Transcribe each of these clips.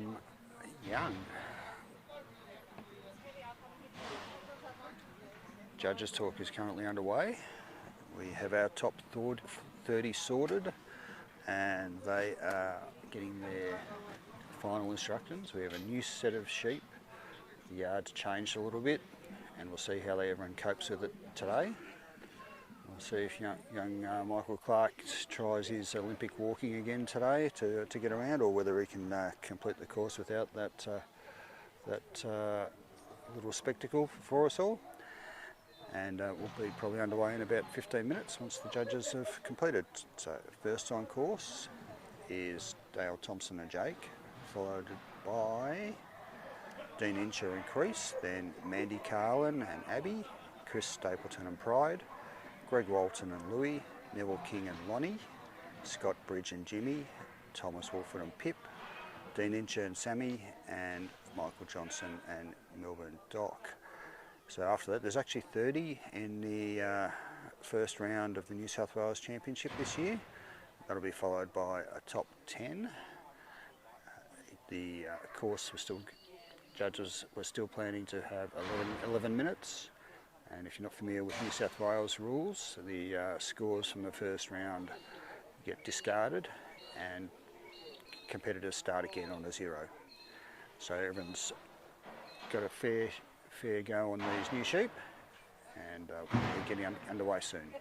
from Young. Judges' talk is currently underway. We have our top 30 sorted, and they are getting their final instructions. We have a new set of sheep. The yard's changed a little bit, and we'll see how everyone copes with it today. We'll see if young Michael Clark tries his Olympic walking again today to get around, or whether he can complete the course without that little spectacle for us all. And we'll be probably underway in about 15 minutes once the judges have completed. So first on course is Dale Thompson and Jake, followed by Dean Incher and Crease, then Mandy Carlin and Abby, Chris Stapleton and Pride, Greg Walton and Louis, Neville King and Lonnie, Scott Bridge and Jimmy, Thomas Wolford and Pip, Dean Incher and Sammy, and Michael Johnson and Melbourne Doc. So after that, there's actually 30 in the first round of the New South Wales Championship this year. That'll be followed by a top 10. The course judges were still planning to have 11 minutes. And if you're not familiar with New South Wales rules, the scores from the first round get discarded and competitors start again on a 0. So everyone's got a fair go on these new sheep, and we're getting underway soon.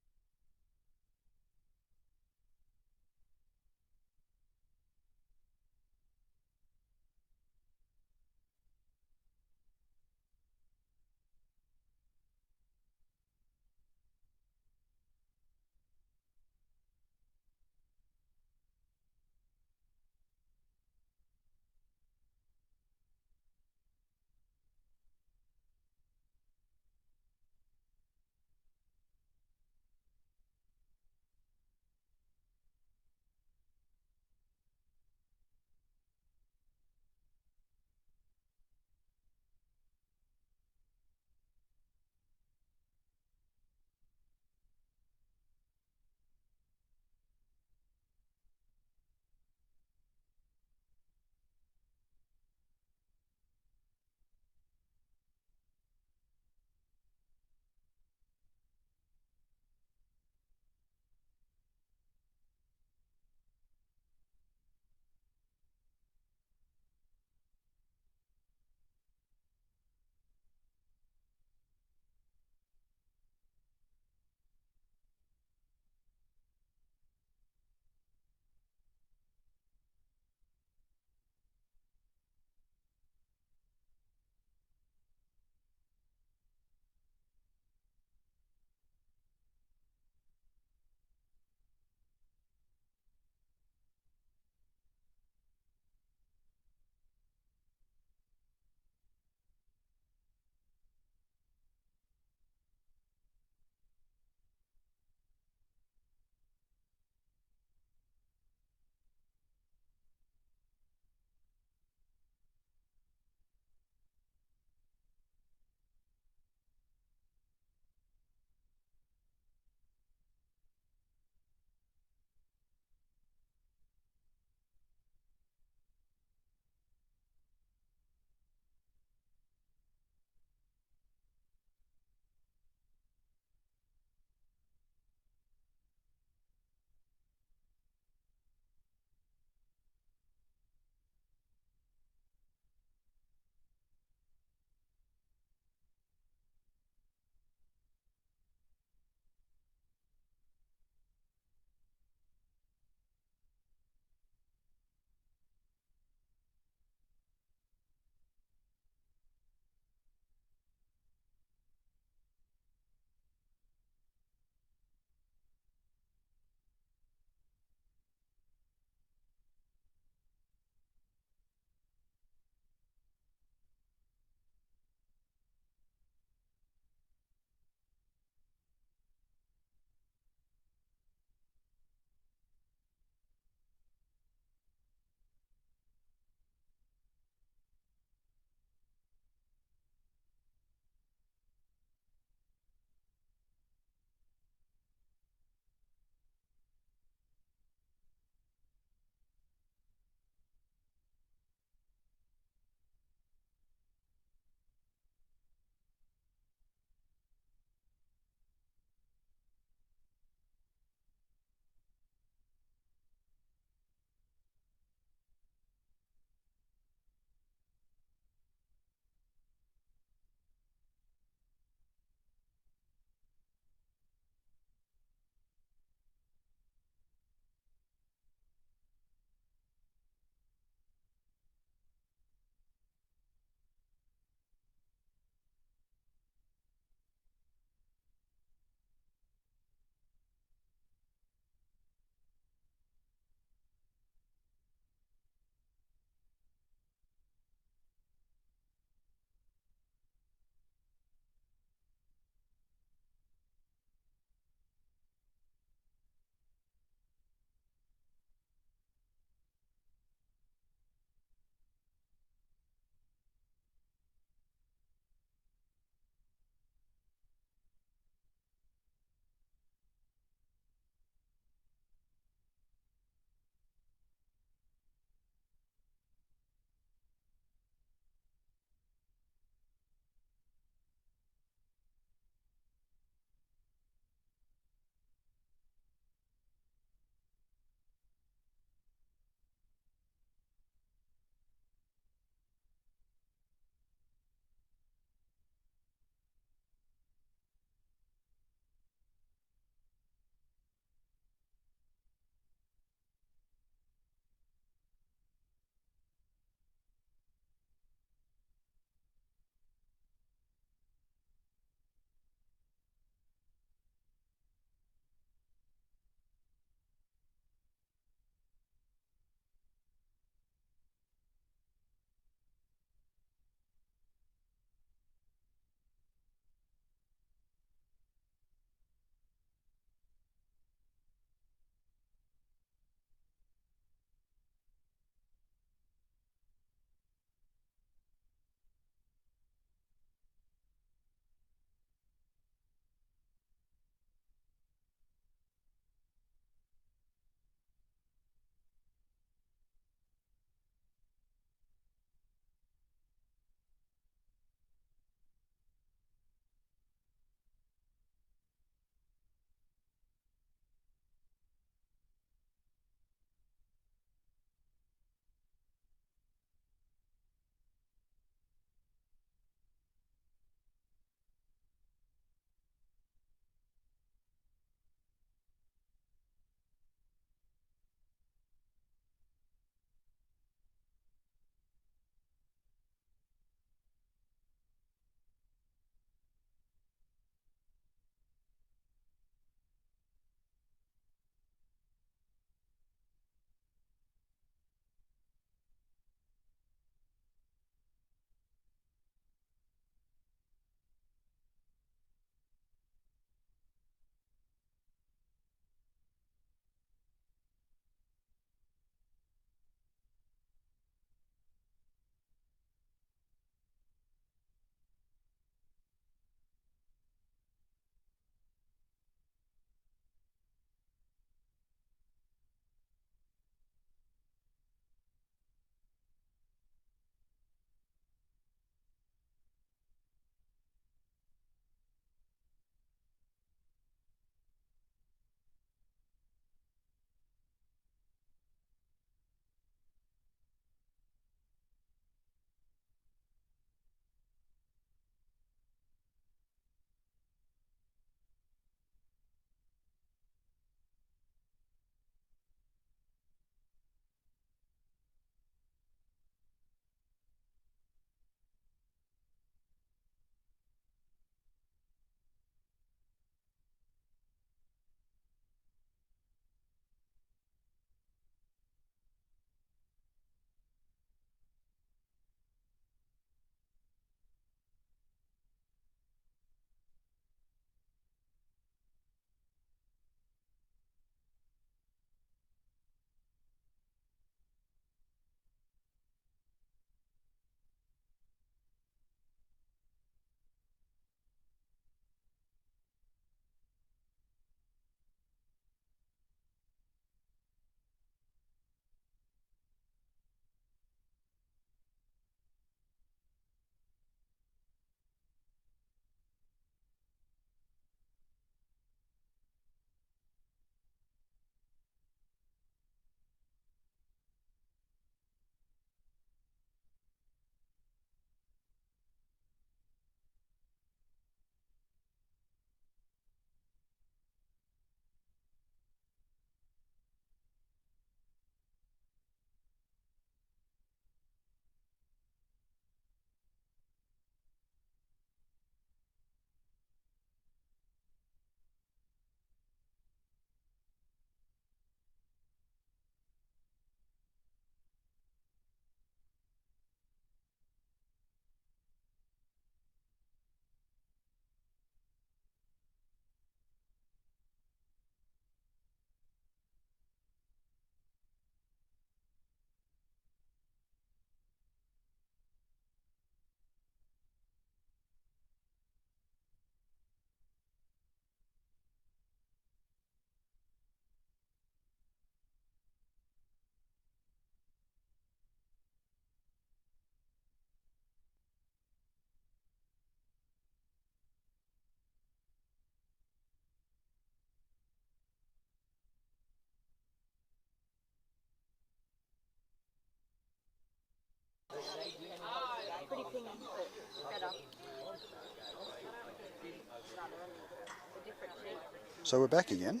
So we're back again.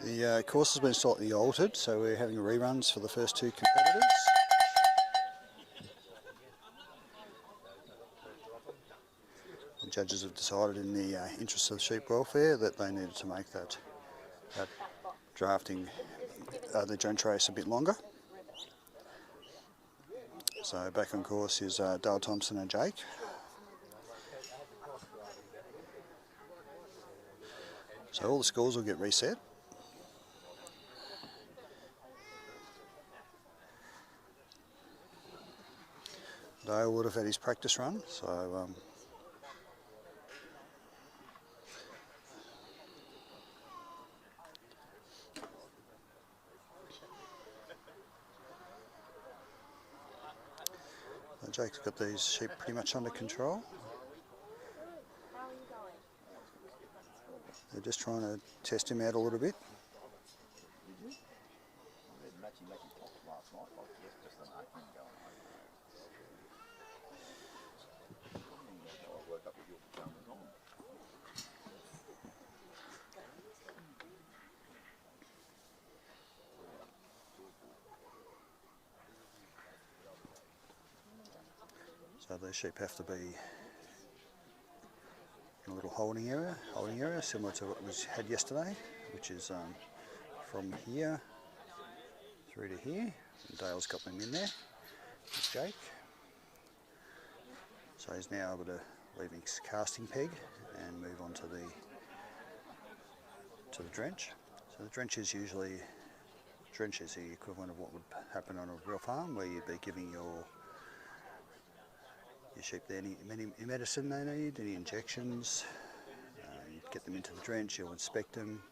The course has been slightly altered, so we're having reruns for the first two competitors. The judges have decided, in the interest of sheep welfare, that they needed to make that drafting, the drench race, a bit longer. So back on course is Dale Thompson and Jake. So all the scores will get reset. Dale would have had his practice run, so Jake's got these sheep pretty much under control. They're just trying to test him out a little bit. So these sheep have to be in a little holding area similar to what we had yesterday, which is from here through to here. And Dale's got them in there. It's Jake. So he's now able to leave his casting peg and move on to the drench. So the drench is the equivalent of what would happen on a real farm, where you'd be giving your sheep any medicine they need, any injections. You'd get them into the drench, you'll inspect them.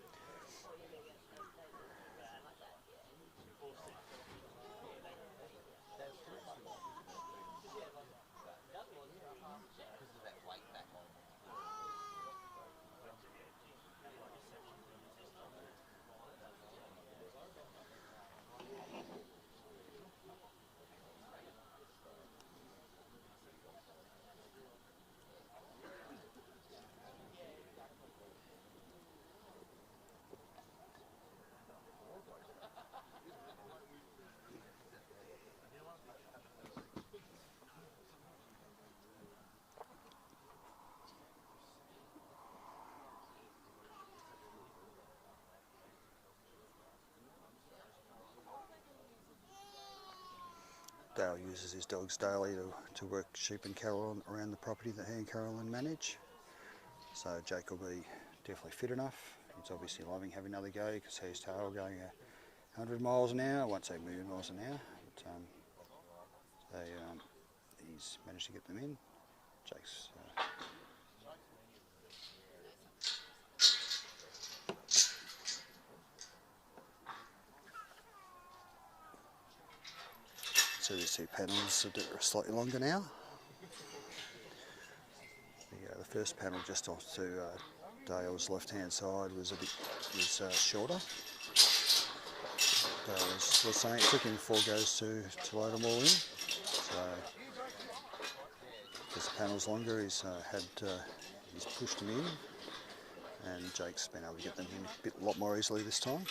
Dale uses his dogs daily to work sheep and cattle around the property that he and Carolyn manage. So Jake will be definitely fit enough. He's obviously loving having another go because he's tail going 100 miles an hour. I won't say a million miles an hour, but he's managed to get them in. Jake's so these two panels are slightly longer now. The first panel just off to Dale's left-hand side was shorter. Dale was saying it took him 4 goes to load them all in. So because the panel's longer, he's pushed them in, and Jake's been able to get them in a lot more easily this time.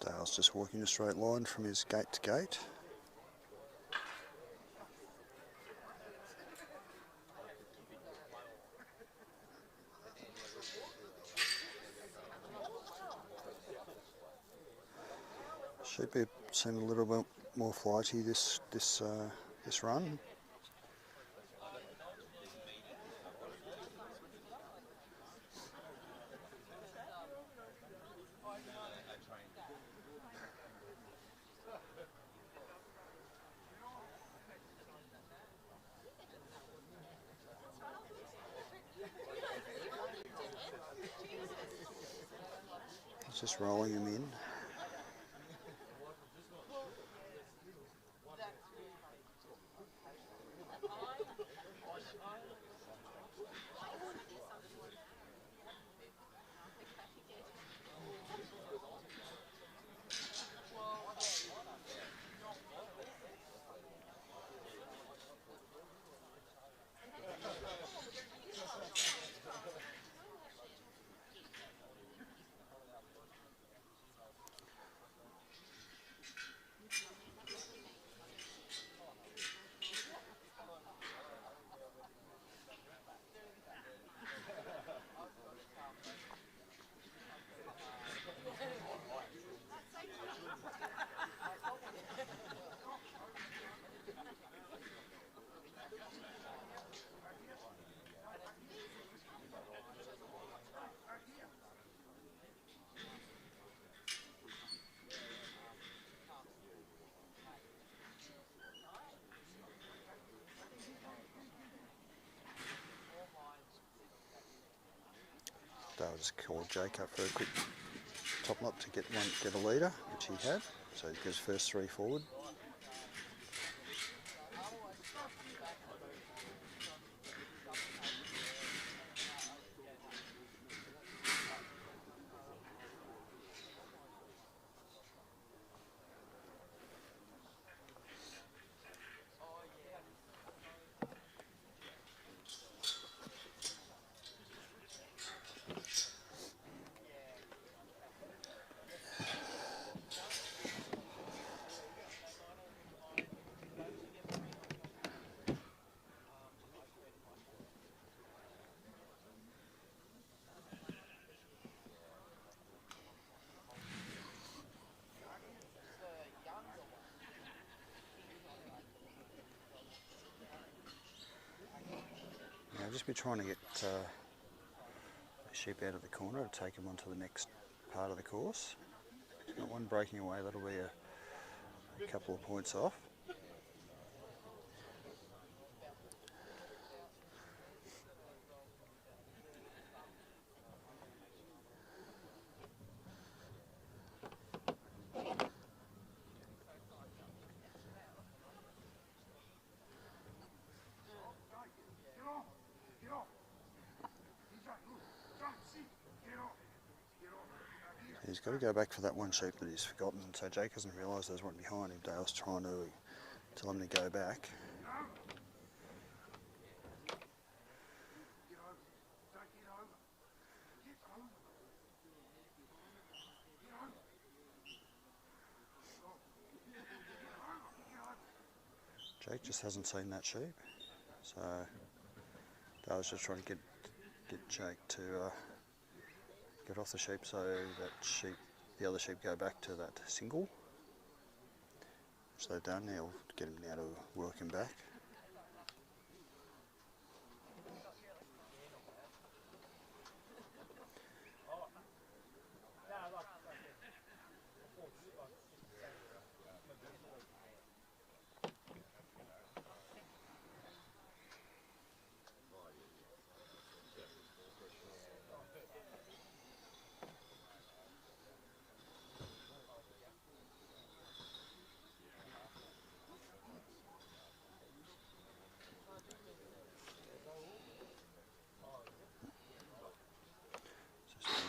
Dale's just walking a straight line from his gate to gate. Sheep seem a little bit more flighty this run. Just rolling them in. just called Jake up for a quick top knot to get a leader, which he had. So he goes first 3 forward. I'll just be trying to get the sheep out of the corner to take him onto the next part of the course. Got one breaking away, that'll be a couple of points off. He's got to go back for that one sheep that he's forgotten, so Jake hasn't realised there's one behind him. Dale's trying to tell him to go back. Jake just hasn't seen that sheep, so Dale's just trying to get Jake to get off the sheep so that the other sheep go back to that single. Which they've done. He'll get him now to work him back.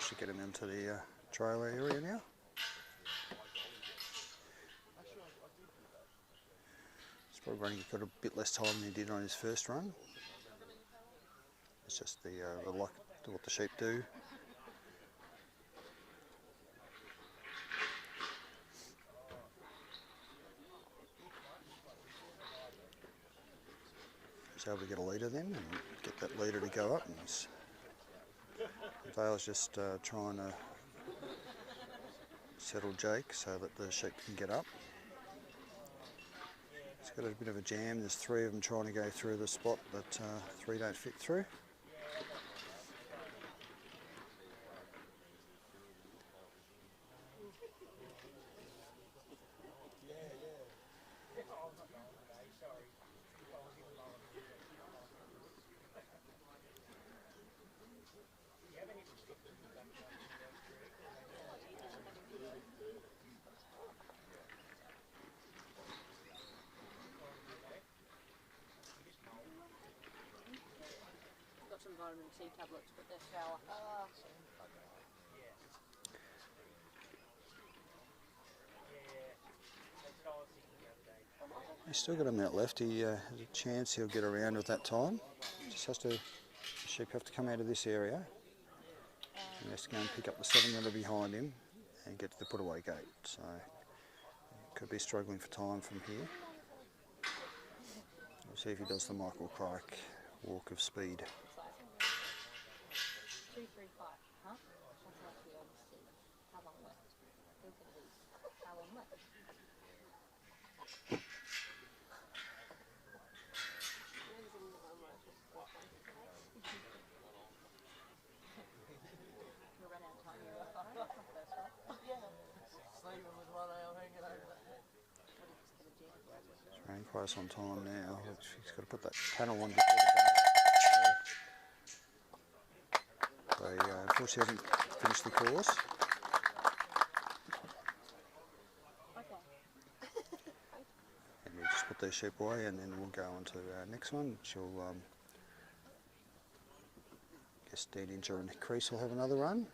To get him into the trail area now. He's probably running, got a bit less time than he did on his first run. It's just the luck to what the sheep do. He's able to get a leader then and get that leader to go up. And Dale's just trying to settle Jake so that the sheep can get up. It's got a bit of a jam. There's 3 of them trying to go through the spot, but 3 don't fit through. Some vitamin C tablets, but they're sour. He's still got a minute left. He has a chance he'll get around at that time. Just has to, the sheep have to come out of this area. He has to go and pick up the 7 that are behind him and get to the put away gate. So he could be struggling for time from here. We'll see if he does the Michael Clark walk of speed. 235, huh? How long left? How long left? You'll run out of time. Sleeping with one eye hanging over that. It's running close on time now. He's got to put that panel on before the They unfortunately haven't finished the course. And we just put their sheep away, and then we'll go on to our next one, which will, I guess Dean Injure and Crease will have another run.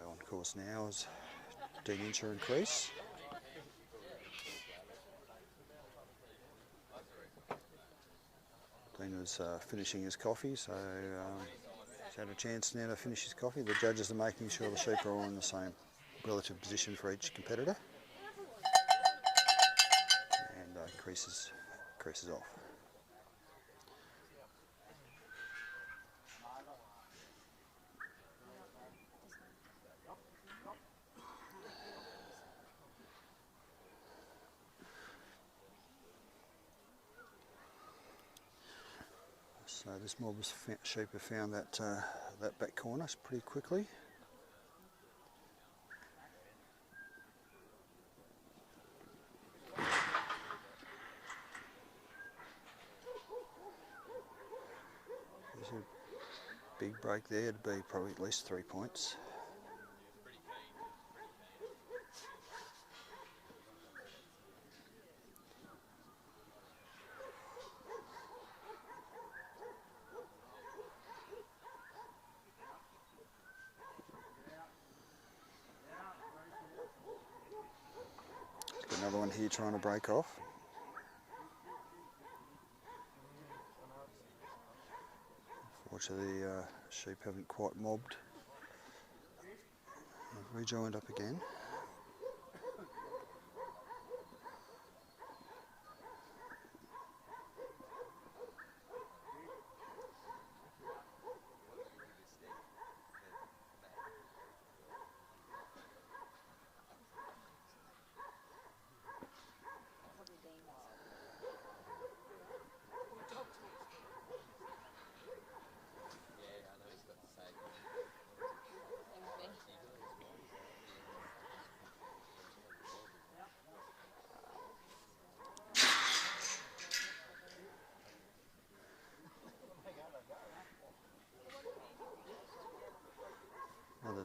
On course now is Dean Incher and Crease. Dean was finishing his coffee, so he's had a chance now to finish his coffee. The judges are making sure the sheep are all in the same relative position for each competitor. And Crease is off. So this mob of sheep have found that that back corner pretty quickly. There's a big break there, it'd be probably at least 3 points. Another one here trying to break off. Unfortunately, the sheep haven't quite mobbed. They've rejoined up again.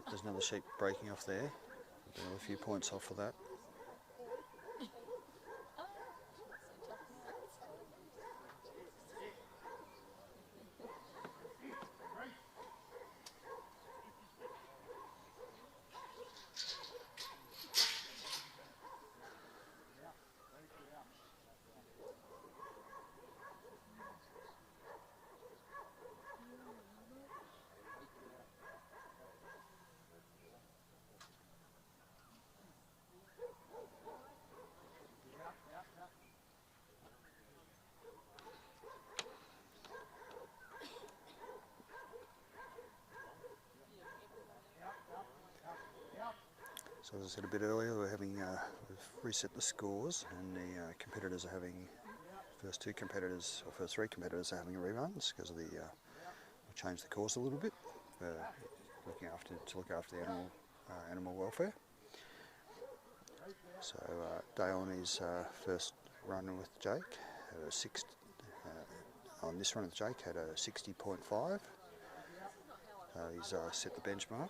There's another sheep breaking off there. Another few points off for that. So as I said a bit earlier, we've reset the scores, and the competitors are having, first three competitors are having reruns because of the we changed the course a little bit. to look after the animal welfare. So Dale on his first run with Jake had on this run with Jake had a 60.5. He's set the benchmark.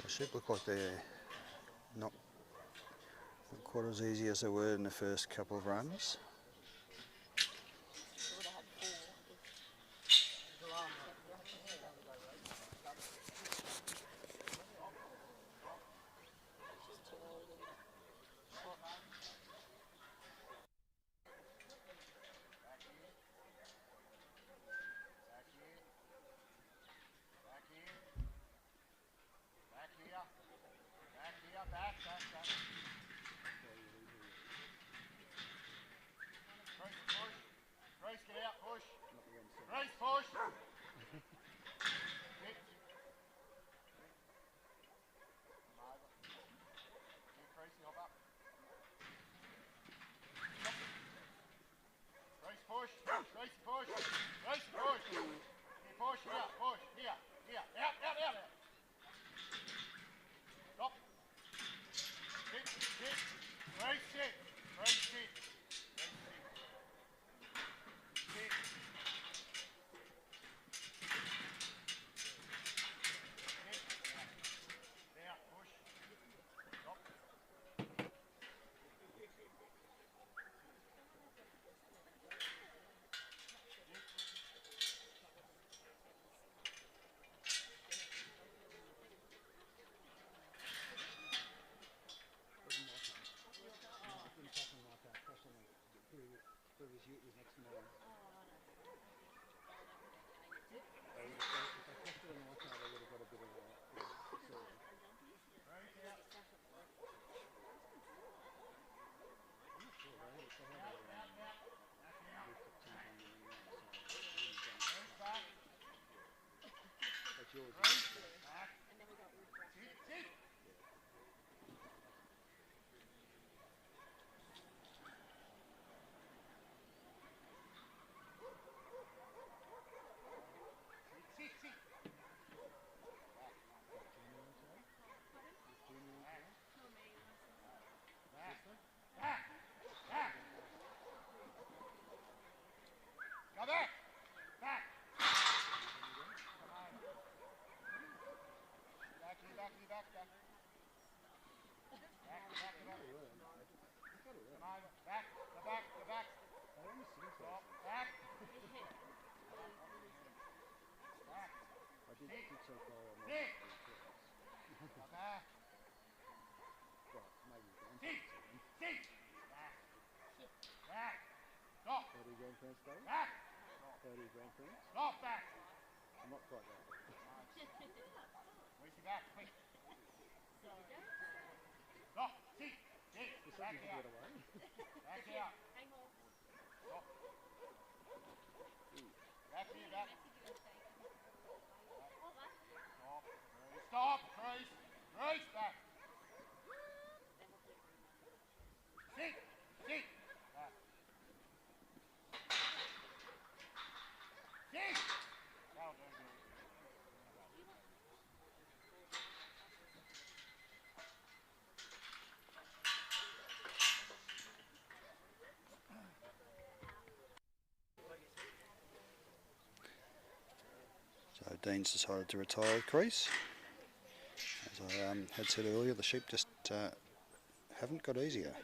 Should look like they're not quite as easy as they were in the first couple of runs. grandparents day? Proud of your grandparents? Loff back. I'm not quite that. Where's your back? Quick. Loff, sit. Sit. Just Back something to out. get away. Back out. Hang on. Loff. Back here, back. Stop. Crease. Crease back. Sit. Sit. Back. Sit. That'll do good. So Dean's decided to retire with crease. As I had said earlier, the sheep just haven't got easier.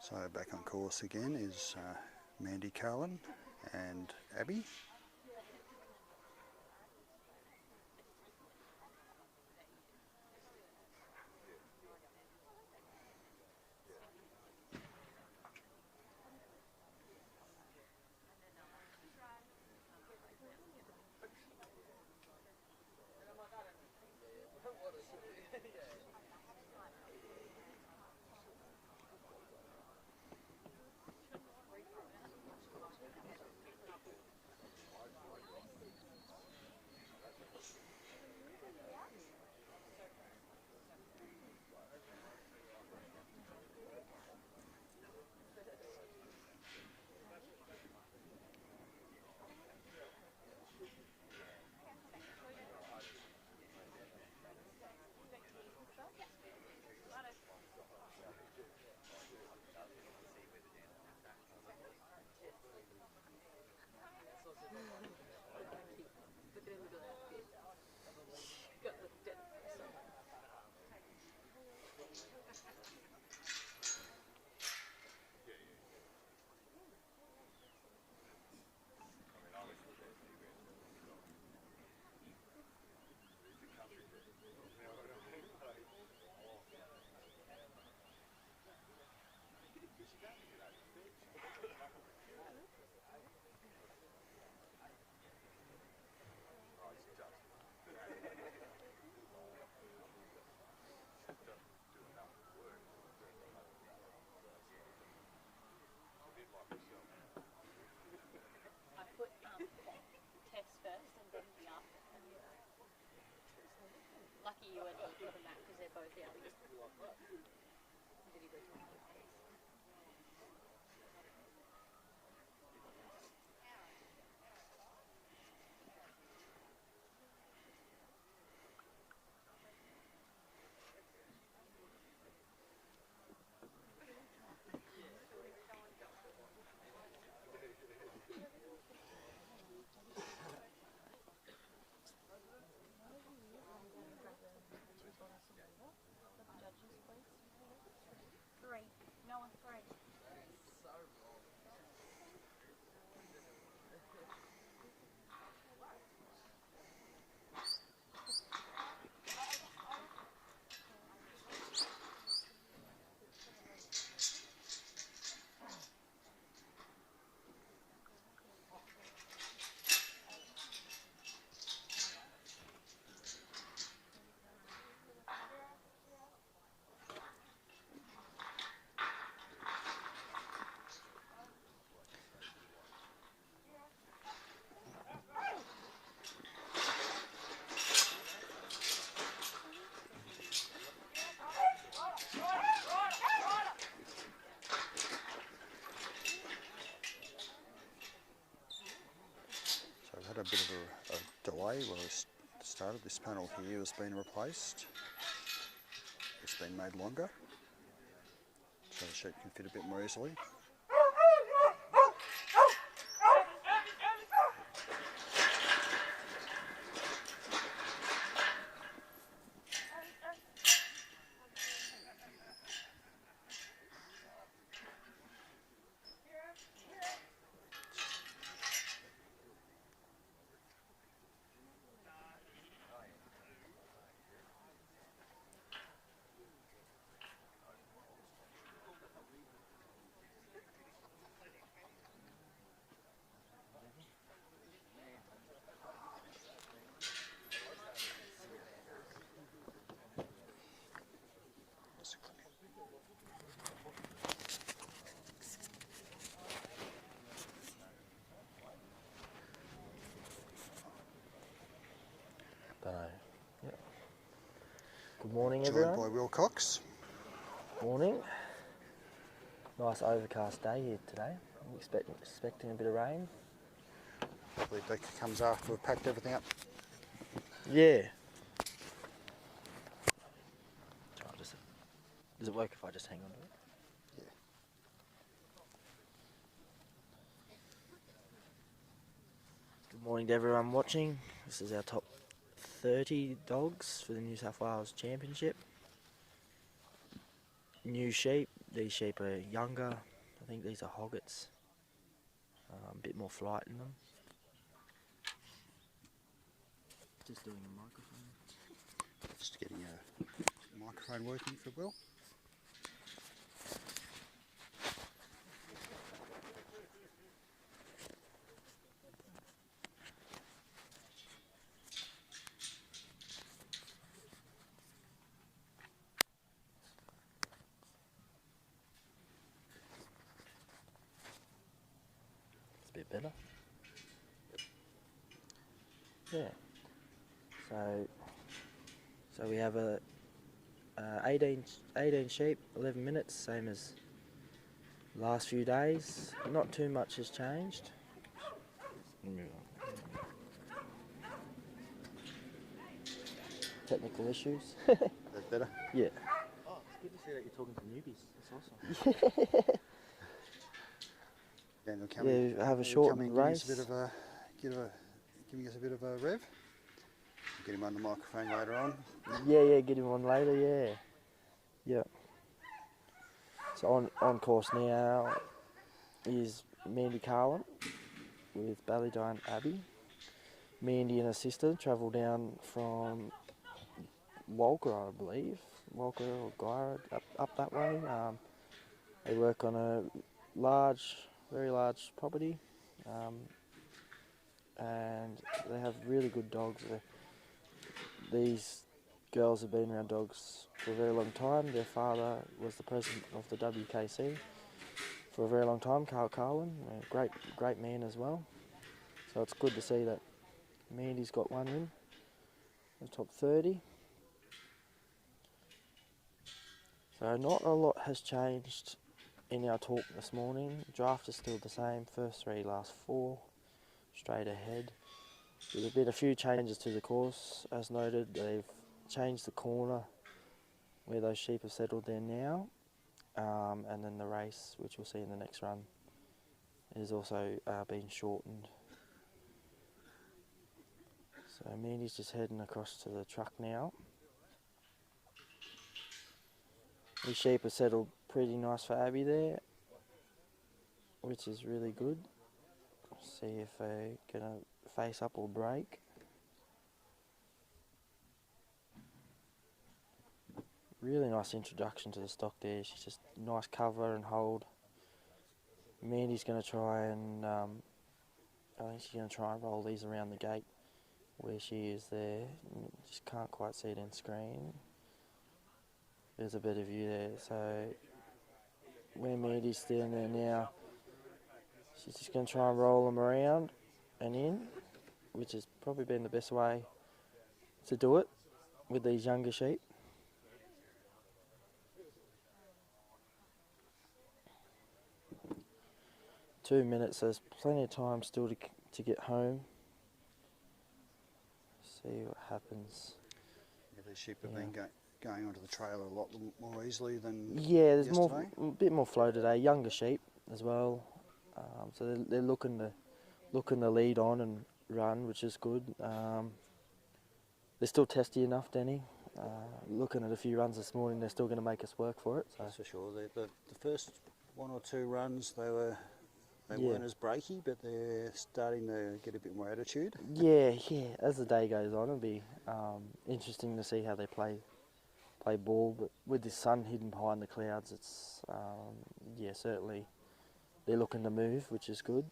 So back on course again is Mandy Carlin and Abby. Lucky you went to give them that because they're both out. Judges, please. had a bit of a delay where I started. This panel here has been replaced. It's been made longer, so the sheep can fit a bit more easily. Yep. Good morning, Joined everyone. by Will Cox. Morning. Nice overcast day here today. I'm expecting a bit of rain. Hopefully Decker comes after we've packed everything up. Yeah. Does it work if I just hang on to it? Yeah. Good morning to everyone watching. This is our top 30 dogs for the New South Wales Championship. New sheep. These sheep are younger. I think these are hoggets. A bit more flight in them. Just doing a microphone. Just getting a microphone working for Will. It's a bit better. Yeah. So we have a 18 sheep, 11 minutes, same as last few days. Not too much has changed. Technical issues. That's better. Yeah. Oh, it's good to see that you're talking to newbies. That's awesome. Daniel coming. Yeah, have a Daniel short coming, race. giving us a bit of a rev. Get him on the microphone later on. Yeah, get him on later, yeah. So on course now is Mandy Carlin with Ballydyne Abbey. Mandy and her sister travel down from Walker, I believe. Walker or Gyra, up that way. They work on a very large property. And they have really good dogs. These girls have been around dogs for a very long time. Their father was the president of the WKC for a very long time, Carl Carlin, a great man as well. So it's good to see that Mandy's got one in the top 30. So not a lot has changed in our talk this morning. Draft is still the same, first 3, last 4, straight ahead. There's been a few changes to the course, as noted. They've changed the corner where those sheep have settled there now, and then the race, which we'll see in the next run, is also been shortened. So Mandy's just heading across to the truck now. These sheep are settled pretty nice for Abby there, which is really good. See if they're gonna face up or break. Really nice introduction to the stock there. She's just nice cover and hold. Mandy's going to try and, I think she's going to try and roll these around the gate where she is there. Just can't quite see it in screen. There's a better view there. So where Mandy's standing there now, she's just going to try and roll them around and in, which has probably been the best way to do it with these younger sheep. Two minutes, there's plenty of time still to get home. See what happens. Yeah, these sheep have Yeah. been going onto the trail a lot more easily than Yeah, there's yesterday. a bit more flow today. Younger sheep as well, so they're looking to lead on and run, which is good. They're still testy enough, Denny. Looking at a few runs this morning, they're still going to make us work for it. So That's for sure. The first one or two runs they Yeah. weren't as breaky, but they're starting to get a bit more attitude. yeah. As the day goes on, it'll be interesting to see how they play ball. But with the sun hidden behind the clouds, it's certainly they're looking to move, which is good.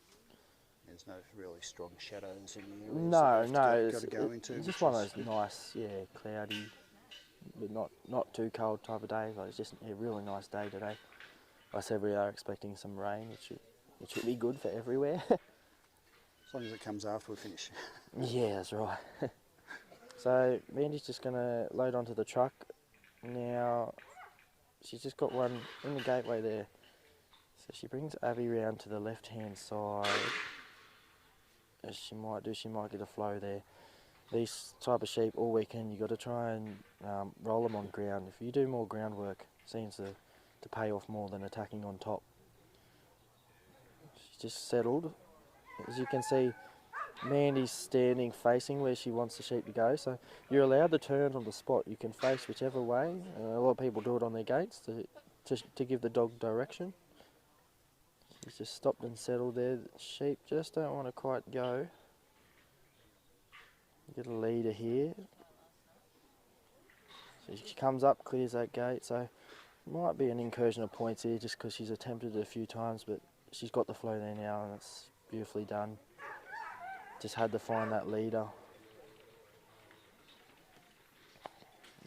There's no really strong shadows in the areas No, that no, you've got to go into. it's just which one of is those nice, cloudy, but not too cold type of days. Like, it's just a really nice day today. Like I said, we are expecting some rain, which would be good for everywhere. As long as it comes after we finish. Yeah, that's right. So Mandy's just gonna load onto the truck. Now she's just got one in the gateway there. So she brings Abby round to the left-hand side. As she might get a flow there. These type of sheep all weekend, you got to try and roll them on ground. If you do more groundwork, it seems to pay off more than attacking on top. She's just settled. As you can see, Mandy's standing facing where she wants the sheep to go, so you're allowed to turn on the spot. You can face whichever way. A lot of people do it on their gates to give the dog direction. She's just stopped and settled there. The sheep just don't want to quite go. Get a leader here. So she comes up, clears that gate, so might be an incursion of points here just because she's attempted it a few times, but she's got the flow there now and it's beautifully done. Just had to find that leader.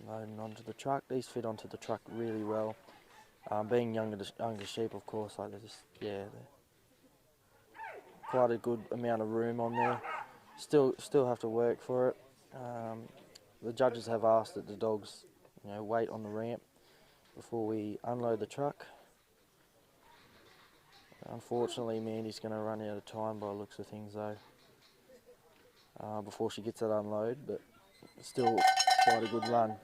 Loading onto the truck. These fit onto the truck really well. Being younger sheep, of course, like they're quite a good amount of room on there. Still have to work for it. The judges have asked that the dogs, wait on the ramp before we unload the truck. Unfortunately, Mandy's going to run out of time by the looks of things, though, before she gets that unload. But still, quite a good run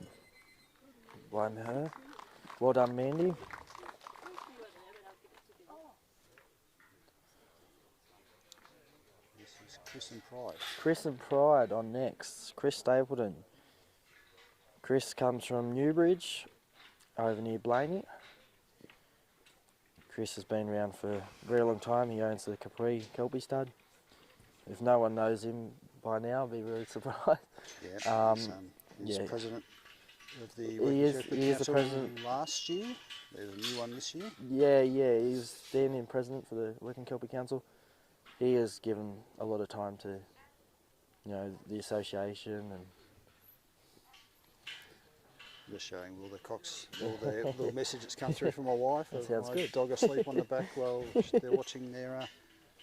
by her. Well done, Mandy. This is Chris and Pride. Chris and Pride on next. Chris Stapleton. Chris comes from Newbridge, over near Blaney. Chris has been around for a very long time. He owns the Capri Kelpie Stud. If no one knows him by now, I'll be really surprised. Yeah, he's yeah. president of the He is the president. last year. There's a new one this year. Yeah, he's standing president for the Working Kelpie Council. He has given a lot of time to, the association and. Just showing all the little message that's come through from my wife. That sounds my good. dog asleep on the back while they're watching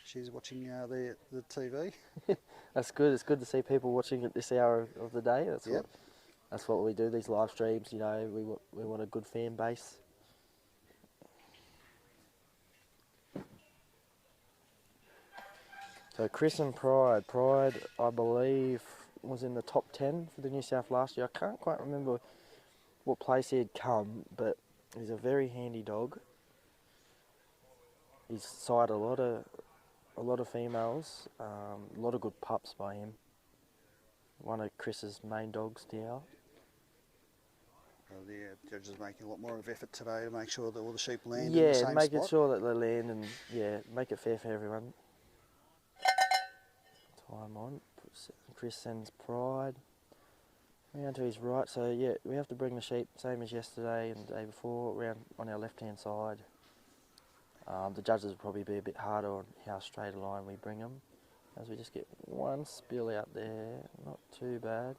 she's watching the TV. That's good. It's good to see people watching at this hour of the day. That's what we do. These live streams, we want a good fan base. So Chris and Pride. Pride, I believe, was in the top 10 for the New South last year. I can't quite remember what place he had come, but he's a very handy dog. He's sired a lot of females, a lot of good pups by him. One of Chris's main dogs now. The judges are making a lot more of effort today to make sure that all the sheep land in the same making spot. sure that they land and make it fair for everyone. Time on. Chris sends Pride round to his right. So we have to bring the sheep same as yesterday and the day before round on our left-hand side. The judges will probably be a bit harder on how straight a line we bring them, as we just get one spill out there. Not too bad.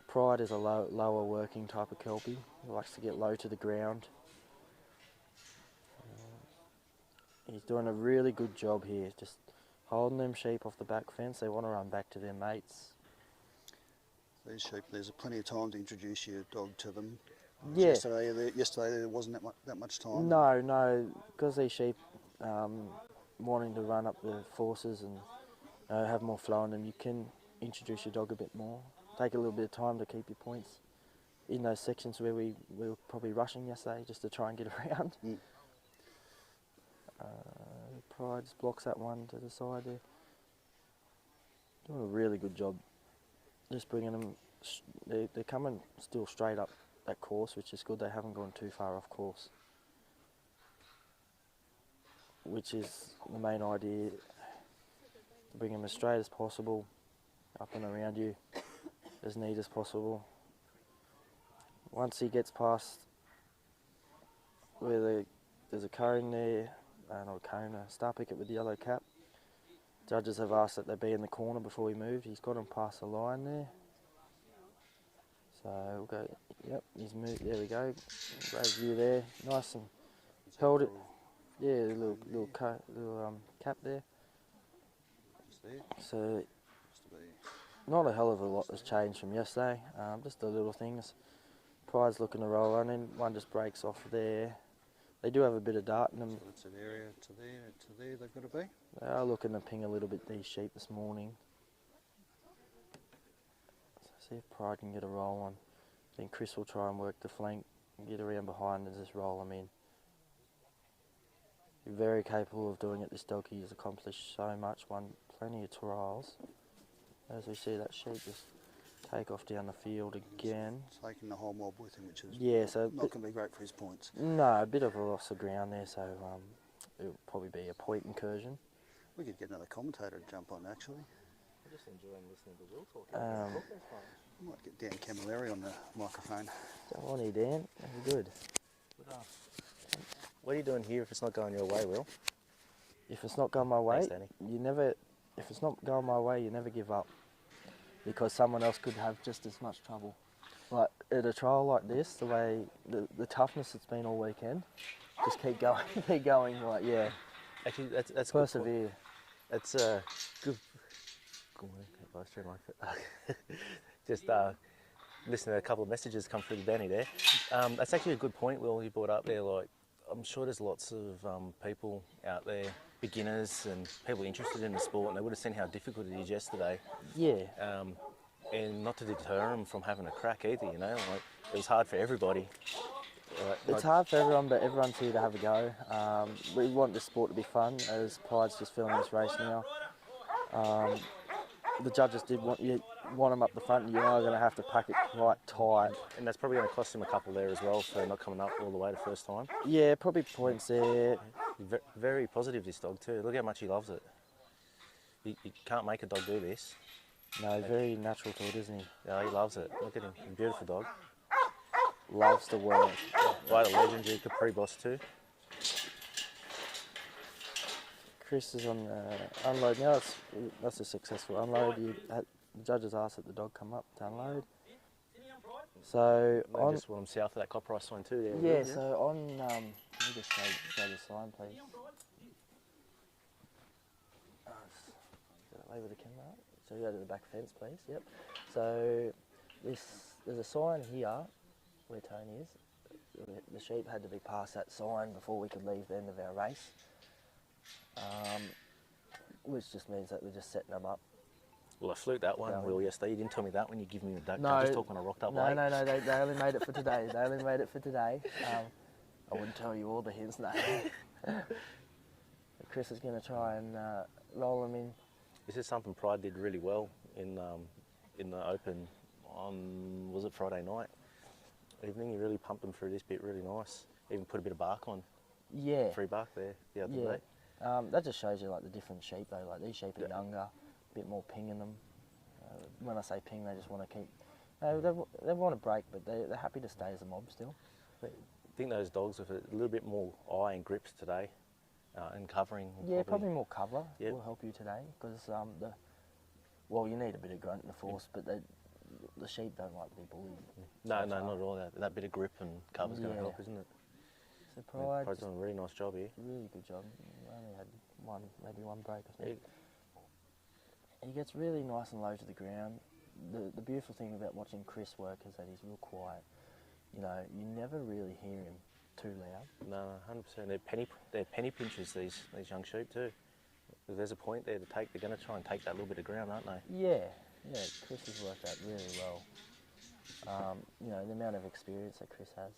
Pride is a lower working type of Kelpie. He likes to get low to the ground. He's doing a really good job here, just holding them sheep off the back fence. They want to run back to their mates. These sheep, there's plenty of time to introduce your dog to them. Yeah. Yesterday there wasn't that much time. No, because these sheep wanting to run up the forces and have more flow in them, introduce your dog a bit more. Take a little bit of time to keep your points in those sections where we were probably rushing yesterday just to try and get around. Mm. Pride just blocks that one to the side there. Doing a really good job. Just bringing them, they're coming still straight up that course, which is good. They haven't gone too far off course, which is the main idea, to bring them as straight as possible, up and around you, as neat as possible. Once he gets past where there's a cone there, not a cone, a star picket with the yellow cap, judges have asked that they be in the corner before he moved. He's got him past the line there. So we'll go, yep, he's moved, there we go. Great view there, nice and held it. Yeah, little cap there. So, not a hell of a lot has changed from yesterday, just the little things. Pride's looking to roll on in, one just breaks off there. They do have a bit of dart in them. So it's an area to there they've got to be. They are looking to ping a little bit these sheep this morning. So see if Pride can get a roll on. Then Chris will try and work the flank, get around behind and just roll them in. He's very capable of doing it, this dog. He has accomplished so much, won plenty of trials. As we see that sheep just take off down the field again. Taking the whole mob with him, which is so not going to be great for his points. No, a bit of a loss of ground there, so it'll probably be a point incursion. We could get another commentator to jump on, actually. I'm just enjoying listening to Will talking. I might get Dan Camilleri on the microphone. Jump on here, Dan. That'd be good. What are you doing here if it's not going your way, Will? If it's not going my way, Thanks, Danny. if it's not going my way, you never give up. Because someone else could have just as much trouble. Like at a trial like this, the way the toughness it's been all weekend, just keep going, keep going. Like Actually, that's persevere. That's good. Good morning. Just listening to a couple of messages come through the Danny there. That's actually a good point, Will, you brought up there. Like, I'm sure there's lots of people out there, beginners and people interested in the sport, and they would have seen how difficult it is yesterday. Yeah. And not to deter them from having a crack either, you know. Like, it was hard for everybody. It's hard for everyone, but everyone's here to have a go. We want the sport to be fun, as Pride's just filming this race now. The judges did want them up the front, and you are going to have to pack it quite tight. And that's probably going to cost him a couple there as well for not coming up all the way the first time. Yeah, probably points there. Very positive, this dog too. Look how much he loves it. You can't make a dog do this. No, very natural to it, isn't he? Yeah, he loves it. Look at him, a beautiful dog. Loves to work. Right, a legendary Capri Boss too. Chris is on unload now. That's a successful unload. The judges asked that the dog come up to unload. So I just want him south of that copper ice sign too. There. Yeah. So on, can you just show the sign, please? Over the camera. So go to the back fence, please. Yep. So there's a sign here where Tony is. The sheep had to be past that sign before we could leave the end of our race. Which just means that we're just setting them up. Well, I fluked that one, Will, yesterday. You didn't tell me that when you give me the duck. No, I just talk when I rocked up late. No, they only made it for today. They only made it for today. I wouldn't tell you all the hints, no. Chris is going to try and roll them in. This is something Pride did really well in the Open on, was it Friday night evening? He really pumped them through this bit really nice. Even put a bit of bark on. Yeah. Free bark there the other day. That just shows you like the different sheep though. Like these sheep are younger, a bit more ping in them. When I say ping, they just want to keep. They want to break, but they're happy to stay as a mob still. I think those dogs with a little bit more eye and grips today, and covering. Probably more cover will help you today because you need a bit of grunt in the force, but the sheep don't like to be bullied. No, not at all. That bit of grip and cover's going to help, isn't it? So Pride's doing a really nice job here. Really good job. We only had maybe one break, I think. He gets really nice and low to the ground. The beautiful thing about watching Chris work is that he's real quiet. You know, you never really hear him too loud. No, 100%. They're penny pinchers, these young sheep too. If there's a point there to take, they're going to try and take that little bit of ground, aren't they? Yeah, Yeah, Chris has worked out really well. You know, the amount of experience that Chris has,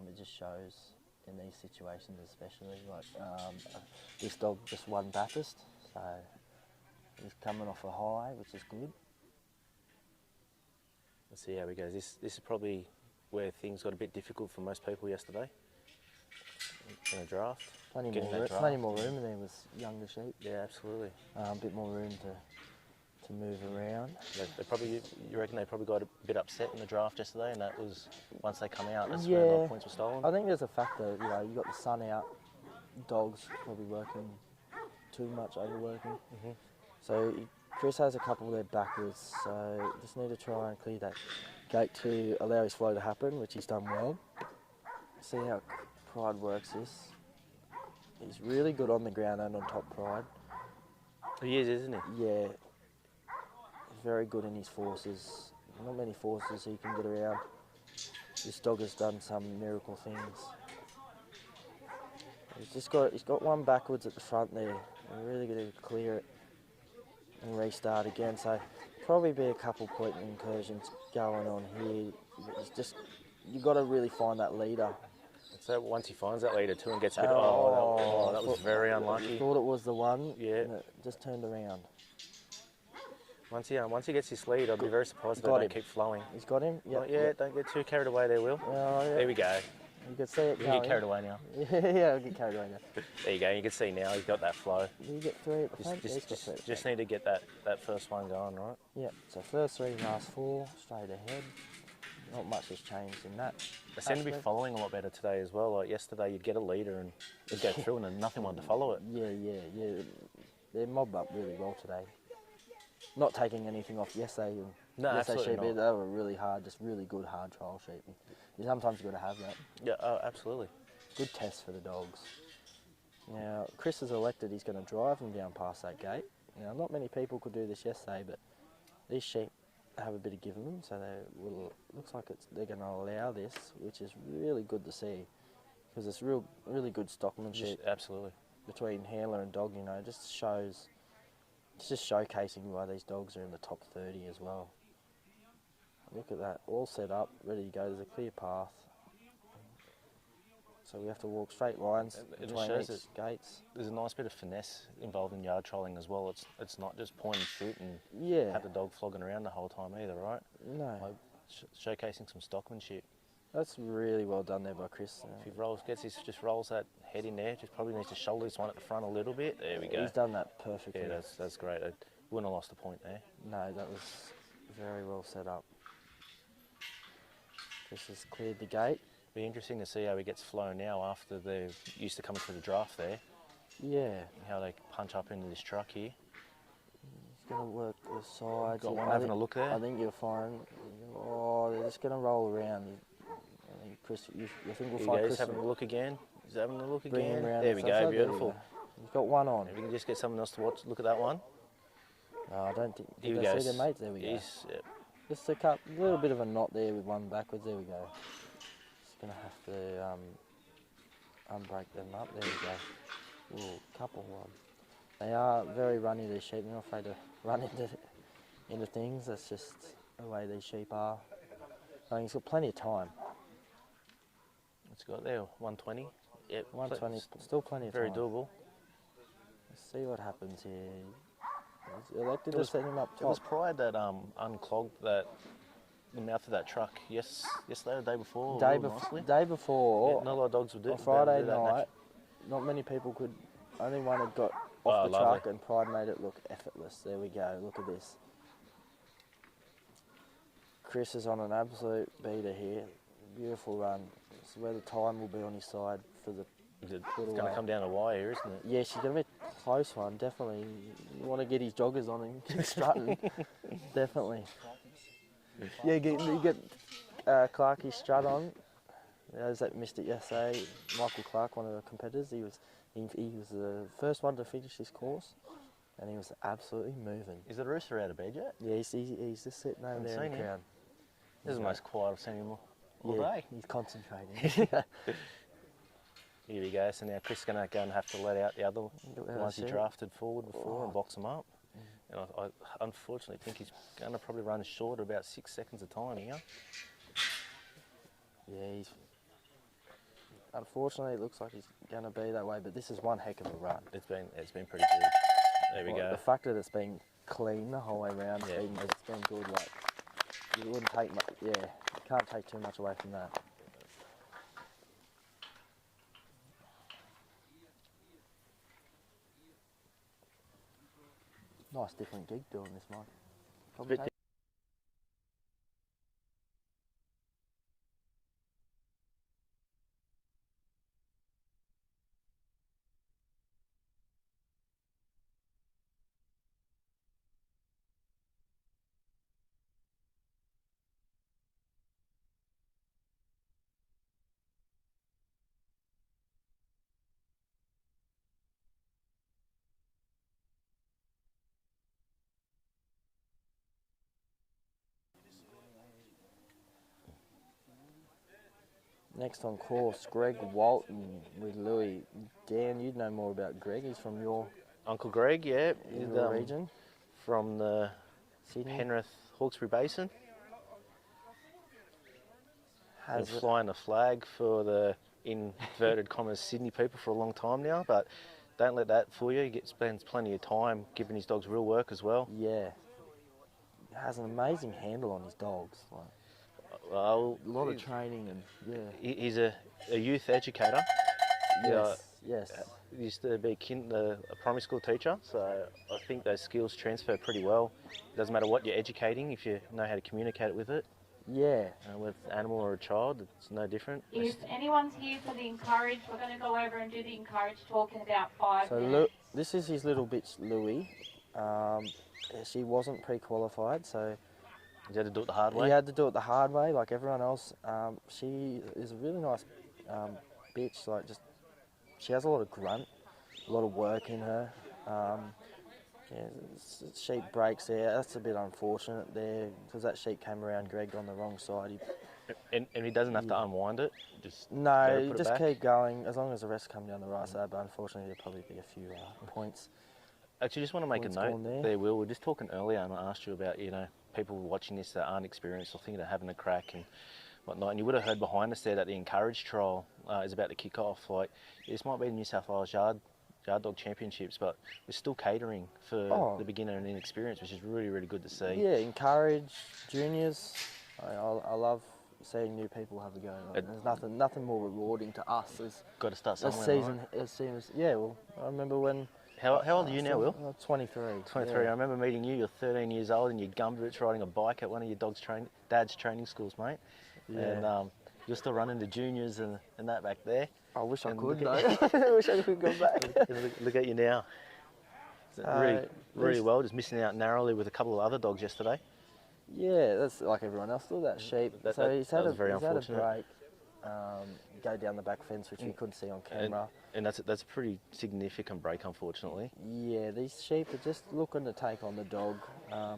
it just shows in these situations especially. Like, this dog just won Bathurst, so he's coming off a high, which is good. Let's see how he goes. This is probably where things got a bit difficult for most people yesterday in a draft. Plenty Getting more, that draft. plenty more room, and there was younger sheep. Yeah, absolutely. A bit more room to move around. They probably, you reckon they probably got a bit upset in the draft yesterday, and that was once they come out, that's where a lot of points were stolen. I think there's a factor. You know, you got the sun out, dogs probably working too much, overworking. So Chris has a couple there backwards, so just need to try and clear that gate to allow his flow to happen, which he's done well. See how Pride works this. He's really good on the ground and on top, Pride. He is, isn't he? Yeah, he's very good in his forces. Not many forces he can get around. This dog has done some miracle things. He's got one backwards at the front there. We're really going to clear it and restart again. So probably be a couple point incursions going on here. It's just, you got to really find that leader. So once he finds that leader too and gets hit, that was very unlucky. Thought it was the one. Yeah. And it just turned around. Once he gets his lead, I'll be very surprised if they Got don't him. keep flowing. He's got him. Yep, Not yet. Don't get too carried away there, Will. Yeah. There we go. You can see it You going. get carried away now. Yeah, I'll get carried away now. There you go. You can see now he's got that flow. You get 3 at the front. Yeah, he's got 3 at the Just front. need to get that first one going, right? Yeah, so first 3, last 4, straight ahead. Not much has changed in that. They seem to be aspect. following a lot better today as well. Like yesterday, you'd get a leader and you'd go through and then nothing wanted to follow it. Yeah. They mob up really well today. Not taking anything off yesterday. No, yesterday absolutely sheep, not. they were really hard, just really good hard trial sheep. Sometimes you've got to have that. Yeah, oh, absolutely. Good test for the dogs. Now, Chris has elected he's going to drive them down past that gate. Now, not many people could do this yesterday, but these sheep have a bit of give in them, so looks like they're going to allow this, which is really good to see, because it's really good stockmanship Absolutely. between handler and dog. You know, just shows. It's just showcasing why these dogs are in the top 30 as well. Look at that, all set up, ready to go. There's a clear path. So we have to walk straight lines It between shows each gates. There's a nice bit of finesse involved in yard trialling as well. It's not just point and shoot and Yeah. have the dog flogging around the whole time either, right? No, Like showcasing some stockmanship. that's really well done there by Chris. If he just rolls that head in there, just probably needs to shoulder this one at the front a little bit. There we go. He's done that perfectly. Yeah, that's great. I wouldn't have lost a point there. No, that was very well set up. Chris has cleared the gate. Be interesting to see how he gets flow now after they're used to coming through the draft there. Yeah, How they punch up into this truck here. he's going to work the sides. Got one I having think- a look there. I think you'll find. Oh, they're just going to roll around. I think Chris. You think we'll Here find he goes, Chris? having a look again. He's having a look Bring him again. round There the we side. go, There we beautiful. He's got one on. If we can just get someone else to watch, look at that one. No, I don't think. Here Did we they go. see their mates? There we go. Yeah. Just a little bit of a knot there with one backwards. There we go. Just gonna have to unbreak them up. There we go. Ooh, couple one. They are very runny. These sheep. They're not afraid to run into things. That's just the way these sheep are. I mean, he's got plenty of time. What's he got there? 120. Yep. 120. Still plenty of Very time. doable. Let's see what happens here. He's elected It to was- set him up It was top. Pride that unclogged the mouth of that truck yesterday or the day before. Day, real nicely. day before. Yeah, not a lot of dogs would do On Friday do that night, not many people could. Only one had got off Oh, the lovely. truck, and Pride made it look effortless. There we go. Look at this. Chris is on an absolute beater here. Beautiful run. This is where the time will be on his side for the. It's Put going away. to come down a wire here, isn't it? Yeah, she's gonna be a close one. Definitely. You want to get his joggers on and keep strutting. Definitely. Yeah, you get Clarkie's strut on. Those that missed it yesterday, Michael Clark, one of the competitors, he was the first one to finish this course, and he was absolutely moving. Is the rooster out of bed yet? Yeah, he's just sitting over Haven't there in seen the him. crowd. This is the most quiet I've seen him all Yeah, day. he's concentrating. Here we go. So now Chris is going to go and have to let out the ones he it. drafted forward before and box them up. And I unfortunately think he's going to probably run short about 6 seconds a time here. Yeah, unfortunately, it looks like he's going to be that way, but this is one heck of a run. It's been pretty good. There we go. The fact that it's been clean the whole way around, Yeah. it's been good. Like, you wouldn't take much, you can't take too much away from that. Nice different gig doing this, Mike. Probably Bit Next on course, Greg Walton with Louis. Dan, you'd know more about Greg. He's from your Uncle Greg, yeah, in he's, your region. from the Sydney. Penrith Hawkesbury Basin. Been Has it, flying a flag for the inverted commas Sydney people for a long time now, but don't let that fool you. He spends plenty of time giving his dogs real work as well. yeah. Has an amazing handle on his dogs. Like, Well, a lot of training and he's a youth educator. Yes. He used to be a primary school teacher, so I think those skills transfer pretty well. It doesn't matter what you're educating, if you know how to communicate with it. Yeah. With an animal or a child, it's no different. If anyone's here for the encourage, we're going to go over and do the encourage talk in about 5 So minutes. this is his little bitch, Louis. She wasn't pre-qualified, so You had to do it the hard way. he had to do it the hard way, like everyone else. She is a really nice bitch. Like, just she has a lot of grunt, a lot of work in her. Sheep breaks there. That's a bit unfortunate there because that sheep came around Greg on the wrong side. And he doesn't have to unwind it. Just No, gotta you put it just back. keep going as long as the rest come down the right side. But unfortunately, there'll probably be a few points. Actually, just want to make a Points note gone there. there, Will. We were just talking earlier, and I asked you about people watching this that aren't experienced or thinking of having a crack and whatnot. And you would have heard behind us there that the encourage trial is about to kick off. Like, this might be the New South Wales Yard Dog Championships, but we're still catering for the beginner and inexperienced, which is really, really good to see. Yeah, encourage juniors. I love seeing new people have a go. Like, there's nothing more rewarding to us as Got to start a somewhere. season. Yeah, well, I remember when. How old are you now, Will? 23. 23. Yeah. I remember meeting you. You're 13 years old, and you're gumboots riding a bike at one of your dad's training schools, mate. Yeah. And you're still running the juniors and that back there. I wish I And could, look though. at I wish I could go back. Look at you now. Really there's- well. Just missing out narrowly with a couple of other dogs yesterday. Yeah, that's like everyone else did, that sheep. So he's had was very he's had a unfortunate. break, go down the back fence, which we couldn't see on camera. And that's a pretty significant break, unfortunately. Yeah, these sheep are just looking to take on the dog. I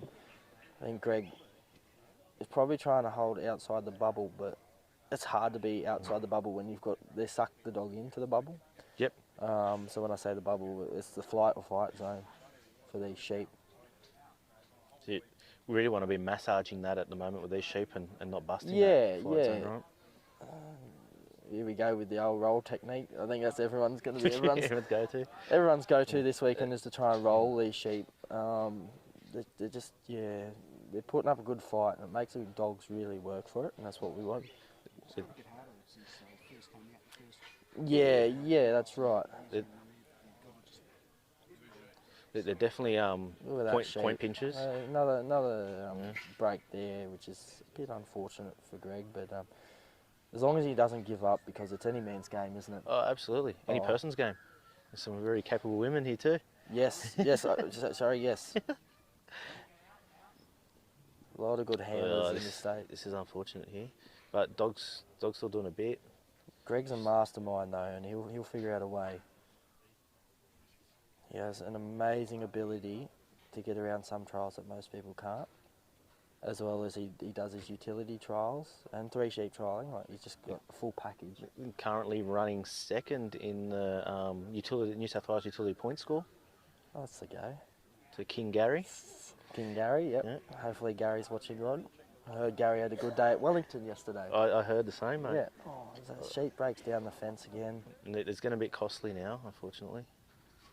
think Greg is probably trying to hold outside the bubble, but it's hard to be outside the bubble when they sucked the dog into the bubble. Yep. So when I say the bubble, it's the flight or fight zone for these sheep. So you really want to be massaging that at the moment with these sheep and not busting Yeah, that flight zone, yeah. right? Here we go with the old roll technique. I think that's everyone's going to be Everyone's go-to. everyone's go-to this weekend is to try and roll these sheep. They're just they're putting up a good fight, and it makes the dogs really work for it, and that's what we want. Yeah, that's right. They're definitely Look at that sheep. point pinchers. Another break there, which is a bit unfortunate for Greg, but as long as he doesn't give up, because it's any man's game, isn't it? Oh, absolutely. Any Oh. person's game. There's some very capable women here too. Yes, sorry, yes. A lot of good handlers in this state. This is unfortunate here, but dogs still doing a bit. Greg's a mastermind though, and he'll figure out a way. He has an amazing ability to get around some trials that most people can't, as well as he does his utility trials and 3 sheep trialing. Like, he's just got a full package. Currently running second in the New South Wales Utility Point Score. Oh, that's the go. to King Gary. King Gary, yep. Yeah. Hopefully Gary's watching on. I heard Gary had a good day at Wellington yesterday. I heard the same, mate. Yeah. Oh, that sheep breaks down the fence again. And it's going to be costly now, unfortunately.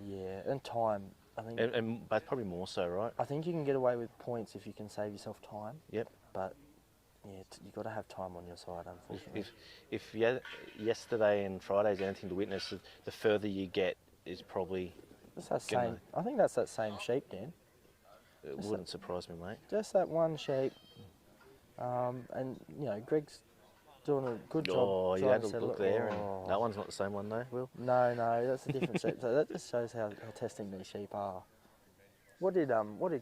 Yeah, and time. I think. But probably more so, right? I think you can get away with points if you can save yourself time. Yep. But yeah, you got to have time on your side, unfortunately. If yesterday and Friday's anything to witness, the further you get is probably. That's that same. I think that's that same sheep, Dan. It wouldn't surprise me, mate. Just that one sheep. And you know, Greg's doing a good job. Oh, you trying had to a settle look it. there, Oh. and that one's not the same one, though, Will. No, that's a different sheep. So that just shows how testing these sheep are. What did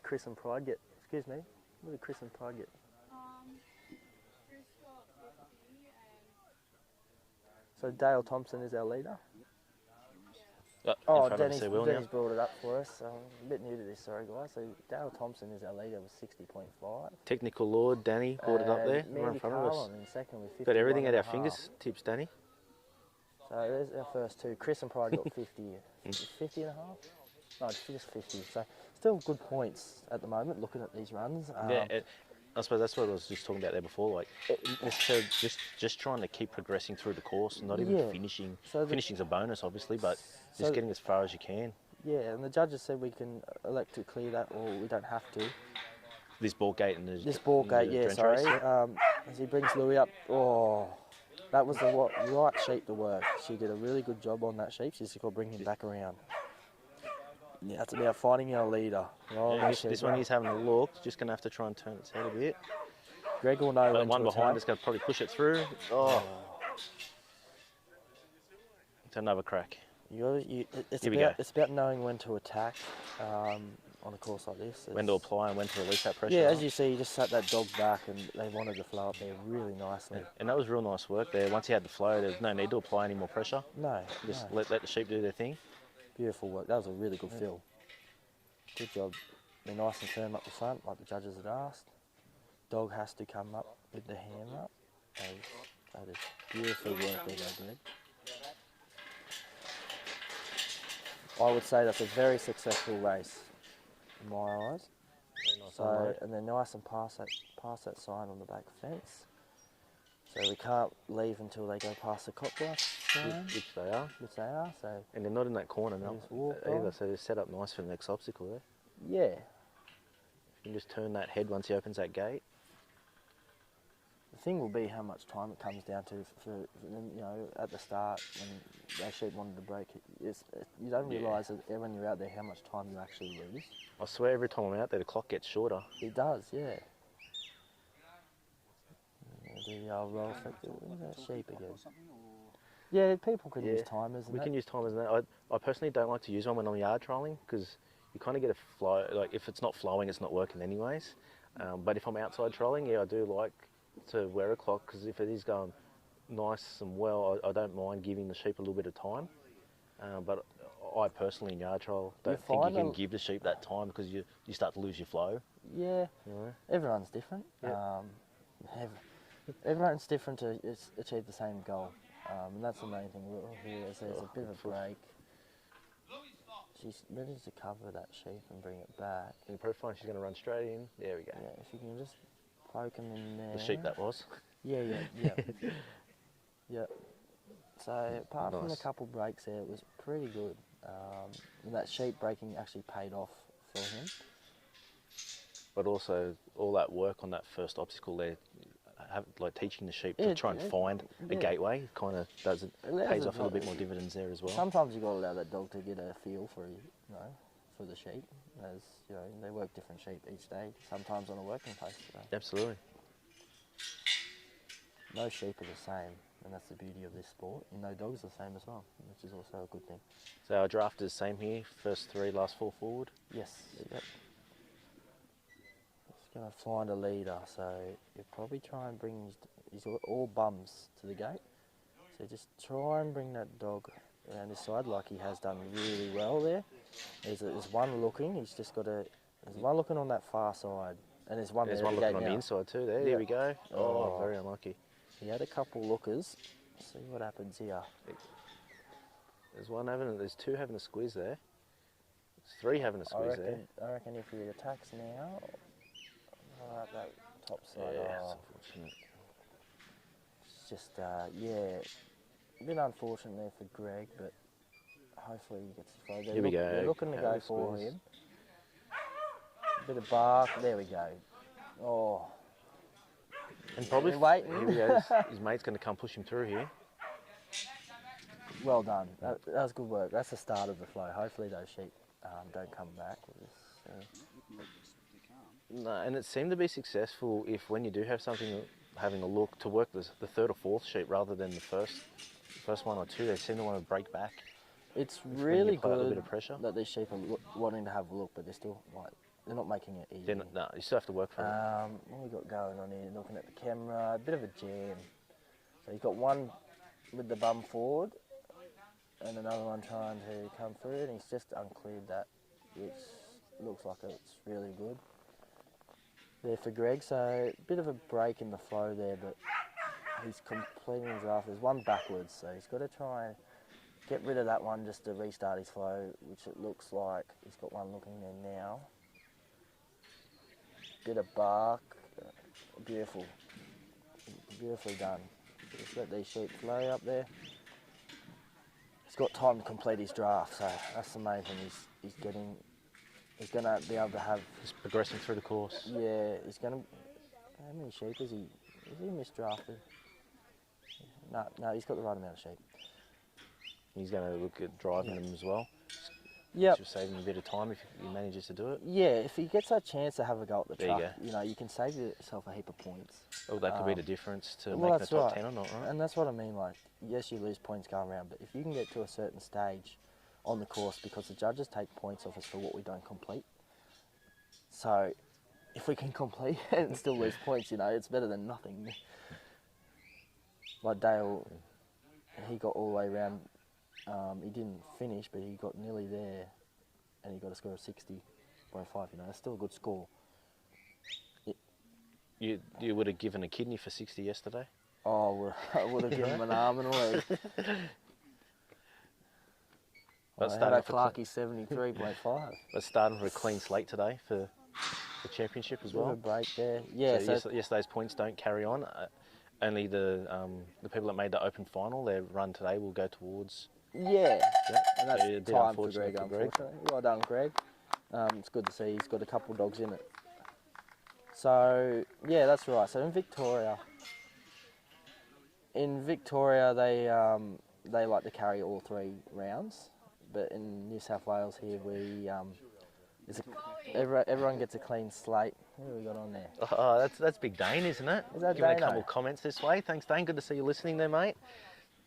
Chris and Pride get? Excuse me. What did Chris and Pride get? Chris got 50 and So Dale Thompson is our leader. In Oh, front of Denny's us there, Will, now. brought it up for us. I'm a bit new to this, sorry guys. So Dale Thompson is our leader with 60.5. Technical Lord, Danny, brought it up there, right Mandy in front of us. Carlin in second with 50. Got everything at our fingertips, Danny. So there's our first two. Chris and Pride got 50. 50 and a half? No, just 50. So still good points at the moment looking at these runs. I suppose that's what I was just talking about there before. Like, necessarily just trying to keep progressing through the course, not even finishing. So Finishing's a bonus, obviously, but so just getting as far as you can. Yeah, and the judges said we can elect to clear that, or we don't have to. This ball gate and This ball gate, yeah, drench sorry. race, yeah. As he brings Louis up, oh, that was the right sheep to work. She did a really good job on that sheep. She's got to bring him back around. Yeah, it's about finding our leader. Oh, Yeah, this one he's having a look. Just going to have to try and turn its head a bit. Greg will know But when one to behind attack. is going to probably push it through. Oh. It's another crack. It's about knowing when to attack on a course like this. When to apply and when to release that pressure. Yeah, as you see, he just sat that dog back and they wanted to flow up there really nicely. And that was real nice work there. Once he had the flow, there's no need to apply any more pressure. No, Just no. let the sheep do their thing. Beautiful work. That was a really good fill. Good job. They're nice and firm up the front, like the judges had asked. Dog has to come up with the hand up. That is beautiful work there, Greg. I would say that's a very successful race in my eyes. Very nice So, unload. and they're nice and past that sign on the back fence. So we can't leave until they go past the Copper sign, Which they are. which they are. So And they're not in that corner now Just walk either, on. so they're set up nice for the next obstacle there. yeah, You can just turn that head once he opens that gate. the thing will be how much time it comes down to for you know, at the start when those sheep wanted to break. You don't Yeah. realise that when you're out there how much time you actually lose. I swear every time I'm out there the clock gets shorter. It does, yeah. The roll effect. That sheep again. Yeah, people can use timers. And We that. can use timers and that. I personally don't like to use one when I'm yard trialling because you kind of get a flow. Like if it's not flowing, it's not working anyways. But if I'm outside trialling, yeah, I do like to wear a clock because if it is going nice and well, I don't mind giving the sheep a little bit of time. But I personally in yard trial don't think you find can a- give the sheep that time because you start to lose your flow. Yeah, You know? everyone's different. Yeah. Everyone's different to achieve the same goal. And that's the main thing. There's a bit of a break. She's ready to cover that sheep and bring it back. You probably find she's going to run straight in. There we go. Yeah, if you can just poke them in there. The sheep that was. Yeah. Yeah. So apart from a Nice. couple breaks there, it was pretty good. And that sheep breaking actually paid off for him. But also all that work on that first obstacle there, like teaching the sheep to Yeah, try and yeah, find a yeah. gateway, kind of does it Allows pays it off a little not- bit more dividends there as well. Sometimes you got to allow that dog to get a feel for for the sheep, as you know they work different sheep each day. Sometimes on a working place. So Absolutely. no sheep are the same, and that's the beauty of this sport. And no dogs are the same as well, which is also a good thing. So our draft is same here. First three, last four forward. Yes. Yep. Just gonna find a leader, so you probably try and bring he's all bums to the gate. So just try and bring that dog around this side, like he has done really well there. There's one looking. He's just got to. There's one looking on that far side, and there's one There's there one at the looking gate on now. the inside too. There Yeah. we go. Oh, Oh. very unlucky. He had a couple lookers. See what happens here. There's two having a squeeze there. It's 3 having a squeeze there. I reckon if he attacks now, right, that top side. Yeah, Oh, it's unfortunate. it's just yeah, a bit unfortunate there for Greg, but hopefully he gets the throw. Here we go. They're looking to Have go a for squeeze. him. Bit of bark. There we go. Oh, And probably They're waiting. here we go. His mate's going to come push him through here. well done. That was good work. That's the start of the flow. Hopefully those sheep don't come back. We'll just, No, and it seemed to be successful if when you do have something, having a look to work the 3rd or 4th sheep rather than the first 1 or 2. They seem to want to break back. it's when you really apply a little good bit of pressure. that these sheep are wanting to have a look, but they're still like they're not making it easy. No, you still have to work for it. What we got going on here? Looking at the camera, a bit of a jam. So you've got one with the bum forward, and another one trying to come through, and he's just uncleared that, which looks like it's really good. There for Greg, so a bit of a break in the flow there, but he's completing his draft. There's one backwards, so he's got to try and get rid of that one just to restart his flow, which it looks like he's got one looking there now. Bit of bark, beautiful, beautifully done. Just let these sheep flow up there. He's got time to complete his draft, so that's the main thing. He's going to be able to have. He's progressing through the course. Yeah, he's going to. How many sheep is he? Is he misdrafted? No, he's got the right amount of sheep. He's going to look at driving them as well. Yep. Just saving a bit of time if he manages to do it. Yeah, if he gets a chance to have a go at the There you truck, go. you can save yourself a heap of points. Oh, that could be the difference to well, making the that's top right. 10 or not, right? And that's what I mean, like, yes, you lose points going around, but if you can get to a certain stage on the course, because the judges take points off us for what we don't complete. So, if we can complete it and still lose points, it's better than nothing. Like Dale, he got all the way around. He didn't finish, but he got nearly there, and he got a score of 60.5. That's still a good score. You would have given a kidney for 60 yesterday? Oh, I would have given him an arm and a leg. But How starting about Clarkie's 73.5? Let's start with a clean slate today for the championship as Bit of a well. break there. Yeah, So yesterday's points don't carry on. Only the people that made the open final, their run today will go towards. yeah. And that's So a bit time for unfortunate Greg, for Greg. unfortunately. Well done, Greg. It's good to see he's got a couple of dogs in it. So, yeah, that's right. So in Victoria, they like to carry all 3 rounds. But in New South Wales here, everyone gets a clean slate. Who have we got on there? Oh, that's Big Dane, isn't it? Is that Giving a Dano? couple of comments this way. Thanks, Dane. Good to see you listening there, mate.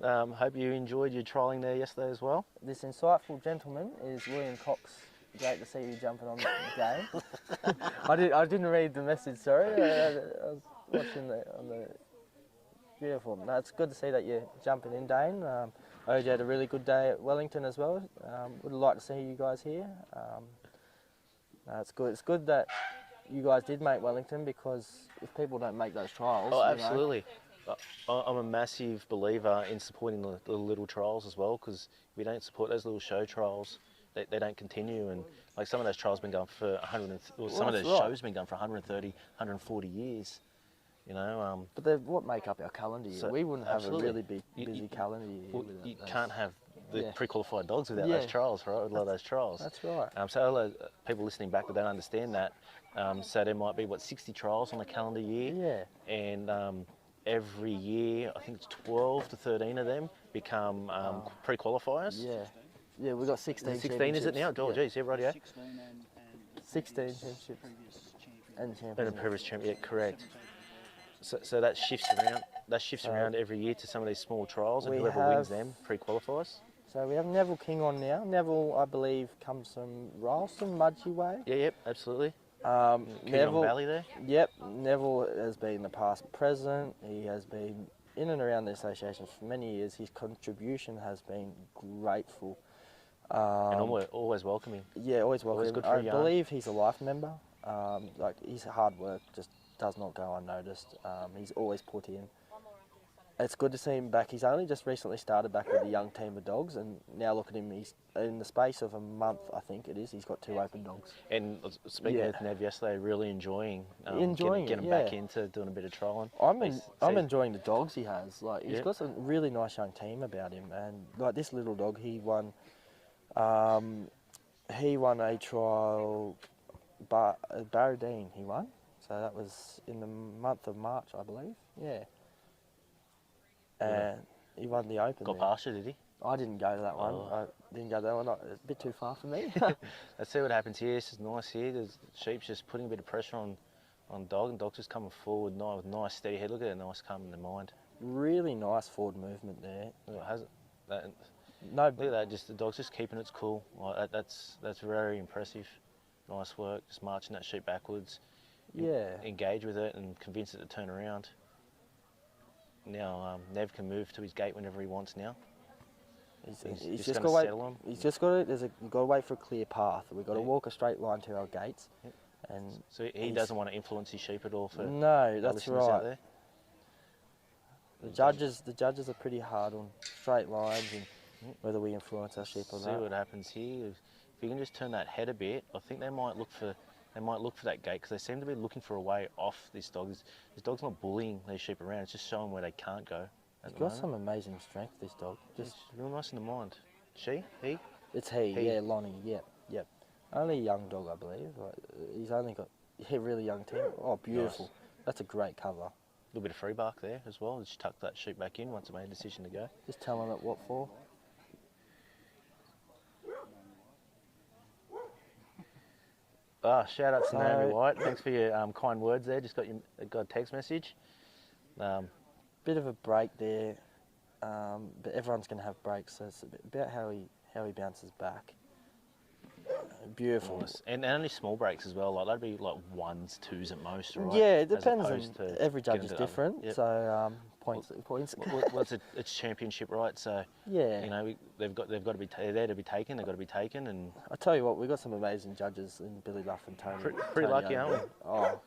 Hope you enjoyed your trialling there yesterday as well. This insightful gentleman is William Cox. Great to see you jumping on the game. I didn't read the message, sorry. I was watching on the beautiful. No, it's good to see that you're jumping in, Dane. OJ had a really good day at Wellington as well. Would like to see you guys here. No, it's good. It's good that you guys did make Wellington, because if people don't make those trials, Oh, absolutely. I'm a massive believer in supporting the little trials as well, because if we don't support those little show trials, they don't continue. And like some of those trials have been going for 100, or some of those shows have been going for 130, 140 years. But they're what make up our calendar year. So, We wouldn't have absolutely. a really big, busy calendar year. Well, without you those. can't have the Yeah. pre-qualified dogs without Yeah. those trials, right? With a lot of those trials. That's right. So a lot of people listening back that don't understand that. So there might be 60 trials on a calendar year, Yeah. and every year I think it's 12 to 13 of them become pre-qualifiers. Yeah. Yeah, we've got 16 16 is it now? championships. Oh, geez, yeah, right, yeah. 16 championships and And a championships. previous champion, yeah, correct. So that shifts around. That shifts around every year to some of these small trials, and we whoever wins have- them pre-qualifies. So we have Neville King on now. Neville, I believe, comes from Ralston, Mudgee Way. Yeah, yep, absolutely. Neville, Neville Valley there. Yep, Neville has been the past president. He has been in and around the association for many years. His contribution has been grateful. And always welcoming. Yeah, always welcome. Always good for I a yarn. believe he's a life member. Like his hard work just does not go unnoticed. He's always put in. It's good to see him back. He's only just recently started back with a young team of dogs, and now look at him. He's in the space of a month, I think it is. He's got 2 open dogs. And speaking with Nev yesterday, really enjoying getting it, back into doing a bit of trialling. I'm enjoying the dogs he has. Like he's Yeah. got a really nice young team about him, and like this little dog, he won a trial, Barradine. He won, so that was in the month of March, I believe. Yeah. And he won the Open. Got there. past you, did he? I didn't go to that one. Oh. I didn't go to that one. It's a bit too far for me. Let's see what happens here. This is nice here. The sheep's just putting a bit of pressure on dog, and dog's just coming forward with nice steady head. Look at that, nice calm in the mind. Really nice forward movement there. Look, hasn't that? No, Look at that. Just the dog's just keeping its cool. Like that's very impressive. Nice work. Just marching that sheep backwards. yeah. Engage with it and convince it to turn around. Now Nev can move to his gate whenever he wants. Now He's just got to gonna wait. settle on. He's just got to. We've got to wait for a clear path. We've got to Yeah. walk a straight line to our gates, Yep. and So he he's- doesn't want to influence his sheep at all. For no, our that's listeners out right. there. The judges are pretty hard on straight lines and whether we influence our sheep or See not. what happens here. If you can just turn that head a bit, I think they might look for that gate, because they seem to be looking for a way off this dog. This dog's not bullying these sheep around. It's just showing where they can't go. At He's the got moment. some amazing strength. This dog. Just real nice in the mind. She, he. It's he. He. Yeah, Lonnie. Yep. Only a young dog, I believe. Like, he's only got a really young team. Oh, beautiful. Nice. That's a great cover. A little bit of free bark there as well. Just tuck that sheep back in once it made a decision to go. Just telling it what for. Shout out to So- Naomi White. Thanks for your kind words there. Just got a text message. Bit of a break there, but everyone's going to have breaks, so it's about how he bounces back. Beautiful. Nice. And only small breaks as well. Like that'd be like 1s, 2s at most, right? Yeah, it As depends. opposed to Every judge getting is to the other- different, Yep. so points. Well, it's championship, right? So Yeah. you know they've got to be they're there to be taken. They've got to be taken, and I tell you what, we've got some amazing judges in Billy Luff and Tony. Pretty Tony lucky, Owen. aren't we? Oh,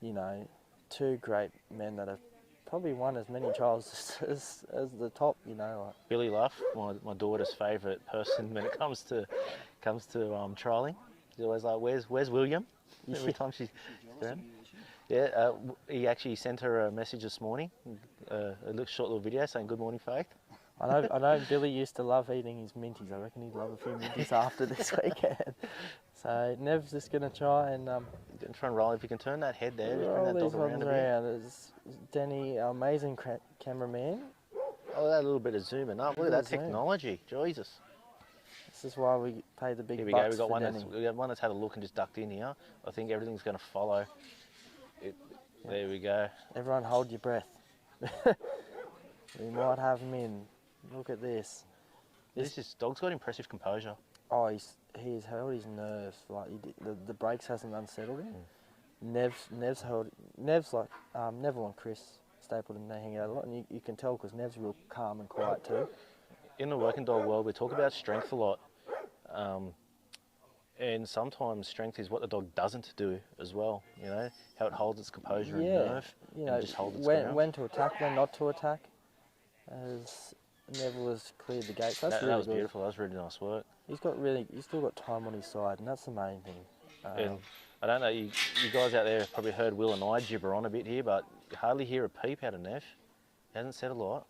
you know, 2 great men that have probably won as many trials as the top. You know, like, Billy Luff, my daughter's favourite person when it comes to trialling. She's always like, "Where's William?" Every time she's around. Yeah, he actually sent her a message this morning, a short little video saying, "Good morning, Faith." I know Billy used to love eating his minties. I reckon he'd love a few minties after this weekend. So Nev's just going to try and Try and roll. If you can turn that head there, just bring roll that these dog around ones a bit. around. It's Denny, our amazing cameraman. Oh, that little bit of zooming up. Look at that Zoom. technology. Jesus. This is why we pay the big Here we go. bucks We've got for one Denny. that's had a look and just ducked in here. I think everything's going to follow. There we go. Everyone hold your breath. We might have him in. Look at this. Dog's got impressive composure. Oh, he's held his nerves. Like the brakes hasn't unsettled him. Nev's like Neville and Chris Stapleton. They hang out a lot, and you can tell because Nev's real calm and quiet too. In the working dog world, we talk about strength a lot. And sometimes strength is what the dog doesn't do as well. You know, how it holds its composure and nerve, you and know, just holds its when ground. to attack, when not to attack. As Neville has cleared the gates. That's That really was good. beautiful. That was really nice work. He's still got time on his side, and that's the main thing. And I don't know, you guys out there have probably heard Will and I gibber on a bit here, but you hardly hear a peep out of Nev. He hasn't said a lot.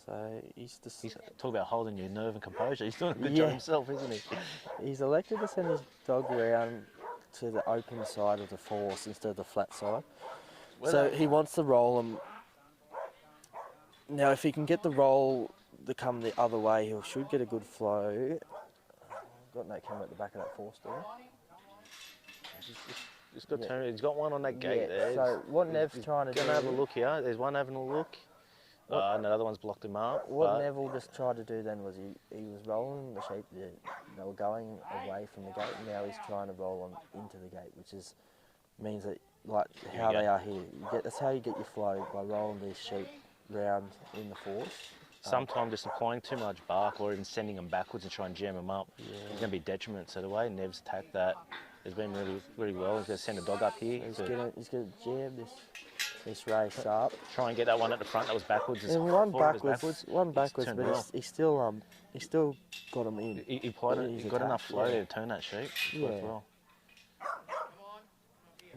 So he's just He's talking about holding your nerve and composure. He's doing a good Yeah. job himself, isn't he? he's elected to send his dog around to the open side of the force instead of the flat side. Well, So he wants to roll him. Now, if he can get the roll to come the other way, he should get a good flow. Got no camera at the back of that force door. He's got, Yeah. he's got one on that gate there. So what Nev's He's trying to do? gonna have a look here. There's one having a look. And the other one's blocked him up. What but Neville just tried to do then was he was rolling the sheep. They were going away from the gate. And now he's trying to roll them into the gate, which means that like Here how we go. they are here. That's how you get your flow by rolling these sheep round in the force. Sometimes just applying too much bark or even sending them backwards and trying to jam them up is going to be detriment. So the way Nev's attacked that has been really, really well. He's going to send a dog up here. He's to- gonna jam this. this race up. Try and get that one at the front that was backwards. And one forward as backwards, turned but well. he still got him in. He His got enough attack, flow yeah. there to turn that sheep. It worked Yeah. well.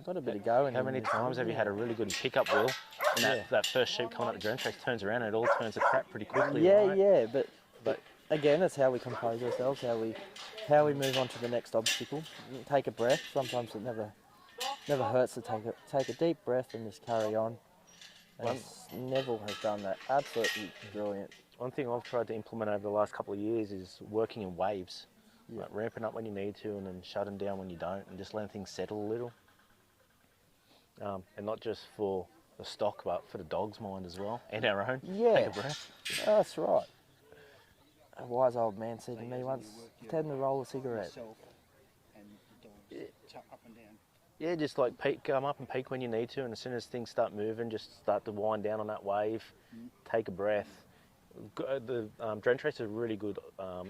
Got a bit of go in How him many this times have you had a really good pickup, Will? And Yeah. that first sheep coming up the ground tracks turns around and it all turns to crap pretty quickly. Yeah, right? yeah, but But again, it's how we compose ourselves, how we move on to the next obstacle. Take a breath. Sometimes it never hurts to take a deep breath and just carry on. And Neville has done that. Absolutely brilliant. one thing I've tried to implement over the last couple of years is working in waves. Yeah. Like ramping up when you need to and then shutting down when you don't, and just letting things settle a little. And not just for the stock, but for the dog's mind as well, and our own. Yeah. Take a breath. That's right. A wise old man said to me once, "Tell him to roll a cigarette." Yourself and the dog tuck up and down. Yeah, just like peak, come up and peak when you need to, and as soon as things start moving, just start to wind down on that wave, take a breath. The Dren Trace is a really good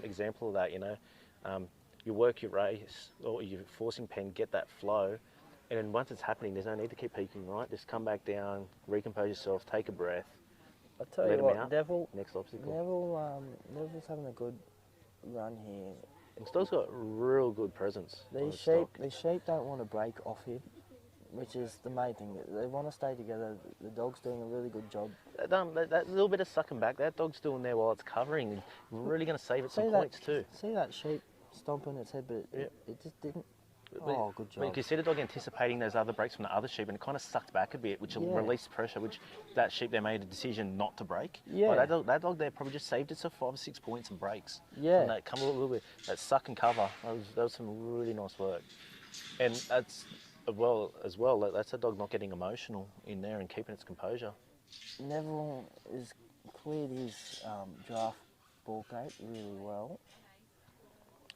example of that, you know. You work your race, or your forcing pen, get that flow, and then once it's happening, there's no need to keep peaking, right? Just come back down, recompose yourself, take a breath, I tell let you him what, out, Neville, next obstacle. Neville's having a good run here. And Stock's got real good presence. on These his stock. these sheep don't want to break off him, which is the main thing. They want to stay together. The dog's doing a really good job. That little bit of sucking back, that dog's doing there while it's covering, and really going to save it some points too. See that sheep stomping its head, but it just didn't. Oh, good But job. you can see the dog anticipating those other breaks from the other sheep, and it kind of sucked back a bit, which will Yeah. release pressure, which that sheep there made a decision not to break. Yeah. Like that dog there probably just saved itself 5 or 6 points and breaks. Yeah. From that, come a little bit, that suck and cover, that was some really nice work. And that's, as well, that's a dog not getting emotional in there and keeping its composure. Neville has cleared his draft ball gate really well.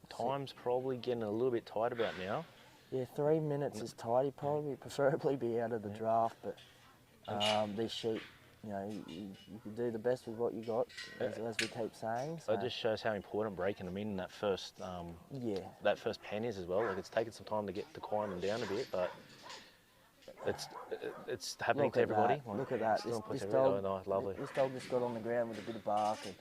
Time's probably getting a little bit tight about now. Yeah, 3 minutes is tight. He'd probably preferably be out of the draft, but these sheep, you know, you can do the best with what you got, as we keep saying. So It just shows how important breaking them in that first yeah, that first pen is as well. Like it's taken some time to quiet them down a bit, but it's happening to everybody. Like, Look at that. still puts This everybody- dog, oh, nice, lovely. This dog just got on the ground with a bit of bark and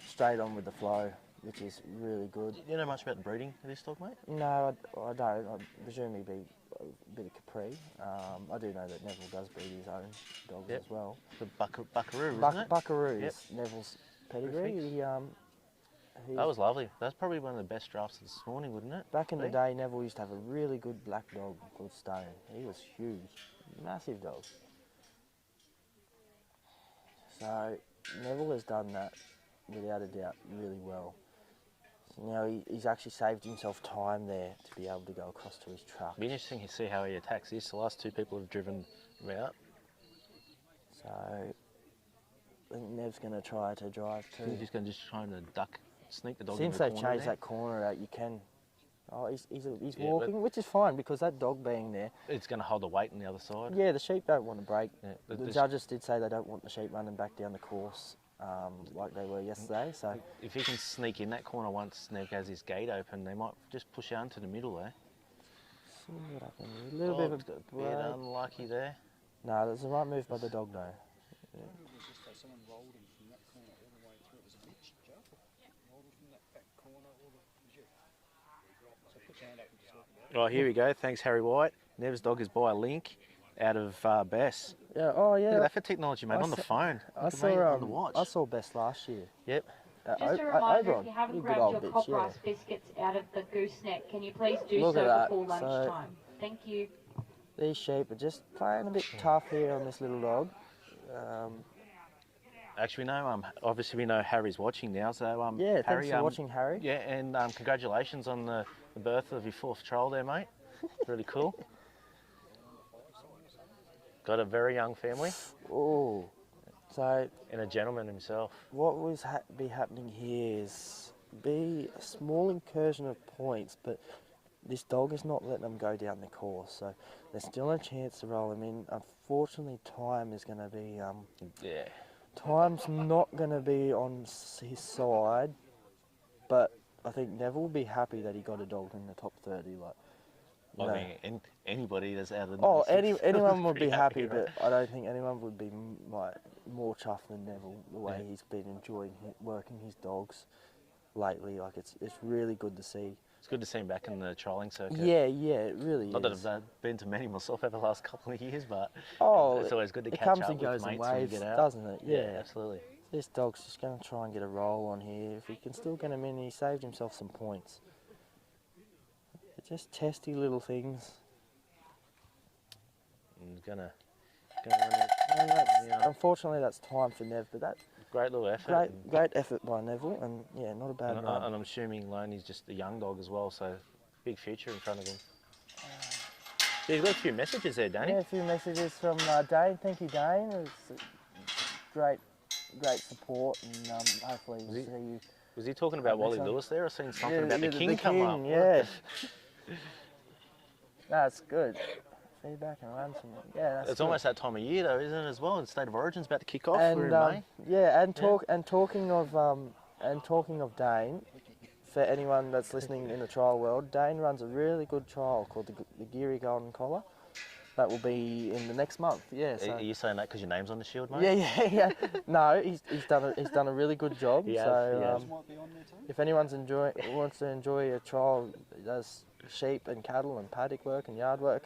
straight on with the flow, which is really good. You know much about the breeding of this dog, mate? No, I don't. I presume he'd be a bit of Capri. I do know that Neville does breed his own dogs Yep. as well. The Buckaroo, isn't it? Buckaroo Yep. is Neville's pedigree. Perfect. He, That was lovely. That's probably one of the best drafts this morning, wouldn't it? back in the Be? day, Neville used to have a really good black dog called Stone. He was huge, massive dog. So Neville has done that without a doubt really well. So now he's actually saved himself time there to be able to go across to his truck. Be interesting to see how he attacks this. The last two people have driven him out. So I think Nev's going to try to drive He's too. just going to trying to sneak the dog. Since in the they've corner changed there. that corner out, you can. Oh, he's Yeah, walking, which is fine because that dog being there. It's going to hold the weight on the other side. Yeah, the sheep don't want to break. Yeah, The judges did say they don't want the sheep running back down the course like they were yesterday. So If he can sneak in that corner once Nev has his gate open, they might just push out into the middle there. see what happens. A little bit of a bit break. unlucky there. No, that's the right move by the dog though. It was just like someone rolled him from that corner all the way through. It was a bitch, Joe. Rolled him from that back corner all the way. So put your hand up and just walk about. Right, here we go. Thanks, Harry White. Nev's dog is by a link out of Bess. Yeah. Oh Look yeah. at that for technology, mate. I On the saw- phone. I Look at saw me on the watch. I saw Best last year. Yep. Just a O- reminder, Oberon, if you haven't good grabbed old your bitch, cop yeah. rice biscuits out of the gooseneck, can you please do Look so at that. before So- lunchtime? Thank you. These sheep are just playing a bit tough here on this little dog. Actually, no. Obviously, we know Harry's watching now. So, Yeah, thanks Harry, for watching, Harry. Yeah, and congratulations on the birth of your 4th child there, mate. Really cool. Got a very young family Oh, so and a gentleman himself. what was be happening here is be a small incursion of points, but this dog is not letting them go down the course, so there's still a chance to roll him in. Unfortunately, time is going to be Yeah. time's not going to be on his side, but I think Neville will be happy that he got a dog in the top 30. Like, I No. mean, anybody that's out of the Oh, 96 anyone would be pretty happy, right? but I don't think anyone would be like more chuffed than Neville the way Yeah. he's been enjoying working his dogs lately. Like it's really good to see. It's good to see him back in the trialling circuit. Yeah, it really Not is. that I've been to many myself over the last couple of years, but Oh, it's always good to it catch comes up and with goes in mates when you waves, get out. doesn't it? Yeah. Absolutely. This dog's just going to try and get a roll on here. If he can still get him in, he saved himself some points. They're just testy little things. And gonna run it. And that's, Yeah. unfortunately, that's time for Nev, but that Great little effort. great effort by Neville, and yeah, not a bad run. And I'm assuming Loney's just a young dog as well, so big future in front of him. Yeah, you've got a few messages there, Danny. Yeah, a few messages from Dane. Thank you, Dane. It was great support, and hopefully we'll see you. Was he talking about Wally so. Lewis there? I seen something about the king come up. Yeah. That's good. Feedback and runs from that's It's good. almost that time of year though, isn't it, as well? The State of Origin's about to kick off. And We're in May. yeah, and talking of Dane, for anyone that's listening in the trial world, Dane runs a really good trial called the Geary Golden Collar. That will be in the next month. Yeah. So. Are you saying that because your name's on the shield, mate? Yeah. No, he's done a really good job. He has, so he has. if anyone's wants to enjoy a trial, does sheep and cattle and paddock work and yard work.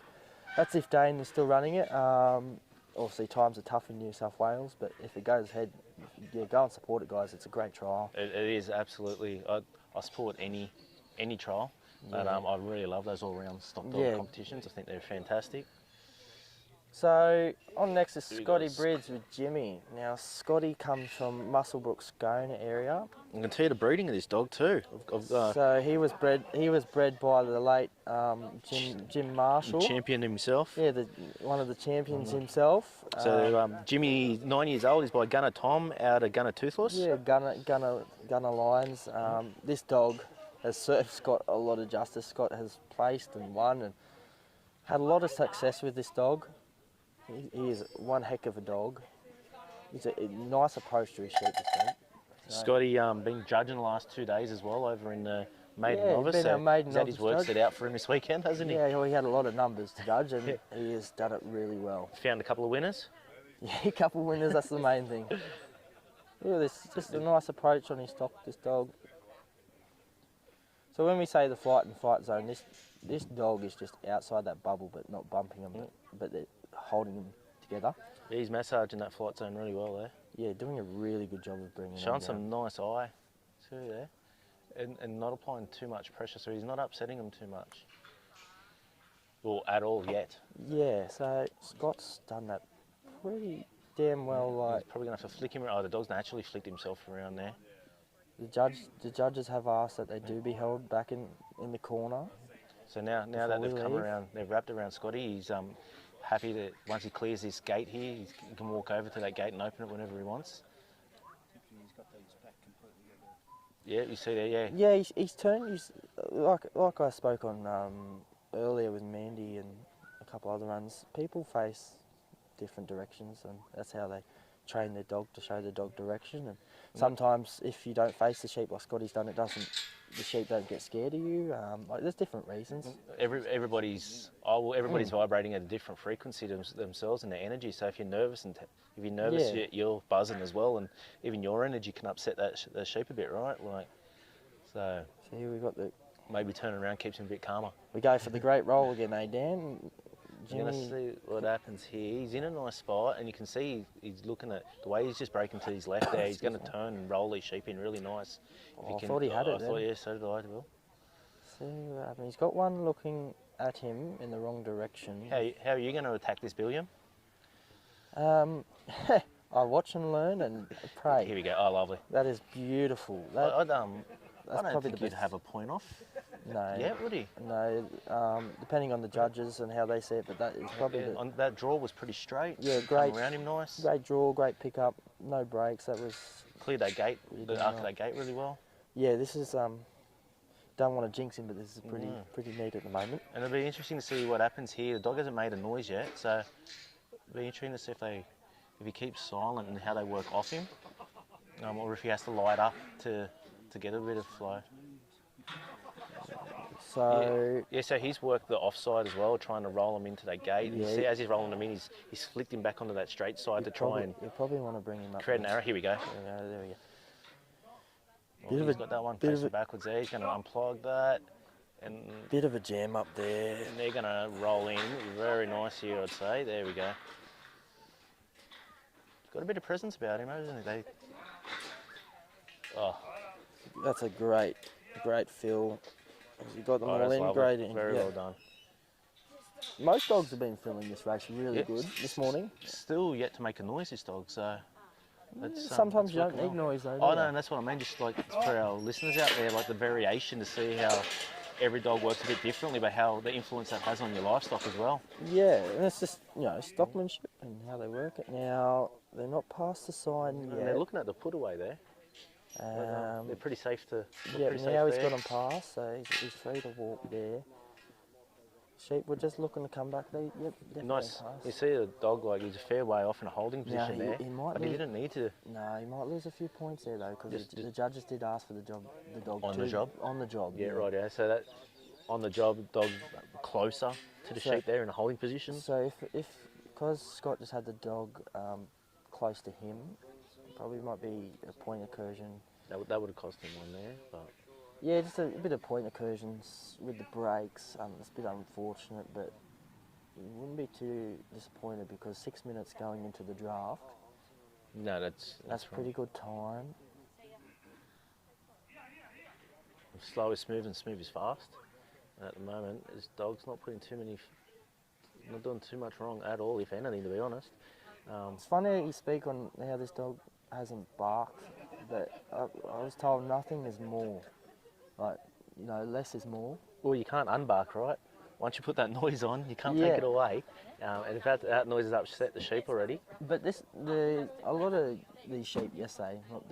That's if Dane is still running it. Obviously, times are tough in New South Wales, but if it goes ahead, yeah, go and support it, guys. It's a great trial. It is absolutely. I support any trial, but I really love those all-round stock dog competitions. I think they're fantastic. So on next is Here we Scotty go. Bridge with Jimmy. Now Scotty comes from Musselbrook, Scone area. I can tell you the breeding of this dog too. So he was bred by the late Jim Marshall. Champion himself. Yeah, one of the champions himself. So Jimmy, 9 years old, he's by Gunner Tom out of Gunner Toothless. Yeah, Gunner Lions. This dog has served Scott a lot of justice. Scott has placed and won and had a lot of success with this dog. He is one heck of a dog. He's a nice approach to his sheep, this dog. So, Scotty been judging the last 2 days as well over in the maiden Yeah, novice. been So a maiden he's had his novice work judge. set out for him this weekend, hasn't he? yeah, well, he had a lot of numbers to judge, and he has done it really well. Found a couple of winners. Yeah, a couple of winners, that's the main thing. Look at this, just a nice approach on his stock, this dog. So when we say the flight and fight zone, this dog is just outside that bubble, but not bumping them, but they're holding them together. Yeah, he's massaging that flight zone really well there. Yeah, doing a really good job of bringing Showing them some down. nice eye too there. And not applying too much pressure, so he's not upsetting them too much. Well, at all yet. Yeah, so Scott's done that pretty damn well. He's Like probably going to have to flick him around. Oh, the dog's naturally flicked himself around there. the judges have asked that they do be held back in the corner. So now that Before we they've come leave. around, they've wrapped around Scotty, he's happy that once he clears this gate here, he can walk over to that gate and open it whenever he wants. Yeah, you see there, yeah. Yeah, he's turned. Like I spoke on earlier with Mandy and a couple other runs. People face different directions, and that's how they train their dog to show the dog direction. And sometimes, if you don't face the sheep like Scotty's done, the sheep don't get scared of you. Like there's different reasons. Everybody's vibrating at a different frequency themselves and their energy. So if you're nervous Yeah. you're buzzing as well, and even your energy can upset the sheep a bit, right? Like, so So here we got maybe turning around keeps him a bit calmer. we go for the great roll again, eh, Dan? You're going to see what happens here. He's in a nice spot, and you can see he's looking at the way he's just breaking to his left there. He's going to turn and roll these sheep in really nice. Oh, I thought he had it I thought, then. yeah, so did I. Well, See what happens. He's got one looking at him in the wrong direction. how are you going to attack this, Billiam? I watch and learn and pray. Here we go. Oh, lovely. That is beautiful. I That, don't probably think the you'd best. have a point off. no, Yeah, would he? no. Depending on the judges and how they see it, but that is probably Yeah, the that draw was pretty straight. Yeah, Come great. around him nice. great draw, great pickup, no breaks. That was Cleared that gate, Really the done arc of well. that gate really well. yeah. This is don't want to jinx him, but this is pretty No. pretty neat at the moment. And it'll be interesting to see what happens here. The dog hasn't made a noise yet, so it'll be interesting to see if he keeps silent and how they work off him, or if he has to light up to get a bit of flow. So Yeah, so he's worked the offside as well, trying to roll him into that gate. And you Yeah. see, as he's rolling him in, he's flicked him back onto that straight side to try and you probably want to bring him up. create an error. Here we go. There we go. Oh, Bit of he's a- got that one bit of facing a- backwards there. He's going to unplug that, and Bit of a jam up there. they're going to roll in very nice here, I'd say. There we go. He's got a bit of presence about him, hasn't he? Oh, That's a great fill. You got them oh, all that's in, lovely. great in. Very Yeah. well done. Most dogs have been filling this race really Yeah. good this morning. Still yet to make a noise, this dog, so... That's, Sometimes that's you don't working need well. noise though. Oh do no, you? and that's what I mean. Just like for our listeners out there, like the variation to see how every dog works a bit differently, but how the influence that has on your livestock as well. Yeah, and it's just, stockmanship and how they work it. Now, they're not past the sign And yet. they're looking at the put away there. They're pretty safe to. Yeah, pretty now safe he's there. got him past, so he's free to walk there. Sheep were just looking to come back. Yep, definitely Nice. past. You see a dog like he's a fair way off in a holding Now, position there, he might but he lose- didn't need to. No, he might lose a few points there though, because Just- the judges did ask for the dog On the job? On the job. Yeah, right. Yeah. So that on the job, dog closer to the So- sheep there in a holding position. So because Scott just had the dog close to him, probably might be a point incursion. That would have cost him one there, but. Yeah, just a bit of point incursions with the brakes. It's a bit unfortunate, but you wouldn't be too disappointed because 6 minutes going into the draft, No, that's that's right. pretty good time. Slow is smooth and smooth is fast. And at the moment, this dog's not putting not doing too much wrong at all, if anything, to be honest. It's funny you speak on how this dog hasn't barked, but I was told nothing is more. Like, less is more. Well, you can't unbark, right? Once you put that noise on, you can't Yeah. take it away. And if that noise has upset the sheep already, But a lot of these sheep yesterday, not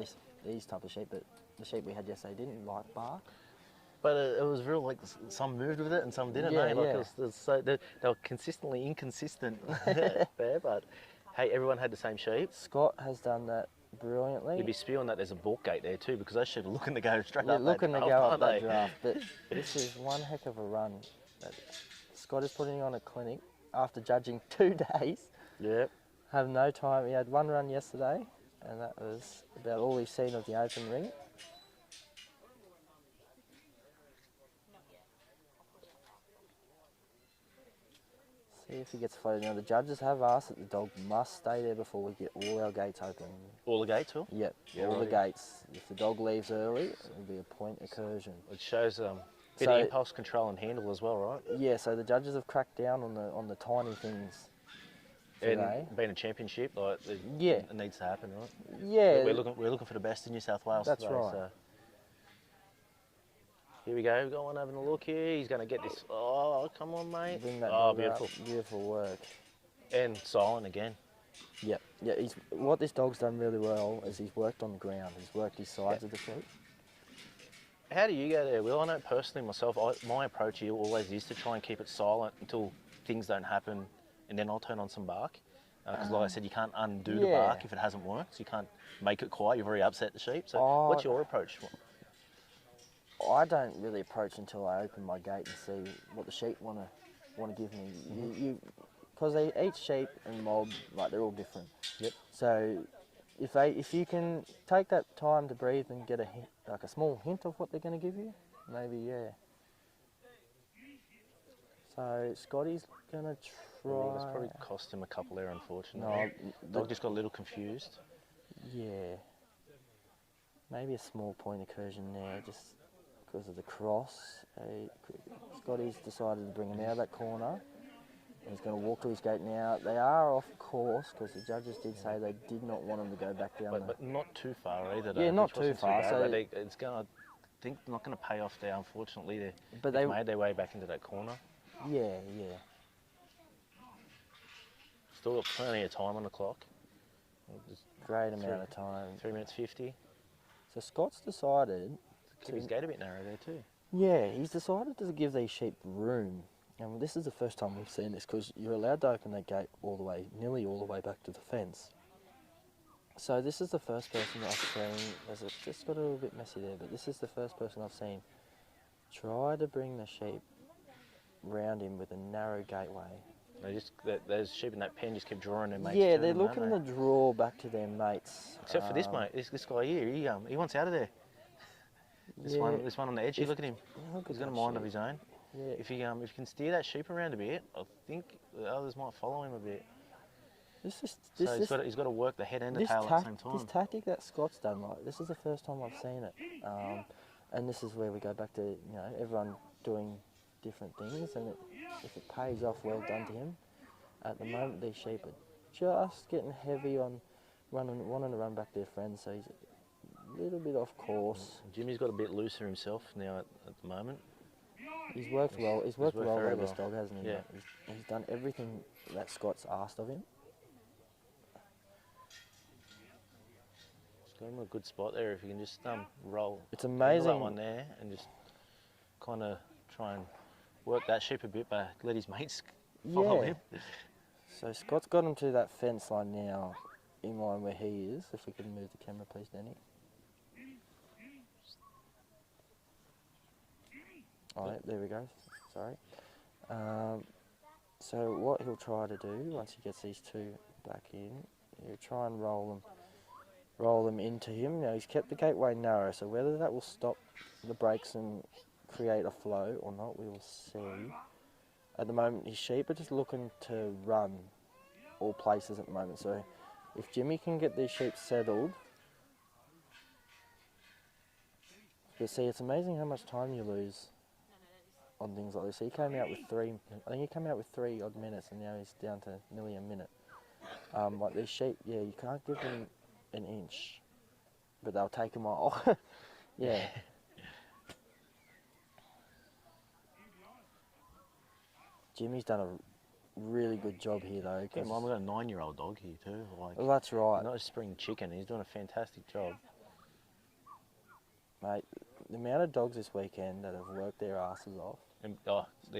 these type of sheep, but the sheep we had yesterday didn't like bark. but it was real. Like some moved with it and some didn't. Yeah, Like yeah. it was so they were consistently inconsistent there. But hey, everyone had the same sheep. Scott has done that brilliantly. You'd be spewing that there's a balk gate there too, because those sheep are looking to go straight Yeah, up. looking to that go draft, up aren't that they? draft, but this is one heck of a run. That Scott is putting on a clinic after judging 2 days. Yep. Have no time. He had one run yesterday, and that was about all we've seen of the open ring. See if he gets floated. Now the judges have asked that the dog must stay there before we get all our gates open. All the gates, will. Yep, Yeah, all the right. gates. If the dog leaves early, it'll be a point incursion. It shows bit So- of impulse control and handle as well, right? Yeah, so the judges have cracked down on the tiny things today. And being a championship, like Yeah. it needs to happen, right? Yeah, We're looking for the best in New South Wales That's today. right. So. Here we go. Go on, having a look here. He's going to get this. Oh, come on, mate. bring that Oh, dog up. beautiful. Beautiful work. And silent again. Yep. Yeah, what this dog's done really well is he's worked on the ground. He's worked his sides of the sheep. How do you go there, Will? I know personally myself, my approach here always is to try and keep it silent until things don't happen, and then I'll turn on some bark. Because like I said, you can't undo the yeah. bark if it hasn't worked. So you can't make it quiet. You've already upset the sheep. So Oh. what's your approach? I don't really approach until I open my gate and see what the sheep want to give me. Because each sheep and mob, like they're all different. Yep. So if you can take that time to breathe and get a hint, like a small hint of what they're going to give you, maybe yeah. So Scotty's going to try. That's probably cost him a couple there, unfortunately. No, Dog just got a little confused. yeah. Maybe a small point incursion there, just because of the cross. Scotty's decided to bring him out of that corner. He's going to walk to his gate now. They are off course because the judges did say they did not want him to go back down But not too far either. Yeah, though, not which wasn't too far, bad, so- but it's going to, I think, not going to pay off there. Unfortunately, But they've they- made their way back into that corner. Yeah. Still got plenty of time on the clock. Just Great amount of time. 3 minutes 50. So Scott's decided. Keep his gate a bit narrow there too. Yeah, he's decided to give these sheep room. And this is the first time we've seen this because you're allowed to open that gate nearly all the way back to the fence. So this is the first person that I've seen, it just got a little bit messy there, but this is the first person I've seen Try to bring the sheep round him with a narrow gateway. Those sheep in that pen just keep drawing their mates. Yeah, to they're them, looking to don't they? draw back to their mates. Except for this mate, this guy here, he wants out of there. This Yeah. one on the edge. Here, look at him. Yeah, look He's at got a that mind of sheep. his own. Yeah. If you can steer that sheep around a bit, I think the others might follow him a bit. So he's got to work the head and the tail at the same time. This tactic that Scott's done, like, this is the first time I've seen it. And this is where we go back to, you know, everyone doing different things, and if it pays off, well done to him. At the moment, these sheep are just getting heavy on wanting to run back their friends, so he's a little bit off course. Jimmy's got a bit looser himself now at the moment. He's worked well. He's worked well very with this well. dog, hasn't he? Yeah. He's done everything that Scott's asked of him. He's got him in a good spot there. If you can just roll. It's handle amazing. that one there and just kind of try and work that sheep a bit, but let his mates follow him. So Scott's got him to that fence line now, in line where he is. If we can move the camera, please, Danny. Oh, yeah, there we go. Sorry. So what he'll try to do once he gets these two back in, he'll try and roll them into him. Now he's kept the gateway narrow, so whether that will stop the brakes and create a flow or not, we will see. At the moment, his sheep are just looking to run all places at the moment. So if Jimmy can get these sheep settled, but see, it's amazing how much time you lose on things like this. He came out with I think he came out with 3 odd minutes, and now he's down to nearly a minute. Like these sheep, yeah, you can't give them an inch, but they'll take a mile. Yeah. Jimmy's done a really good job here though. Keep in mind, we've got a 9-year-old dog here too. Like, Well, that's right, not a spring chicken. He's doing a fantastic job. mate. The amount of dogs this weekend that have worked their asses off. And, their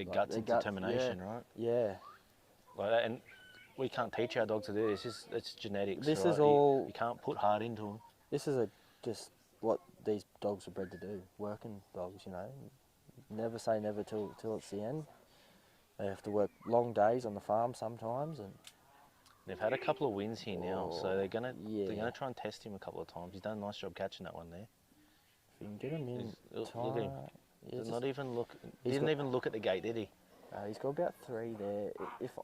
guts their and guts, determination, right? Yeah. Like that, and we can't teach our dogs to do this. It's genetics. This right? is all- You can't put hard into them. This is just what these dogs are bred to do. Working dogs, you know. Never say never till it's the end. They have to work long days on the farm sometimes, and They've had a couple of wins here now, so they're gonna yeah. try and test him a couple of times. He's done a nice job catching that one there. if you can get him in Look time, at him. yeah, Did just- not even look. he's Didn't got- even look at the gate, did he? he's got about 3 there. If I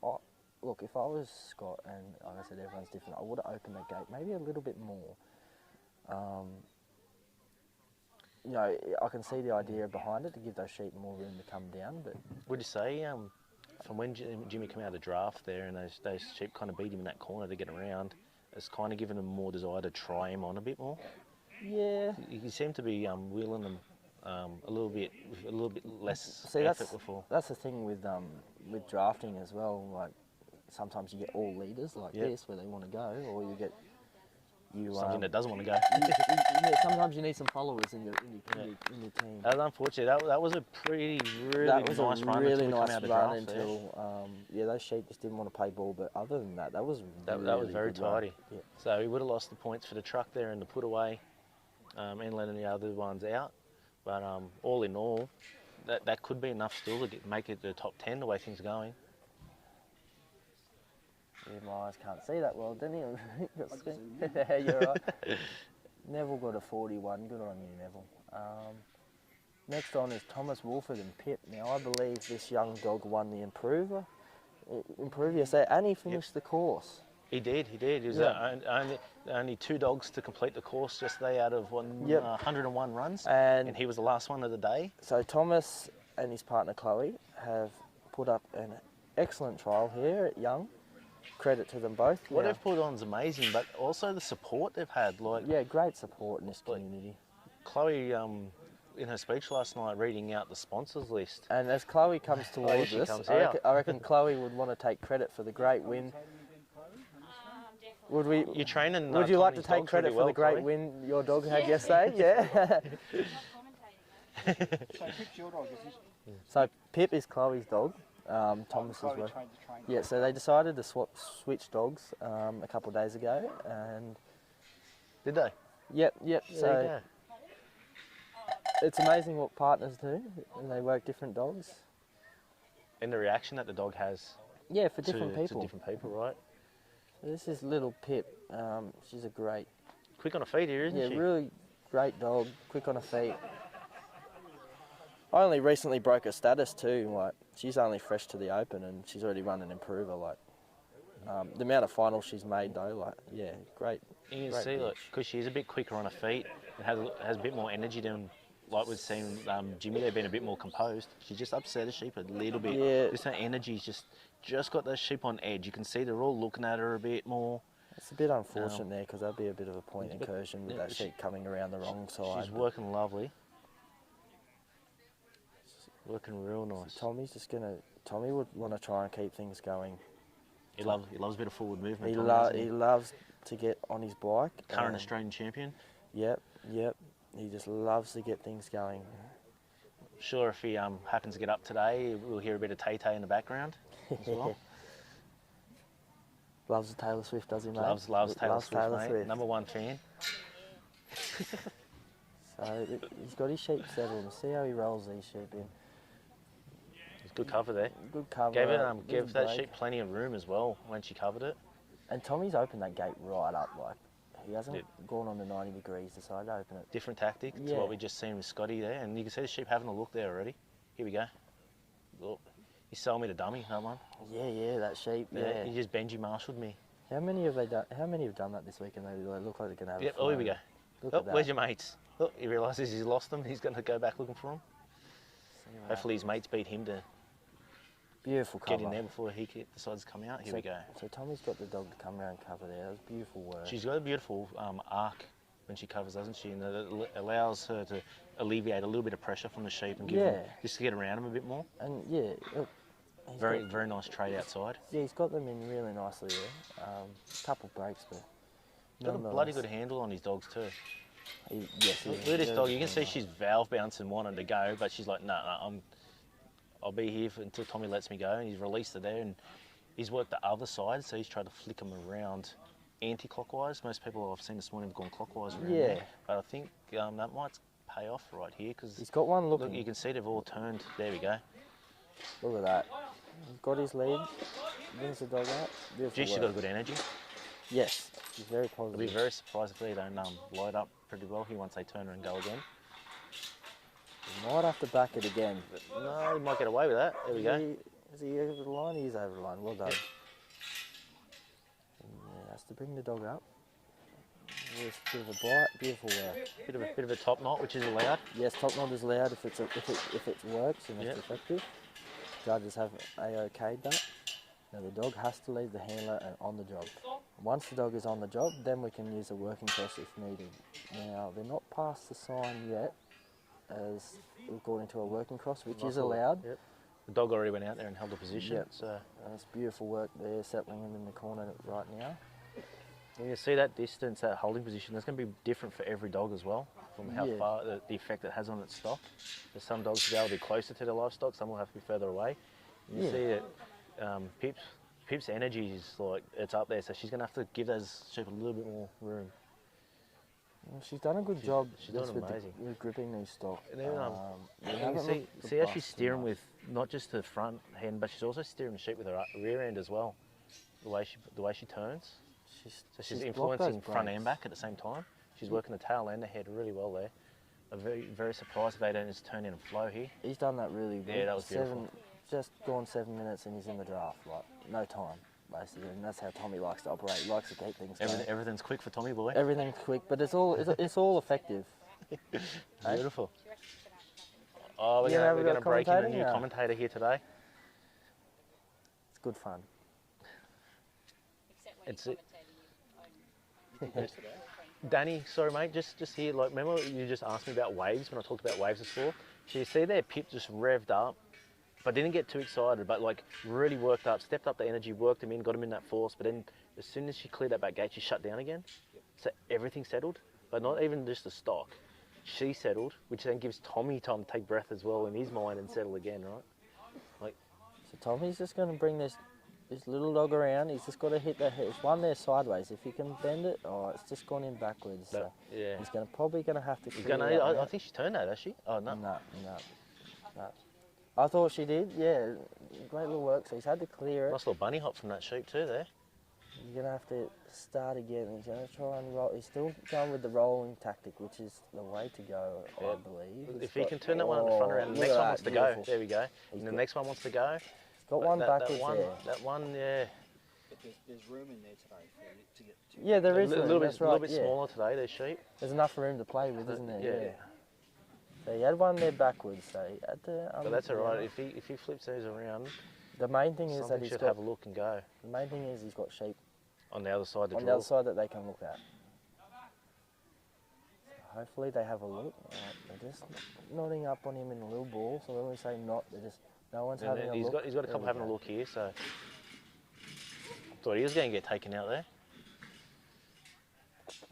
was Scott, and like I said, everyone's different, I would have opened the gate maybe a little bit more. You know, I can see the idea behind it to give those sheep more room to come down, but Would you say from when Jimmy came out of the draft there, and those sheep kind of beat him in that corner to get around, it's kind of given him more desire to try him on a bit more. yeah. He seemed to be wheeling them a little bit less See, effort before. that's the thing with drafting as well. Like sometimes you get all leaders like Yep. this where they want to go, or you get Something that doesn't want to go. sometimes you need some followers in your team. That was unfortunate. That was a really That was nice a run really until we come nice out of run draft there. until those sheep just didn't want to play ball. But other than that, that was That was really very good run. tidy. Yeah. So he would have lost the points for the truck there and the put away, and letting the other ones out. But all in all, that could be enough still to make it the top 10 the way things are going. Yeah, my eyes can't see that well, didn't he? You're right. Neville got a 41. Good on you, Neville. Next on is Thomas Wolford and Pip. Now, I believe this young dog won the Improver yesterday, and he finished the course. He did. He was only 2 dogs to complete the course yesterday out of 101 runs, And he was the last one of the day. so Thomas and his partner Chloe have put up an excellent trial here at Young. Credit to them both. What Now, they've put on is amazing, but also the support they've had. Like yeah, great support in this community. Chloe, in her speech last night, reading out the sponsors list. And as Chloe comes towards she us, comes I out. reckon Chloe would want to take credit for the great win. Would we? You're training. Would you like to Tony's take dogs credit really for the well, great Chloe. win your dog had yesterday? Yeah. So Pip's your dog, is he? So Pip is Chloe's dog. Thomas Chloe as well. trained the trainer. Yeah. So they decided to switch dogs a couple of days ago, and Did they? yep. There you So go. it's amazing what partners do when they work different dogs. And the reaction that the dog has Yeah, for different people. to different people, right? This is little Pip. She's a great, Quick on her feet here, isn't yeah, she? really great dog. Quick on her feet. I only recently broke her status too. Like, she's only fresh to the open, and she's already run an improver. Like, the amount of finals she's made though, like, yeah, great. You can great see, bitch. like, because she's a bit quicker on her feet and has a bit more energy than, like we've seen Jimmy there being a bit more composed. She just upset the sheep a little bit. Yeah. Just her energy's just got those sheep on edge. You can see they're all looking at her a bit more. It's a bit unfortunate there because that'd be a bit of a point It's a bit- incursion with yeah, that sheep coming around the wrong side. She's working lovely. Working real nice. Tommy's just gonna. Tommy would want to try and keep things going. He loves a bit of forward movement. He, Tommy, doesn't he loves to get on his bike. Current and- Australian champion. Yep. He just loves to get things going. Sure, if he happens to get up today, we'll hear a bit of Tay-Tay in the background as well. Loves Taylor Swift, does he, mate? Loves Taylor Swift, mate. Number one fan. So he's got his sheep settled. And see how he rolls these sheep in. It's good cover there. Good cover. Gave gives that break. sheep plenty of room as well when she covered it. And Tommy's opened that gate right up. Like, he hasn't Yeah. gone on the 90 degrees, decided to open it. Different tactic to Yeah. what we just seen with Scotty there, and you can see the sheep having a look there already. Here we go. Look, he sold me the dummy, that one. Yeah, that sheep. Yeah. He just Benji marshalled me. How many have they done? How many have done that this week? And they look like they're gonna have. Yep. a Oh, here we flow. go. Look Oh, at that. where's your mates? Oh, he realises he's lost them. He's going to go back looking for them. See that? Hopefully his mates beat him to Beautiful cover. get in there before he decides to come out. Here we go. So Tommy's got the dog to come around and cover there. That was beautiful work. She's got a beautiful arc when she covers, doesn't she? And it allows her to alleviate a little bit of pressure from the sheep and give them, just to get around them a bit more. And yeah, look, he's Very, got, very nice trade outside. yeah, he's got them in really nicely there. Couple breaks, but Got a bloody good handle on his dogs too. yes, Look at this dog. You can see she's valve bouncing, wanting to go, but she's like, no, I'll be here until Tommy lets me go. And he's released her there, and he's worked the other side, so he's tried to flick them around anti-clockwise. Most people I've seen this morning have gone clockwise around Yeah. there, but I think that might pay off right here because He's got one looking. look, you can see they've all turned. There we go. Look at that. He's got his lead. Brings the dog out. Beautiful Gee, she's work. got good energy. Yes, he's very I'll be positive. very surprised if they don't light up pretty well here once they turn her and go again. He might have to back it again. But no, he might get away with that. There we go. Is he over the line? He's over the line. Well done. Yeah, has to bring the dog up. Yes, bit of a bite. Beautiful work. Bit of a top knot, which is allowed. Yes, top knot is allowed if it works and Yep. it's effective. Judges have a-okayed that. Now the dog has to leave the handler and on the job. Once the dog is on the job, then we can use a working cross if needed. Now they're not past the sign yet, as according to a working cross, which is allowed. Yep. The dog already went out there and held the position. Yep. So That's beautiful work there, settling him in the corner right now. you can see that distance, that holding position. That's going to be different for every dog as well, from how Yeah. far the effect it has on its stock. There's some dogs will be closer to their livestock, some will have to be further away. You Yeah. see that Pip's energy is like it's up there, so she's going to have to give those sheep a little bit more room. Well, she's done a good job she's doing just with, amazing. with gripping these stock. And then, we You haven't can looked see how robust she's steering enough. with not just the front hand, but she's also steering the sheep with her rear end as well. The way she turns. So she's blocked those influencing front and brakes. back at the same time. She's working the tail and the head really well there. I'm very, very surprised if they don't just turn in and flow here. He's done that really well. Yeah, that was beautiful. Just gone 7 minutes and he's in the draft. Like, no time, basically. And that's how Tommy likes to operate. He likes to keep things going. Everything's quick for Tommy boy. Everything's quick, but it's all effective. Beautiful. Oh, we're You gonna have going to a break in a commentator? new Yeah. commentator here today. It's good fun. It's it. Danny, sorry mate, just here, like remember you just asked me about waves when I talked about waves before? So you see there Pip just revved up, but didn't get too excited, but like really worked up, stepped up the energy, worked him in, got him in that force, but then as soon as she cleared that back gate, she shut down again. So everything settled, but not even just the stock. She settled, which then gives Tommy time to take breath as well in his mind and settle again, right? Like, So Tommy's just going to bring this this little dog around. He's just got to hit the head. It's one there sideways. If he can bend it, oh, it's just gone in backwards. So Yeah. he's probably gonna have to. He's clear gonna. that I out. think she turned that, has she? Oh no. No. I thought she did. Yeah, great little work. So he's had to clear it. Nice little bunny hop from that sheep too there. You're gonna have to start again. He's gonna try and roll. He's still going with the rolling tactic, which is the way to go, I believe. If he can turn that one at the front around, the next one wants to go. beautiful. There we go. And the next one wants to go. He's got one backwards that one, there. That one, yeah. But there's room in there today for you to get to. Yeah, there is a room, little bit, that's right, little bit yeah. smaller today. These sheep. There's enough room to play with, isn't there? Yeah. So he had one there backwards. So he had to. But that's all right. If he flips these around, The main thing is that something he's should got. have a look and go The main thing is he's got sheep on the other side of the on the draw. other side that they can look at. So hopefully they have a look. They're just nodding up on him in a little ball. So when we say not, they're just no one's And having then a he's look. got a There couple we having a go. look here. So thought he was going to get taken out there.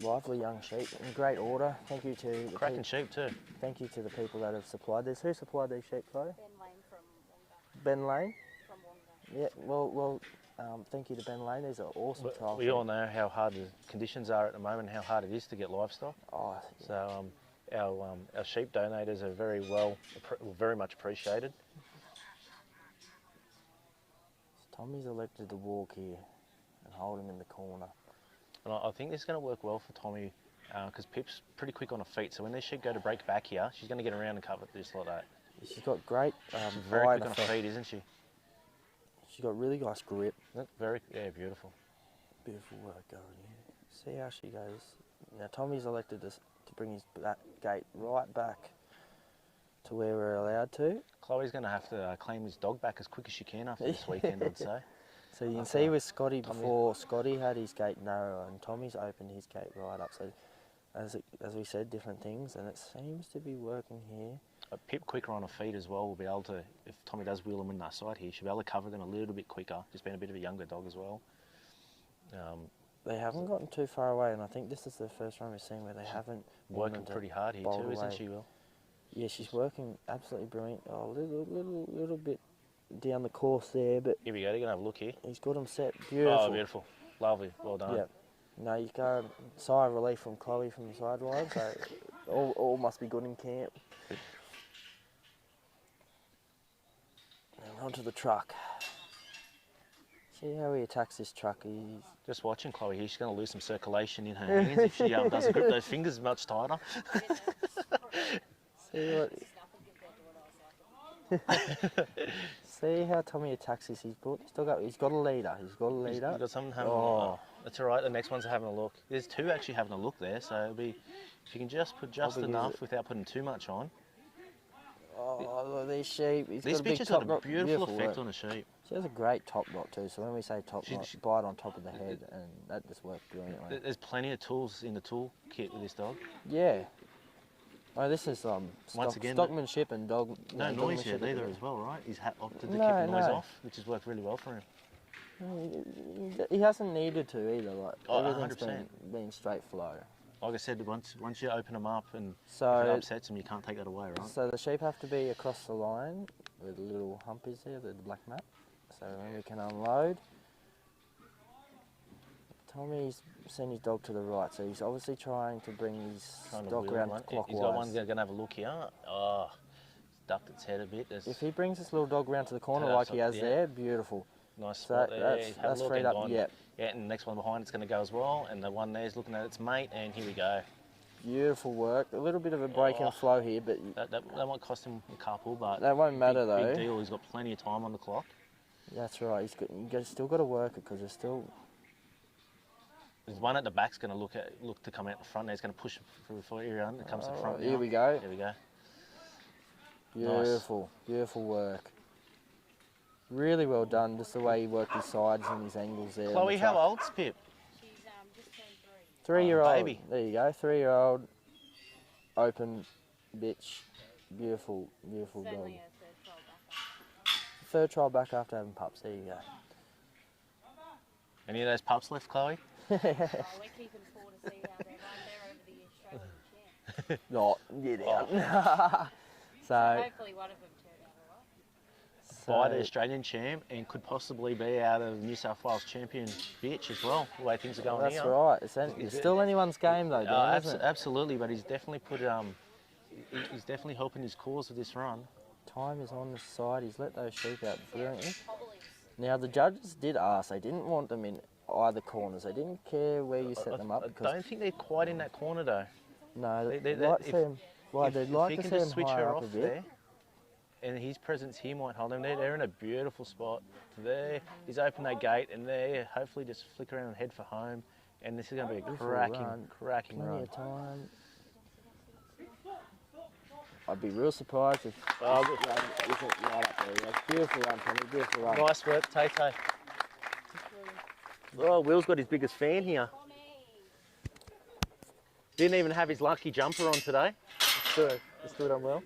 Lively young sheep in great order. Thank you to the Cracking sheep too. Thank you to the people that have supplied this. Who supplied these sheep, Chloe? Ben Lane from Wonga. Ben Lane. From Wonga. Yeah. Well. Thank you to Ben Lane. These are awesome trial We sheep. all know how hard the conditions are at the moment, how hard it is to get livestock. Oh, yeah. So our sheep donators are very much appreciated. Tommy's elected to walk here and hold him in the corner. And I think this is going to work well for Tommy because Pip's pretty quick on her feet. So when these sheep go to break back here, she's going to get around and cover just like that. She's got great She's very eye quick on and her effect. feet, isn't she? She's got really nice grip. Yeah, beautiful. Beautiful work going here. See how she goes. Now Tommy's elected to bring his that gate right back to where we're allowed to. Chloe's going to have to claim his dog back as quick as she can after this weekend, I'd say. So you can Okay. see with Scotty Tommy- before, Scotty had his gate narrow and Tommy's opened his gate right up. So as we said, different things, and it seems to be working here. Pip quicker on her feet as well will be able to, if Tommy does wheel them in that side here, she'll be able to cover them a little bit quicker, just being a bit of a younger dog as well. They haven't gotten too far away, and I think this is the first one we've seen where they haven't Working wanted to pretty hard here bolt too, isn't away. she, Will? Yeah, she's working absolutely brilliant. Oh, little bit down the course there, but Here we go, they're going to have a look here. he's got them set. Beautiful. Oh, beautiful. Lovely, well done. Yeah. No, you go sigh of relief from Chloe from the sideline, so all must be good in camp. And onto the truck. See how he attacks this truck. He's Just watching Chloe here, she's going to lose some circulation in her hands if she doesn't grip those fingers much tighter. see what. See how Tommy attacks this. He's got a leader. He's got a leader. You've got something having Oh. That's all right, the next one's having a look. There's two actually having a look there, so it'll be, if you can just put just big is enough it? without putting too much on. Oh, look at these sheep. He's This got a big bitch has top got a knot. beautiful effect work. on a sheep. She has a great top knot too. So when we say top She- knot, she- bite on top of the head, and that just works brilliantly. There's plenty of tools in the tool kit with this dog. Yeah. Oh, this is Once again, stockmanship and dog. No noise here dogmanship. either as well, right? He's opted to keep No, the noise no. off, which has worked really well for him. He hasn't needed to either. Like Oh, everything's 100%. been straight flow. Like I said, once you open them up and if it So upsets them, you can't take that away, right? so the sheep have to be across the line where the little hump is there, the black mat. So when we can unload. Tommy's sent his dog to the right, so he's obviously trying to bring his Trying to dog wheel around one. clockwise. He's got one going to have a look here. Oh, it's ducked its head a bit. There's If he brings this little dog round to the corner To like that he side, has yeah. there, beautiful. nice So spot there. that's Have a look freed and up. gone. Yeah, Yeah, and the next one behind it's going to go as well. And the one there's looking at its mate, and here we go. beautiful work. A little bit of a break in Oh. flow here, but That might cost him a couple, but that won't matter though. big deal. He's got plenty of time on the clock. That's right. Still got to work it because there's still. There's one at the back's going to look to come out the front. There. He's going to push for everyone. It comes to the front. Here now. we go. There we go. Beautiful, beautiful work. Really well done. Just the way he worked his sides and his angles there. on the Chloe, how truck. old's Pip? She's just turned 3. 3-year-old. baby. There you go. 3-year-old. Open bitch. Beautiful, beautiful It's dog. only a third trial back. Third trial back after having pups. There you go. Any of those pups left, Chloe? We're keeping 4 to see how they run. They're over the Australian champ. Not get out. So so, hopefully one of them turned out by the Australian champ and could possibly be out of New South Wales champion bitch as well, the way things are going That's here. right. It's still anyone's game though, Dan, isn't it? Absolutely, but he's definitely put he's definitely helping his cause with this run. Time is on the side. He's let those sheep out brilliantly. Now the judges did ask. They didn't want them in either corners. They didn't care where you set them up. I Because don't think they're quite in that corner though. no, They- they'd like to see them. Well, they'd like if to he see can them just switch higher her up a off bit. there, and his presence here might hold them. They're in a beautiful spot. There, he's opened that gate, and there, hopefully just flick around and head for home. And this is going to be a Beautiful cracking run. cracking Plenty run. of time. I'd be real surprised if Oh, isn't right up there. That's beautiful run, Tommy. Beautiful run. nice work, Tay. Oh, Will's got his biggest fan here. Didn't even have his lucky jumper on today. Still done well.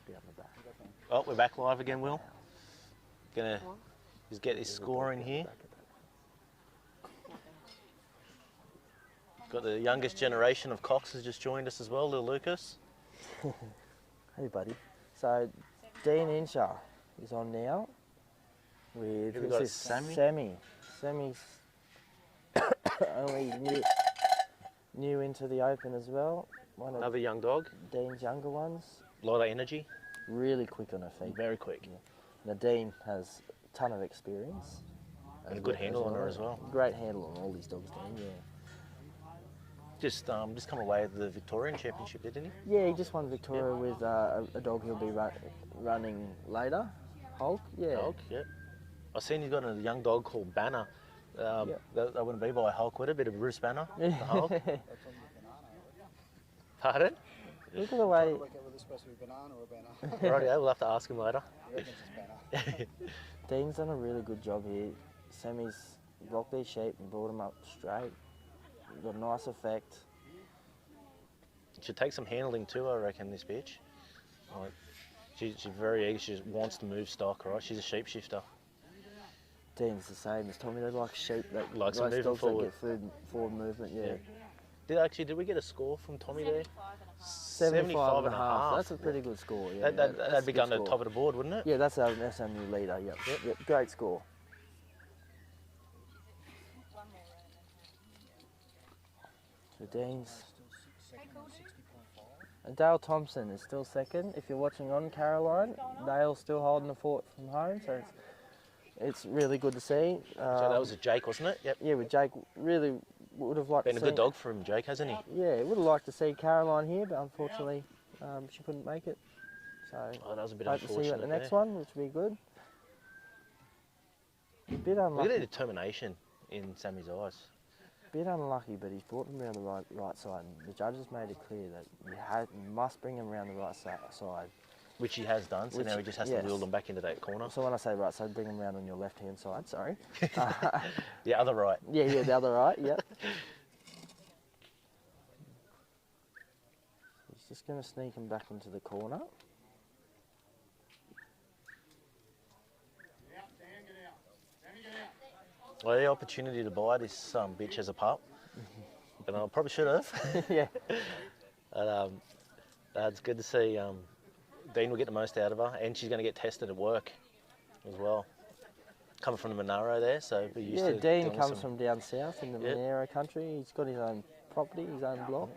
Down the back. Oh, we're back live again, Will. Gonna just get this score in here. Got the youngest generation of cocks has just joined us as well, little Lucas. Hey, buddy. So, Dean Inshaw is on now with Who we got? Sammy? Sammy's only new into the Open as well. One of Another young dog. Dean's younger ones. A lot of energy. Really quick on her feet. Very quick. Nadine has a ton of experience. And a good handle on her as well. Great handle on all these dogs, Dan, yeah. Just come away with the Victorian Championship, didn't he? Yeah, he just won Victoria with a dog he'll be running later. Hulk, yeah. Hulk, yep. I've seen he's got a young dog called Banner. That wouldn't be by Hulk, would it? A bit of Bruce Banner, the Hulk. Pardon? Look at the way. Work out whether it's supposed to be banana or a banner. Right, yeah, we'll have to ask him later. I reckon it's banana. Dean's done a really good job here. Sammy's blocked these sheep and brought them up straight. Got a nice effect. Should take some handling too, I reckon, this bitch. Like, she's very eager, she just wants to move stock, right? She's a shapeshifter. Dean's the same as Tommy. They like sheep that Likes them moving dogs forward. that get forward movement, yeah. Did we get a score from Tommy there? 75 and a half. That's a pretty good score, yeah. That'd That's be a good going to the score. top of the board, wouldn't it? Yeah, that's our SMU leader, yep. Great score. So Dean's. And Dale Thompson is still second. If you're watching on Caroline, Dale's still holding the fort from home, so it's really good to see. So that was a Jake, wasn't it? Yep. Yeah, with Jake, really would have liked Been to a see. good dog for him, Jake, hasn't he? Yeah, would have liked to see Caroline here, but unfortunately she couldn't make it. So Oh, that was a bit hope to unfortunate. see you at the next there. one, which would be good. A bit Look at unlucky. the determination in Sammy's eyes. Bit unlucky, but he's brought him around the right side. And the judges made it clear that you must bring him around the right side. Which he has done, so Which- now he just has yes. to wheel them back into that corner. So when I say right side, bring him around on your left-hand side. Sorry. The other right. Yeah, the other right. Yep. He's just going to sneak him back into the corner. Well, the opportunity to buy this bitch as a pup, but I probably should have. Yeah. But, it's good to see Dean will get the most out of her, and she's going to get tested at work as well. Coming from the Monaro there, so be used Yeah, to Dean dealing with comes some- from down south in the Yep. Monaro country. He's got his own property, his own block.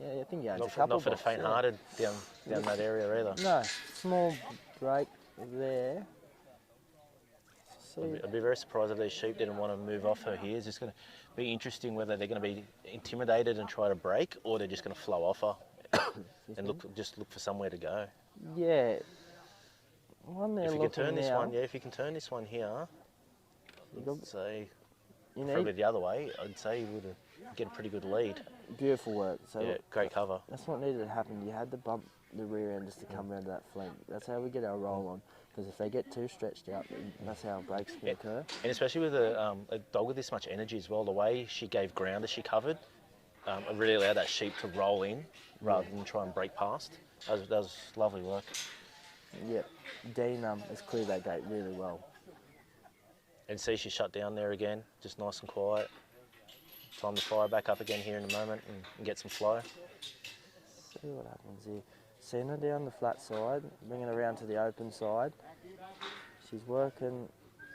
Yeah, I think he owns Not a for, couple not for the blocks, yeah. faint-hearted down that area either. No, small break there. See, I'd be very surprised if these sheep didn't want to move off her here. It's just going to be interesting whether they're going to be intimidated and try to break, or they're just going to flow off her and look for somewhere to go. yeah. One there If you can looking turn this now. one, if you can turn this one here, You got- let's say, You probably need the other way, I'd say you would get a pretty good lead. beautiful work. So Yeah, great cover. that's what needed to happen. You had to bump the rear end just to come around that flank. That's how we get our roll on. Because if they get too stretched out, that's how breaks can occur. And especially with a dog with this much energy as well, the way she gave ground as she covered, it really allowed that sheep to roll in rather than try and break past. That was lovely work. Yep. Dean has cleared that gate really well. And see, she shut down there again, just nice and quiet. Time to fire back up again here in a moment and get some flow. See what happens here. Send her down the flat side, bring it around to the open side. She's working.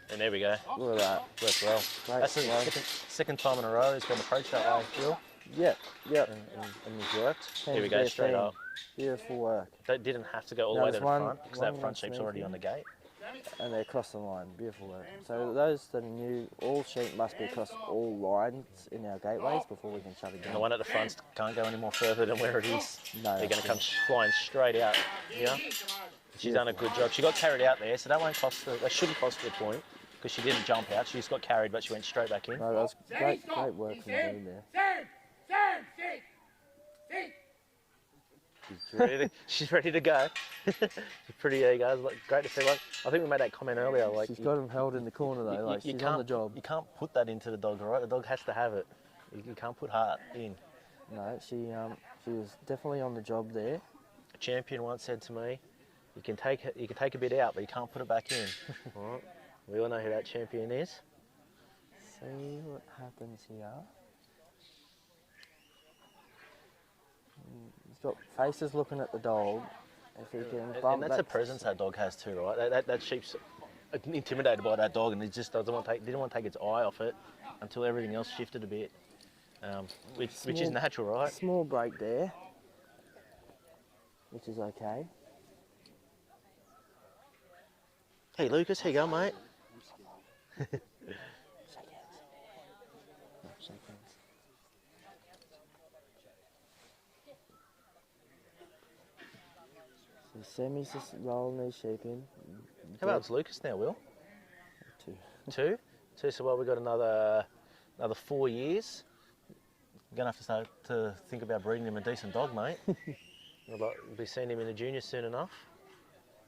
And there we go. Look at that. Worked well. Great That's the flow. second time in a row he's been approached that way, Will. Yep, yep. And he's worked. Here we Seems go, to be a straight theme. up. Beautiful work. They didn't have to go all the No, way to there's the one- front because one that front that's sheep's already on the gate. And they're across the line. Beautiful work. So those that are new, all sheep must be across all lines in our gateways before we can shut it And the down. one at the front can't go any more further than where it is. No, They're going to come that's flying straight out here. She's done a good job. She got carried out there, so that won't cost her, that shouldn't cost her a point because she didn't jump out. She just got carried, but she went straight back in. No, that was great work from Dean there. She's ready to go. She's pretty eager. Like, great to see. Like, I think we made that comment earlier. Like, She's got him held in the corner though, like she's on the job. You can't put that into the dog, right? The dog has to have it. You can't put heart in. No, she was definitely on the job there. A champion once said to me, "You can take a bit out, but you can't put it back in." All right. We all know who that champion is. See what happens here. He's got faces looking at the dog. If he can bump And that's the presence that dog has too, right? That sheep's intimidated by that dog, and it just didn't want to take its eye off it until everything else shifted a bit, which is natural, right? Small break there, which is okay. Hey Lucas, here you go, mate. Shake hands. No, shake hands. So Sammy's just rolling these sheep in. How about it's Lucas now, Will? Two. Two. So well, we've got another 4 years. We're gonna have to start to think about breeding him a decent dog, mate. We'll be seeing him in the juniors soon enough.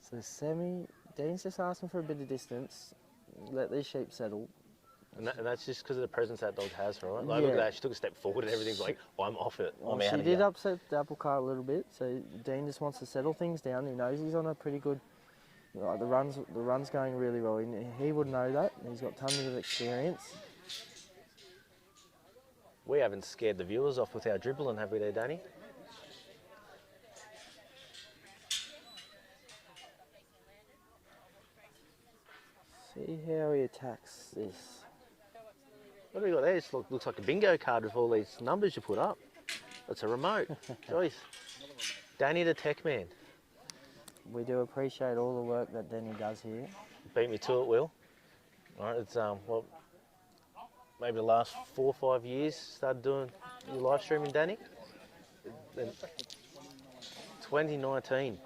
So Sammy, Dean's just asking for a bit of distance. Let these sheep settle. And that's just because of the presence that dog has, right? Like, look at Yeah. that. She took a step forward and everything's like, I'm off it. I'm Well, out she of did here. upset the apple cart a little bit, so Dean just wants to settle things down. He knows he's on a pretty good. Like the run's going really well. He would know that. He's got tons of experience. We haven't scared the viewers off with our dribbling, have we there, Danny? See how he attacks this. What do we got there? It looks like a bingo card with all these numbers you put up. It's a remote. Joyce. Danny the tech man. We do appreciate all the work that Danny does here. Beat me to it, Will. All right, it's well, maybe the last 4 or 5 years started doing your live streaming, Danny. And 2019,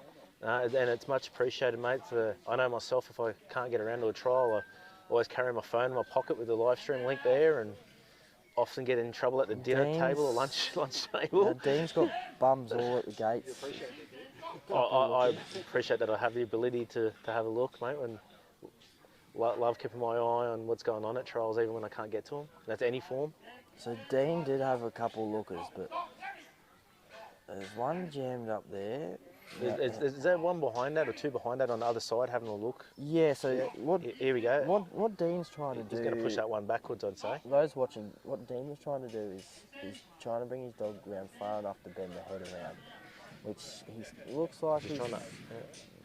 and it's much appreciated, mate. I know myself, if I can't get around to a trial, I always carry my phone in my pocket with the live stream link there, and often get in trouble at the dinner table or lunch table. Dean's got bums all at the gates. I appreciate that I have the ability to have a look, mate, and love keeping my eye on what's going on at trials, even when I can't get to them. That's any form. So Dean did have a couple lookers, but there's one jammed up there. Is there one behind that or two behind that on the other side having a look? Yeah, so Here we go. what Dean's trying to do... He's going to push that one backwards, I'd say. Those watching, what Dean was trying to do is he's trying to bring his dog around far enough to bend the head around, which he looks like he's trying to...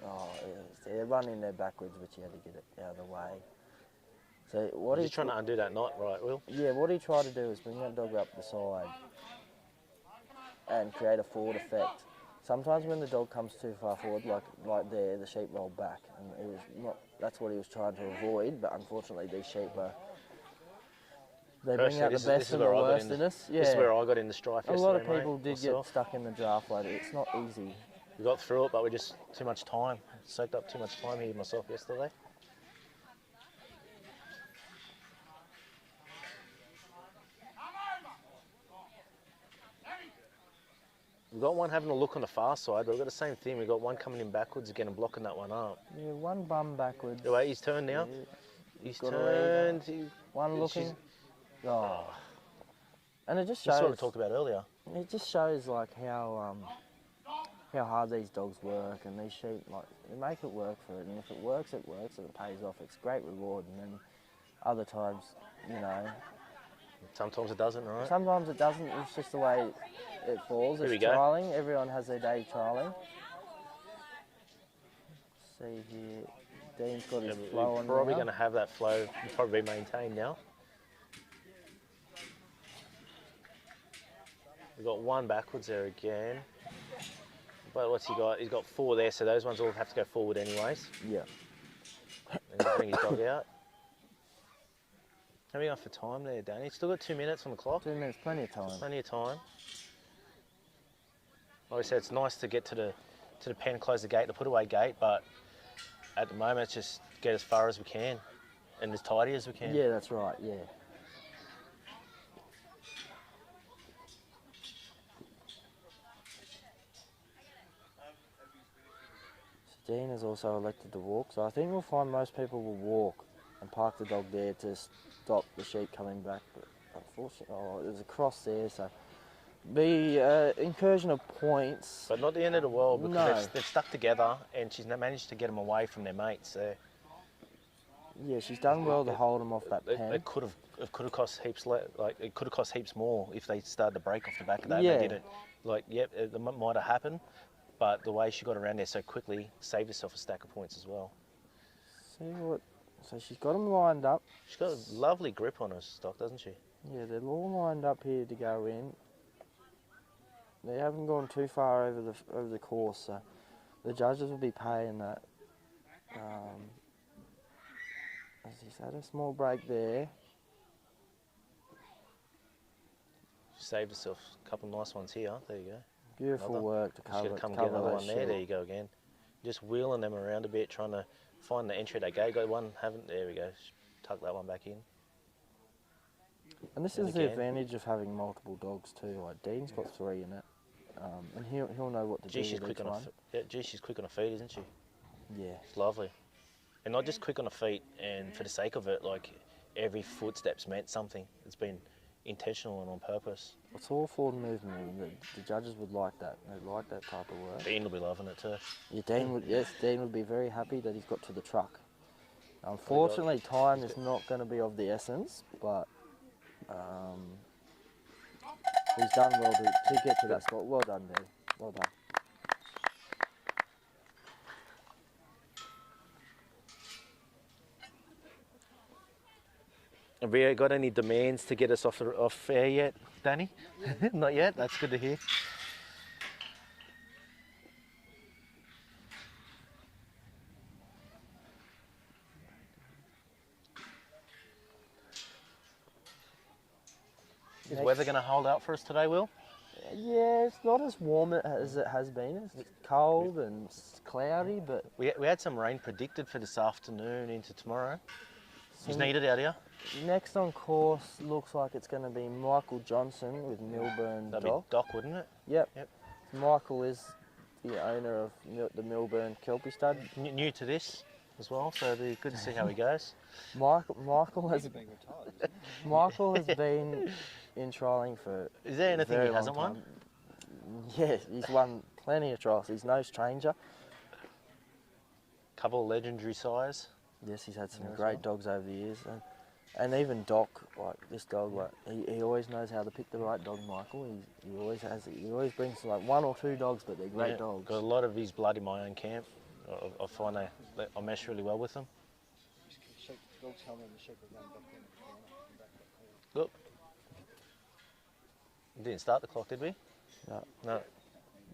Oh, yeah, they're running there backwards, but you had to get it out of the way. So what He's trying to undo that knot, right, Will? Yeah, what he tried to do is bring that dog up the side and create a forward effect. Sometimes when the dog comes too far forward, like there, the sheep roll back, and it was not. That's what he was trying to avoid. But unfortunately, these sheep they bring out the best and the worst in us. Yeah, This is where I got in the strife a yesterday, lot of people mate, did myself. get stuck in the draft later. It's not easy. We got through it, but we just too much time. Soaked up too much time here myself yesterday. We've got one having a look on the far side, but we've got the same thing. We've got one coming in backwards again and blocking that one up. Yeah, one bum backwards. The way he's turned now. Yeah. He's Got turned. One looking. Oh. And it just shows. That's what I talked about earlier. It just shows like how hard these dogs work, and these sheep, like, they make it work for it, and if it works, and it pays off. It's great reward, and then other times, you know, Sometimes it doesn't, right? sometimes it doesn't. It's just the way it falls. Here we It's go. trialing. Everyone has their day trialing. See here, Dean's got his flow We're on probably now. going to have that flow probably be maintained now. We've got one backwards there again. But what's he got? He's got 4 there, so those ones all have to go forward anyways. Yeah. And he'll bring his dog out. How are we going for time there, Danny? Still got 2 minutes on the clock. 2 minutes, plenty of time. Plenty of time. Like I said, it's nice to get to the pen, close the gate, the put-away gate, but at the moment, it's just get as far as we can and as tidy as we can. Yeah, that's right, yeah. So Dean has also elected to walk, so I think we'll find most people will walk and park the dog there to stop the sheep coming back. But unfortunately, there's a cross there, so be incursion of points. But not the end of the world, because No. they've stuck together and she's managed to get them away from their mates there. Yeah, she's done well to hold them off that pen. It could have cost heaps. It could have cost heaps more if they started to break off the back of that. Yeah. They didn't. Like, yep, it might have happened, but the way she got around there so quickly saved herself a stack of points as well. See what? So she's got them lined up. She's got a lovely grip on her stock, doesn't she? Yeah, they're all lined up here to go in. They haven't gone too far over the course, so the judges will be paying that. As he's had a small break there. She saved herself a couple of nice ones here. There you go. Beautiful Another. work to She's cover, going to come to and get cover another that one there. sheep. There you go again. Just wheeling them around a bit, trying to find the entry of that gate. Got one, haven't. There we go. Tuck that one back in. And this And is the again. advantage of having multiple dogs too. Like Dean's got 3 in it, and he'll know what to Gee, do she's with quick each on one. her. Yeah, gee, she's quick on her feet, isn't she? Yeah. It's lovely. And not just quick on her feet and for the sake of it, like every footstep's meant something. It's been intentional and on purpose. It's all forward movement. And the judges would like that. They like that type of work. Dean will be loving it too. Yeah, Dean would be very happy that he's got to the truck. Unfortunately, time is not going to be of the essence, but he's done well to get to that spot. Well done, Dean. Well done. Have we got any demands to get us off air yet, Danny? Not yet. That's good to hear. Is weather going to hold out for us today, Will? Yeah, it's not as warm as it has been. It's cold and it's cloudy, but We had some rain predicted for this afternoon into tomorrow. Is needed out here? next on course looks like it's going to be Michael Johnson with Milburn That'd Dog. be Doc, wouldn't it? Yep. Yep. Michael is the owner of the Milburn Kelpie Stud. New to this as well, so it'd be good to see how he goes. Michael has Being retired, isn't it? Michael has been in trialling for Is there a anything very he hasn't long won? time. Yeah, he's won plenty of trials. He's no stranger. Couple of legendary sires. Yes, he's had some Yeah, as great dogs over the years, and even Doc, like this dog, like he always knows how to pick the right dog. Michael, he always has. He always brings like 1 or 2 dogs, but they're great Yeah, dogs. Got a lot of his blood in my own camp. I find I mesh really well with them. Sheep, dogs come in, the sheep will run back in the corner and back that corner. Look. We didn't start the clock, did we? No. No.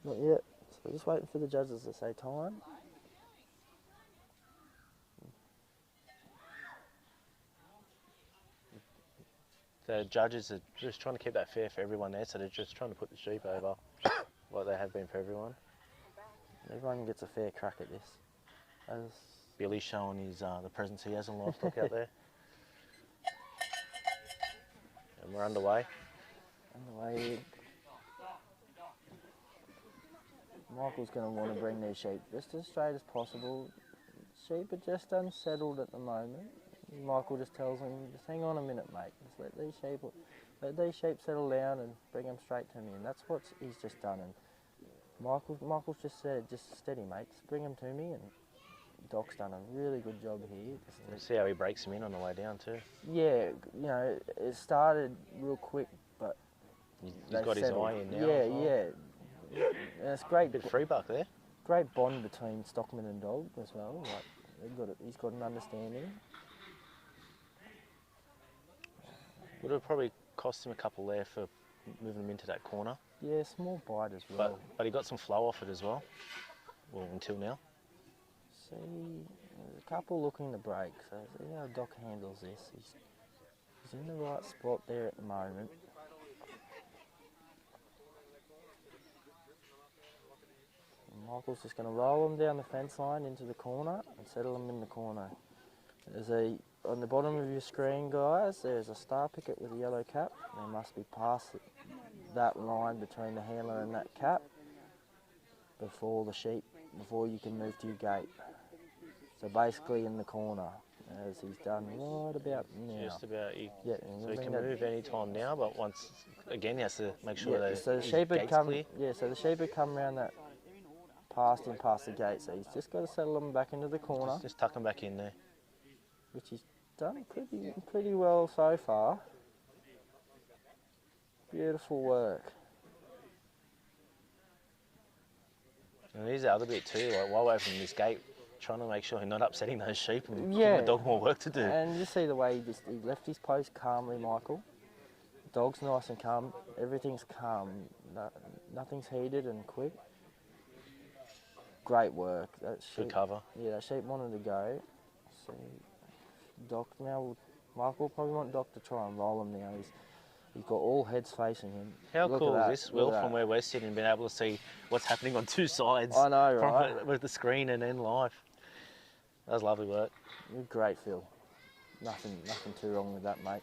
Not yet. So we're just waiting for the judges to say time. The judges are just trying to keep that fair for everyone there, so they're just trying to put the sheep over like they have been for everyone. Everyone gets a fair crack at this. As Billy's showing his the presence he has on livestock out there. And we're underway. and the way Michael's going to want to bring these sheep just as straight as possible. Sheep are just unsettled at the moment. Michael just tells him, just hang on a minute, mate. Just let these sheep settle down and bring them straight to me. And that's what he's just done. And Michael's just said, just steady, mate. Just bring them to me. And Doc's done a really good job here. Just see how he breaks him in on the way down too. Yeah, you know, it started real quick, but He's got his eye in now. Yeah, yeah. And it's great. Bit free buck there. Great bond between stockman and dog as well. Like he's got an understanding. Would have probably cost him a couple there for moving him into that corner. Yeah, small bite as well. But he got some flow off it as well. Well, until now. See, there's a couple looking to break. So see how Doc handles this. He's in the right spot there at the moment. And Michael's just going to roll them down the fence line into the corner and settle them in the corner. On the bottom of your screen, guys, there's a star picket with a yellow cap. They must be past that line between the handler and that cap before you can move to your gate. So basically in the corner, as he's done right about now. Just about. Yeah, so he can move any time now, but once again he has to make sure that so the sheep would come. Yeah, so the sheep would come around that past the gate. So he's just got to settle them back into the corner. Just tuck them back in there. Which he's done pretty well so far. Beautiful work. And here's the other bit too, like while we're from this gate, trying to make sure he's not upsetting those sheep and giving the dog more work to do. And you see the way he left his post calmly, Michael. The dog's nice and calm. Everything's calm. Nothing's heated and quick. Great work. That sheep, good cover. Yeah, that sheep wanted to go. See, Doc now. Michael probably want Doc to try and roll him now. He's got all heads facing him. How cool is this, Will, from where we're sitting, being able to see what's happening on two sides? I know, right? With the screen and then live. That was lovely work. Great, Phil. Nothing too wrong with that, mate.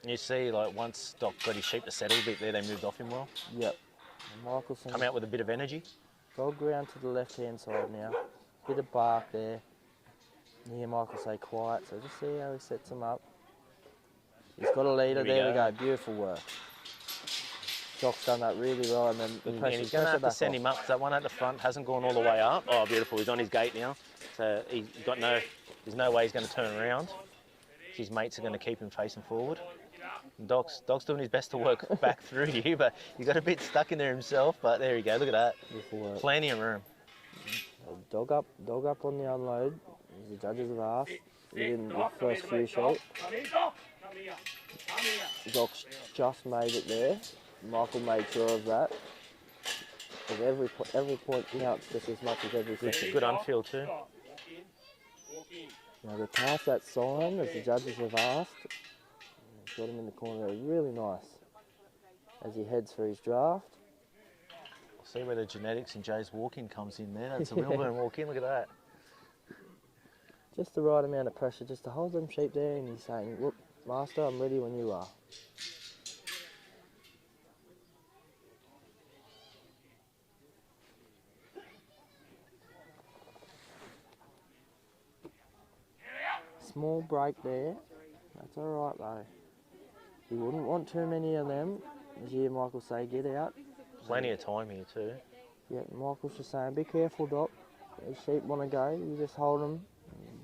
You see, like once Doc got his sheep to settle a bit there, they moved off him well. Yep. And Michaelson come out with a bit of energy. Dog round to the left-hand side now. Bit of bark there. Hear Michael say quiet, so just see how he sets him up. He's got a leader, there we go, beautiful work. Doc's done that really well, and then he's going to have to send him up, because that one at the front hasn't gone all the way up. Oh, beautiful, he's on his gate now. So there's no way he's going to turn around. His mates are going to keep him facing forward. And Doc's doing his best to work back through you, but he got a bit stuck in there himself, but there you go, look at that. Plenty of room. Dog up on the unload. The judges have asked within the first few shots. Doc's just made it there. Michael made sure of that. Because every point counts just as much as every second. Good unfield too. Now they pass that sign as the judges have asked. Got him in the corner there, really nice. As he heads for his draft. See where the genetics in Jay's walk-in comes in there. That's a real burn walk-in, look at that. Just the right amount of pressure just to hold them sheep there, and he's saying, look, Master, I'm ready when you are. Small break there. That's all right though. You wouldn't want too many of them. As you hear Michael say, get out. Plenty of time here too. Yeah, Michael's just saying, be careful, Doc. If sheep want to go, you just hold them.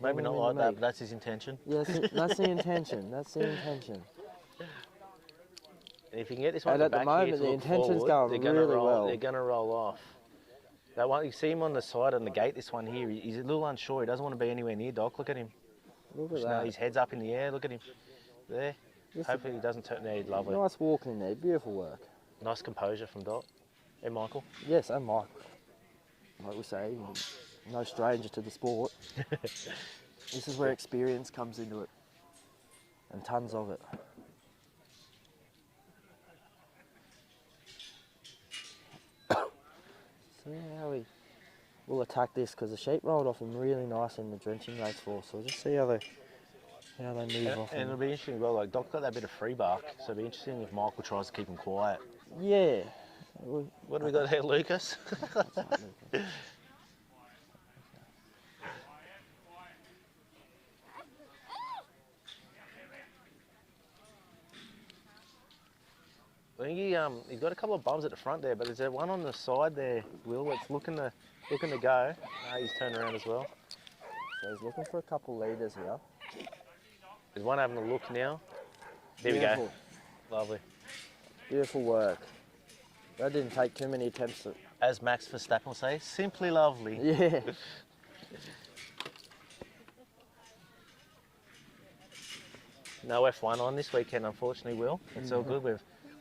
Maybe not like that, but that's his intention. Yeah, that's the intention. That's the intention. And if you can get this one at the the moment, the intention's going really well. They're going to roll off. That one, you see him on the side on the gate. This one here, he's a little unsure. He doesn't want to be anywhere near Doc. Look at him. Look at that. His head's up in the air. Look at him. There. Hopefully he doesn't turn there. Lovely. Nice walking there. Beautiful work. Nice composure from Doc. And Michael. Yes, and Michael. Like we say, no stranger to the sport. This is where experience comes into it, and tons of it. See how we'll attack this, because the sheep rolled off him really nice in the drenching race for, so we'll just see how they move off. And it'll be interesting as well, like Doc got that bit of free bark, so it'll be interesting if Michael tries to keep him quiet. Yeah. What do we got here, Lucas? I think he's got a couple of bums at the front there, but is there one on the side there, Will, that's looking to go? No, he's turned around as well. So he's looking for a couple leaders here. There's one having a look now. There we Beautiful. go. Lovely. Beautiful work. That didn't take too many attempts. As Max Verstappen will say, simply lovely. Yeah. No F1 on this weekend, unfortunately, Will. It's all good.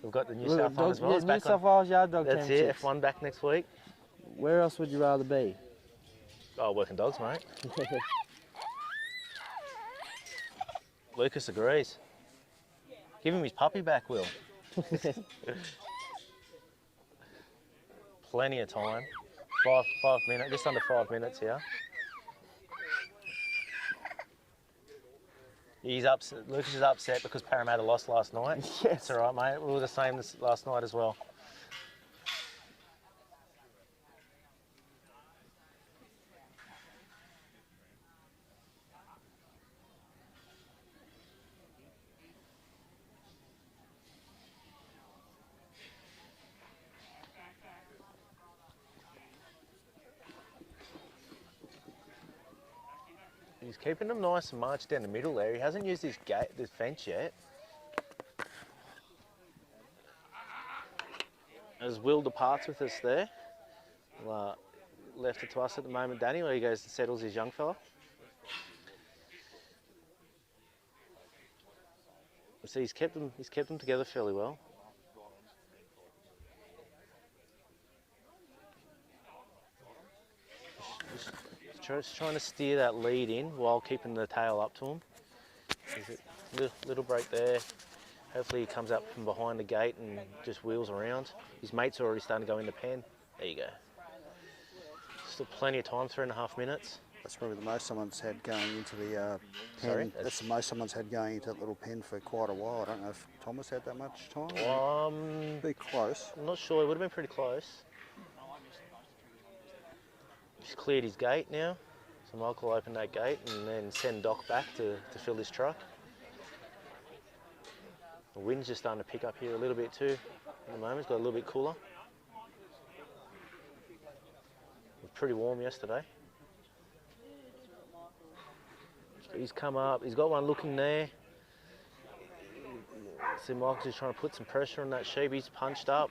We've got the New South Wales as well. It's New back South on. Wales Yard Dog That's Championship. it, F1 back next week. Where else would you rather be? Oh, working dogs, mate. Lucas agrees. Give him his puppy back, Will. Plenty of time. 5 minutes, just under 5 minutes here. He's upset. Lucas is upset because Parramatta lost last night. Yes. It's all right, mate. We were the same last night as well. He's keeping them nice and marched down the middle there. He hasn't used his fence yet. As Will departs with us there, left it to us at the moment, Danny, where he goes and settles his young fella. So he's kept them together fairly well. Just trying to steer that lead in while keeping the tail up to him. There's a little break there. Hopefully he comes up from behind the gate and just wheels around. His mate's already starting to go in the pen. There you go. Still plenty of time, 3.5 minutes. That's probably the most someone's had going into the pen. Sorry? That's the most someone's had going into that little pen for quite a while. I don't know if Thomas had that much time. Be close. I'm not sure. It would have been pretty close. He's cleared his gate now. So Michael will open that gate and then send Doc back to fill his truck. The wind's just starting to pick up here a little bit too at the moment. It's got a little bit cooler. It was pretty warm yesterday. He's come up, he's got one looking there. See Michael's just trying to put some pressure on that sheep. He's punched up.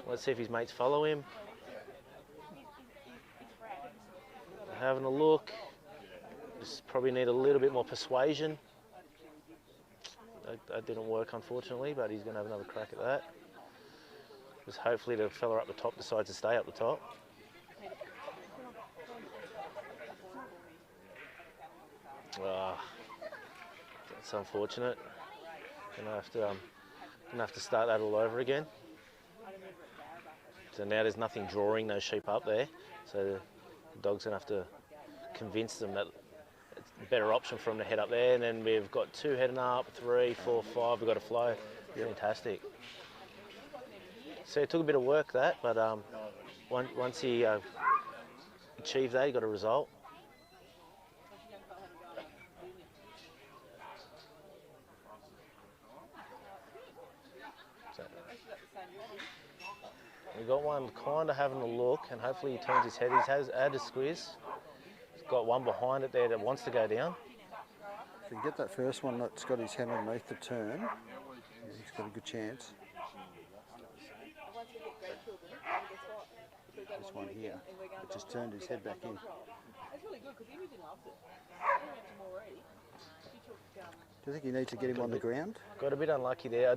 Let's see if his mates follow him. Having a look. Just probably need a little bit more persuasion. That didn't work unfortunately, but he's going to have another crack at that. Just hopefully the fella up the top decides to stay up the top. That's unfortunate. Gonna have to start that all over again. So now there's nothing drawing those sheep up there. So the dog's gonna have to convince them that it's a better option for them to head up there. And then we've got 2 heading up, 3, 4, 5. We've got a flow. Fantastic. So it took a bit of work that, but once he achieved that, he got a result. We've got one kind of having a look, and hopefully he turns his head. He has had a squeeze. He's got one behind it there that wants to go down. If you can get that first one that's got his head underneath the turn, he's got a good chance. This one here, it just turned his head back in. Do you think you need to get him on the ground? Got a bit unlucky there.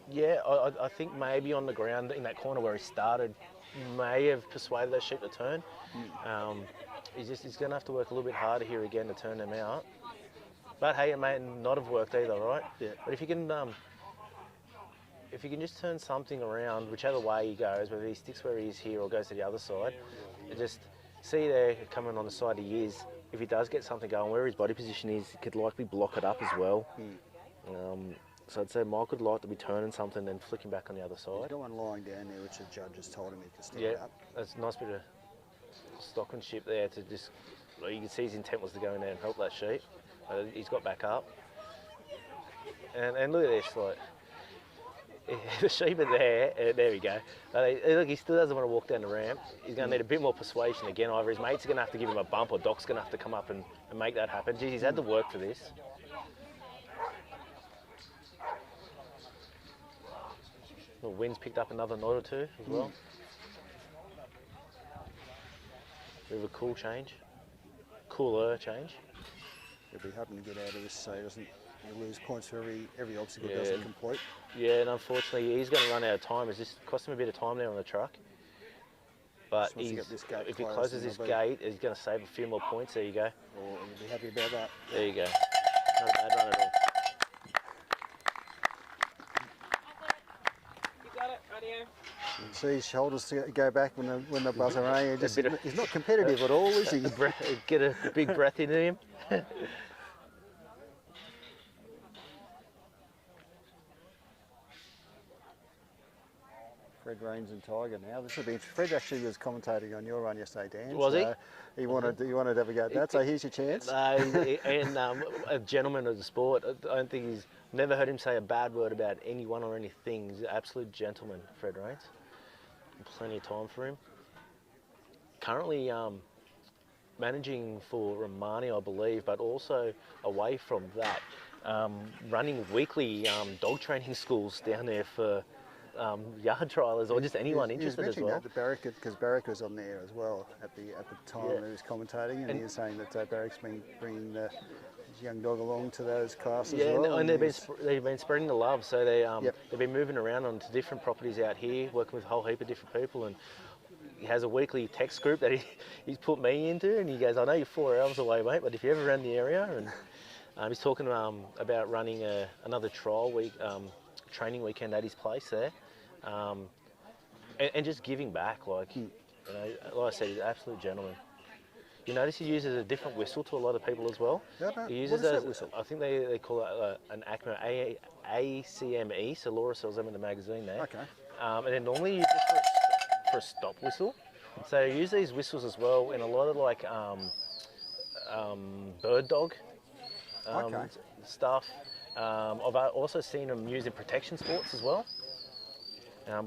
I think maybe on the ground in that corner where he started, may have persuaded that sheep to turn. He's going to have to work a little bit harder here again to turn them out. But hey, it may not have worked either, right? Yeah. But if you can just turn something around, whichever way he goes, whether he sticks where he is here or goes to the other side, just see there coming on the side he is. If he does get something going, where his body position is, he could likely block it up as well. So I'd say Mike would like to be turning something and flicking back on the other He's side. got one lying down there, which the judge has told him he can stand Yeah, up. that's a nice bit of stockmanship there to just, well, you can see his intent was to go in there and help that sheep. He's got back up. And look at this, like, the sheep are there, there we go. Look, he still doesn't want to walk down the ramp. He's going to need a bit more persuasion again. Either his mates are going to have to give him a bump or Doc's going to have to come up and make that happen. Geez, he's had to work for this. The wind's picked up another knot or two as well. Bit of a cool change. Cooler change. He'll be hoping to get out of this so he doesn't lose points for every obstacle he doesn't complete. Yeah, and unfortunately he's going to run out of time. It's just cost him a bit of time there on the truck. But Just wants to get this gate if he closed, closes then this he'll gate, he's going to save a few more points. There you go. Or he'll be happy about that. There you go. Not a bad run at all. You got it, radio. You see his shoulders go back when the buzzer rang. He's not competitive at all, is he? Get a big breath into him. Fred Rains and Tiger now. This will be interesting. Fred actually was commentating on your run yesterday, Dan. Was he? So he wanted to have a go at that. So here's your chance. And a gentleman of the sport. I don't think he's never heard him say a bad word about anyone or anything. He's an absolute gentleman, Fred Rains. Plenty of time for him. Currently managing for Romani, I believe, but also away from that, running weekly dog training schools down there for yard trialers or just anyone interested as well. Because Barrick was on there as well at the time Yeah. he was commentating, and he was saying that Barrick's been bringing his young dog along to those classes as Yeah, well. and they've been spreading the love. So they've been moving around onto different properties out here, working with a whole heap of different people. And he has a weekly text group that he's put me into, and he goes, "I know you're 4 hours away, mate, but if you're ever around the area," and he's talking about running another trial week, training weekend at his place there. And just giving back, like, you know, like I said, he's an absolute gentleman. You notice he uses a different whistle to a lot of people as well. Yeah, no. He uses What is that whistle? I think they call it an ACME, ACME, so Laura sells them in the magazine there. Okay. And then normally you use it for a stop whistle. So you use these whistles as well in a lot of like bird dog Okay. stuff. I've also seen them used in protection sports as well.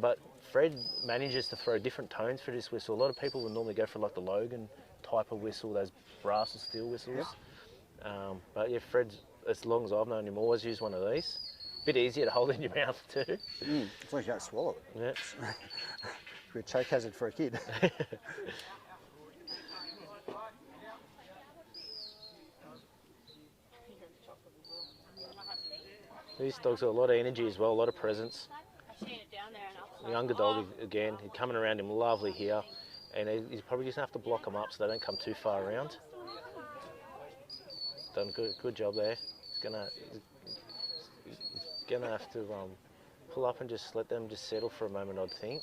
But Fred manages to throw different tones for this whistle. A lot of people would normally go for like the Logan type of whistle, those brass or steel whistles. But yeah, Fred's, as long as I've known him, always used one of these. Bit easier to hold in your mouth too. As long as you don't swallow it. Yeah. It's a choke hazard for a kid. These dogs have a lot of energy as well, a lot of presence. I've seen it down there and up. The younger dog, again, he's coming around him lovely here. And he's probably just going to have to block them up so they don't come too far around. Done good job there. He's gonna have to pull up and just let them just settle for a moment, I'd think.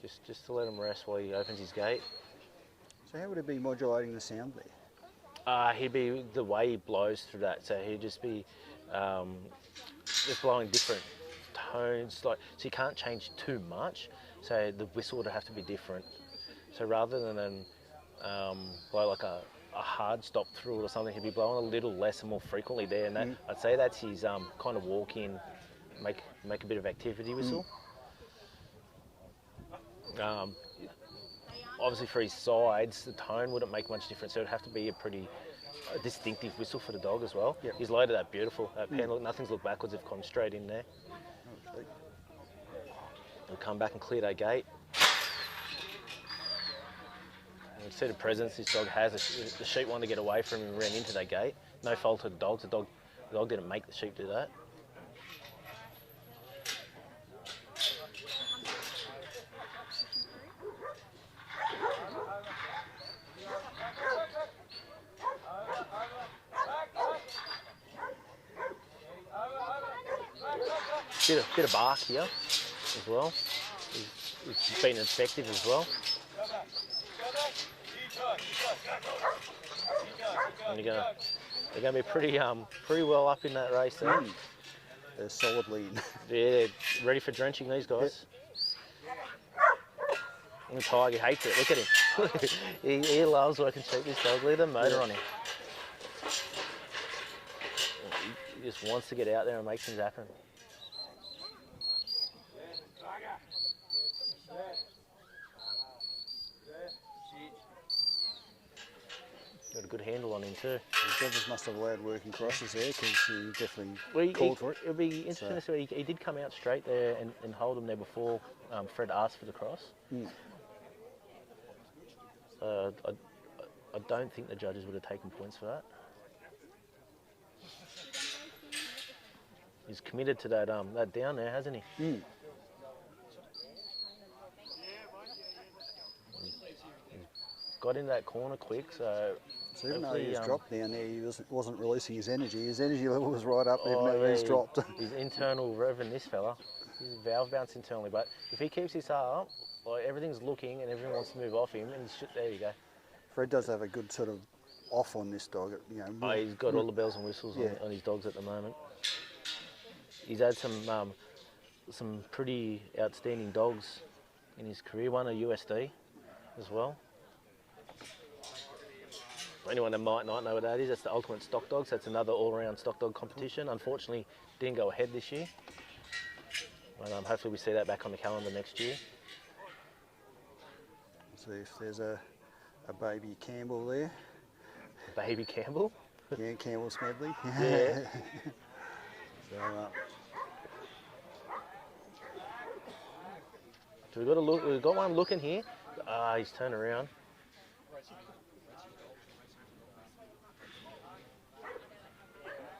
Just to let him rest while he opens his gate. So how would it be modulating the sound there? He'd be the way he blows through that. So he'd just be just blowing different tones, like, so you can't change too much. So the whistle would have to be different. So rather than blow like a hard stop through it or something, he'd be blowing a little less and more frequently there. And that, I'd say that's his kind of walk in, make a bit of activity whistle. Obviously for his sides, the tone wouldn't make much difference. So it'd have to be a pretty distinctive whistle for the dog as well. He's loaded that beautiful. That pen, look, nothing's looked backwards, they've gone straight in there. He'll come back and clear that gate. And instead of presence this dog has, the sheep wanted to get away from him and ran into that gate. No fault of the dog. The dog didn't make the sheep do that. Bit of bark here as well. It's been effective as well. And they're going to be pretty well up in that race there. they're solidly in. Yeah, they're ready for drenching, these guys. And the tiger hates it. Look at him. he loves working sheep, this dog. Look at the motor on him. He just wants to get out there and make things happen. Got a good handle on him too. The judges must have allowed working crosses there because he definitely Well, called for it. It'll be interesting to see. He did come out straight there and hold him there before Fred asked for the cross. I don't think the judges would have taken points for that. He's committed to that that down there, hasn't he? He's got in that corner quick, so Even though he was hopefully, dropped down there, he wasn't releasing his energy. His energy level was right up, even though he's dropped. He's internal revving, this fella. He's valve bounce internally, but if he keeps this up, like everything's looking and everyone wants to move off him, and there you go. Fred does have a good sort of off on this dog. You know, He's got all the bells and whistles on his dogs at the moment. He's had some pretty outstanding dogs in his career. Won a USD as well. For anyone that might not know what that is, that's the Ultimate Stock Dogs. That's another all-round stock dog competition. Unfortunately, didn't go ahead this year. But, hopefully we see that back on the calendar next year. See if there's a baby Campbell there. Baby Campbell. Yeah, Campbell Smedley. Yeah. So, So we've got a look. We've got one looking here. He's turned around.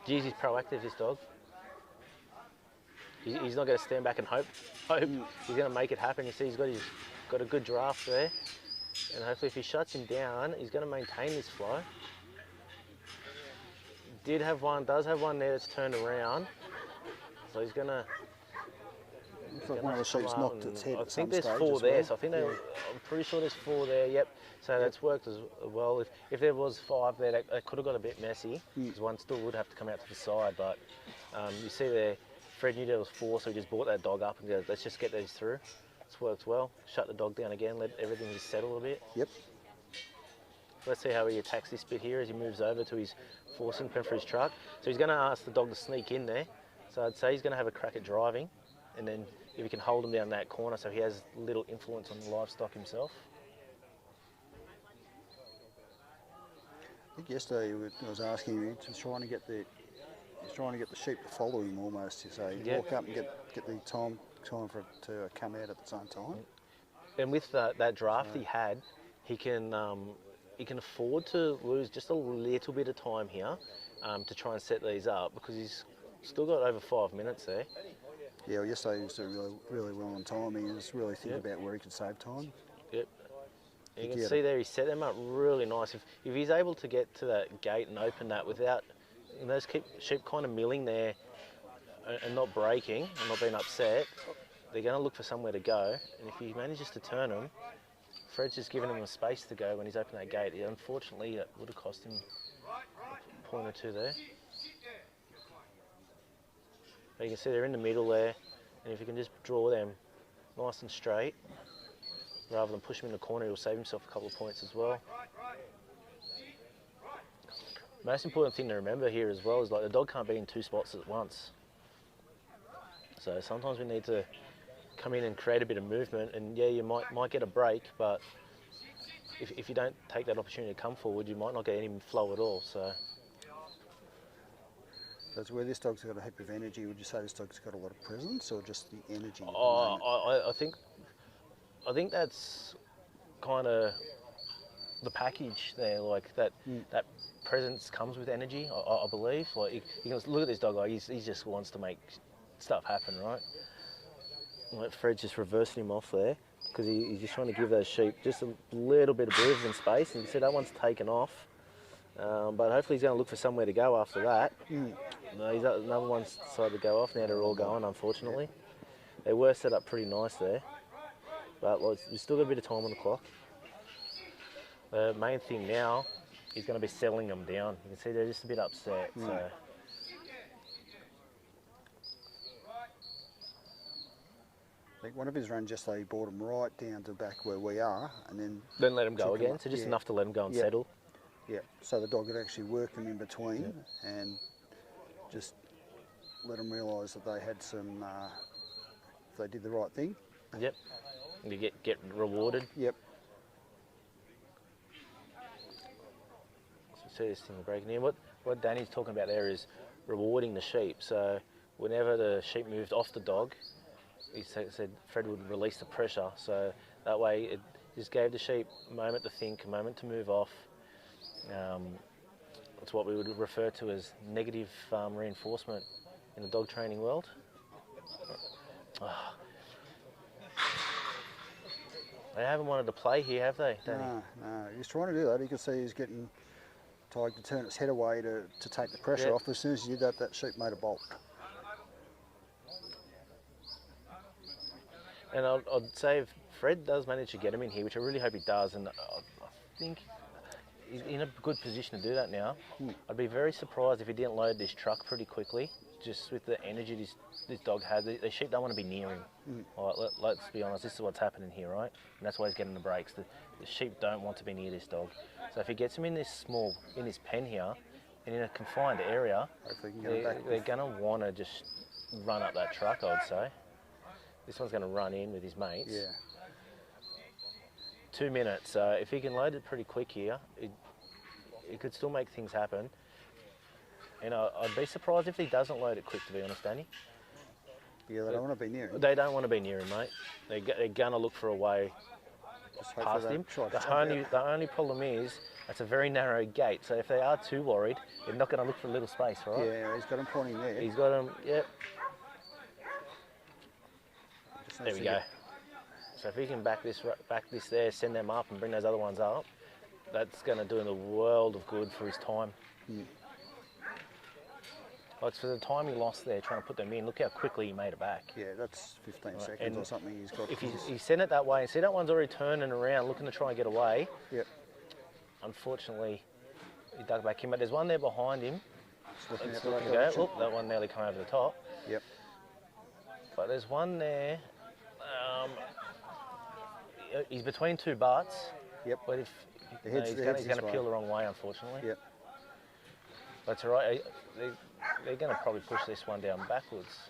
Geez, he's proactive, this dog. He's not going to stand back and hope. He's going to make it happen. You see, he's got a good draft there, and hopefully, if he shuts him down, he's going to maintain this flow. Does have one there that's turned around, so he's going to. looks like one of the sheep's knocked its head I at some think there's stage 4 as there, well. so I think I'm pretty sure there's 4 there. Yep. So that's worked as well. If there was 5 there, that could have got a bit messy because one still would have to come out to the side. But you see there, Fred knew there was 4, so he just brought that dog up and goes, let's just get these through. It's worked well. Shut the dog down again, let everything just settle a bit. Yep. Let's see how he attacks this bit here as he moves over to his forcing pen for his truck. So he's going to ask the dog to sneak in there. So I'd say he's going to have a crack at driving, and then if he can hold him down that corner so he has little influence on the livestock himself. I think yesterday I was asking him, he's trying to get the sheep to follow him almost. So he'd walk up and get the time for it to come out at the same time. And with that draft he had, he can afford to lose just a little bit of time here to try and set these up because he's still got over 5 minutes there. Yeah, well, yesterday he was doing really well on timing. He was really thinking about where he could save time. Yep. You can see there he set them up really nice. If he's able to get to that gate and open that without those sheep kind of milling there and not breaking and not being upset, they're going to look for somewhere to go. And if he manages to turn them, Fred's just giving him a space to go when he's opened that gate. Unfortunately, it would have cost him a point or 2 there. But you can see they're in the middle there, and if you can just draw them nice and straight, rather than push him in the corner, he'll save himself a couple of points as well. Most important thing to remember here as well is like the dog can't be in 2 spots at once. So sometimes we need to come in and create a bit of movement, and yeah, you might get a break, but if you don't take that opportunity to come forward, you might not get any flow at all. So That's where this dog's got a heap of energy. Would you say this dog's got a lot of presence, or just the energy? I think that's kind of the package there. Like that presence comes with energy. I believe. Like you can look at this dog. Like he just wants to make stuff happen, right? Like Fred's just reversing him off there because he's just trying to give those sheep just a little bit of breathing space. And you see that one's taken off. But hopefully he's going to look for somewhere to go after that. No, another one's decided to go off. Now they're all going, unfortunately. They were set up pretty nice there. But we've still got a bit of time on the clock. The main thing now is going to be settling them down. You can see they're just a bit upset. So think one of his runs yesterday, he brought him right down to back where we are, and then Then let him go took him again. up. So just Yeah. enough to let him go and Yeah. settle. Yeah, so the dog could actually work them in between and just let them realise that they had some, if they did the right thing. Yep. You get rewarded. Yep. See this thing breaking in. What Danny's talking about there is rewarding the sheep. So whenever the sheep moved off the dog, he said Fred would release the pressure. So that way it just gave the sheep a moment to think, a moment to move off. It's what we would refer to as negative reinforcement in the dog training world. Oh. They haven't wanted to play here, have they, Danny? No, he's trying to do that. You can see he's getting tired to turn its head away to take the pressure Yep. off. As soon as he did that, that sheep made a bolt. And I'd say if Fred does manage to get him in here, which I really hope he does, and I think he's in a good position to do that now. I'd be very surprised if he didn't load this truck pretty quickly, just with the energy this dog has. The sheep don't want to be near him. All right, let's be honest, this is what's happening here, right? And that's why he's getting the breaks. The sheep don't want to be near this dog. So if he gets him in this pen here, and in a confined area, Hopefully he can get him back. they're going to want to just run up that truck, I would say. This one's going to run in with his mates. Yeah. 2 minutes. So if he can load it pretty quick here, it could still make things happen. And I'd be surprised if he doesn't load it quick, to be honest, Danny. Yeah, they don't want to be near him. They don't want to be near him, mate. They're going to look for a way Just hopefully past they him. try to jump out. The only problem is it's a very narrow gate. So if they are too worried, they're not going to look for a little space, right? Yeah, he's got him pointing there. He's got him, yep. Just There needs we to go. get- So if he can back this there, send them up and bring those other ones up, that's going to do him a world of good for his time. Like for the time he lost there trying to put them in, look how quickly he made it back. Yeah, that's 15 seconds and or something he's got. If he sent it that way, and see that one's already turning around looking to try and get away, Yep. unfortunately he dug back in. But there's one there behind him. Just looking It's at the looking right to go. direction. Oh, that one nearly came over the top. Yep. But there's one there. He's between two butts. Yep. But if The no, head's- he's the going head's to this peel way. the wrong way, unfortunately. Yep. That's all right. They're going to probably push this one down backwards.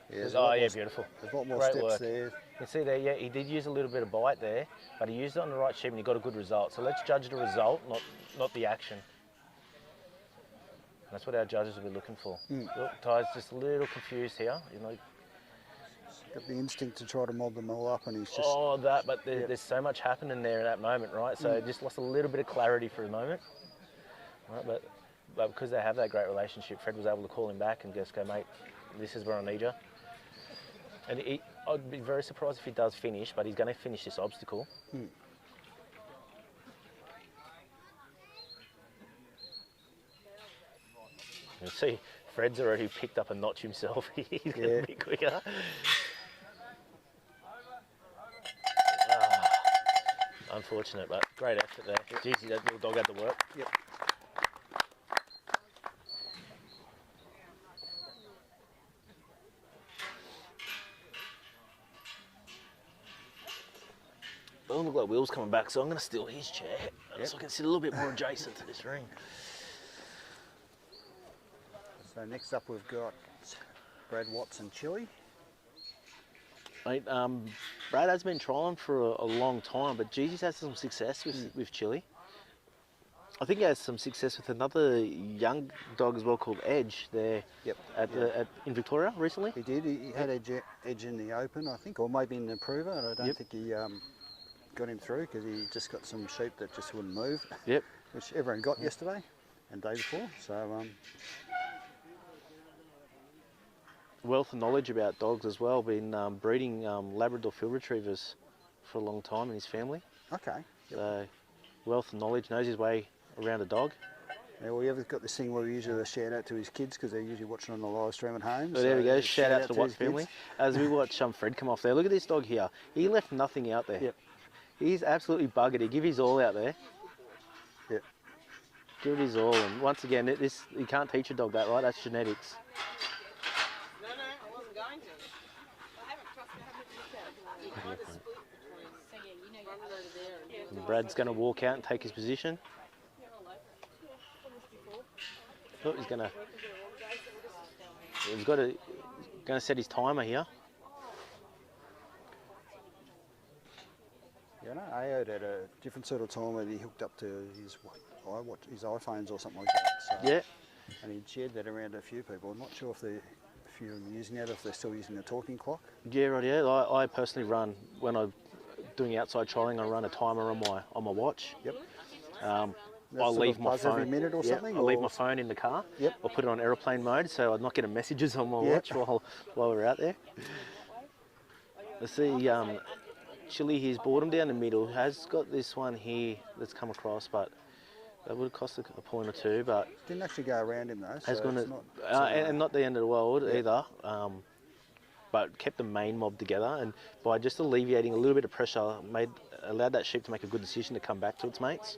Yeah, there's a Oh lot yeah, more- beautiful. There's a lot more Great steps work. there. You can see there, yeah, he did use a little bit of bite there, but he used it on the right sheep and he got a good result. So let's judge the result, not the action. That's what our judges will be looking for. Look, Ty's just a little confused here. You know, Got the instinct to try to mob them all up, and he's just. oh, but there's so much happening there in that moment, right? So just lost a little bit of clarity for a moment. Right, but because they have that great relationship, Fred was able to call him back and just go, mate, this is where I need you. And I'd be very surprised if he does finish, but he's going to finish this obstacle. You see, Fred's already picked up a notch himself. He's going Yeah. to be quicker. Unfortunate, but great effort there. Jeez, that little dog had to work. Yep. Doesn't look like Will's coming back, so I'm going to steal his chair so I can sit a little bit more adjacent to this ring. So next up we've got Brad Watts and Chili. Mate, Brad has been trying for a long time, but Gigi's had some success with Chili. I think he has some success with another young dog as well called Edge there Yep. in Victoria recently. He did. He had Edge in the Open, I think, or maybe in the Improver, and I don't think he got him through because he just got some sheep that just wouldn't move, Yep. which everyone got yesterday and day before. So Wealth of knowledge about dogs as well. Been breeding Labrador field retrievers for a long time in his family. okay. So wealth of knowledge, knows his way around a dog. Yeah, well, you've got this thing where we usually shout out to his kids because they're usually watching on the live stream at home. So there we go. yeah, Shout out to the Watt his family. kids. As we watch Fred come off there. Look at this dog here. He left nothing out there. Yep. He's absolutely buggered. He give his all out there. Yep. Give it his all. And once again, you can't teach a dog that, right? That's genetics. No, I wasn't going to. I haven't And Brad's going to walk out and take his position. Oh, he's going to set his timer here. Yeah, I know Ayo had a different sort of timer that he hooked up to his iPhones or something like that. So, Yeah. and he'd shared that around a few people. I'm not sure if you're using that, if they're still using the talking clock. Yeah, right. Yeah, I personally run when I'm doing outside trialing. I run a timer on my watch. Yep. I'll leave my phone every minute or something. I'll leave my phone in the car. Yep. I'll put it on aeroplane mode so I'm not getting messages on my Yep. watch while we're out there. Let's see. Chile, he's boredom down the middle. Has got this one here that's come across, but that would cost a point or two. But Didn't actually go around him though. has So gone it's to, not, and not the end of the world either. But kept the main mob together, and by just alleviating a little bit of pressure, allowed that sheep to make a good decision to come back to its mates.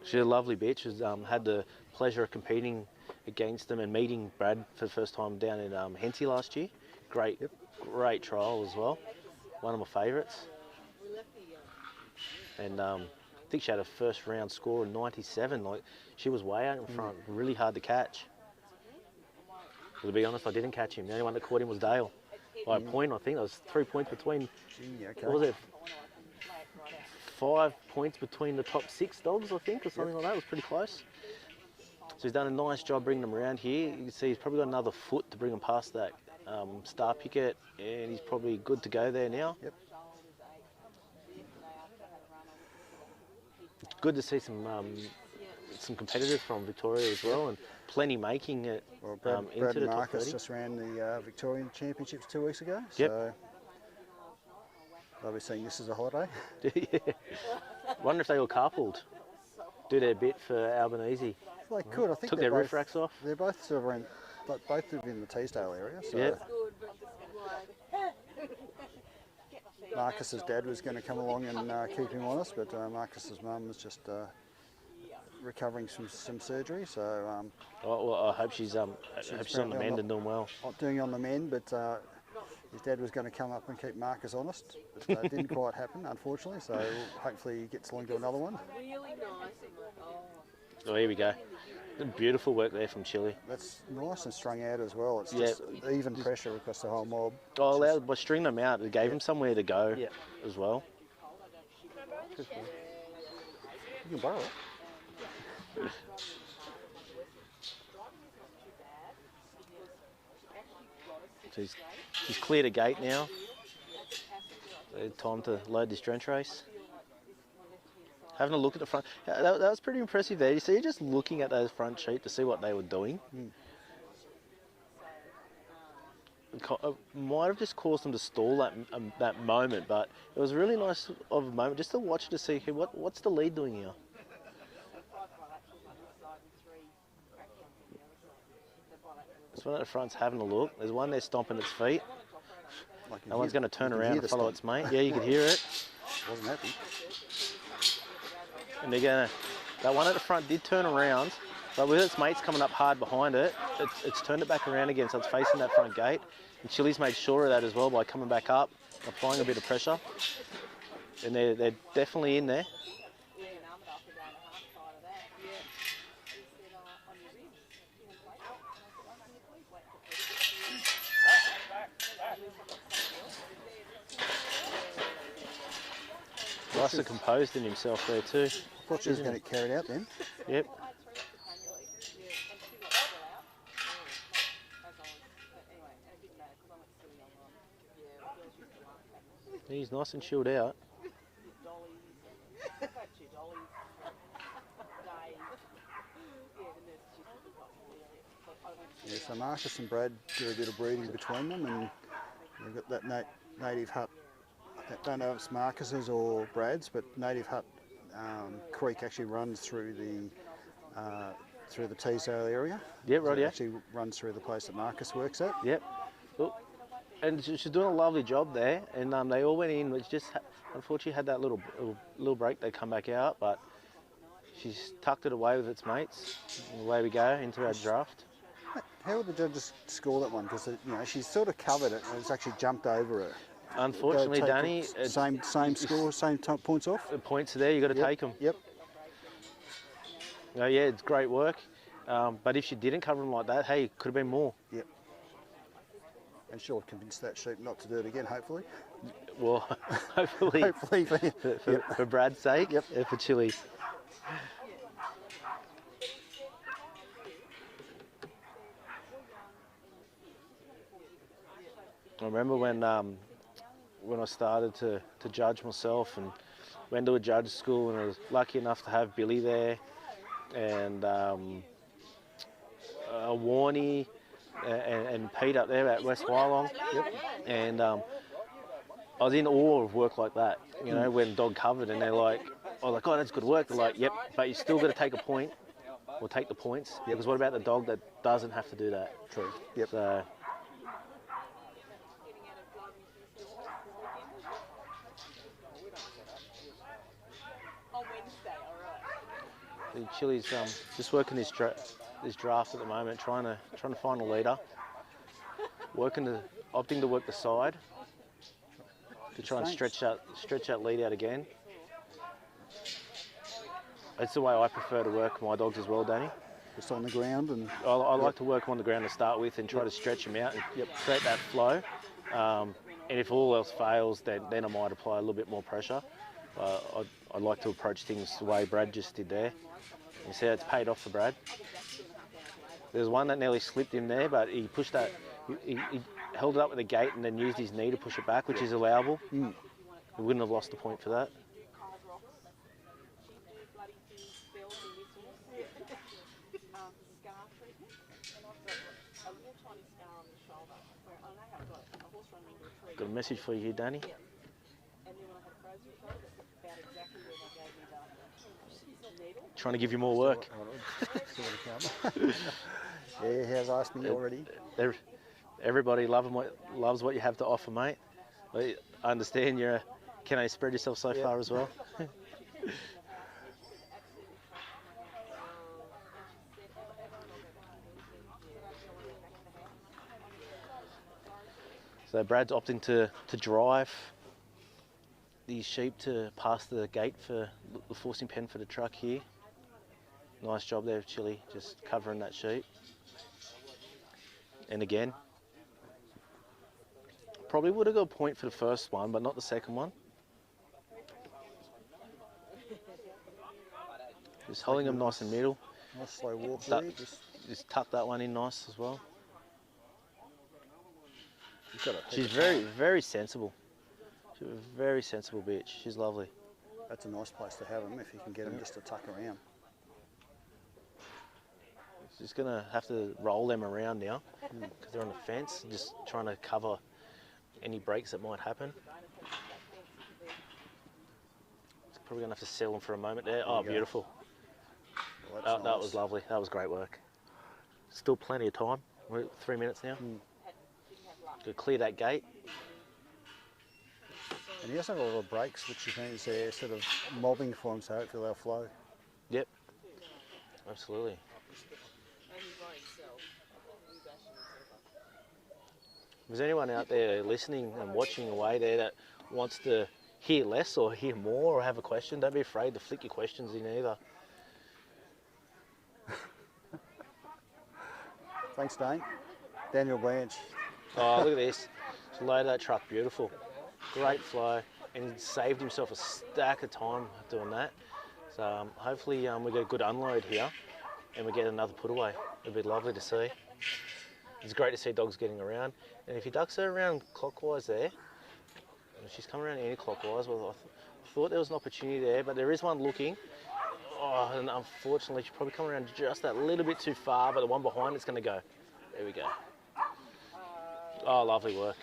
She's a lovely bitch. She's had the pleasure of competing against them and meeting Brad for the first time down in Henty last year. Great trial as well. One of my favourites. And I think she had a first round score of 97. Like, she was way out in front, really hard to catch. To be honest, I didn't catch him. The only one that caught him was Dale. By a point, I think. There was 3 points between. okay. What was it? 5 points between the top 6 dogs, I think, or something like that. It was pretty close. So he's done a nice job bringing them around here. You can see he's probably got another foot to bring them past that star picket, and he's probably good to go there now. Yep. It's good to see some competitors from Victoria as well, and plenty making it Well, into Brad the top Marcus 30. just ran the Victorian Championships 2 weeks ago. Yep. So they'll be seeing this as a holiday. Yeah. Wonder if they all carpooled, do their bit for Albanese. Well, they could. I think Took they're their both, roof racks off. They're both sort of around, both live in the Teesdale area. So Yeah. Marcus's dad was going to come along and keep him honest, but Marcus's mum was just recovering from some surgery. So Well, I hope she's on the mend and doing well. not doing on the mend, but his dad was going to come up and keep Marcus honest, but it didn't quite happen, unfortunately. So hopefully he gets along to another one. Oh, here we go. Beautiful work there from Chile. That's nice and strung out as well. It's just even pressure across the whole mob. Oh, by stringing them out, it gave them somewhere to go as well. You can borrow it. So he's cleared a gate now. Time to load this drench race. Having a look at the front. That was pretty impressive there. You see, you're just looking at those front sheep to see what they were doing. It might have just caused them to stall that moment, but it was really nice of a moment just to watch to see what's the lead doing here. This one at the front's having a look. There's one there stomping its feet. That one's going to turn around and follow its mate. Yeah, you could hear it. Wasn't happy. And that one at the front did turn around, but with its mates coming up hard behind it, it's turned it back around again, so it's facing that front gate. And Chile's made sure of that as well by coming back up, applying a bit of pressure. And they're definitely in there. Nice and composed in himself there too. I thought she was going to get carried out then. Yep. He's nice and chilled out. Yeah, so Marcus and Brad do a bit of breeding between them, and they've got that native hut. I don't know if it's Marcus's or Brad's, but Native Hut Creek actually runs through the Teesdale area. Yep, right, so it yeah. actually runs through the place that Marcus works at. Yep. Oh, and she's doing a lovely job there, and they all went in. Which just unfortunately had that little break. They come back out, but she's tucked it away with its mates. And away we go into our draft. How would the judges score that one? Because she's sort of covered it and it's actually jumped over her. Unfortunately, Take Danny, it same score, same points off. the points are there. You got to take them. Yep. Oh, yeah, it's great work. But if she didn't cover them like that, hey, it could have been more. Yep. And she'll convince that sheep not to do it again, hopefully. Well, hopefully, Hopefully. for Brad's sake, Yep. and for Chili. I remember when I started to judge myself and went to a judge school, and I was lucky enough to have Billy there and Warnie and Pete up there at West Wyalong. Yep. And I was in awe of work like that, when dog covered, and they're like, oh, that's good work. They're like, yep, but you still got to take a point or take the points. Yep. Because what about the dog that doesn't have to do that? True. Yep. So, Chili's just working this draft at the moment, trying to find a leader. Opting to work the side to try and stretch that lead out again. That's the way I prefer to work my dogs as well, Danny. Just on the ground, and I like to work them on the ground to start with and try to stretch them out and create that flow. And if all else fails, then I might apply a little bit more pressure. I like to approach things the way Brad just did there. You see, it's paid off for Brad. There's one that nearly slipped him there, but he pushed that. He held it up with the gate and then used his knee to push it back, which is allowable. He wouldn't have lost a point for that. Got a message for you here, Danny. Trying to give you more work. Yeah, he has asked me already. Everybody loves what you have to offer, mate. I understand can I spread yourself so far as well? So Brad's opting to drive these sheep to pass the gate for the forcing pen for the truck here. Nice job there, Chili, just covering that sheep. And again, probably would have got a point for the first one, but not the second one. Just holding them nice in the middle. Nice slow walk there. Just tuck that one in nice as well. She's very. very sensible. She's a very sensible bitch. She's lovely. That's a nice place to have them if you can get them just to tuck around. Just gonna have to roll them around now because they're on the fence, just trying to cover any breaks that might happen. Probably gonna have to sell them for a moment there. Oh, beautiful. Well, that was lovely. That was great work. Still plenty of time. We're at 3 minutes now. Could clear that gate. And he hasn't got a lot of breaks, which means they're sort of mobbing for him, so hopefully they'll flow. Yep. Absolutely. If there's anyone out there listening and watching away there that wants to hear less or hear more or have a question, don't be afraid to flick your questions in either. Thanks, Dane. Daniel Blanche. Oh, look at this. Just loaded that truck, beautiful. Great flow, and he saved himself a stack of time doing that. So hopefully we get a good unload here and we get another put away. It'd be lovely to see. It's great to see dogs getting around. And if he ducks her around clockwise there, she's coming around anti-clockwise, well, I thought there was an opportunity there, but there is one looking. Oh, and unfortunately she's probably coming around just that little bit too far, but the one behind it's going to go. There we go. Oh, lovely work.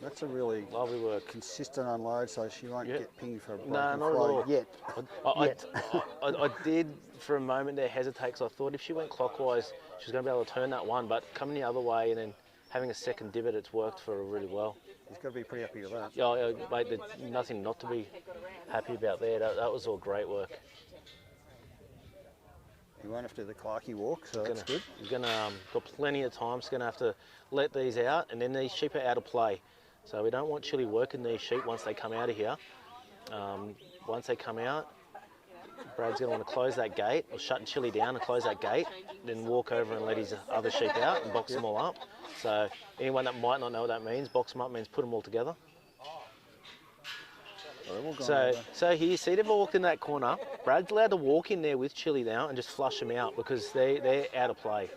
That's a really lovely work. Consistent unload, so she won't get pinged for a broken not flow at all. yet. I did for a moment there hesitate because I thought if she went clockwise, she was going to be able to turn that one, but coming the other way and then having a second divot, it's worked for her really well. He's got to be pretty happy with that. Yeah, mate, there's nothing not to be happy about there. That was all great work. You won't have to do the Clarkey walk, so that's good. He's gonna got plenty of time. He's gonna have to let these out, and then these sheep are out of play. So we don't want Chili working these sheep once they come out of here. Once they come out, Brad's gonna want to close that gate, or shut Chili down and close that gate, then walk over and let his other sheep out and box them all up. So anyone that might not know what that means, box them up means put them all together. So here, see they've walked in that corner. Brad's allowed to walk in there with Chili now and just flush them out because they're out of play.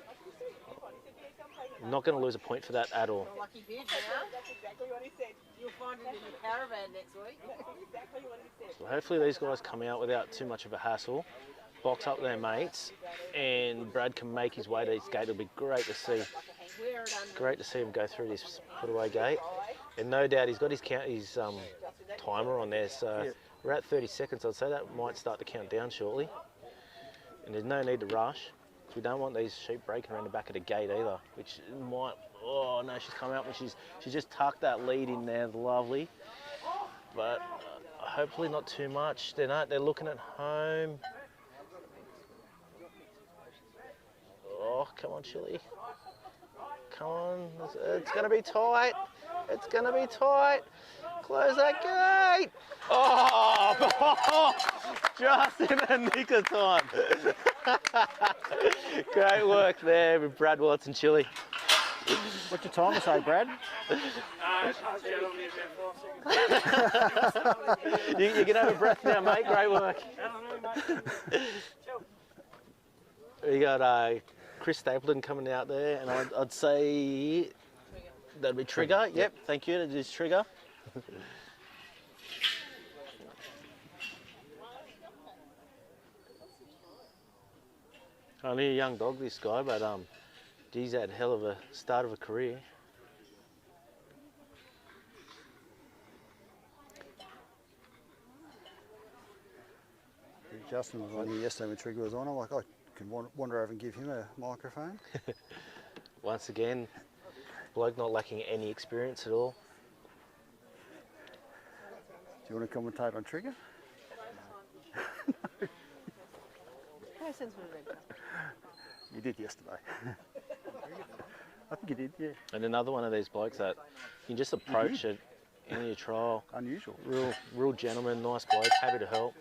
I'm not going to lose a point for that at all. Lucky did, yeah. That's exactly what he said. You'll find it in your caravan next week. That's exactly what he said. So hopefully these guys come out without too much of a hassle, box up their mates, and Brad can make his way to his gate. It'll be great to see. Great to see him go through this put-away gate. And no doubt he's got his timer on there, so we're at 30 seconds. I'd say that might start to count down shortly. And there's no need to rush. We don't want these sheep breaking around the back of the gate either, which might, oh no, she's come out and she's just tucked that lead in there, lovely. But hopefully not too much. They're looking at home. Oh, come on, Chili. Come on, it's gonna be tight. It's gonna be tight. Close that gate. Oh, just in the nick of time. Great work there with Brad Watts and Chili. What's your timer say, Brad? You can have a breath now, mate. Great work. We got Chris Stapleton coming out there, and I'd say that'd be Trigger. Yep, thank you. That is Trigger. Only a young dog, this guy, but he's had a hell of a start of a career. Justin was on here yesterday when Trigger was on. I'm like, I can wander over and give him a microphone. Once again, bloke not lacking any experience at all. Do you want to commentate on Trigger? You did yesterday. I think you did, yeah. And another one of these blokes that you can just approach at any trial. Unusual. Real gentleman, nice bloke, happy to help.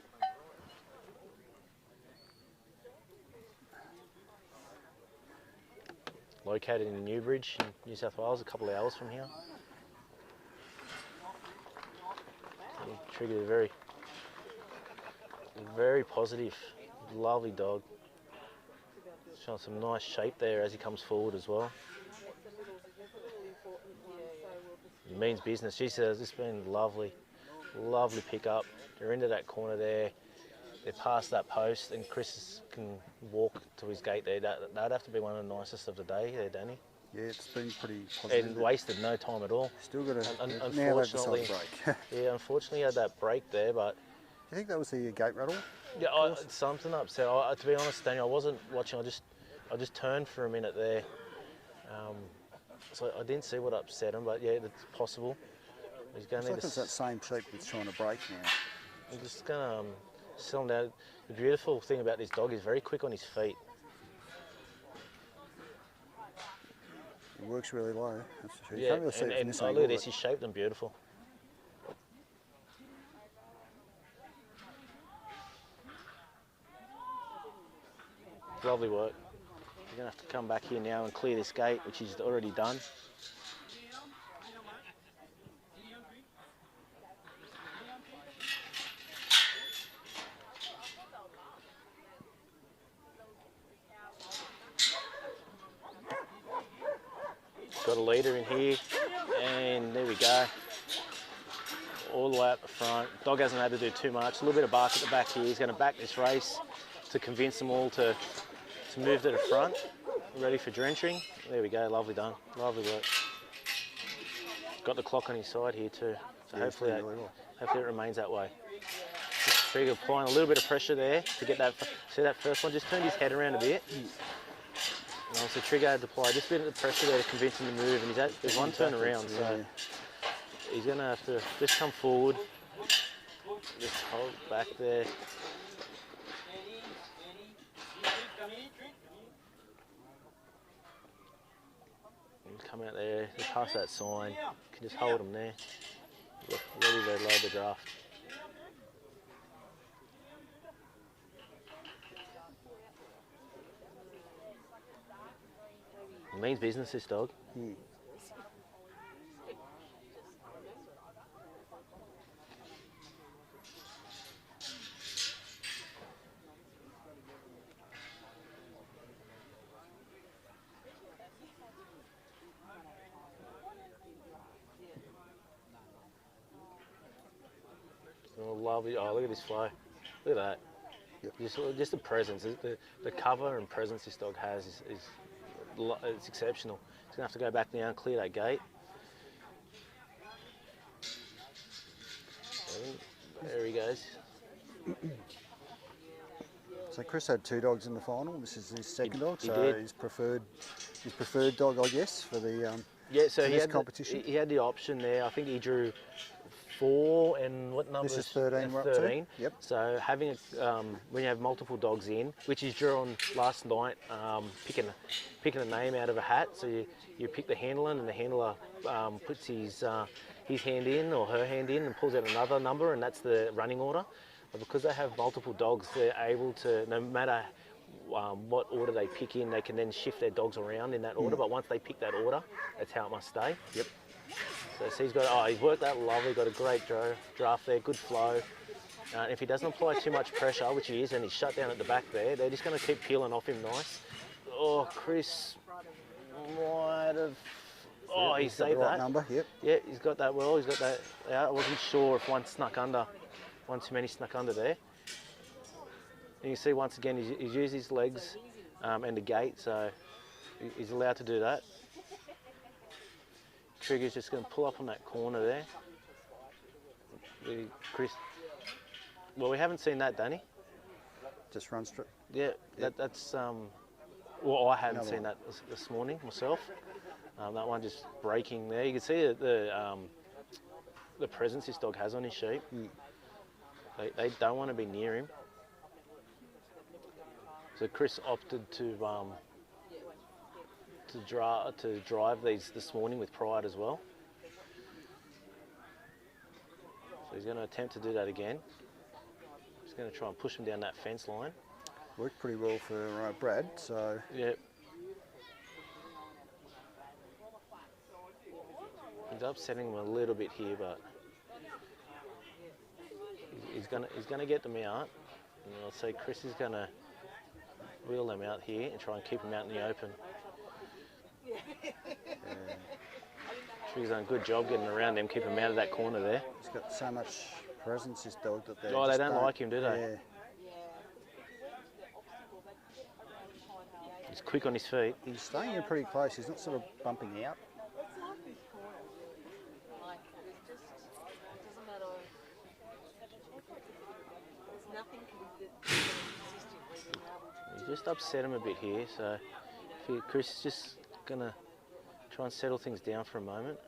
Located in Newbridge, in New South Wales, a couple of hours from here. Triggered a very positive, lovely dog. Showing some nice shape there as he comes forward as well. It means business. She says it's been lovely pick up. They're into that corner there. They're past that post, and Chris can walk to his gate there. That'd have to be one of the nicest of the day there, Danny. Yeah, it's been pretty positive. And wasted no time at all. Still got a unfortunately break. Yeah, unfortunately he had that break there, but Do you think that was the gate rattle? yeah, something upset. To be honest, Danny, I wasn't watching. I just turned for a minute there, so I didn't see what upset him. But yeah, it's possible. He's going to need it's that same sheep that's trying to break now. I'm just going to settle him down. The beautiful thing about this dog is very quick on his feet. It works really low. That's for sure. You Yeah, can't really see it from and this look angle, at this. but He's shaped them beautiful. Lovely work. You're going to have to come back here now and clear this gate, which he's already done. Got a leader in here, and there we go. All the way up the front. Dog hasn't had to do too much. A little bit of bark at the back here. He's going to back this race to convince them all to move to the front. Ready for drenching. There we go. Lovely done. Lovely work. Got the clock on his side here too. So Yeah, hopefully it remains that way. Just Trigger applying a little bit of pressure there to get that. See that first one? Just turned his head around a bit. And also Trigger had to apply just a bit of pressure there to convince him to move, and there's one turn around, so he's going to have to just come forward, just hold back there. come out there, they pass that sign, you can just hold them there, ready to load the draft. It means business, this dog. Oh, lovely. Oh, look at this flow. Look at that. Yep. Just the presence, the cover and presence this dog has is it's exceptional. He's going to have to go back now and clear that gate. There he goes. So Chris had 2 dogs in the final. This is his second dog, he so did. his preferred dog, I guess, for the Yeah, so for he this had competition. he had the option there. I think he drew 4 and what number? This is 13. We're up to. 13. Yep. So having when you have multiple dogs in, which he's drawn last night, picking a name out of a hat. So you pick the handler, and the handler puts his hand in or her hand in and pulls out another number, and that's the running order. But because they have multiple dogs, they're able to, no matter what order they pick in, they can then shift their dogs around in that order. But once they pick that order, that's how it must stay. Yep. So he's worked that lovely, got a great draft there, good flow. If he doesn't apply too much pressure, which he is, and he's shut down at the back there, they're just going to keep peeling off him nice. Oh, Chris might have... Oh, he saved got the right that. number. Yep. Yeah, he's got that well. He's got that out. I wasn't sure if one too many snuck under there. And you see once again, he's used his legs and the gate, so he's allowed to do that. Trigger's just going to pull up on that corner there. Chris. Well, we haven't seen that, Danny. Just run straight. Yeah, Yep. that's. Well, I hadn't Another seen one. that this morning myself. That one just breaking there. You can see the presence this dog has on his sheep. They don't want to be near him. So Chris opted to drive these this morning with pride as well. So he's going to attempt to do that again. He's going to try and push him down that fence line. Worked pretty well for Brad. So Yep. He's upsetting him a little bit here, but he's gonna get them out. And I'll say Chris is gonna wheel them out here and try and keep them out in the open. Trigger's done a good job getting around them, keep them out of that corner there. he's got so much presence, this dog, that they Oh, they just don't like him, do they? Yeah. He's quick on his feet. He's staying in pretty close. He's not sort of bumping out. Like, it's just, it doesn't matter. There's nothing consistently being able to He just upset him a bit here, so Chris is just gonna try and settle things down for a moment.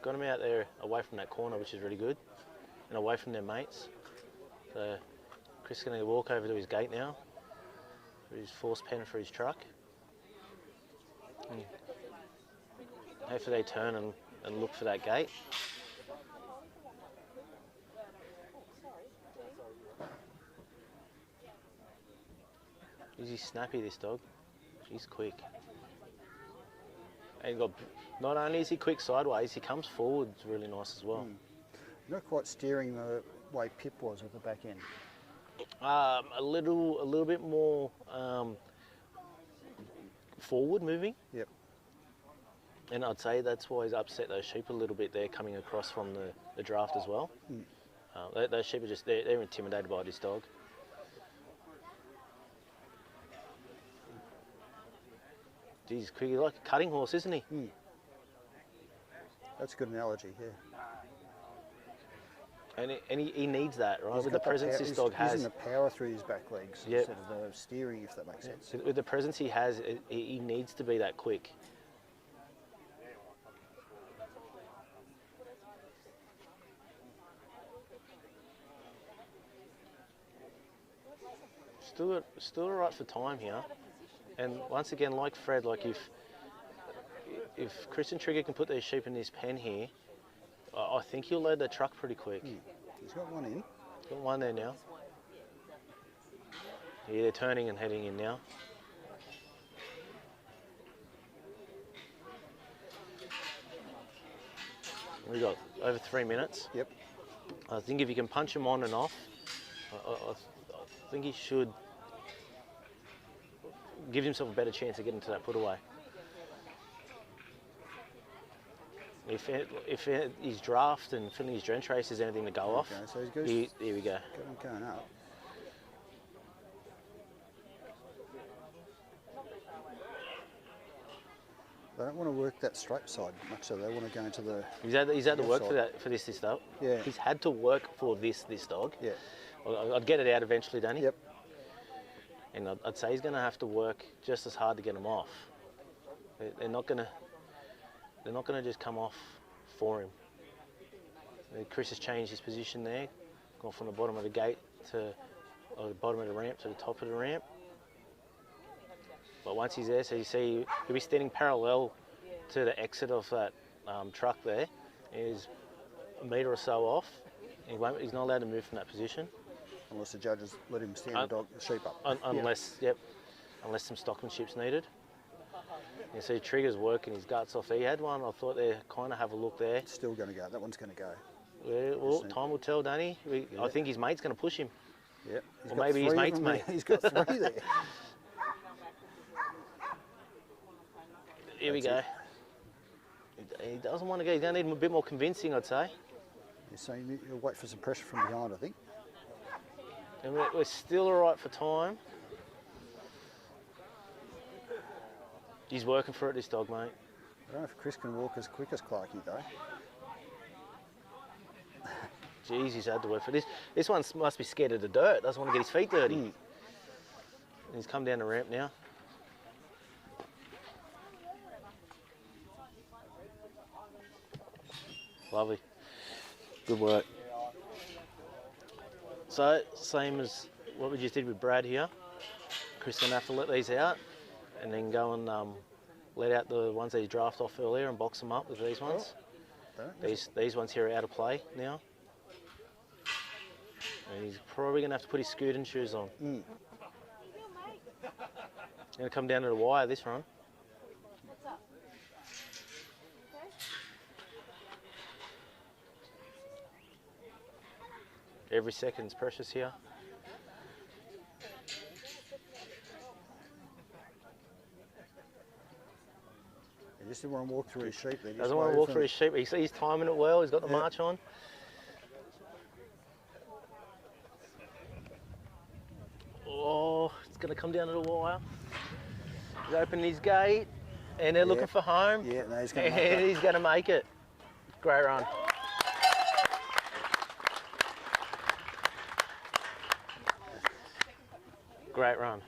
Got him out there away from that corner, which is really good, and away from their mates. So Chris is going to walk over to his gate now, for his force pen for his truck. And hopefully they turn and look for that gate. He's snappy, this dog. He's quick. And not only is he quick sideways, he comes forwards really nice as well. Not quite steering the way Pip was with the back end. A little bit more forward moving. Yep. And I'd say that's why he's upset those sheep a little bit there coming across from the draft as well. Those sheep are just, they're intimidated by this dog. He's quick. He's like a cutting horse, isn't he? That's a good analogy, yeah. And he needs that, right? He's With the got that presence power- this he's dog has. using the power through his back legs Yep. instead of the steering, if that makes sense. With the presence he has, he needs to be that quick. Still all right for time here. And once again, like Fred, like if Chris and Trigger can put their sheep in this pen here, I think he'll load that truck pretty quick. He's got one in. Got one there now. Yeah, they're turning and heading in now. We got over 3 minutes. Yep. I think if you can punch him on and off, I think he should give himself a better chance of getting to that put away. If his draft and filling his drench race is anything to go off, Okay, so he's good. here we go. Got him going up. They don't want to work that straight side much, so they want to go into the. He's had to work side. for this dog. Yeah. He's had to work for this dog. Yeah. I'd get it out eventually, Danny. Yep. And I'd say he's going to have to work just as hard to get him off. They're not going to just come off for him. Chris has changed his position there, gone from the bottom of the gate to the bottom of the ramp to the top of the ramp. But once he's there, so you see he'll be standing parallel to the exit of that truck there. He's a metre or so off. He's not allowed to move from that position. Unless the judges let him stand the sheep up. Unless some stockmanship's needed. You see Trigger's working his guts off. He had one, I thought they kind of have a look there. It's still going to go. That one's going to go. Yeah, well, time will tell, Danny. I think his mate's going to push him. Yep. Or maybe his mate's mate. He's got 3 there. Here we go. He doesn't want to go. He's going to need a bit more convincing, I'd say. So you'll wait for some pressure from behind, I think. And we're still all right for time. He's working for it, this dog, mate. I don't know if Chris can walk as quick as Clarkey, though. Jeez, he's had to work for this. This one must be scared of the dirt. Doesn't want to get his feet dirty. He's come down the ramp now. Lovely. Good work. So, same as what we just did with Brad here. Chris is going to have to let these out and then go and let out the ones that he drafted off earlier and box them up with these ones. These ones here are out of play now. And he's probably going to have to put his scooting shoes on. Going to come down to the wire this run. Every second's precious here. He just didn't want to walk through his sheep. Doesn't want to walk through his sheep. He's timing it well. He's got the march on. Oh, it's going to come down to the wire. He's opening his gate, and they're looking for home. Yeah, no, he's going to and make it. he's going to make it. Great run. Great run.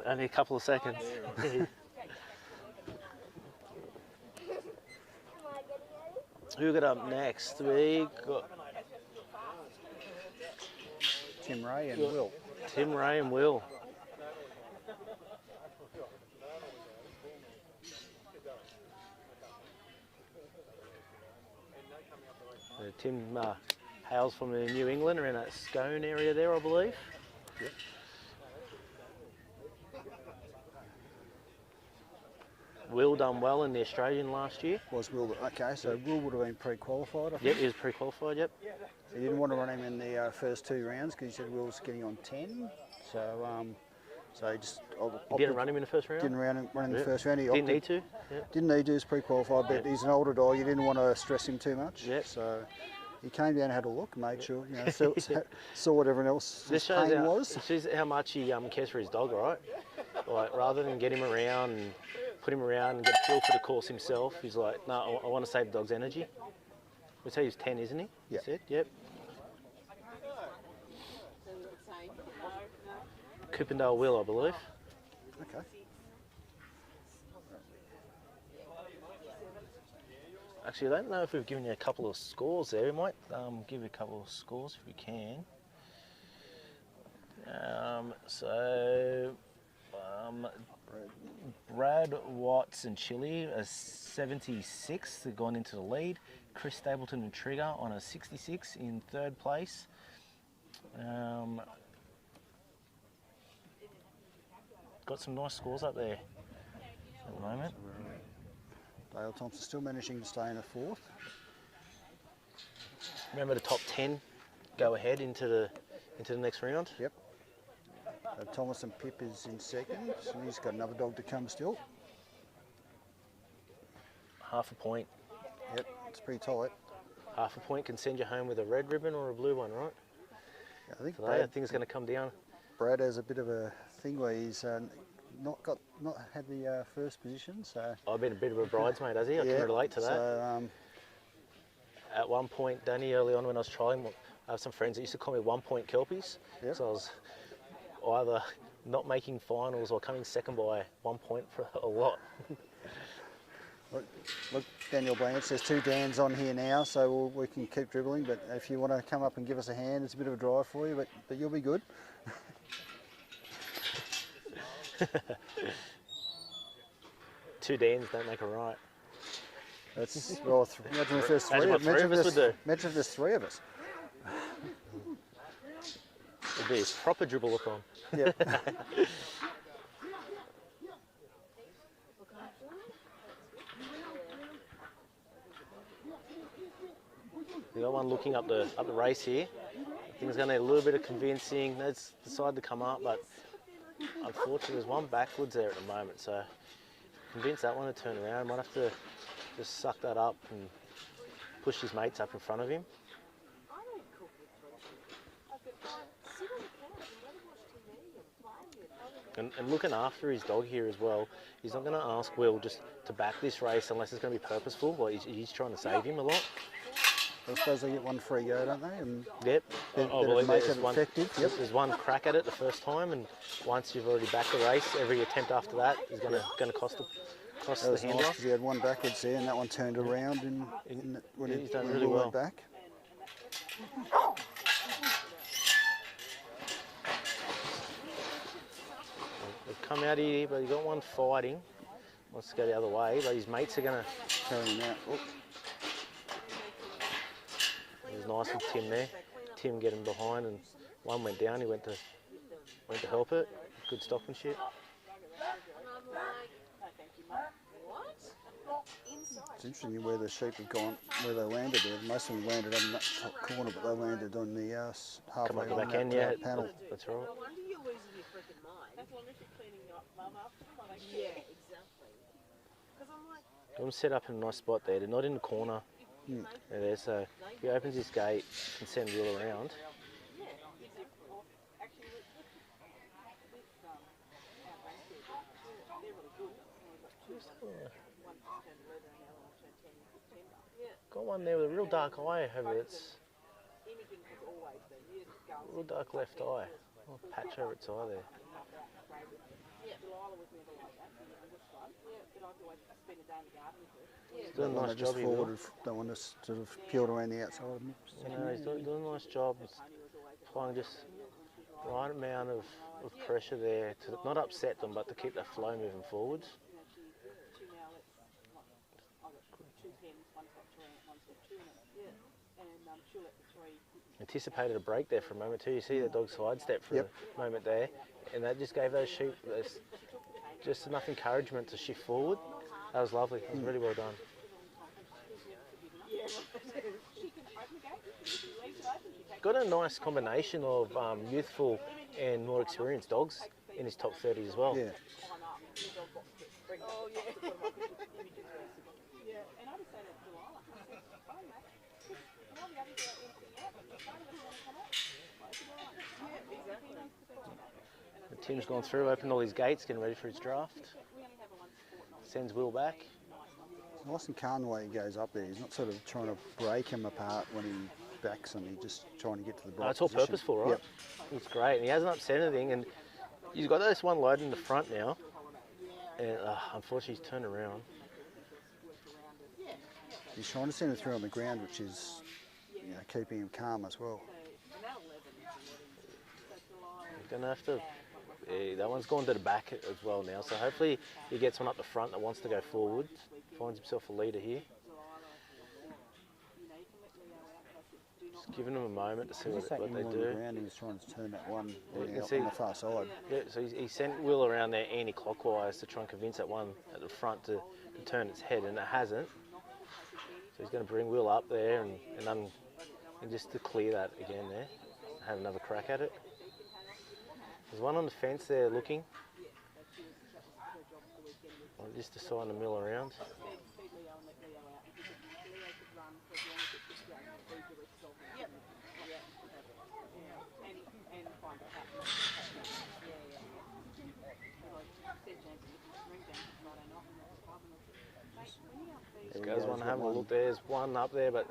Only a couple of seconds. Who got up next? We got Tim Ray and Will. Tim Ray and Will. Tim hails from New England, around that Scone area there, I believe. Yep. Will done well in the Australian last year. Was Will, okay, so Will would have been pre-qualified, I think. Yep, he was pre-qualified, yep. He didn't want to run him in the first 2 rounds because he said Will's getting on 10. So he just You didn't run him in the first round? Didn't run him in the Yep. first round. He Didn't opted, need to? Yep. Didn't need to, he's pre-qualified, but he's an older dog. You didn't want to stress him too much. Yep. So he came down and had a look, made sure, you know, saw what everyone else's This shows pain how, was. it shows how much he cares for his dog, right? Like, rather than get him around and put him around and get a feel for the course himself, he's like, no, I want to save the dog's energy. We say he's 10, isn't he? Yep. He said, yep. Coopendale Will, I believe. Okay. Actually, I don't know if we've given you a couple of scores there. We might give you a couple of scores if we can. Brad Watts and Chile a 76. They've gone into the lead. Chris Stapleton and Trigger on a 66 in third place. Got some nice scores up there at the moment. Dale Thompson still managing to stay in a fourth. Remember the top 10 go ahead into the next round. Yep. Thomas and Pip is in second, so he's got another dog to come still. Half a point. Yep, it's pretty tight. Half a point can send you home with a red ribbon or a blue one, right? Yeah, I think Today, I think it's going to come down. Brad has a bit of a thing where he's not had the first position, so. I've been a bit of a bridesmaid, has he? I Yeah, can relate to that. So, at one point, Danny, early on when I was trialing, I have some friends that used to call me 1 point Kelpies. Yep. So I was either not making finals or coming second by 1 point for a lot. look, Daniel Blanche, there's 2 Dans on here now, so we can keep dribbling, but if you want to come up and give us a hand, it's a bit of a drive for you, but you'll be good. Two Dans don't make a right. That's, well, imagine if there's three, Imagine what three of us would do. Imagine if there's 3 of us. It'd be a proper dribble-a-thon. Yep. We got one looking up the race here. I think it's going to need a little bit of convincing. That's decided to come up, but unfortunately there's one backwards there at the moment. So convince that one to turn around. Might have to just suck that up and push his mates up in front of him. And looking after his dog here as well, he's not going to ask Will just to back this race unless it's going to be purposeful. Well, he's trying to save him a lot. I suppose they get one free go, don't they? And Yep. I believe make there's it one, effective. Yep. there's one crack at it the first time, and once you've already backed the race, every attempt after that is going to cost That the was handler. nice because he had one backwards there, and that one turned around when He's done when really Will well. went back. They've come out here, but he's got one fighting. Wants to go the other way, but his mates are going to. Carry him out. Oh, It was nice with Tim there. Tim getting behind, and one went down. He went to help it. Good stockmanship. it's interesting where the sheep have gone, where they landed there. Most of them landed on that top corner, but they landed on the Come halfway up the on back that end, yeah. panel. That's right. No wonder you're losing your freaking mind. As long as you're cleaning your mum after them, I yeah, exactly. Because I'm like, Got them set up in a nice spot there. They're not in the corner. They're there, so if he opens his gate and sends Will around. Got one there with a real dark eye over its real dark left eye. A little patch over its eye there. He's doing a One nice that just job here, Will. forwarded, don't want to sort of peeled around the outside. No, he's doing a nice job. He's applying just the right amount of pressure there to not upset them, but to keep that flow moving forwards. Anticipated a break there for a moment too. You see the dog sidestep for Yep. a moment there, and that just gave those sheep just enough encouragement to shift forward. That was lovely. That was really well done. Got a nice combination of youthful and more experienced dogs in his top 30 as well. Yeah. Tim's gone through, opened all his gates, getting ready for his draft. Sends Will back. It's nice and calm the way he goes up there. He's not sort of trying to break him apart when he backs them. He's just trying to get to the right It's all position. purposeful, right? Yep. It's great, and he hasn't upset anything. And he's got this one load in the front now, and unfortunately he's turned around. He's trying to send it through on the ground, which is, you know, keeping him calm as well. You're gonna have to. Yeah, that one's gone to the back as well now. So hopefully he gets one up the front that wants to go forward. Finds himself a leader here. Just giving him a moment to see what they On the do. ground, he's trying to turn that one can out see- on the far side. Yeah, so he sent Will around there anti-clockwise to try and convince that one at the front to turn its head, and it hasn't. So he's going to bring Will up there and just to clear that again there. Have another crack at it. There's one on the fence there looking. I'll just decide to mill around. There's one having a look. There's one up there, but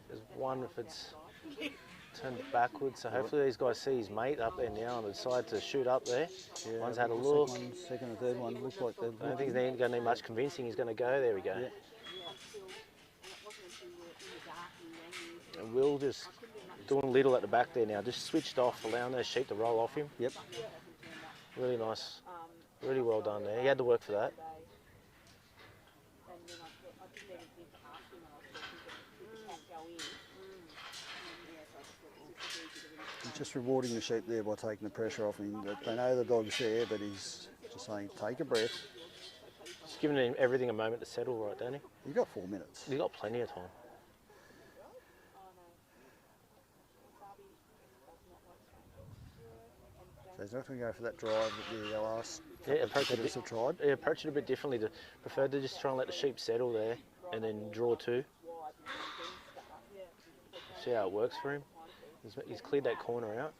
there's one if it's turned backwards. So hopefully these guys see his mate up there now and decide to shoot up there. Yeah, One's had a the look. Second and third one look like they're I don't think he's going to need much convincing. He's going to go. There we go. Yeah. And Will just doing little at the back there now. Just switched off, allowing those sheep to roll off him. Yep. Really nice. Really well done there. He had to work for that. He's just rewarding the sheep there by taking the pressure off him. They know the dog's there, but he's just saying, take a breath. Just giving him everything a moment to settle right, don't he? You've got 4 minutes. He's got plenty of time. So he's not going to go for that drive that the last Yeah, approach competitors have tried. Yeah, approach it a bit differently. Preferred to just try and let the sheep settle there and then draw two. See how it works for him. He's cleared that corner out.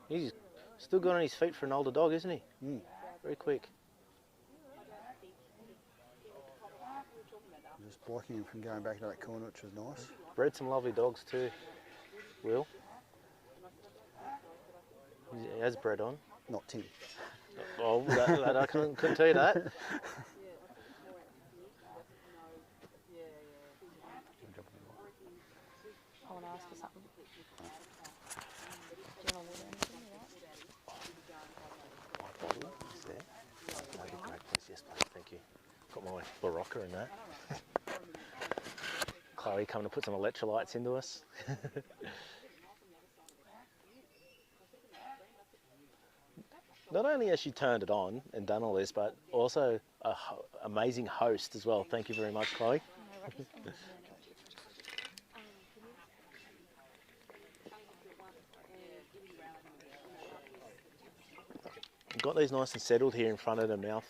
He's still good on his feet for an older dog, isn't he? Mm. Very quick. Just blocking him from going back to that corner, which was nice. Bred some lovely dogs too, Will. He has bred on. Not Tim. Oh, that I couldn't tell you that. I want to ask you something. Do you want water or anything like that? Bottle is there. That'd be great, please. Yes, please. Thank you. Got my Barocca in that. Chloe coming to put some electrolytes into us. Not only has she turned it on and done all this, but also an amazing host as well. Thank you very much, Chloe. Got these nice and settled here in front of the mouth,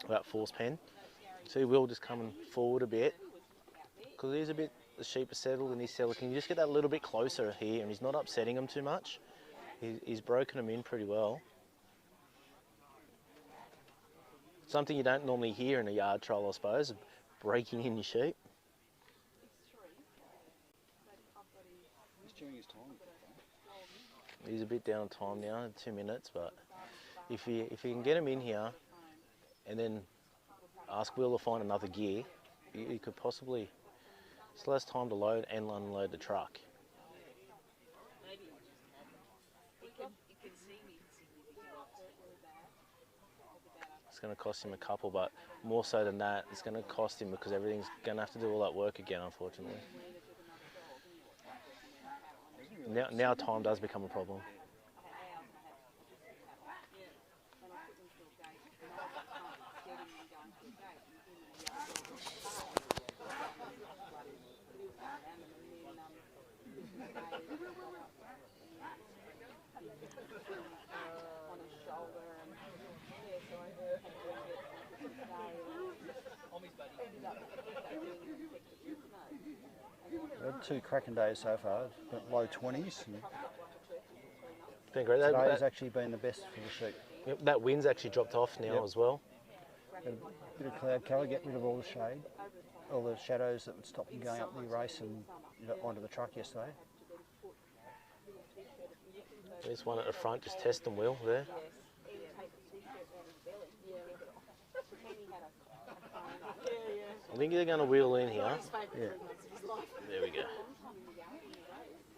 about force pen. See Will just coming forward a bit, because he's a bit, the sheep are settled and he's settled. Can you just get that a little bit closer here, and he's not upsetting them too much. He's broken them in pretty well. Something you don't normally hear in a yard trial, I suppose, breaking in your sheep. He's chewing his time. He's a bit down on time now, 2 minutes, but if you can get him in here and then ask Will to find another gear, you could possibly, still has time to load and unload the truck. It's going to cost him a couple, but more so than that, it's going to cost him because everything's going to have to do all that work again, unfortunately. Now time does become a problem. We've had 2 cracking days so far, but low 20s. Been great. Today's actually been the best for the sheep. Yep, that wind's actually dropped off now as well. A bit of cloud cover, get rid of all the shade, all the shadows that would stop them going up the race and onto the truck yesterday. There's one at the front, just testing Will there. think they're going to wheel in here. His favourite 3 months of his life. There we go.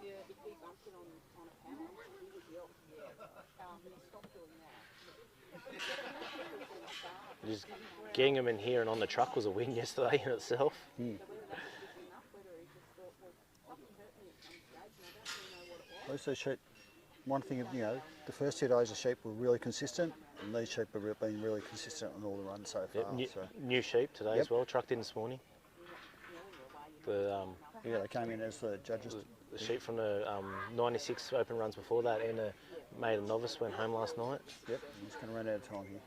Yeah, if he bumped it on a panel, he would yell. He stopped doing that. Just getting them in here and on the truck was a win yesterday in itself. Also, sheep. One thing, you know, the first 2 days of sheep were really consistent, and these sheep have been really consistent on all the runs so far. Yep, So. new sheep today as well, trucked in this morning. The Yeah, they came in as the judges. the sheep from the 96 open runs before that, and made a novice went home last night. Yep, I'm just going to run out of time here.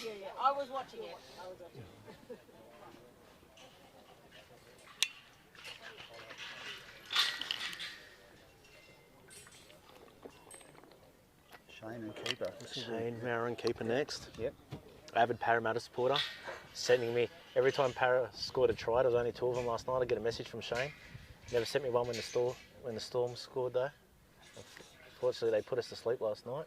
Yeah, I was watching it. Shane and Keeper. Shane Marin keeper next. Yep. Avid Parramatta supporter, sending me every time Para scored a try. There was only 2 of them last night. I get a message from Shane. Never sent me one when the Storm scored though. Unfortunately, they put us to sleep last night.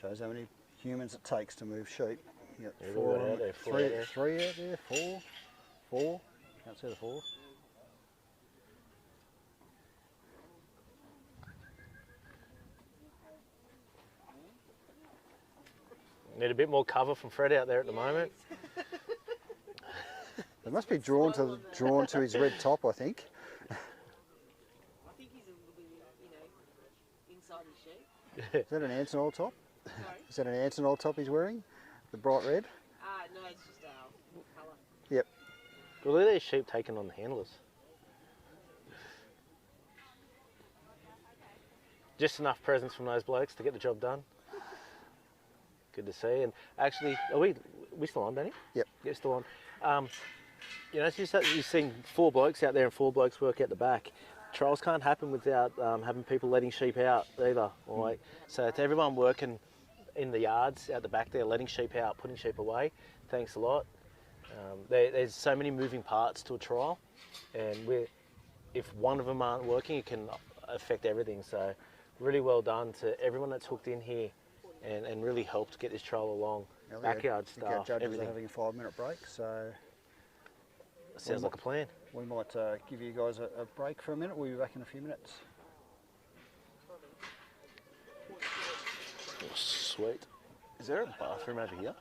Shows how many humans it takes to move sheep. You got Yeah, we've four got on- out there, four three, out there. 3 out there, four. Can't see the 4. Need a bit more cover from Fred out there at the moment. They must be drawn to his red top, I think. I think he's a little bit, inside his sheep. Is that an Antonol top? Sorry? Is that an Antonol top he's wearing? The bright red? No, it's just colour. Yep. Well, look at these sheep taking on the handlers. Just enough presence from those blokes to get the job done. Good to see. And actually, are we still on, Danny? Yep. Yeah, still on. You know, it's just that you've seen 4 blokes out there and 4 blokes work out the back. Trials can't happen without having people letting sheep out either. Like, so to everyone working in the yards out the back there, letting sheep out, putting sheep away, thanks a lot. There's so many moving parts to a trial, and if one of them aren't working, it can affect everything. So really well done to everyone that's hooked in here and really helped get this trial along. Now, Backyard I think our staff, judges everything. are having a 5-minute break, so Sounds like a plan. we might give you guys a break for a minute. We'll be back in a few minutes. Sweet. Is there a bathroom over here?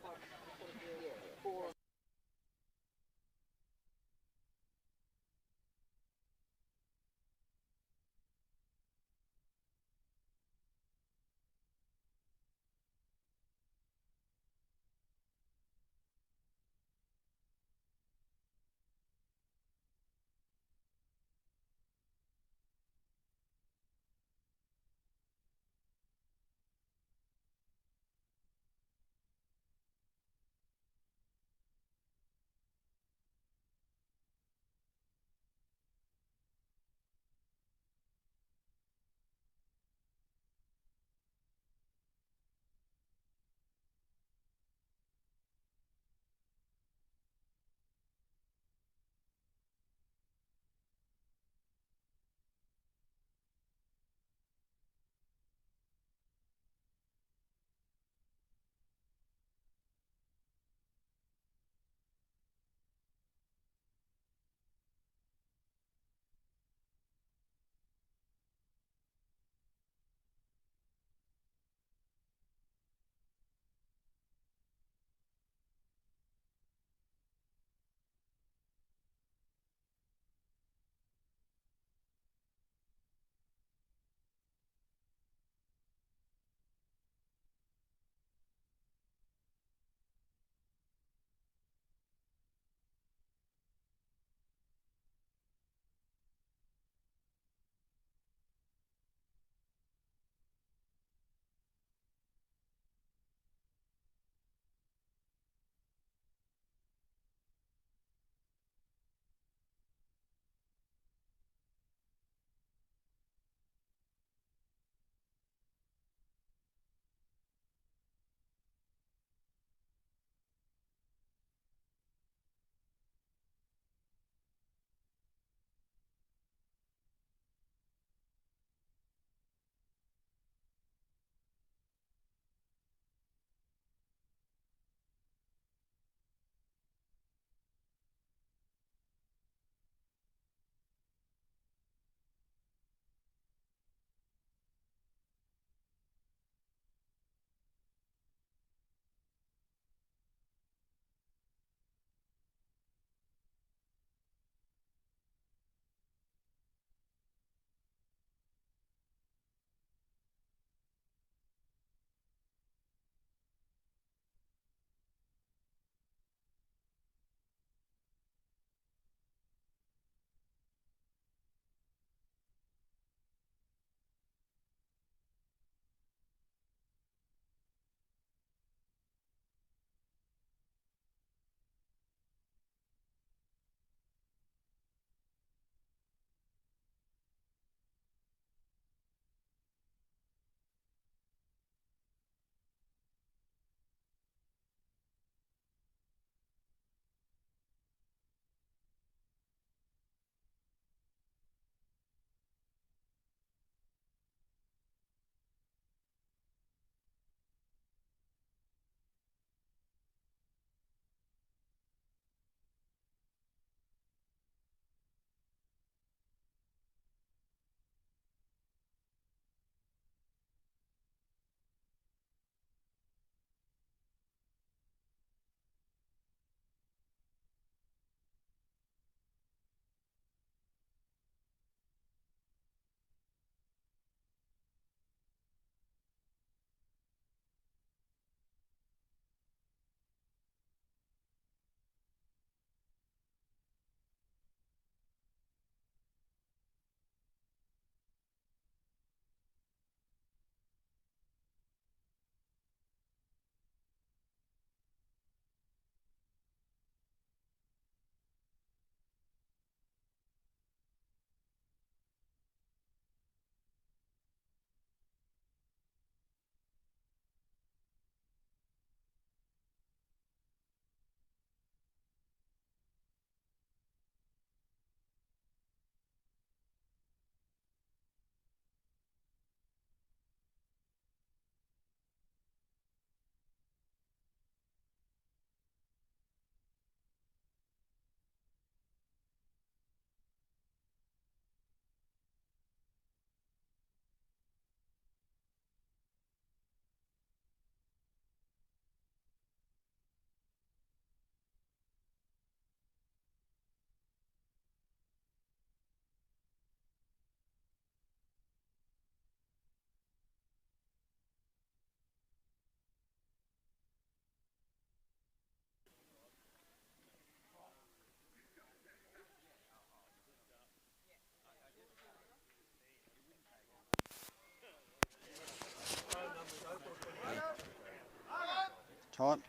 Time.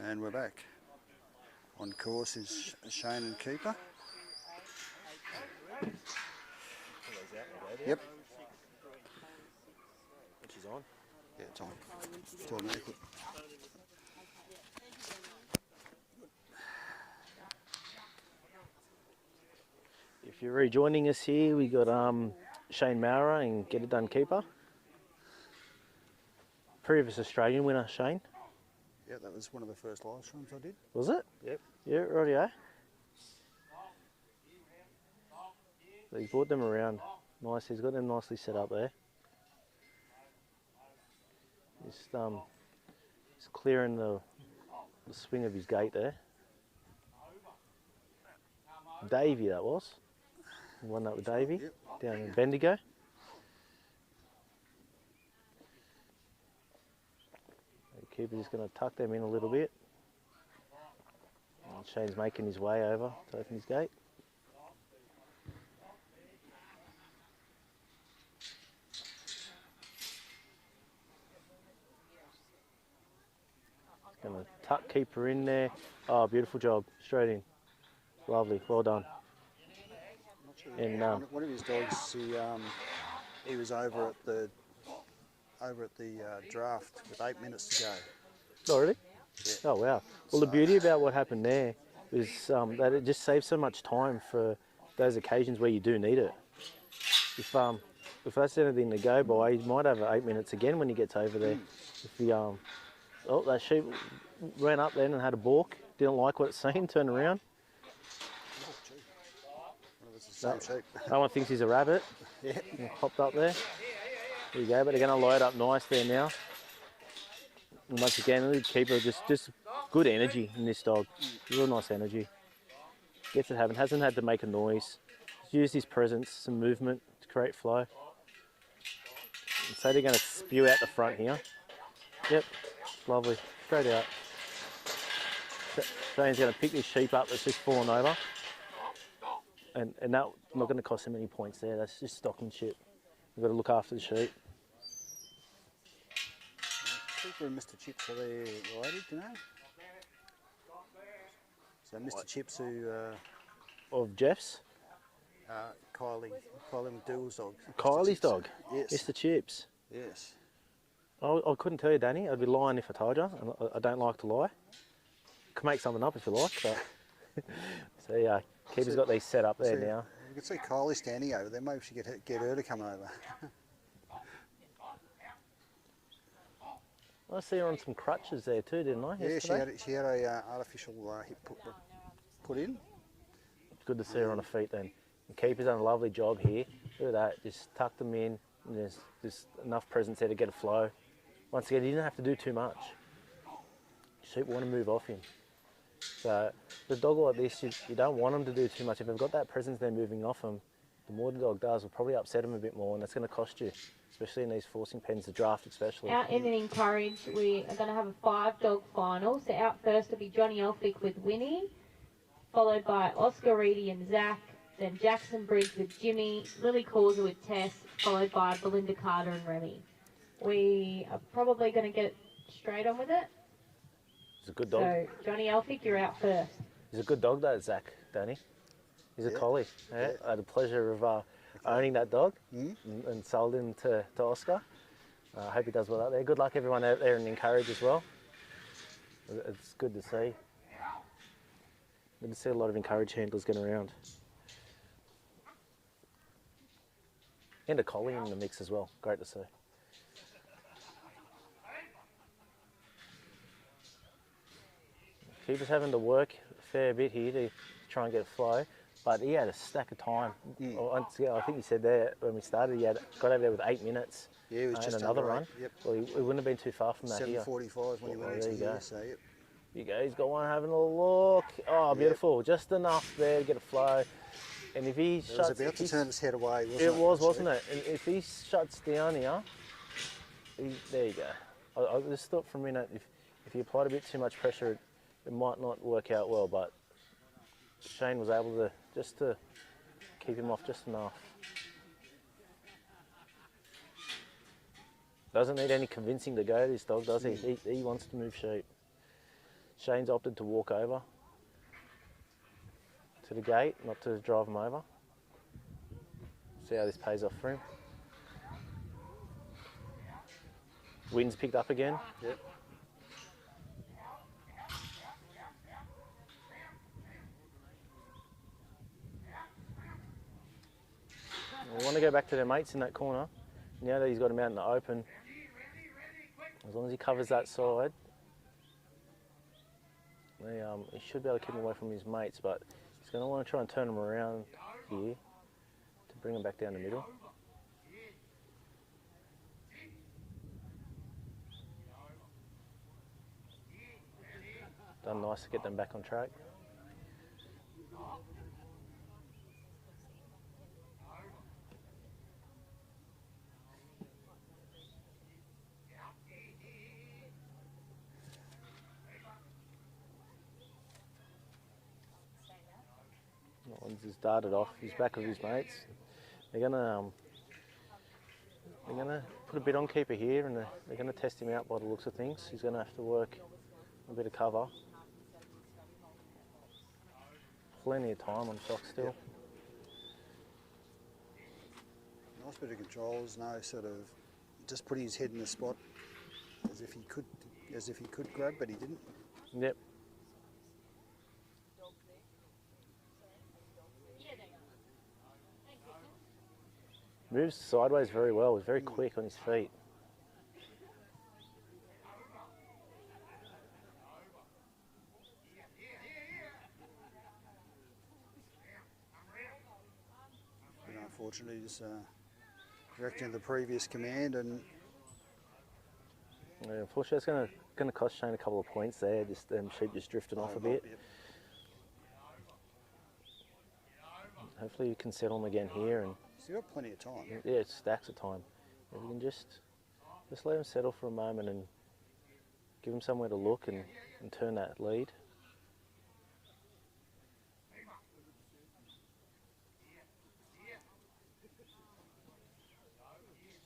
And we're back. On course is Shane and keeper. Yep. She's on. Yeah, it's on. It's automatically. If you're rejoining us here, we got Shane Maurer and Get It Done keeper. Previous Australian winner, Shane. Yeah, that was one of the first live streams I did. Was it? Yep. Yeah, rightio. So he brought them around. Nice, he's got them nicely set up there. Just clearing the swing of his gate there. Davey, that was. Won that with Davey, Yep. down in Bendigo. The keeper just going to tuck them in a little bit. And Shane's making his way over to open his gate. Going to tuck keeper in there. Oh, beautiful job, straight in. Lovely, well done. And One of his dogs, he was over at the draft with 8 minutes to go. already? Yeah. Oh wow. Well, the beauty about what happened there is that it just saves so much time for those occasions where you do need it. If that's anything to go by, you might have 8 minutes again when he gets over there. If he oh, that sheep ran up then and had a balk, didn't like what it seen, turned around. Oh, gee. Well, it's the same sheep. No one thinks he's a rabbit. Yeah. And popped up there. There you go, but they're going to load up nice there now. And once again, the keeper just good energy in this dog. Real nice energy. Gets it having, hasn't had to make a noise. He's used his presence, some movement to create flow. And so they're going to spew out the front here. Yep, lovely, straight out. Shane's going to pick this sheep up that's just fallen over. And that's not going to cost him any points there, that's just stocking shit. We've got to look after the sheep. Keeper and Mr. Chips, are they related, do you know? So Mr. Chips, who Of Jeff's? Kylie McDougal's dog. Kylie's dog? Yes. Mr. Chips. Yes. I couldn't tell you, Danny. I'd be lying if I told you. And I don't like to lie. Could make something up if you like. But so yeah, keeper's got these set up there now. You can see Kylie standing over there. Maybe we should get her to come over. I see her on some crutches there too, didn't I? Yeah, Yesterday? she had a artificial hip put in. Good to see her on her feet then. The keeper's done a lovely job here. Look at that, just tuck them in. And there's just enough presence there to get a flow. Once again, he didn't have to do too much. Sheep want to move off him. So with a dog like this, you don't want them to do too much. If they've got that presence there moving off them, the more the dog does will probably upset him a bit more, and that's going to cost you, especially in these forcing pens, the draft especially. Out in the encourage, we are going to have a 5-dog final. So out first will be Johnny Elphick with Winnie, followed by Oscar Reedy and Zach, then Jackson Briggs with Jimmy, Lily Causer with Tess, followed by Belinda Carter and Remy. We are probably going to get straight on with it. He's a good dog. So Johnny Elphick, you're out first. He's a good dog, that Zach, Danny. He's a collie. Yeah. I had the pleasure of owning that dog and sold him to Oscar. I hope he does well out there. Good luck everyone out there in Encourage as well. It's good to see. Good to see a lot of Encourage handlers getting around. And a collie in the mix as well. Great to see. Keeper's having to work a fair bit here to try and get a flow, but he had a stack of time. Once again, I think he said there when we started, he got over there with 8 minutes. Yeah, it was just and another under run. 8, yep. Well, he wouldn't have been too far from that here. 7:45 when he went into here. So yep. There you go. He's got one having a look. Oh, beautiful! Yep. Just enough there to get a flow. And if he shuts, it was about to turn his head away, wasn't it? It was, wasn't it? And if he shuts down here, there you go. I just thought for a minute, if he applied a bit too much pressure, it might not work out well. But Shane was able to just to keep him off just enough. Doesn't need any convincing to go, this dog, does he? He wants to move sheep. Shane's opted to walk over to the gate, not to drive him over. See how this pays off for him. Wind's picked up again. Yep. We want to go back to their mates in that corner. Now that he's got him out in the open, as long as he covers that side, he should be able to keep him away from his mates, but he's going to want to try and turn him around here to bring him back down the middle. Done nice to get them back on track. That one's just darted off. He's back with his mates. They're gonna put a bit on keeper here, and they're gonna test him out by the looks of things. He's gonna have to work a bit of cover. Plenty of time on shock still. Yep. Nice bit of controls. No sort of just putting his head in the spot as if he could grab, but he didn't. Yep. Moves sideways very well. He's very quick on his feet. But unfortunately, just directing the previous command, and Yeah, unfortunately, it's going to cost Shane a couple of points there. Just sheep just drifting off a bit. Yep. Hopefully, you can settle him again here, and He's got plenty of time. yeah, it's stacks of time. If you can just let him settle for a moment and give him somewhere to look and turn that lead.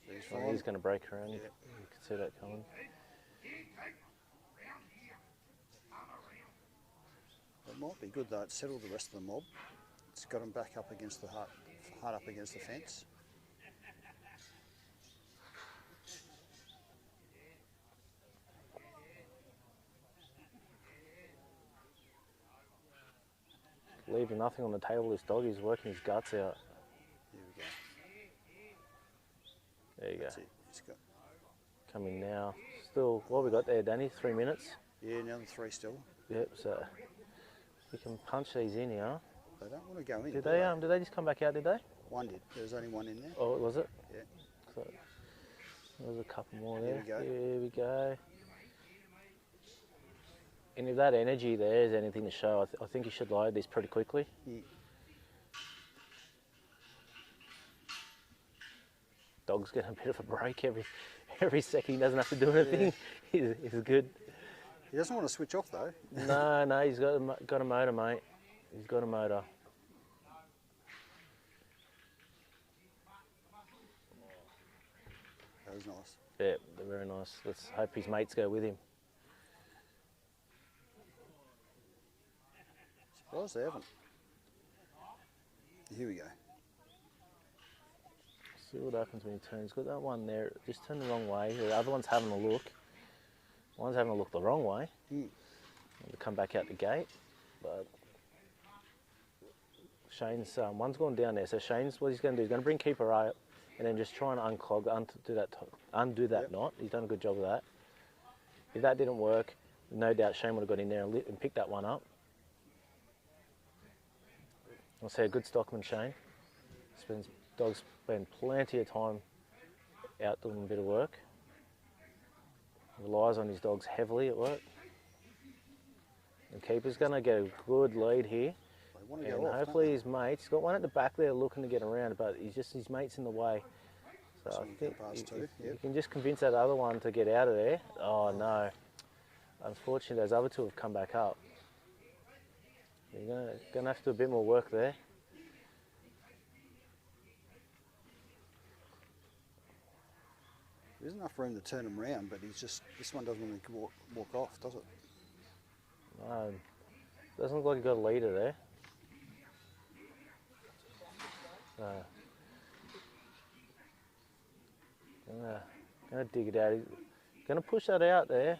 He's Oh, fine. he's going to break around. Yep. You can see that coming. It might be good though. It settled the rest of the mob. It's got him back up against the hard up against the fence. Leaving nothing on the table, this dog. He's working his guts out. Here we go. There you go. That's it. He's got, Coming now. Still, what have we got there, Danny? 3 minutes? yeah, another 3 still. Yep, so we can punch these in here. They don't want to go in. Did do they just come back out, did they? One did. There was only one in there. Oh, was it? Yeah. So there's a couple more Here there. we go. Here we go. And if that energy there is anything to show, I think you should load this pretty quickly. Yeah. Dog's getting a bit of a break every second. He doesn't have to do anything. Yeah. He's good. He doesn't want to switch off though. No, he's got a motor, mate. He's got a motor. That was nice. Yeah, they're very nice. Let's hope his mates go with him. Surprised they haven't. Here we go. See what happens when he turns. Got that one there. Just turned the wrong way. The other one's having a look. One's having a look the wrong way. To come back out the gate, but Shane's one's gone down there. So Shane's what he's going to do. He's going to bring keeper out, and then just try and undo that Yep. knot. He's done a good job of that. If that didn't work, no doubt Shane would have got in there and picked that one up. I'll say a good stockman, Shane. Dogs spend plenty of time out doing a bit of work. Relies on his dogs heavily at work. The keeper's going to get a good lead here. They want to And go off, hopefully don't his mates, he's got one at the back there looking to get around, but his mate's in the way. So So I we can think pass you, two, you- yep. you can just convince that other one to get out of there. Oh no. Unfortunately, those other two have come back up. You're gonna have to do a bit more work there. There isn't enough room to turn him round, but this one doesn't really walk off, does it? No, doesn't look like he got a leader there. Gonna dig it out. He's gonna push that out there.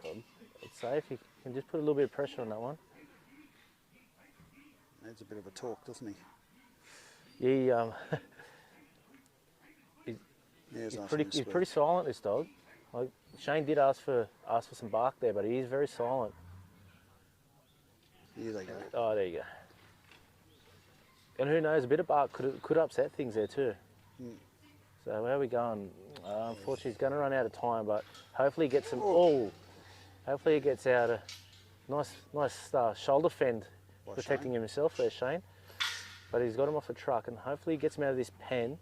It's safe. He can just put a little bit of pressure on that one. Needs a bit of a talk, doesn't he? He Yeah, he's pretty silent, this dog. Like Shane did ask for some bark there, but he is very silent. Here they go. Oh, there you go. And who knows, a bit of bark could upset things there too. Mm. So where are we going? Unfortunately, he's going to run out of time, but hopefully he gets some. Oh, hopefully he gets out a nice shoulder fend, protecting himself there, Shane. But he's got him off a truck, and hopefully he gets him out of this pen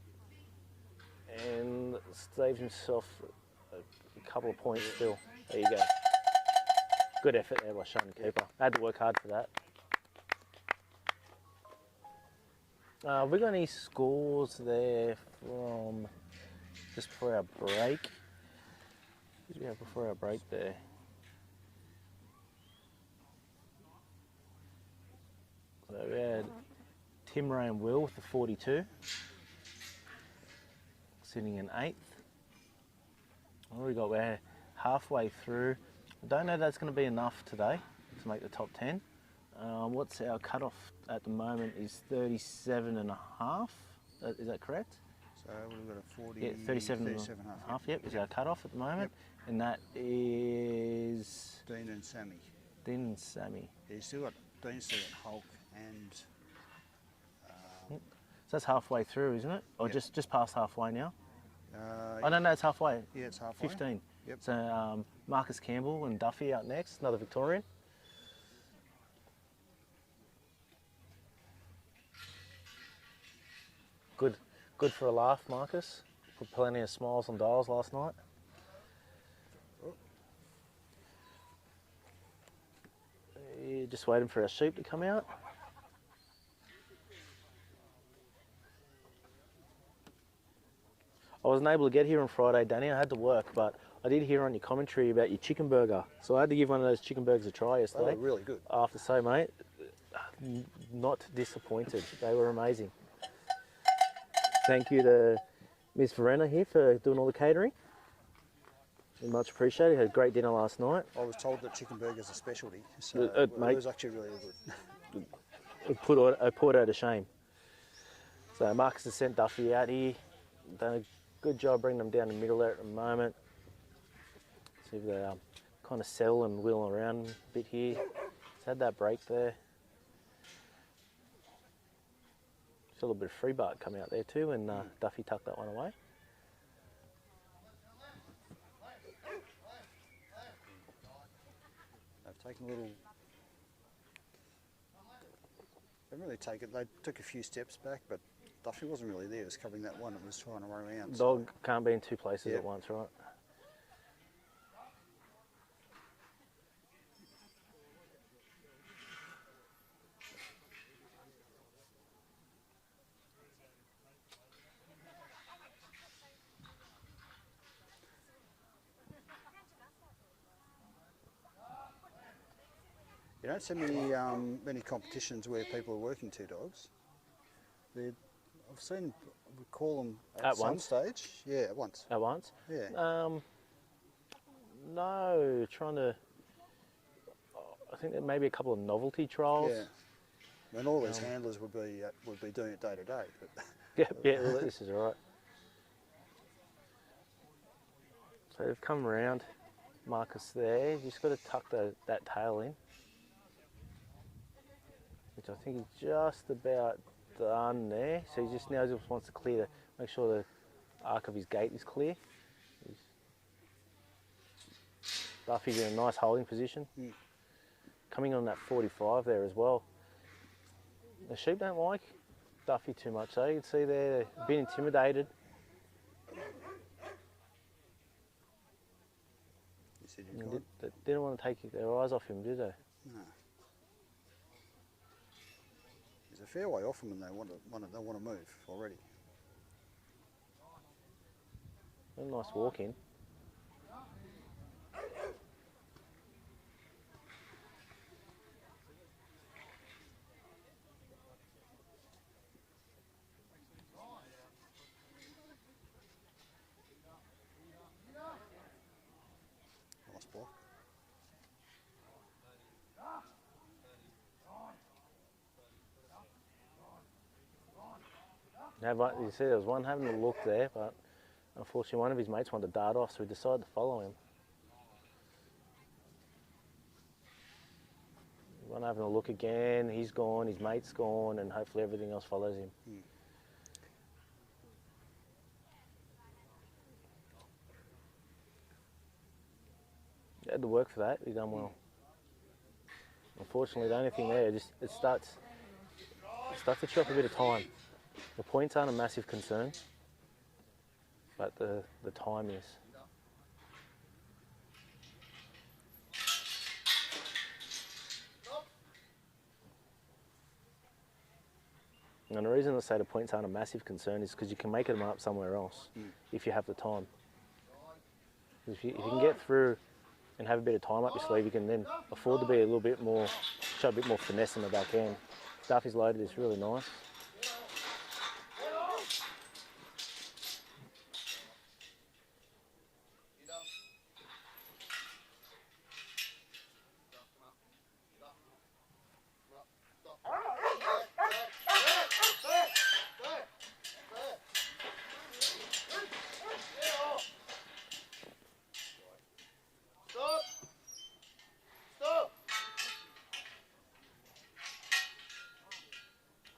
and saves himself a couple of points still. There you go. Good effort there by Shane the keeper. I had to work hard for that. Have we got any scores there from just before our break? What did we have before our break there? So we had Tim, Ray and Will with the 42, sitting in 8th. What we got? We're halfway through. I don't know if that's going to be enough today to make the top 10. What's our cutoff at the moment is 37 and a half. Is that correct? So we've got a 40. Yeah, 37 and a half. Yep, is our cutoff at the moment, and that is Dean and Sammy. Dean and Sammy. Yeah, you still got Dean, still got Hulk, and So that's halfway through, isn't it? Or Yep. just past halfway now? uh, Oh no, it's halfway. yeah, it's halfway. 15. Yep. So Marcus Campbell and Duffy out next, another Victorian. Good for a laugh, Marcus. Put plenty of smiles on dials last night. Just waiting for our sheep to come out. I wasn't able to get here on Friday, Danny. I had to work, but I did hear on your commentary about your chicken burger. So I had to give one of those chicken burgers a try They yesterday. were really good. I have to say, mate, not disappointed. They were amazing. Thank you to Ms. Verena here for doing all the catering. Much appreciated. Had a great dinner last night. I was told that chicken burgers are specialty, so mate. it was actually really good. I put her to shame. So Marcus has sent Duffy out here. Done a good job bringing them down the middle there at the moment. See if they kind of settle and wheel around a bit here. Just had that break there. Just a little bit of free bark come out there too, and Duffy tucked that one away. They've taken a little. They didn't really take it. They took a few steps back, but Duffy wasn't really there. It was covering that one. It was trying to run around. Dog can't be in two places Yep. at once, right? You don't see many competitions where people are working two dogs. I've seen, we call them At some once? stage. Yeah, at once. At once? Yeah. No, trying to. I think there may be a couple of novelty trials. Yeah. And all these handlers would be doing it day to day. But Yeah, this is all right. So they've come around, Marcus there. You just got to tuck that tail in, which I think is just about done there. So he just now just wants to clear, make sure the arc of his gate is clear. Duffy's in a nice holding position. Mm. Coming on that 45 there as well. The sheep don't like Duffy too much, so you can see they're a bit intimidated. you said They you've gone. didn't want to take their eyes off him, did they? No. He's a fair way off them, and they want to move already. A nice walk in. Nice block. You see, there was one having a look there, but unfortunately one of his mates wanted to dart off, so we decided to follow him. One having a look again, he's gone, his mate's gone, and hopefully everything else follows him. You had to work for that, you done well. Unfortunately, the only thing there, it starts to chew up a bit of time. The points aren't a massive concern, but the time is. And the reason I say the points aren't a massive concern is because you can make them up somewhere else if you have the time. If you can get through and have a bit of time up your sleeve, you can then afford to be a little bit more, show a bit more finesse in the back end. Stuff is loaded is really nice.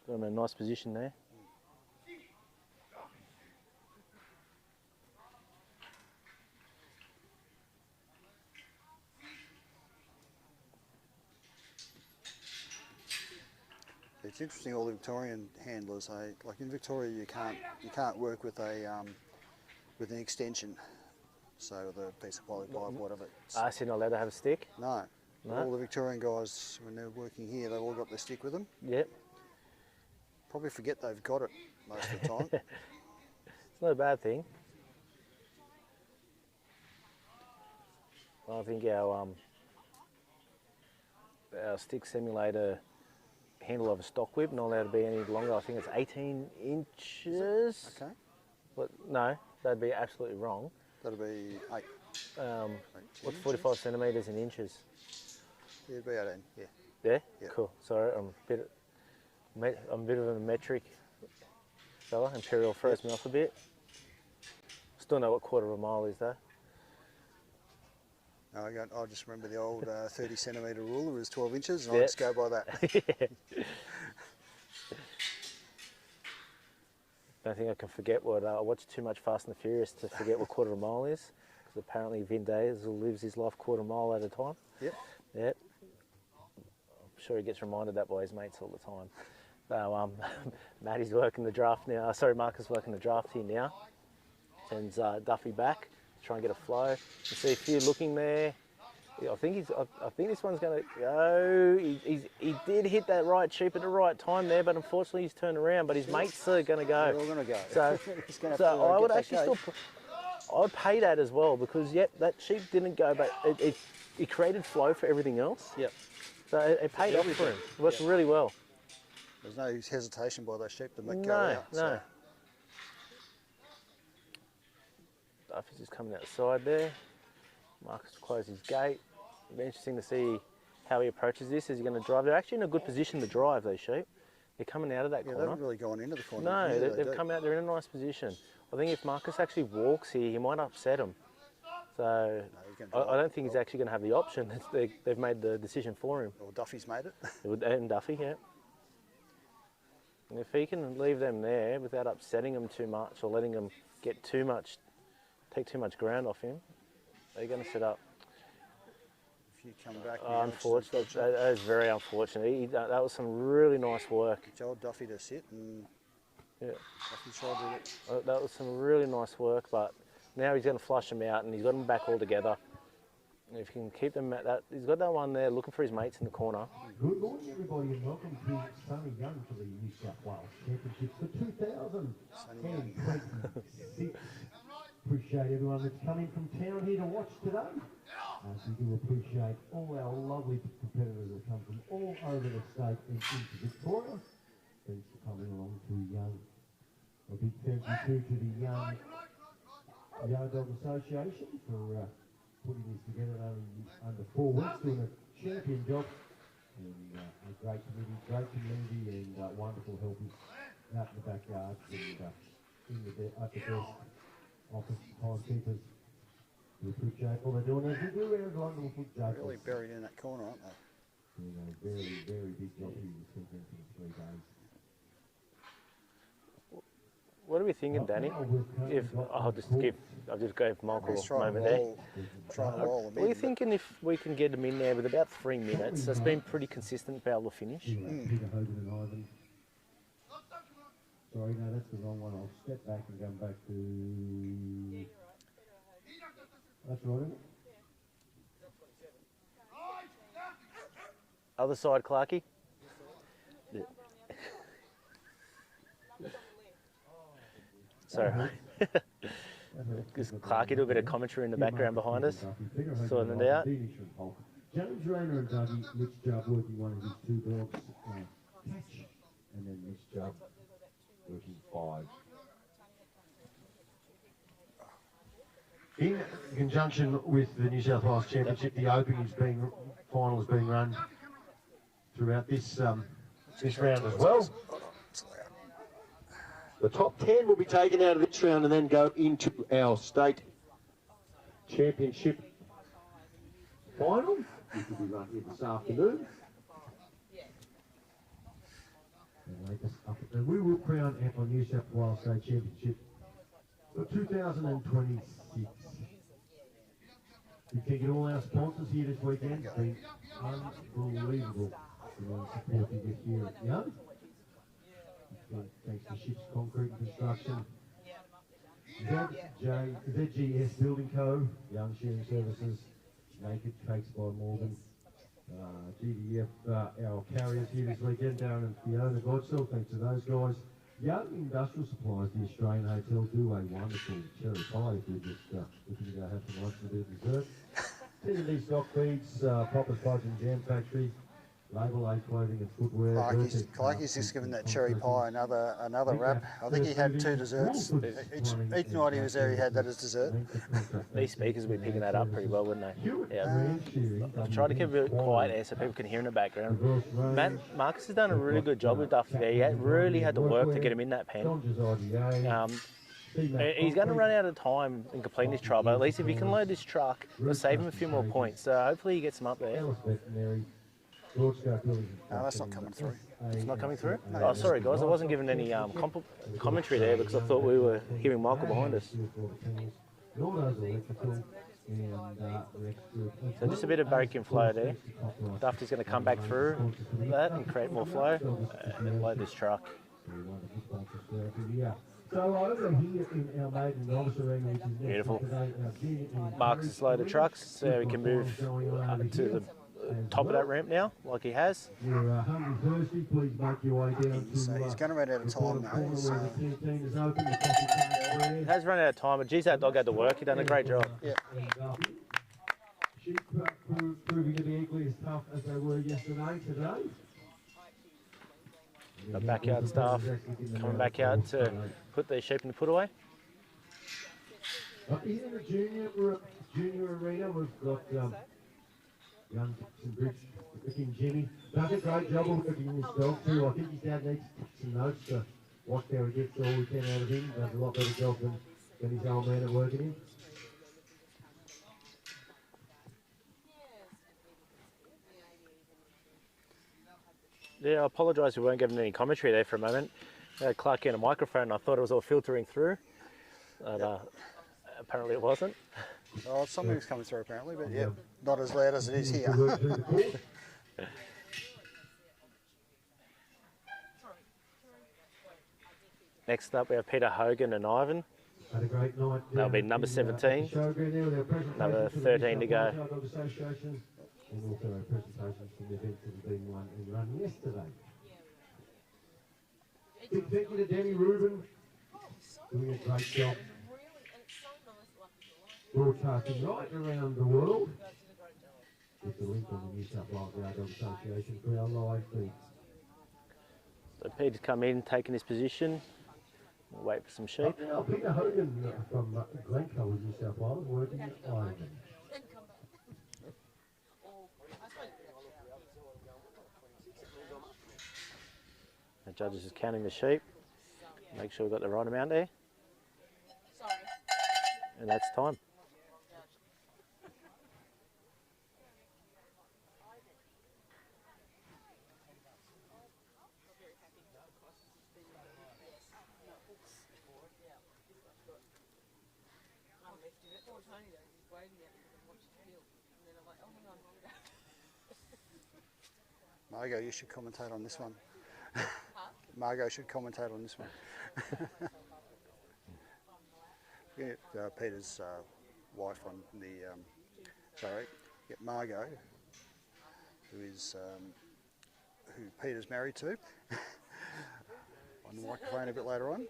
Got him in a nice position there. It's interesting, all the Victorian handlers. Like in Victoria, you can't work with with an extension. So the piece of polypipe, whatever. So you're not allowed to have a stick? No. No? All the Victorian guys, when they're working here, they've all got their stick with them. Yep. Probably forget they've got it most of the time. It's not a bad thing. Well, I think our stick simulator handle of a stock whip not allowed to be any longer. I think it's 18 inches. Okay. But no, that'd be absolutely wrong. That'll be 8. What's 45 centimetres in inches? Yeah, it'd be 18, yeah. Yeah? Yeah. Cool. Sorry, I'm a bit of a metric fella. Imperial throws me off a bit. Still know what quarter of a mile is though. No, I just remember the old 30 centimetre ruler was 12 inches, and I just go by that. Don't think I can forget what, I watched too much Fast and the Furious to forget what quarter of a mile is, because apparently Vin Diesel lives his life quarter mile at a time. Yep. Yep. I'm sure he gets reminded that by his mates all the time. So Matty's working the draft now, sorry, Marcus working the draft here now. Sends Duffy back to try and get a flow. You see a few looking there. I think this one's going to go. He did hit that right sheep at the right time there, but unfortunately he's turned around. But his mates are going to go. They're all going to go. So, He's gonna have so to, I would get that actually gate. still. I'd pay that as well because yep, that sheep didn't go, but it created flow for everything else. Yep. So it paid off for him. It worked really well. There's no hesitation by those sheep to go No, out. no. So. Duffy's just coming outside there. Marcus closed his gate. It'll be interesting to see how he approaches this. Is he going to drive? They're actually in a good position to drive, those sheep. They're coming out of that Yeah, they corner. haven't really gone into the corner. No, Yeah, they've come out. They're in a nice position. I think if Marcus actually walks here, he might upset him. So I don't think he's actually going to have the option. They've made the decision for him. Well, Duffy's made it. And Duffy, yeah. And if he can leave them there without upsetting them too much or letting them get take too much ground off him, they're going to set up. If you come back, Unfortunate. That is very unfortunate. That was some really nice work. Told Duffy to sit, and Yeah. Duffy tried to. That was some really nice work, but now he's going to flush them out and he's got them back all together. And if he can keep them at that, he's got that one there looking for his mates in the corner. Good morning, everybody, and welcome to Sunny Young to the New South Wales Championships for 2026. Appreciate everyone that's come in from town here to watch today. We do appreciate all our lovely competitors that come from all over the state and into Victoria. Thanks for coming along to Young. A big thank you too to the Young Yard Dog Association for putting this together under 4 weeks, doing a champion job. And a great community and wonderful helpers out in the backyards and at the desk office timekeepers. We appreciate all they're doing. As we do everyone will put Jake. Really buried in that corner, aren't they? You know, very, very big job here this weekend for the 3 days. What are we thinking, Danny? If I'll just gave Michael a moment there. Trying to roll them in. We're thinking if we can get them in there with about 3 minutes. That's been pretty consistent to be able to finish. Peter Hogan and Ivan. Sorry, no, that's the wrong one. I'll step back and come back to. That's right, isn't it? Other side, Clarkey. Yeah. Sorry. Just Clarkey do a bit of commentary in the background behind us, sorting it out. James Rayner and Dougie, Mitch Jubb working one of his 2 dogs, Catch, and then Mitch Jubb working 5. In conjunction with the New South Wales Championship, the Open final is being run throughout this round as well. The top 10 will be taken out of this round and then go into our state championship final, which will be run here this afternoon. And we will crown our New South Wales State Championship for 2026. We thank all our sponsors here this weekend. It's been unbelievable the support we get here at Young. Thanks to Ships Concrete and Construction, ZGS Building Co, Young Sharing Services, Naked Cakes by Morgan, GDF, our carriers here this weekend, Darren and Fiona Godsill, thanks to those guys. Young Industrial Supplies, the Australian Hotel, do a wonderful cherry pie if you're just looking to go have some lunch and do dessert. T&D Stock Feeds, Popper's Fudge and Jam Factory, Label A Clothing and Footwear. Clarkey's just given that cherry pie another wrap. I think he had 2 desserts. Each night he was there, he had that as dessert. These speakers will be picking that up pretty well, wouldn't they? Yeah. I've tried to keep it a bit quiet there so people can hear in the background. Marcus has done a really good job with Duffy there. He really had to work to get him in that pen. He's going to run out of time in completing this trial, but at least if he can load this truck, it'll save him a few more points. So hopefully he gets him up there. No, that's not coming through. It's not coming through? No. Oh, sorry guys, I wasn't given any commentary there because I thought we were hearing Michael behind us. So just a bit of braking flow there. Duff is going to come back through that and create more flow and load this truck. Beautiful. Marcus has loaded trucks so we can move to the top of that ramp now, like he has. So he's going to run out of time now. So. He has run out of time, but geez, that dog had to work. He done a great job. Yeah. Sheep proving to be equally as tough as they were yesterday, today. The backyard staff coming back out to put their sheep in the put away. Up here in the junior arena, we've got young Briggs looking Jimmy. Does a great job of looking this dog too. I think his dad needs some notes to watch how he gets all we can out of him. Does a lot better job than his old man at working him. Yeah, I apologise we weren't given any commentary there for a moment. Clark in a microphone, I thought it was all filtering through, but apparently it wasn't. Oh, something was coming through apparently, but yeah, not as loud as it is here. Next up we have Peter Hogan and Ivan. Had a great night. That'll be number 17. Number 13 to go. And also our presentations from the events that have been run yesterday. Big thank you to Danny Rubin, doing a great job. broadcasting right around the world. Just a link on the New South Wales Yard Dog Association for our live feeds. So Peter's come in, taking his position. We'll wait for some sheep. Now, Peter Hogan from Glencoe, New South Wales, working at Overton. The judge is counting the sheep. Make sure we've got the right amount there. Sorry. And that's time. Margot, you should commentate on this one. Margot should commentate on this one. Get Peter's wife on the sorry, get Margot, who Peter's married to, on the microphone a bit later on.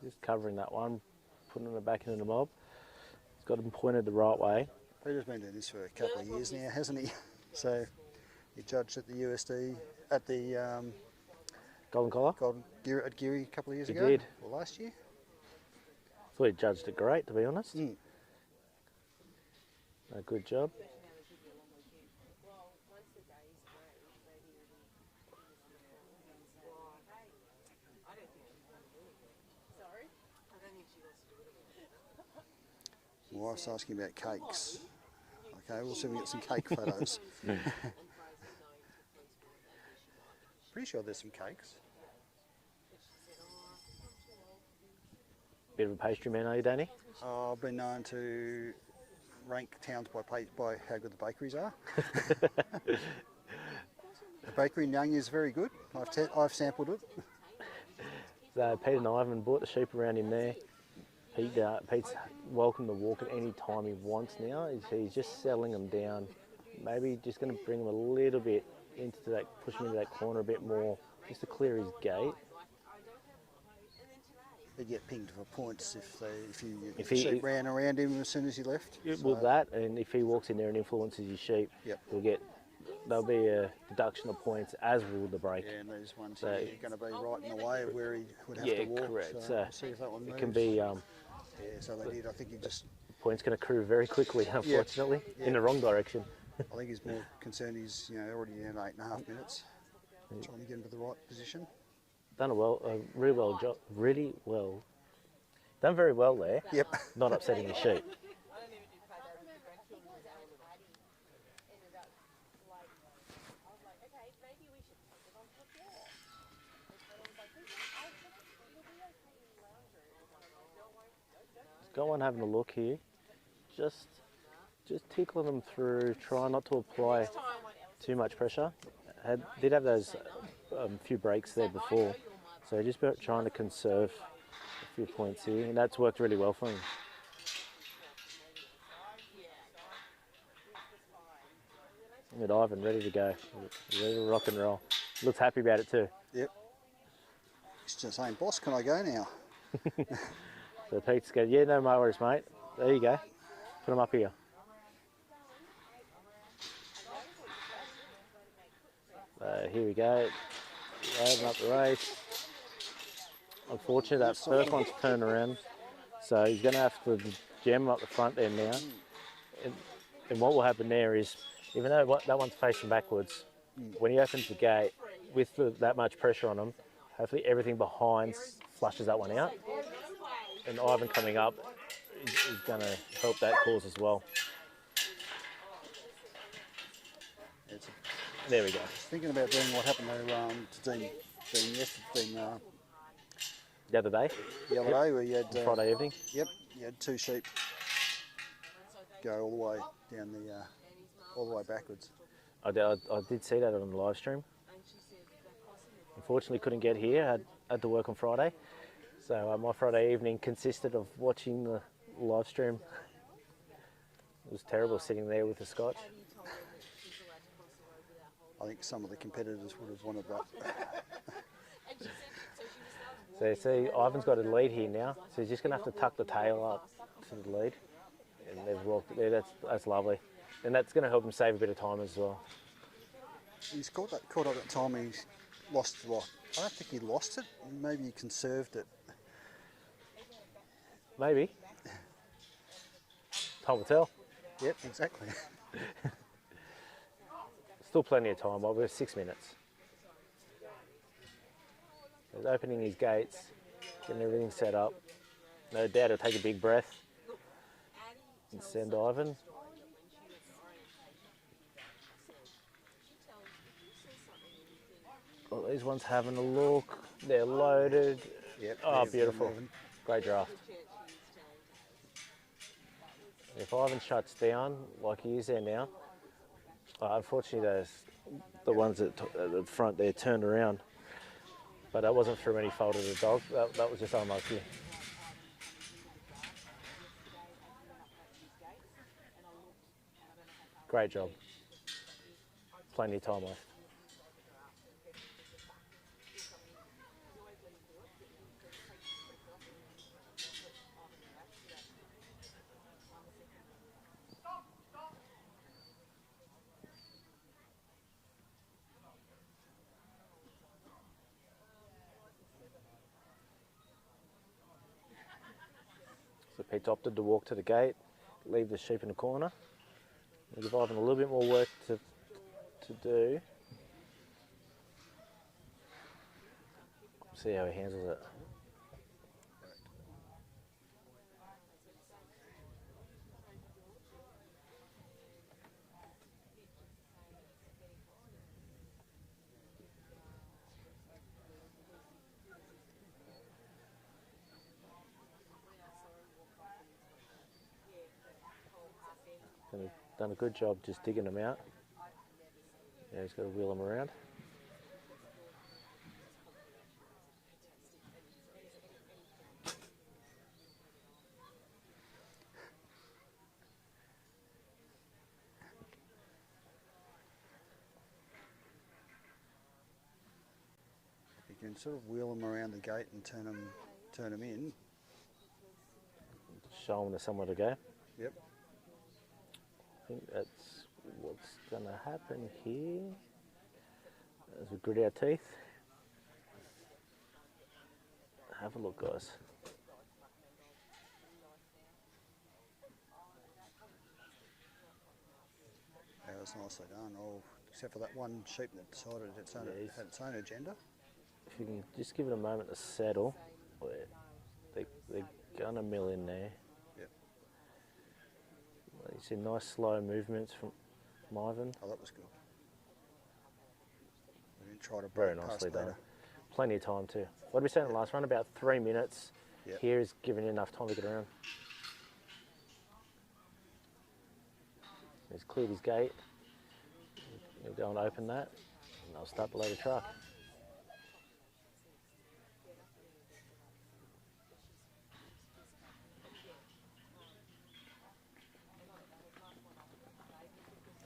Just covering that one, putting it back into the mob. It's got him pointed the right way. Peter's been doing this for a couple of years now, hasn't he? So he judged at the USD, at the Golden collar. at Geary a couple of years He ago. did. Or last year. Thought he judged it great, to be honest. A good job. My wife's asking about cakes. Okay, we'll see if we get some cake photos. Pretty sure there's some cakes. Bit of a pastry man, are you, Danny? I've been known to rank towns by how good the bakeries are. The bakery in Young is very good. I've sampled it. So Peter and Ivan brought the sheep around him there. Pete's welcome to walk at any time he wants now. He's just settling them down. Maybe just going to bring him a little bit into that, push him into that corner a bit more, just to clear his gate. They get pinged for points if the sheep ran around him as soon as he left. Well, that, and if he walks in there and influences his sheep, yep. There'll be a deduction of points, as will the break. Yeah, and these ones are going to be right in the way of where he would have to walk. Yeah, correct. So we'll see if that one moves. It can be. Yeah, so they did. I think he just. Points can accrue very quickly, unfortunately, in the wrong direction. I think he's more concerned. He's already in 8.5 minutes, trying to get into the right position. Done a really well job. Really well. Done very well there. Yep. Not upsetting the sheep. Go on having a look here. Just tickling them through. Try not to apply too much pressure. Did have those few breaks there before, so just trying to conserve a few points here, and that's worked really well for him. With Ivan ready to go, ready to rock and roll. Looks happy about it too. Yep. He's just saying, "Boss, can I go now?" So Pete's going, "Yeah, no worries, mate. There you go. Put them up here." Here we go. Loading up the race. Unfortunately, that first one's turned around, so he's going to have to jam up the front there now. And what will happen there is, even though that one's facing backwards, when he opens the gate with that much pressure on him, hopefully everything behind flushes that one out. And Ivan coming up is going to help that cause as well. There we go. Thinking about doing what happened to Dean yesterday, The other day? The other day where you had... Friday evening? Yep, you had 2 sheep go all the way down all the way backwards. I did see that on the live stream. Unfortunately couldn't get here, had to work on Friday. So my Friday evening consisted of watching the live stream. It was terrible sitting there with the scotch. I think some of the competitors would have wanted that. So you see, Ivan's got a lead here now, so he's just going to have to tuck the tail up to the lead. And they've walked there, that's lovely. And that's going to help him save a bit of time as well. He's caught up that time. He's lost a lot. I don't think he lost it. Maybe he conserved it. Maybe. Time will tell. Yep, exactly. Still plenty of time. We're 6 minutes. He's opening his gates, getting everything set up. No doubt he'll take a big breath and send Ivan. Oh, these ones having a look. They're loaded. Yep, Oh, beautiful. Great draft. If Ivan shuts down like he is there now, unfortunately the ones at the front there turned around. But that wasn't through any fault of the dog. That was just unlucky. Great job. Plenty of time left. So Pete's opted to walk to the gate, leave the sheep in the corner. We'll give Ivan a little bit more work to do. See how he handles it. Done a good job just digging them out. Yeah, he's got to wheel them around. You can sort of wheel them around the gate and turn them in. Show them there's somewhere to go. Yep. I think that's what's going to happen here as we grit our teeth. Have a look, guys. That was nicely done. Oh, except for that one sheep that decided had its own agenda. If you can just give it a moment to settle, they're going to mill in there. Yep. You see nice slow movements from Ivan. Oh, that was good. We didn't try to Very break nicely past done. later. Plenty of time too. What did we say in the last run? About 3 minutes. Yep. Here is giving enough time to get around. He's cleared his gate. He'll go and open that, and they'll start the loaded truck.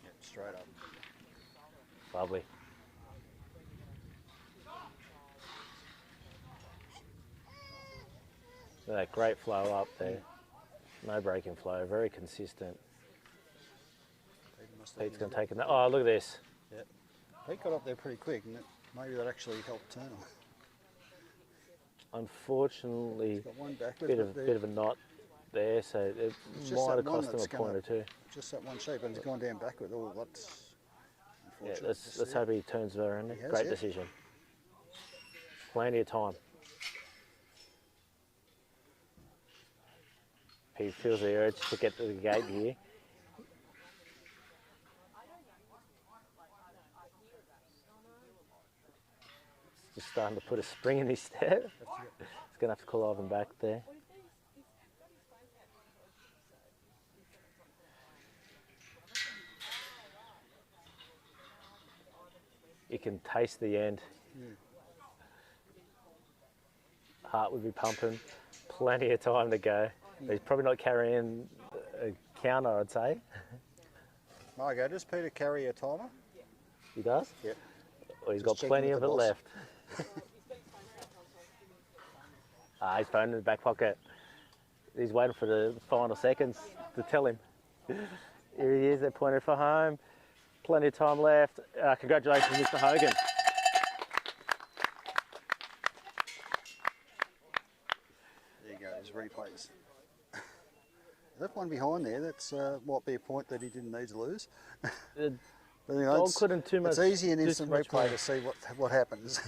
Yep, straight up. Lovely. So that great flow up there. No breaking flow, very consistent. Pete's going to take it. Oh, look at this. Yep. He got up there pretty quick, and maybe that actually helped turn him. Unfortunately, He's got one back bit of a knot there, so it might have cost him a point or two. Just that one shape, and he's gone down backward. Oh, that's Yeah, unfortunate. let's hope he turns it around. He has, Great yeah. decision. Plenty of time. He feels the urge to get to the gate here. Just starting to put a spring in his step. He's going to have to call Ivan back there. You can taste the end. Heart would be pumping. Plenty of time to go. He's probably not carrying a counter, I'd say. Margo, does Peter carry a timer? He does? Yeah. Well, he's Just got plenty checking of with it the boss. left. His phone in the back pocket. He's waiting for the final seconds to tell him. Here he is, they're pointed for home. Plenty of time left. Congratulations, Mr. Hogan. There you go, his replays. That one behind there, that's might be a point that he didn't need to lose. The But anyway, dog it's, couldn't too much. it's easy in do too instant much replay more. to see what happens.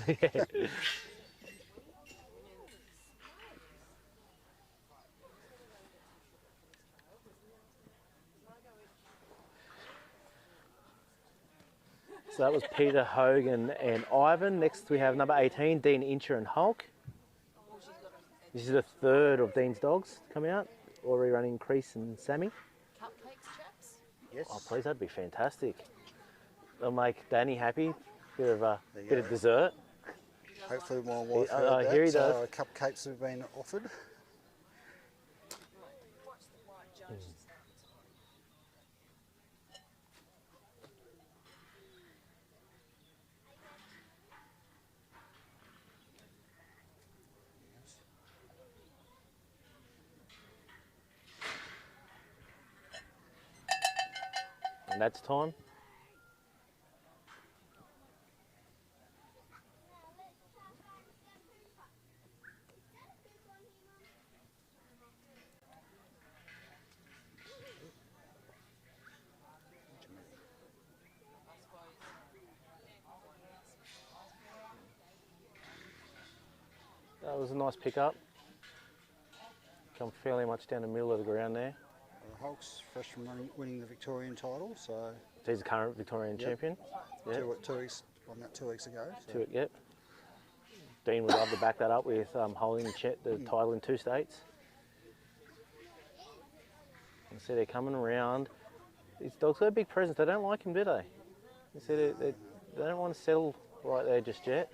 So that was Peter, Hogan and Ivan. Next we have number 18, Dean Incher and Hulk. This is the third of Dean's dogs come out. Already running Crease and Sammy. Cupcakes, chaps? Yes. Oh please, that'd be fantastic. They'll make Danny happy. Bit of There you bit of go. dessert. Hopefully my wife Oh, heard that. here he So does. cupcakes have been offered. Watch the white judge. And that's time. That was a nice pickup. Come fairly much down the middle of the ground there. Hulk's fresh from winning the Victorian title, so He's the current Victorian Yep. champion. Yep. 2 weeks ago. So. Yep. Dean would love to back that up with holding the title in 2 states. You see they're coming around. These dogs got a big presence. They don't like him, do they? You see they don't want to settle right there just yet.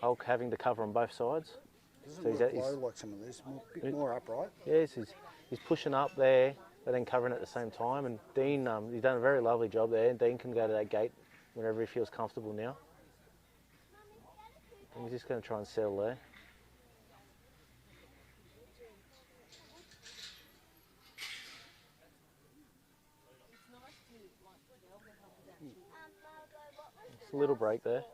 Hulk having to cover on both sides. Doesn't So he's work at- he's- low like some of these, a bit more upright. Yes, he's pushing up there, but then covering at the same time. And Dean, he's done a very lovely job there. And Dean can go to that gate whenever he feels comfortable now. And he's just going to try and settle there. It's a little break there.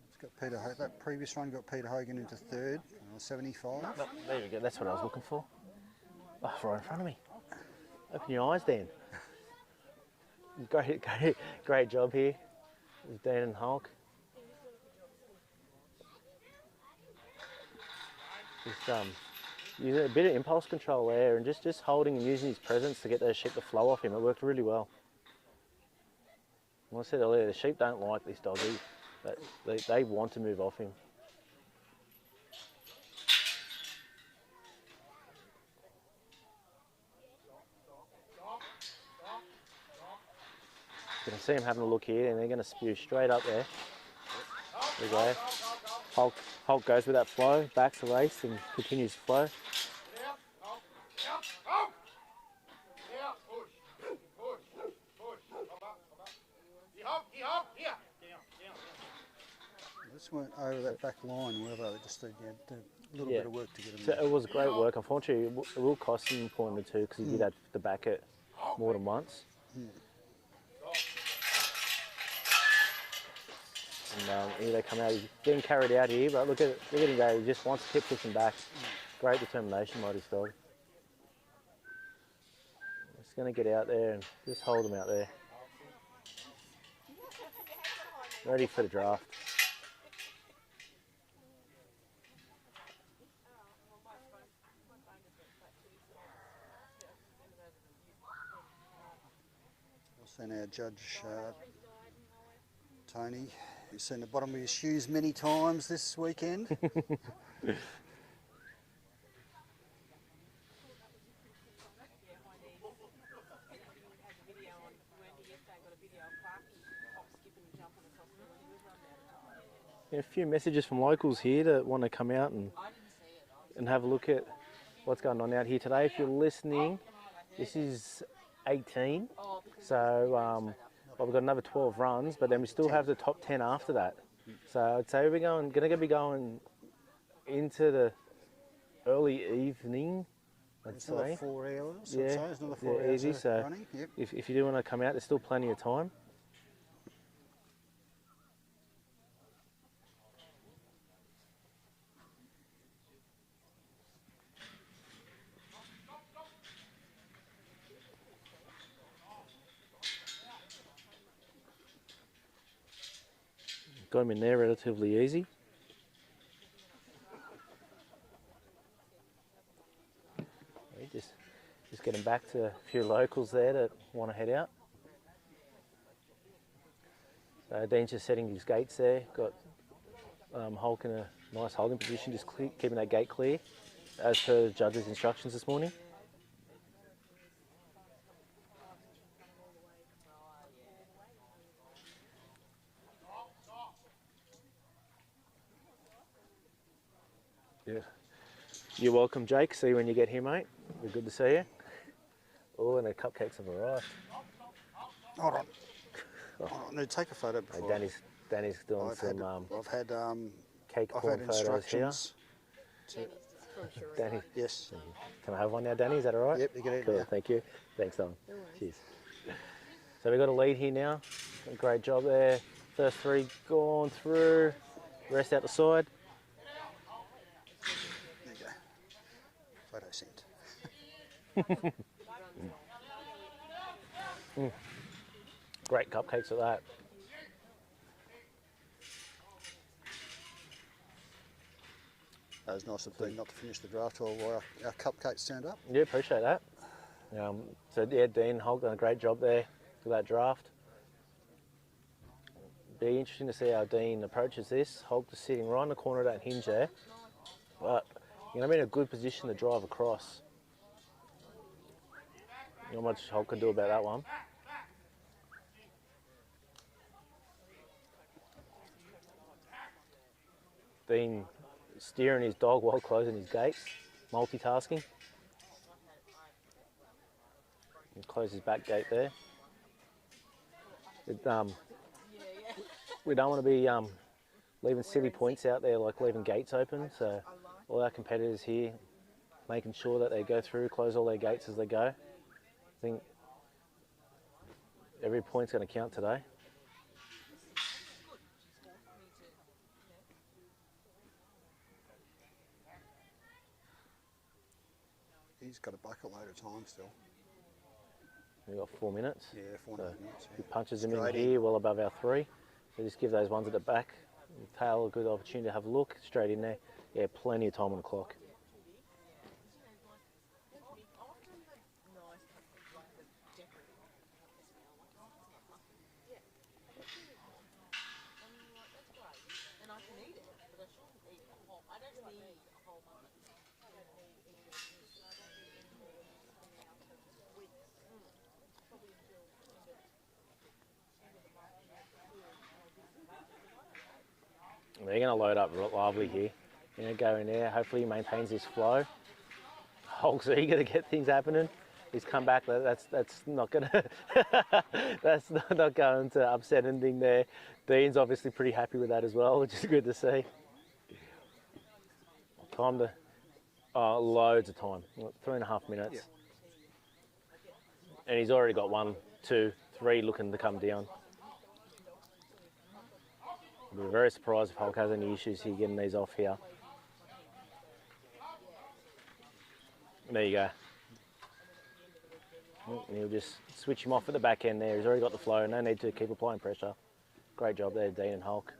It's got Peter. That previous one got Peter Hogan into third, 75. Oh, there we go. That's what I was looking for. Oh, right in front of me. Open your eyes, Dan. Great job here with Dan and Hulk. Just using a bit of impulse control there and just holding and using his presence to get those sheep to flow off him. It worked really well. Like I said earlier, the sheep don't like this doggy. They want to move off him. You can see him having a look here, and they're going to spew straight up there. There we go. Hulk goes with that flow, backs the race, and continues to flow. This went over that back line, were they? They just did a little Yeah. bit of work to get him So there. it was great work. Unfortunately, it will cost him a point or two because he did have to back it more than once. And here they come out. He's getting carried out here, but look at him go. He just wants to keep pushing back. Great determination by this dog. Just going to get out there and just hold him out there. Ready for the draft. We'll send our judge, Tony, who's seen the bottom of his shoes many times this weekend. A few messages from locals here that want to come out and have a look at what's going on out here today. If you're listening, this is 18, so well, we've got another 12 runs, but then we still have the top 10 after that. So I'd say we're going to be going into the early evening. It's another 4 hours. Yeah, I'd say. It's another 4 hours easy. of So running. Yep. if you do want to come out, there's still plenty of time. Got him in there relatively easy. Just getting back to a few locals there that want to head out. So Dean's just setting his gates there. Got Hulk in a nice holding position, just keeping that gate clear as per the judge's instructions this morning. Yeah. You're welcome, Jake. See you when you get here, mate. Be good to see you. Oh, and the cupcakes have arrived. Hold on. Hold on. I need to take a photo before. Hey, Danny's doing I've had cake corn photos here. Danny. Yes. Can I have one now, Danny? Is that all right? Yep, you get it. Cool, now. thank you. Thanks, Tom. Cheers. So we've got a lead here now. Great job there. First 3 gone through. Rest out the side. There you go. Photo sent. Great cupcakes at that. That was nice of Dean not to finish the draft while our cupcakes turned up. Yeah, appreciate that. So yeah, Dean Hulk done a great job there for that draft. Be interesting to see how Dean approaches this. Hulk just sitting right in the corner of that hinge there, but you're gonna be in a good position to drive across. Not much Hulk can do about that one. Dean steering his dog while closing his gates, multitasking. And close his back gate there. We don't want to be leaving silly points out there like leaving gates open, so all our competitors here making sure that they go through, close all their gates as they go. I think every point's going to count today. He's got a bucket load of time still. We've got 4 minutes. Yeah, 4 minutes. Yeah. He punches them Straight in here, well above our 3. So just give those ones at the back, tail a good opportunity to have a look, straight in there. Yeah, plenty of time on the clock. They're going to load up lively here. Go in there. Hopefully he maintains his flow. Hulk's eager to get things happening. He's come back. That's not going to that's not going to upset anything there. Dean's obviously pretty happy with that as well, which is good to see. Time to loads of time. 3.5 minutes. Yeah. And he's already got 1, 2, 3 looking to come down. I'll be very surprised if Hulk has any issues here getting these off here. There you go. And he'll just switch him off at the back end there. He's already got the flow. No need to keep applying pressure. Great job there, Dean and Hulk.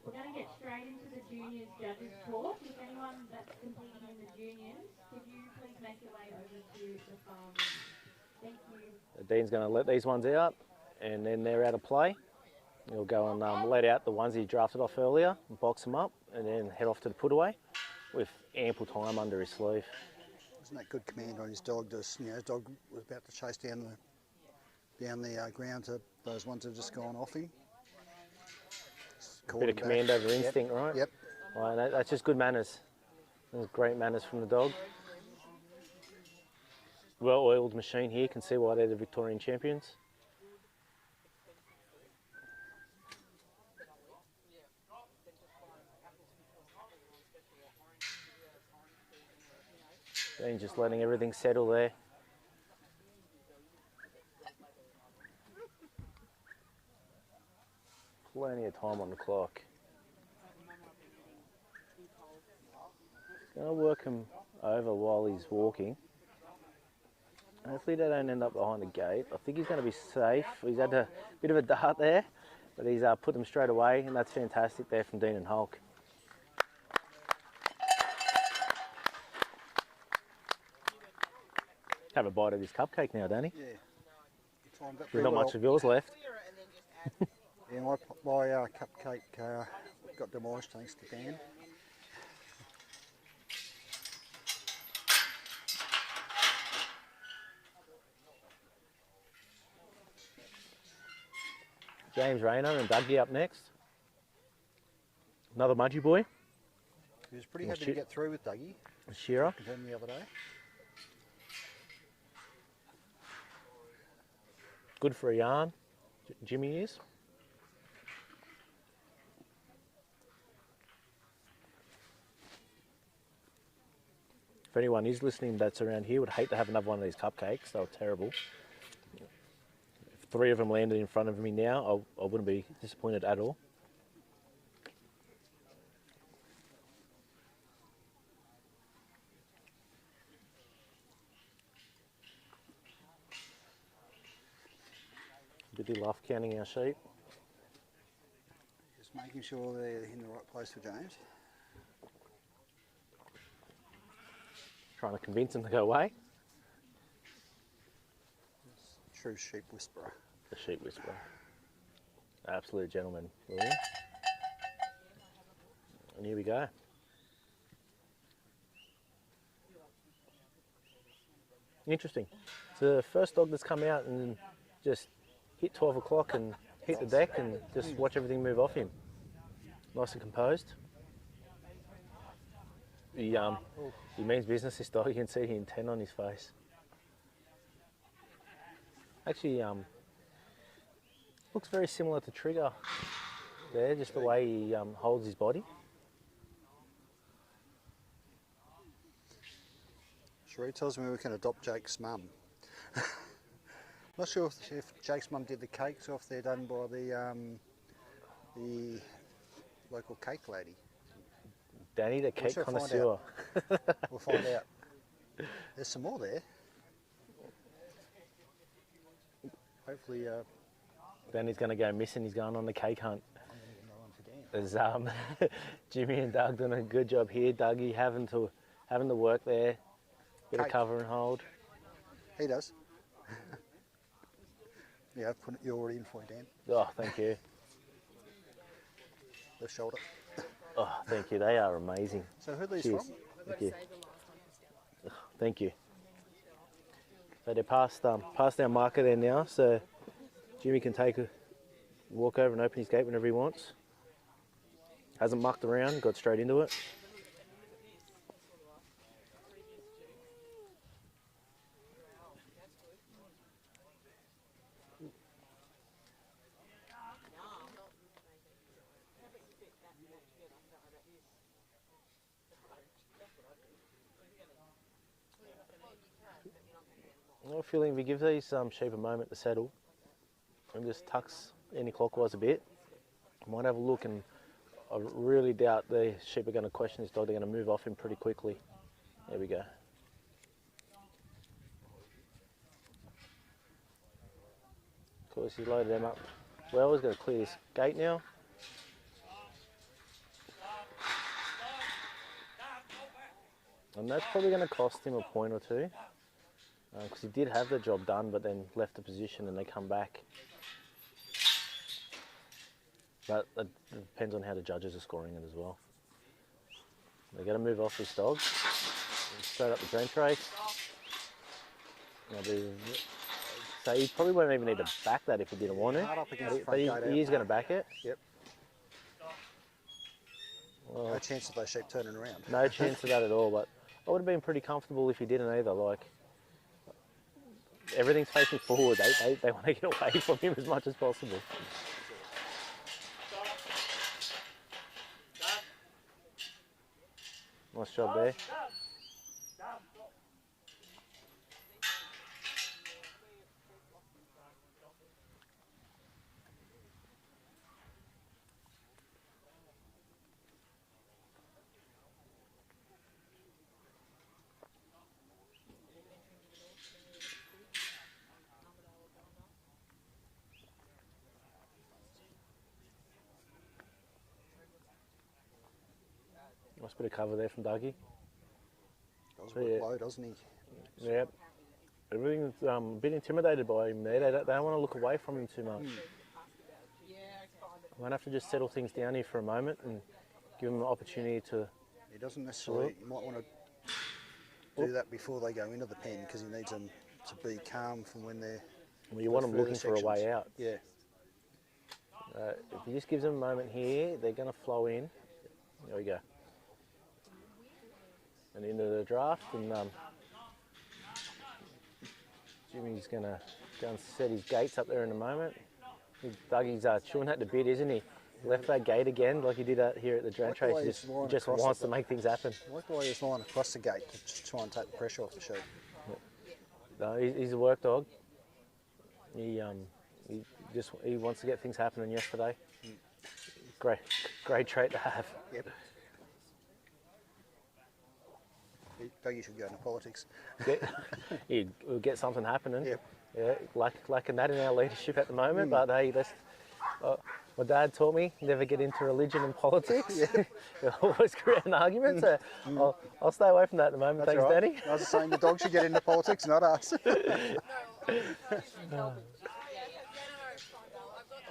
We're going to get straight into the juniors judges talk. If anyone that's competing in the juniors, could you please make your way over to the farm? Thank you. Dean's going to let these ones out, and then they're out of play. He'll go and let out the ones he drafted off earlier, and box them up, and then head off to the put away with ample time under his sleeve. Isn't that good command on his dog? His dog was about to chase down down the ground to those ones that have just gone off him. Bit of command over instinct, right? Yep. Well, that's just good manners. That's great manners from the dog. Well-oiled machine here. Can see why they're the Victorian champions. Then just letting everything settle there. Plenty of time on the clock. Gonna work him over while he's walking. Hopefully they don't end up behind the gate. I think he's going to be safe. He's had a bit of a dart there, but he's put them straight away, and that's fantastic there from Dean and Hulk. Have a bite of this cupcake now, Danny. Yeah. Timed it There's not much of yours left. Yeah, my cupcake got demolished thanks to Dan. James Rayner and Dougie up next. Another Mudgee boy. He was pretty happy to get through with Dougie. Shearer. The other day. Good for a yarn. Jimmy is. If anyone is listening that's around here, would hate to have another one of these cupcakes. They were terrible. If 3 of them landed in front of me now, I wouldn't be disappointed at all. Did he love counting our sheep? Just making sure they're in the right place for James. Trying to convince him to go away. True sheep whisperer. The sheep whisperer. Absolute gentleman, William. And here we go. Interesting. It's the first dog that's come out and just hit 12 o'clock and hit the deck and just watch everything move off him. Nice and composed. He means business, this dog. You can see the intent on his face. Actually, looks very similar to Trigger there, just the way he holds his body. Sheree tells me we can adopt Jake's mum. Not sure if Jake's mum did the cakes or if they're done by the local cake lady. Danny, the cake connoisseur. We'll find out. There's some more there. Hopefully. Danny's going to go missing. He's going on the cake hunt. There's Jimmy and Doug doing a good job here. Dougie having to work there. Bit of cover and hold. He does. Yeah, I've put it already in for you, Dan. Oh, thank you. The shoulder. Oh, thank you. They are amazing. So who are these Cheers. from? Thank you. Oh, thank you. So they're past our marker there now, so Jimmy can walk over and open his gate whenever he wants. Hasn't mucked around, got straight into it. I have a feeling if we give these sheep a moment to settle and just tucks any clockwise a bit, I might have a look, and I really doubt the sheep are going to question this dog. They're going to move off him pretty quickly. There we go. Of course, he's loaded them up well. He's going to clear this gate now. And that's probably going to cost him a point or two. Because he did have the job done, but then left the position and they come back. But it depends on how the judges are scoring it as well. They're going to move off this dog. Straight up the drain trace. So he probably won't even need to back that if he didn't want to. Hard up against the But front gate he is out. going to back it. Yep. Well, No chance of those sheep turning around. no chance of that at all, but I would have been pretty comfortable if he didn't either. Like, everything's facing forward. They want to get away from him as much as possible. Nice job there. Nice bit of cover there from Dougie. Does work low, doesn't he? Yep. Everything's a bit intimidated by him there. They don't want to look away from him too much. Might have to just settle things down here for a moment and give him an opportunity to... He doesn't necessarily, you might want to do that before they go into the pen because he needs them to be calm from when they're... Well, you want them looking for a way out. Yeah. If he just gives them a moment here, they're going to flow in. There we go. And into the draft, and Jimmy's going to go and set his gates up there in a moment. Dougie's chewing at the bit, isn't he? Left that gate again, like he did here at the drag race. He just wants to make things happen. I like the way he's lying across the gate to just try and take the pressure off the sheep. Yep. No, he's a work dog. He wants to get things happening yesterday. Great trait to have. Yep. Dougie should go into politics. We'll get something happening. Yep. Yeah, lacking that in our leadership at the moment, but hey, my dad taught me never get into religion and politics. You'll always create an argument, so I'll stay away from that at the moment. That's Thanks, right. Danny. I was just saying the dog should get into politics, not us. I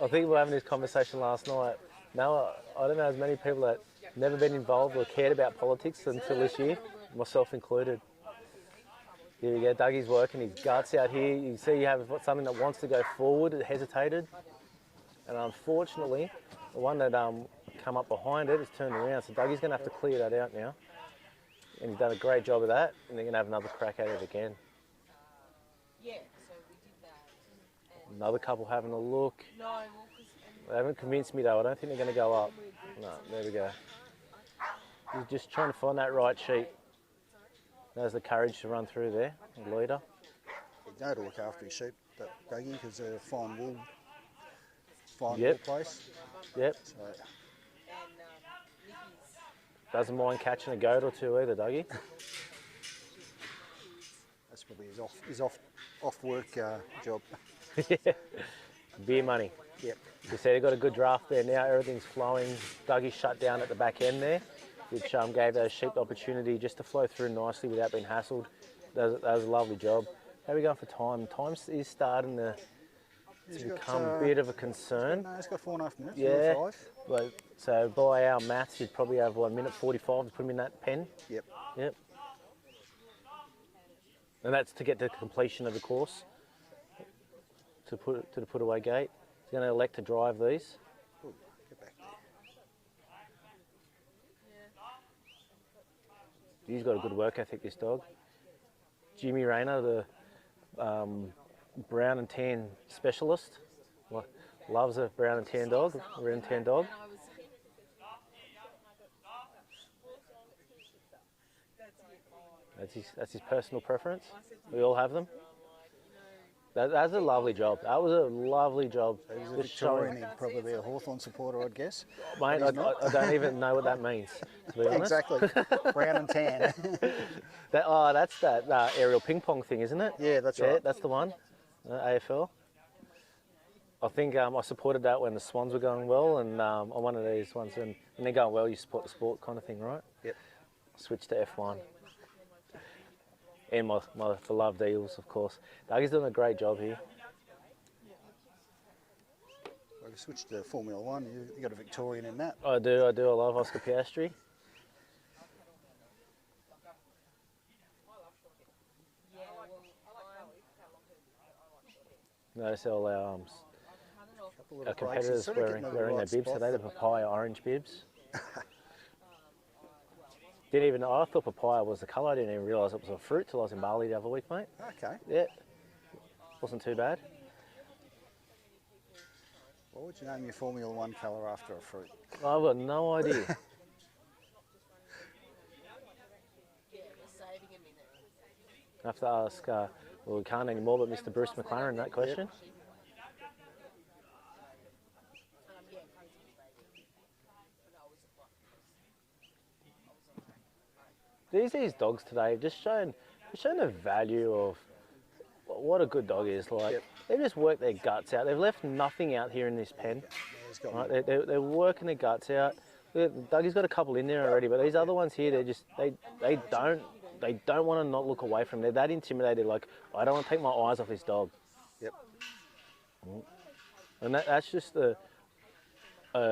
think we were having this conversation last night. Now, I don't know as many people that never been involved or cared about politics until this year, myself included. Here we go, Dougie's working his guts out here. You see you have something that wants to go forward, it hesitated. And unfortunately, the one that come up behind it is turned around, so Dougie's going to have to clear that out now. And he's done a great job of that, and they're going to have another crack at it again. Yeah, so we did that. And Another couple having a look. no, well, They haven't convinced me though, I don't think they're going to go up. No, there we go. He's just trying to find that right sheep. There's the courage to run through there, the leader. He'd know to look after his sheep, that Dougie, because they're a fine wool wool place. Yep. So, and Nikki's Doesn't mind catching a goat or two either, Dougie. that's probably his off work job. Beer money. Yep. You see, they got a good draft there now. Everything's flowing. Dougie's shut down at the back end there, which gave those sheep the opportunity just to flow through nicely without being hassled. That was a lovely job. How are we going for time? Time is starting to become a bit of a concern. No, he's got 4.5 minutes. Yeah. 5. But, so by our maths, you'd probably have 1 minute 45 to put him in that pen. Yep. Yep. And that's to get to completion of the course. To the put away gate. He's going to elect to drive these. Ooh, get back there. He's got a good work ethic, this dog. Jimmy Rayner, the brown and tan specialist, loves a brown and tan dog, a red and tan dog. That's his personal preference. We all have them. That's a lovely job. That was a lovely job. He's a Just Victorian, showing- he'd probably be a Hawthorn supporter, I'd guess. Mate, I don't even know what that means, to be honest. Exactly. Brown and tan. That's that aerial ping pong thing, isn't it? Yeah, that's Yeah, right. that's the one. AFL. I think I supported that when the Swans were going well, and on one of these ones, when they're going well, you support the sport kind of thing, right? Yep. Switched to F1. And my beloved Eels, of course. Dougie's doing a great job here. Well, you switched to Formula 1, you got a Victorian in that. I do. I love Oscar Piastri. Notice all Couple our little breaks. It's competitors sort of wearing getting to the their right bibs spot. today, the papaya orange bibs. Didn't even know, I thought papaya was the colour, I didn't even realise it was a fruit till I was in Bali the other week, mate. Okay. Yeah, wasn't too bad. What would you name your Formula One colour after a fruit? I've got no idea. Yeah, we're saving a minute. I have to ask, well, we can't anymore, but Mr. Bruce McLaren, that question. Yeah, crazy baby. But I was a block. These dogs today have just shown the value of what a good dog is. Like, they've just worked their guts out. They've left nothing out here in this pen. Right? They're working their guts out. Dougie's got a couple in there already, but these other ones here, they don't want to not look away from them. They're that intimidated. Like, I don't want to take my eyes off this dog. Yep. And that's just a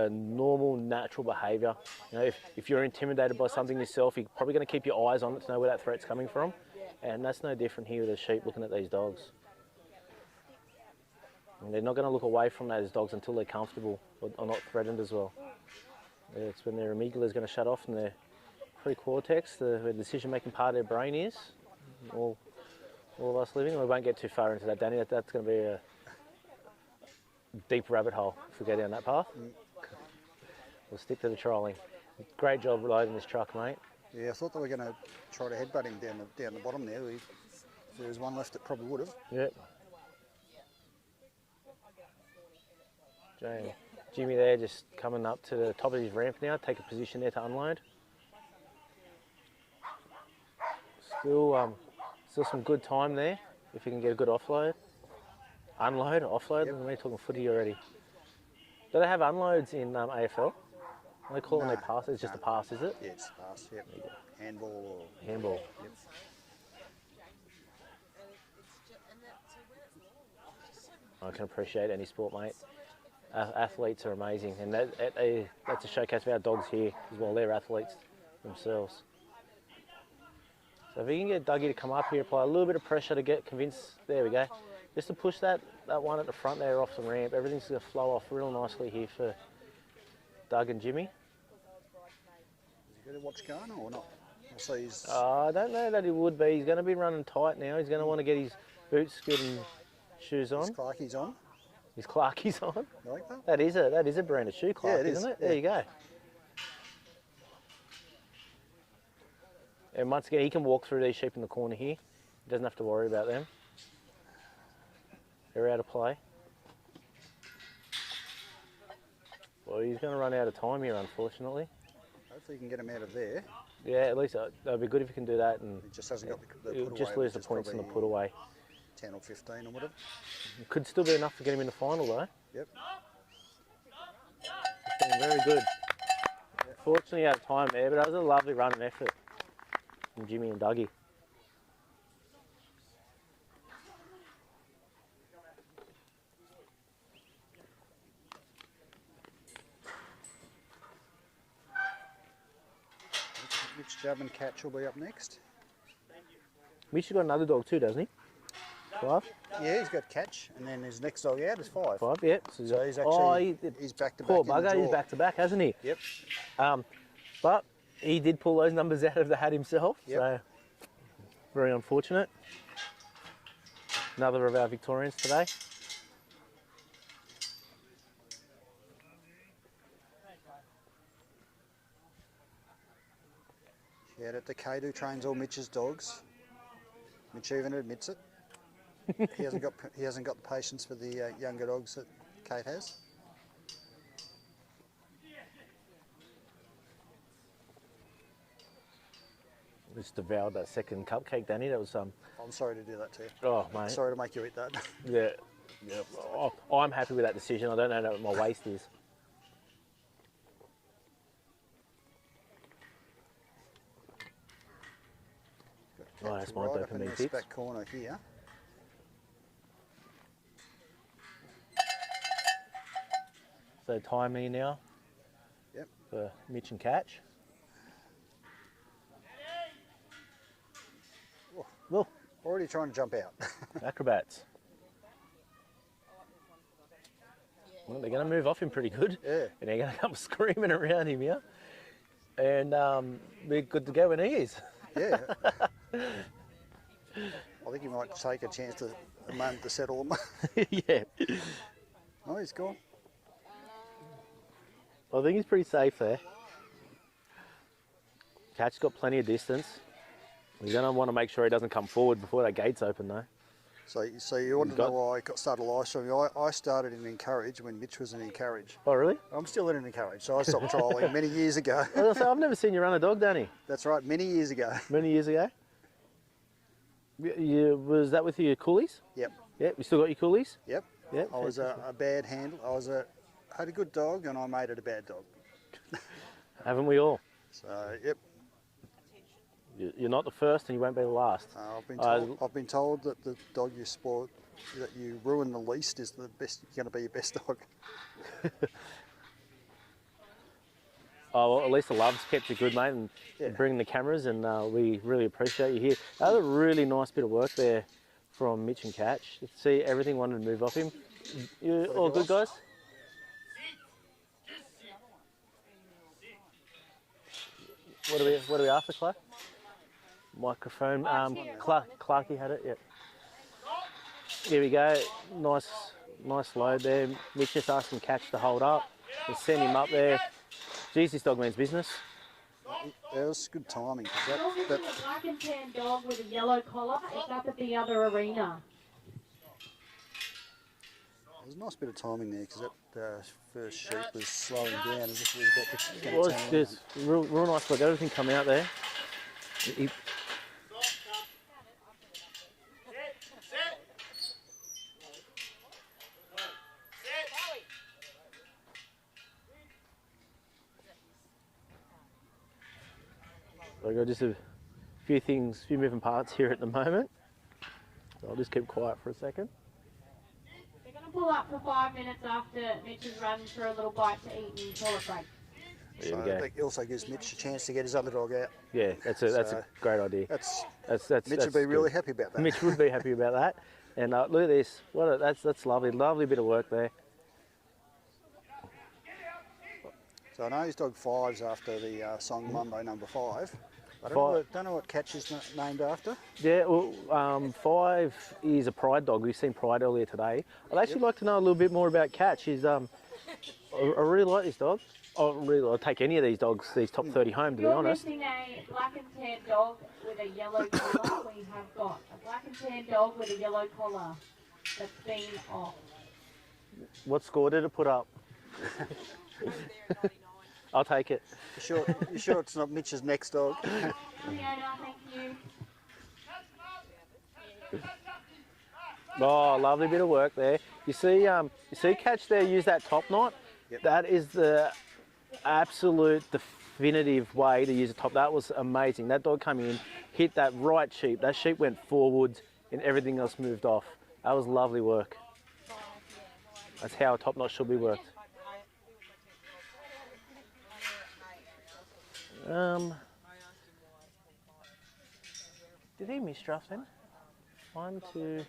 normal, natural behaviour. You know, if you're intimidated by something yourself, you're probably going to keep your eyes on it to know where that threat's coming from. And that's no different here with the sheep looking at these dogs. And they're not going to look away from those dogs until they're comfortable or not threatened as well. Yeah, it's when their amygdala is going to shut off and their pre-cortex, where the decision-making part of their brain is. All of us living. We won't get too far into that, Danny. That's going to be a deep rabbit hole if we go down that path. We'll stick to the trolling. Great job loading this truck, mate. Yeah, I thought they were going to try to headbutt him down the bottom there. If there was one left, it probably would have. Yep. Jimmy there just coming up to the top of his ramp now, take a position there to unload. Still some good time there if you can get a good offload. Unload, offload, we're talking footy already. Do they have unloads in AFL? They call them they pass, it's just a pass, is it? Yeah, it's a pass, yep. Handball or... Handball. Yep. I can appreciate any sport, mate. Athletes are amazing, and that's a showcase of our dogs here as well. They're athletes themselves. So if you can get Dougie to come up here, apply a little bit of pressure to get convinced, there we go. Just to push that one at the front there off the ramp, everything's going to flow off real nicely here for Doug and Jimmy. Is he going to watch Garner or not? I'll see his... I don't know that he would be. He's going to be running tight now. He's going to want to get his boots good and shoes on. His Clarkies on. His Clarkies on. You like that? That is a brand of shoe, Clark, isn't it? Yeah. There you go. And once again, he can walk through these sheep in the corner here. He doesn't have to worry about them. They're out of play. Well, he's going to run out of time here, unfortunately. Hopefully you can get him out of there. Yeah, at least that'd be good if you can do that. And He just hasn't got the put he'll away. just lose the which is points in the probably put away. 10 or 15 or whatever. Could still be enough to get him in the final, though. Yep. It's been very good. Fortunately, out of time there, but that was a lovely run and effort from Jimmy and Dougie. Mitch Jubb and Catch will be up next. Mitch has got another dog too, doesn't he? 5? Yeah, he's got Catch, and then his next dog out is 5. 5, yeah. So he's actually, he's back to back. Poor in the bugger, he's draw. back to back, hasn't he? Yep. But he did pull those numbers out of the hat himself, Yep. so very unfortunate. Another of our Victorians today. Shout out to Kate who trains all Mitch's dogs. Mitch even admits it. he hasn't got the patience for the younger dogs that Kate has. Just devoured that second cupcake, Danny. That was I'm sorry to do that to you. oh mate. Sorry to make you eat that. Yeah. Oh, I'm happy with that decision. I don't know what my waist is. Oh, that's my right up in dopamine this tips. back corner here. So time me now. Yep. For Mitch and Catch. Oh. Well, Already trying to jump out. acrobats. Well, they're going to move off him pretty good. Yeah. And they're going to come screaming around him here. And we're good to go when he is. Yeah. I think he might take a chance to a moment to settle them. Yeah. Oh, he's gone. I think he's pretty safe there. Cat's got plenty of distance. You're going to want to make sure he doesn't come forward before that gate's open though. So you want to know why I started live streaming? I started in Encourage when Mitch was in Encourage. Oh, really? I'm still in Encourage, so I stopped trialling many years ago. I've never seen you run a dog, Danny. That's right, many years ago. Many years ago? Was that with your coolies? Yep. Yep, you still got your coolies? Yep. Yep. I was a bad handler. Had a good dog and I made it a bad dog. Haven't we all? So, yep. You're not the first and you won't be the last. I've been told that the dog you sport, that you ruin the least, is the best. You're going to be your best dog. Oh, well, at least the Love's kept you good, mate, and bringing the cameras, and we really appreciate you here. That was a really nice bit of work there from Mitch and Catch. See, everything wanted to move off him. You all good, guys? What are we after, Clark? Microphone. Clarky had it. Yep. Here we go. Nice load there. Mitch just asked him Catch to hold up and send him up there. Geez, this dog means business. That was good timing. A black and tan dog with a yellow collar. It's up at the other arena. There's a nice bit of timing there because that first sheep was slowing down as if it was about to It was just real nice look. Everything come out there. I've got just a few moving parts here at the moment. So I'll just keep quiet for a second. They're going to pull up for 5 minutes after Mitch has run for a little bite to eat and call it break. So I think it also gives Mitch a chance to get his other dog out. Yeah, that's a great idea. Mitch would be really happy about that. Mitch would be happy about that. And look at this. That's lovely. Lovely bit of work there. So I know his dog 5's after the song Mumbo number 5. I don't know what Catch is named after. Yeah, well, 5 is a Pride dog. We've seen Pride earlier today. I'd actually like to know a little bit more about Catch. I really like this dog. I'll take any of these dogs, these top 30 home, to be honest. You're missing a black and tan dog with a yellow collar. We have got a black and tan dog with a yellow collar that's been off. What score did it put up? I'll take it. You sure it's not Mitch's next dog? Fiona, thank you. Oh, lovely bit of work there. You see Catch there use that top knot? Yep. That is the absolute definitive way to use a top. That was amazing. That dog came in, hit that right sheep. That sheep went forwards and everything else moved off. That was lovely work. That's how a top knot should be worked. Did he miss draft then? 1, 2.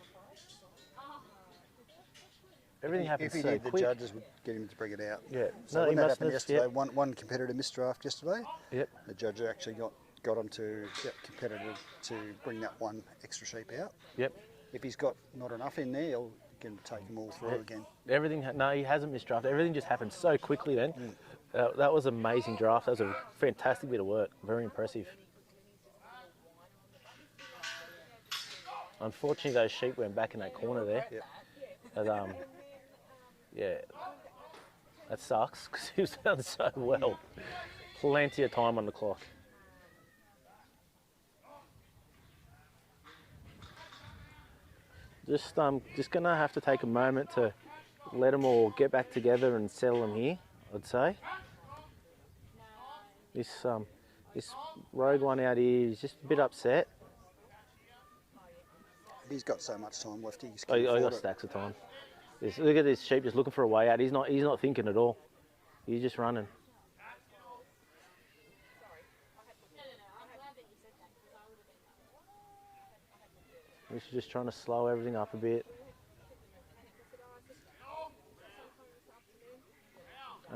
Everything happened so quick. If he did, the judges would get him to bring it out. Yeah. So No, when he that must happened have, yesterday, yep. one competitor missed draft yesterday. Yep. The judge actually got him to that competitor to bring that one extra sheep out. Yep. If he's got not enough in there, he'll get him to take them all through again. No, he hasn't missed draft. Everything just happened so quickly then. That was an amazing draft. That was a fantastic bit of work. Very impressive. Unfortunately, those sheep went back in that corner there. Yep. But, yeah, that sucks because he was done so well. Plenty of time on the clock. Just gonna have to take a moment to let them all get back together and settle them here, I'd say. This rogue one out here is just a bit upset. He's got so much time left. He's I got stacks of time. Look at this sheep just looking for a way out. He's not thinking at all. He's just running. He's just trying to slow everything up a bit.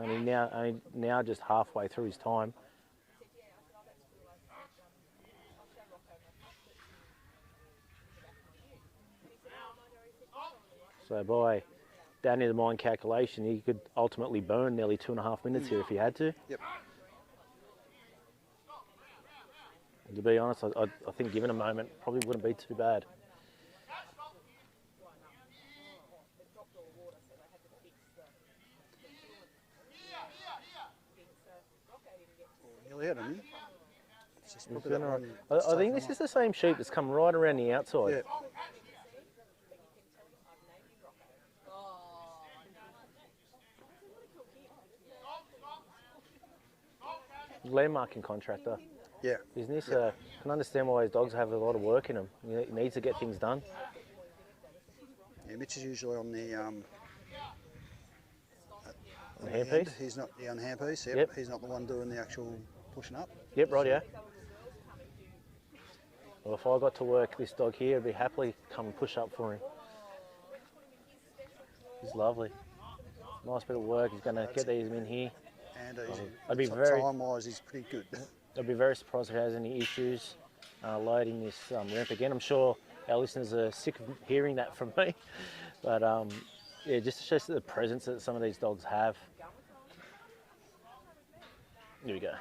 only now just halfway through his time. So by down in the mind calculation, he could ultimately burn nearly 2.5 minutes here if he had to. Yep. To be honest, I think given a moment, probably wouldn't be too bad. Nearly had him. It's just probably He's that gonna- one I think this is the same sheep that's come right around the outside. Yeah. Landmarking contractor, Yeah. isn't he? So I can understand why his dogs have a lot of work in them. He needs to get things done. Yeah, Mitch is usually on the The handpiece? He's not the on handpiece. Yep. Yep. He's not the one doing the actual pushing up. Yep, right, yeah. Well, if I got to work this dog here, I'd be happily come and push up for him. He's lovely. Nice bit of work. He's going to get these in here. And I'd be very- time-wise, he's pretty good. I'd be very surprised if he has any issues loading this ramp again. I'm sure our listeners are sick of hearing that from me. But yeah, just shows the presence that some of these dogs have. Here we go.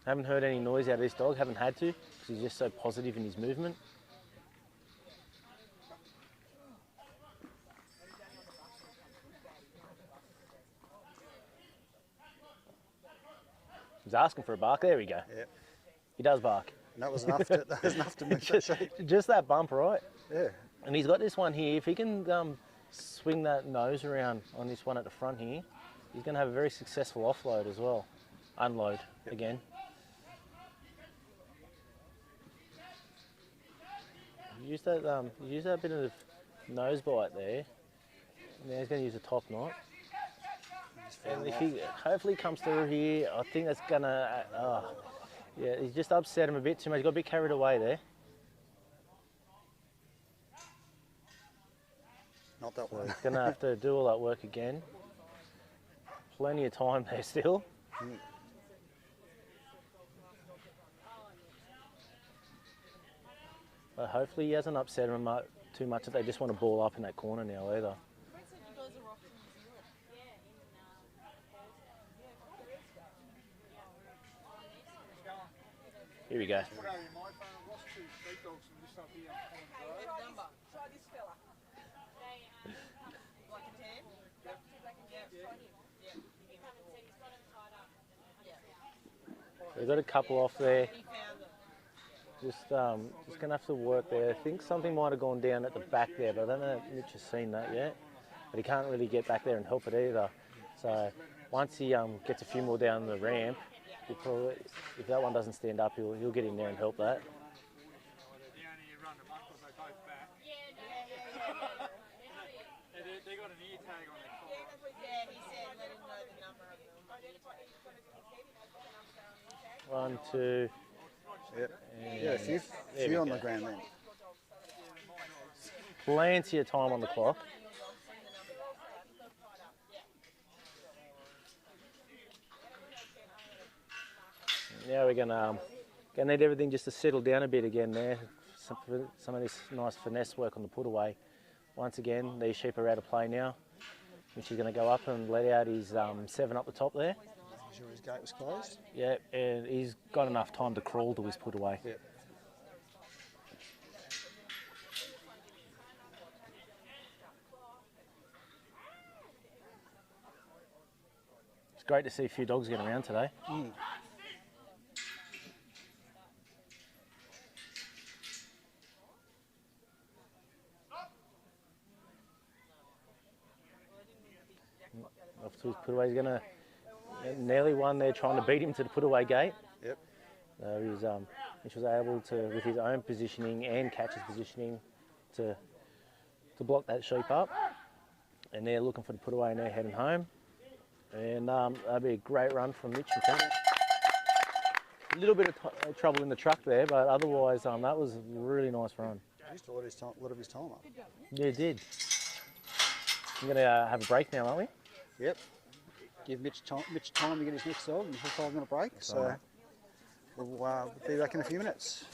Haven't heard any noise out of this dog, haven't had to, because he's just so positive in his movement. He's asking for a bark, there we go. Yeah. He does bark. And that was enough to move that sheep. Just that bump, right? Yeah. And he's got this one here. If he can swing that nose around on this one at the front here, he's going to have a very successful offload as well. Unload again. Use that bit of nose bite there. Now he's going to use a top knot. And if he hopefully comes through here, I think that's going to... yeah, he's just upset him a bit too much. He got a bit carried away there. Not that So one. he's going to have to do all that work again. Plenty of time there still. But hopefully he hasn't upset him too much that they just want to ball up in that corner now either. Here we go. We've got a couple off there. Just gonna have to work there. I think something might have gone down at the back there, but I don't know if Mitch has seen that yet. But he can't really get back there and help it either. So once he gets a few more down the ramp, he'll probably, if that one doesn't stand up, he'll get in there and help that. They got an ear tag on their collar. Yeah, he said let him know the number of them. 1, 2. Yep. Yeah, a few on the ground then. Plenty of time on the clock. Now we're gonna need everything just to settle down a bit again there. Some of this nice finesse work on the put away. Once again, these sheep are out of play now. Which is going to go up and let out his 7 up the top there. Make sure his gate was closed. Yeah, and he's got enough time to crawl to his put away. Yep. It's great to see a few dogs get around today. Off to his put away. He's going to nearly won there trying to beat him to the put away gate. Yep. So Mitch was able to, with his own positioning and catcher's positioning, to block that sheep up. And they're looking for the put away and they're heading home. And that'll be a great run from Mitch, I think. A little bit of trouble in the truck there, but otherwise that was a really nice run. used a lot of his time up. Yeah, it did. We're going to have a break now, aren't we? Yep. Give Mitch time to get his next dog until 5-minute break. So we'll be back in a few minutes.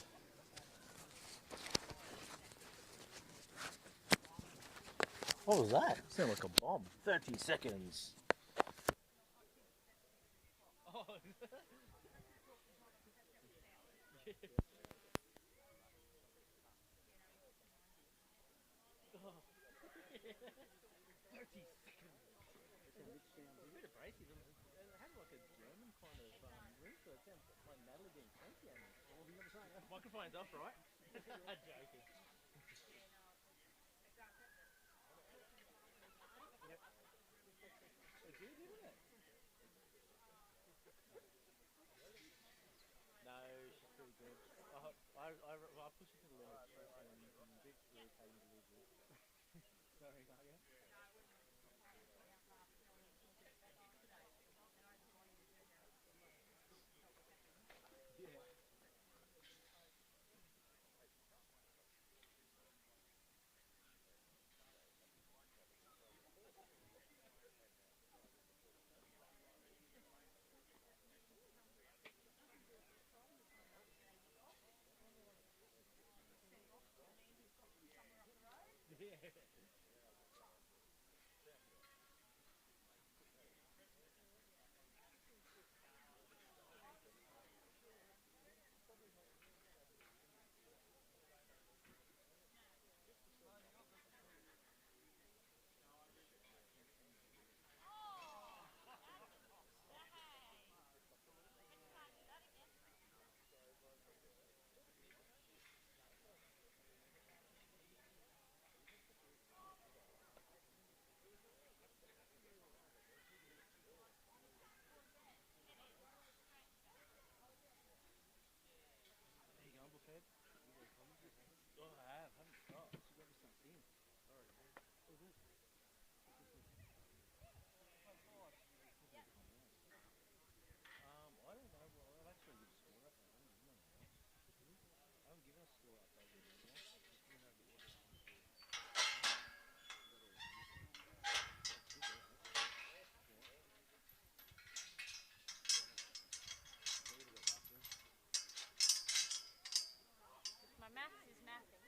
What was that? Sounded like a bomb. 30 seconds. Microphone's off, right? I'm joking. It's good, isn't it? No, she's pretty good. I push her to the limit. She's a bit irritating to live with. Sorry, Mario. Oh, I haven't stopped. She got me some thin. Sorry, dude. Oh, good. I don't know. Well, I've actually given a score update. I haven't given anything else. I haven't given a score update yet. My maths is mathing.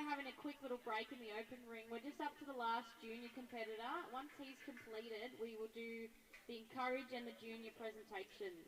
having a quick little break in the open ring. We're just up to the last junior competitor. Once he's completed, we will do the encourage and the junior presentations.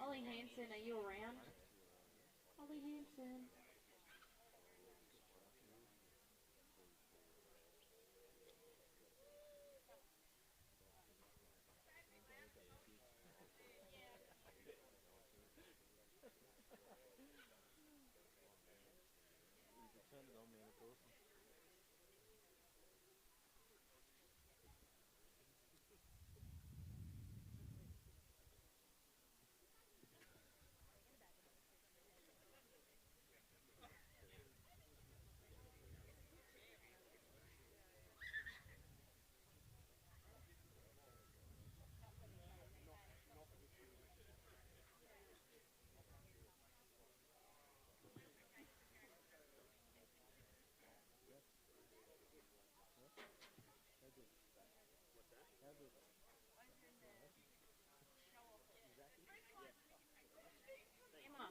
Ollie Hansen, are you around? Ollie Hansen. Emma.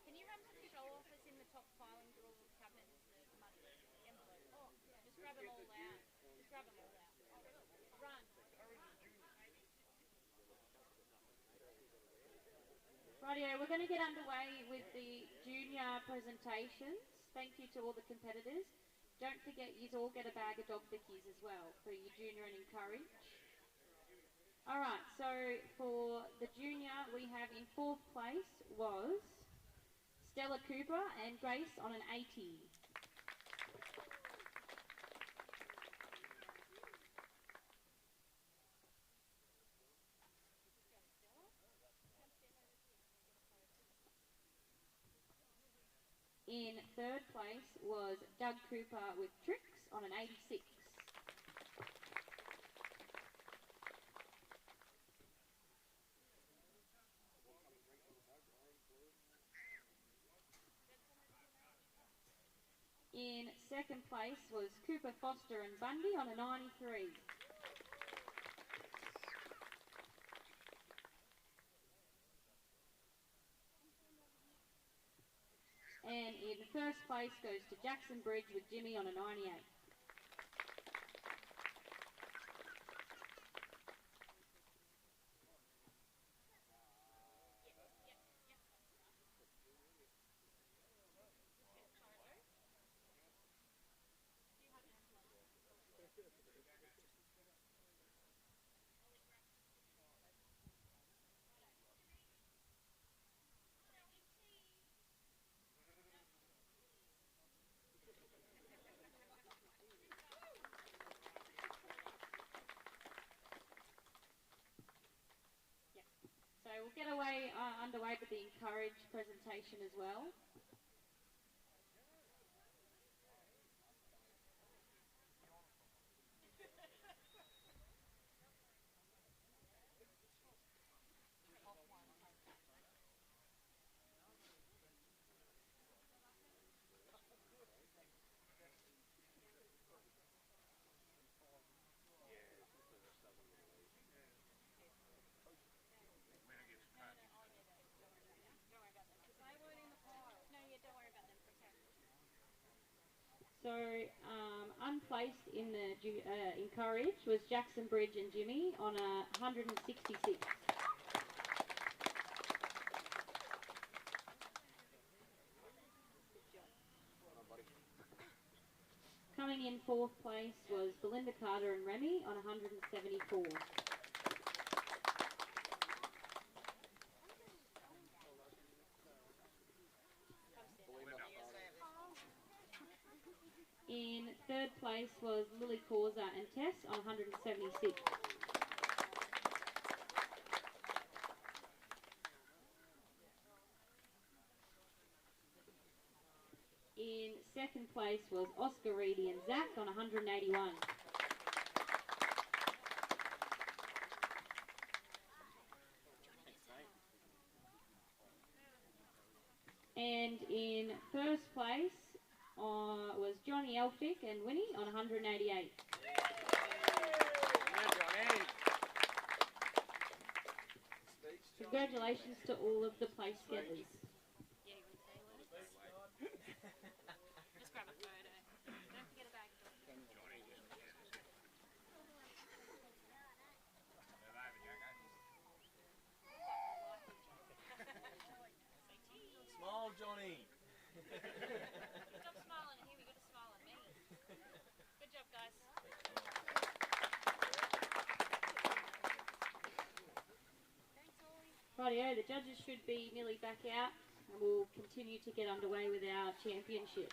Can you run to the show office in the top filing drawers of the cabinet? Envelope. Oh, just grab them all out. Just grab them all out. Run. Rightio, we're going to get underway with the junior presentations. Thank you to all the competitors. Don't forget, you all get a bag of dog thickies as well for your junior and encourage. Alright, so for the junior, we have in 4th place was Stella Cooper and Grace on an 80. In 3rd place was Doug Cooper with Tricks on an 86. In 2nd place was Cooper, Foster and Bundy on a 93. And in 1st place goes to Jackson Bridge with Jimmy on a 98. So we'll get underway with the encourage presentation as well. So unplaced in the encourage was Jackson Bridge and Jimmy on a 166. Coming in 4th place was Belinda Carter and Remy on 174. In 3rd place was Lily Causa and Tess on 176. In 2nd place was Oscar Reedy and Zach on 181. And in 1st place was Johnny Elphick and Winnie on 188. Congratulations to all of the place getters. Just grab a photo. Don't forget a bag. Smile, Johnny. Stop smiling at him, you got to smile at me. Good job, guys. Rightio, the judges should be nearly back out and we'll continue to get underway with our championship.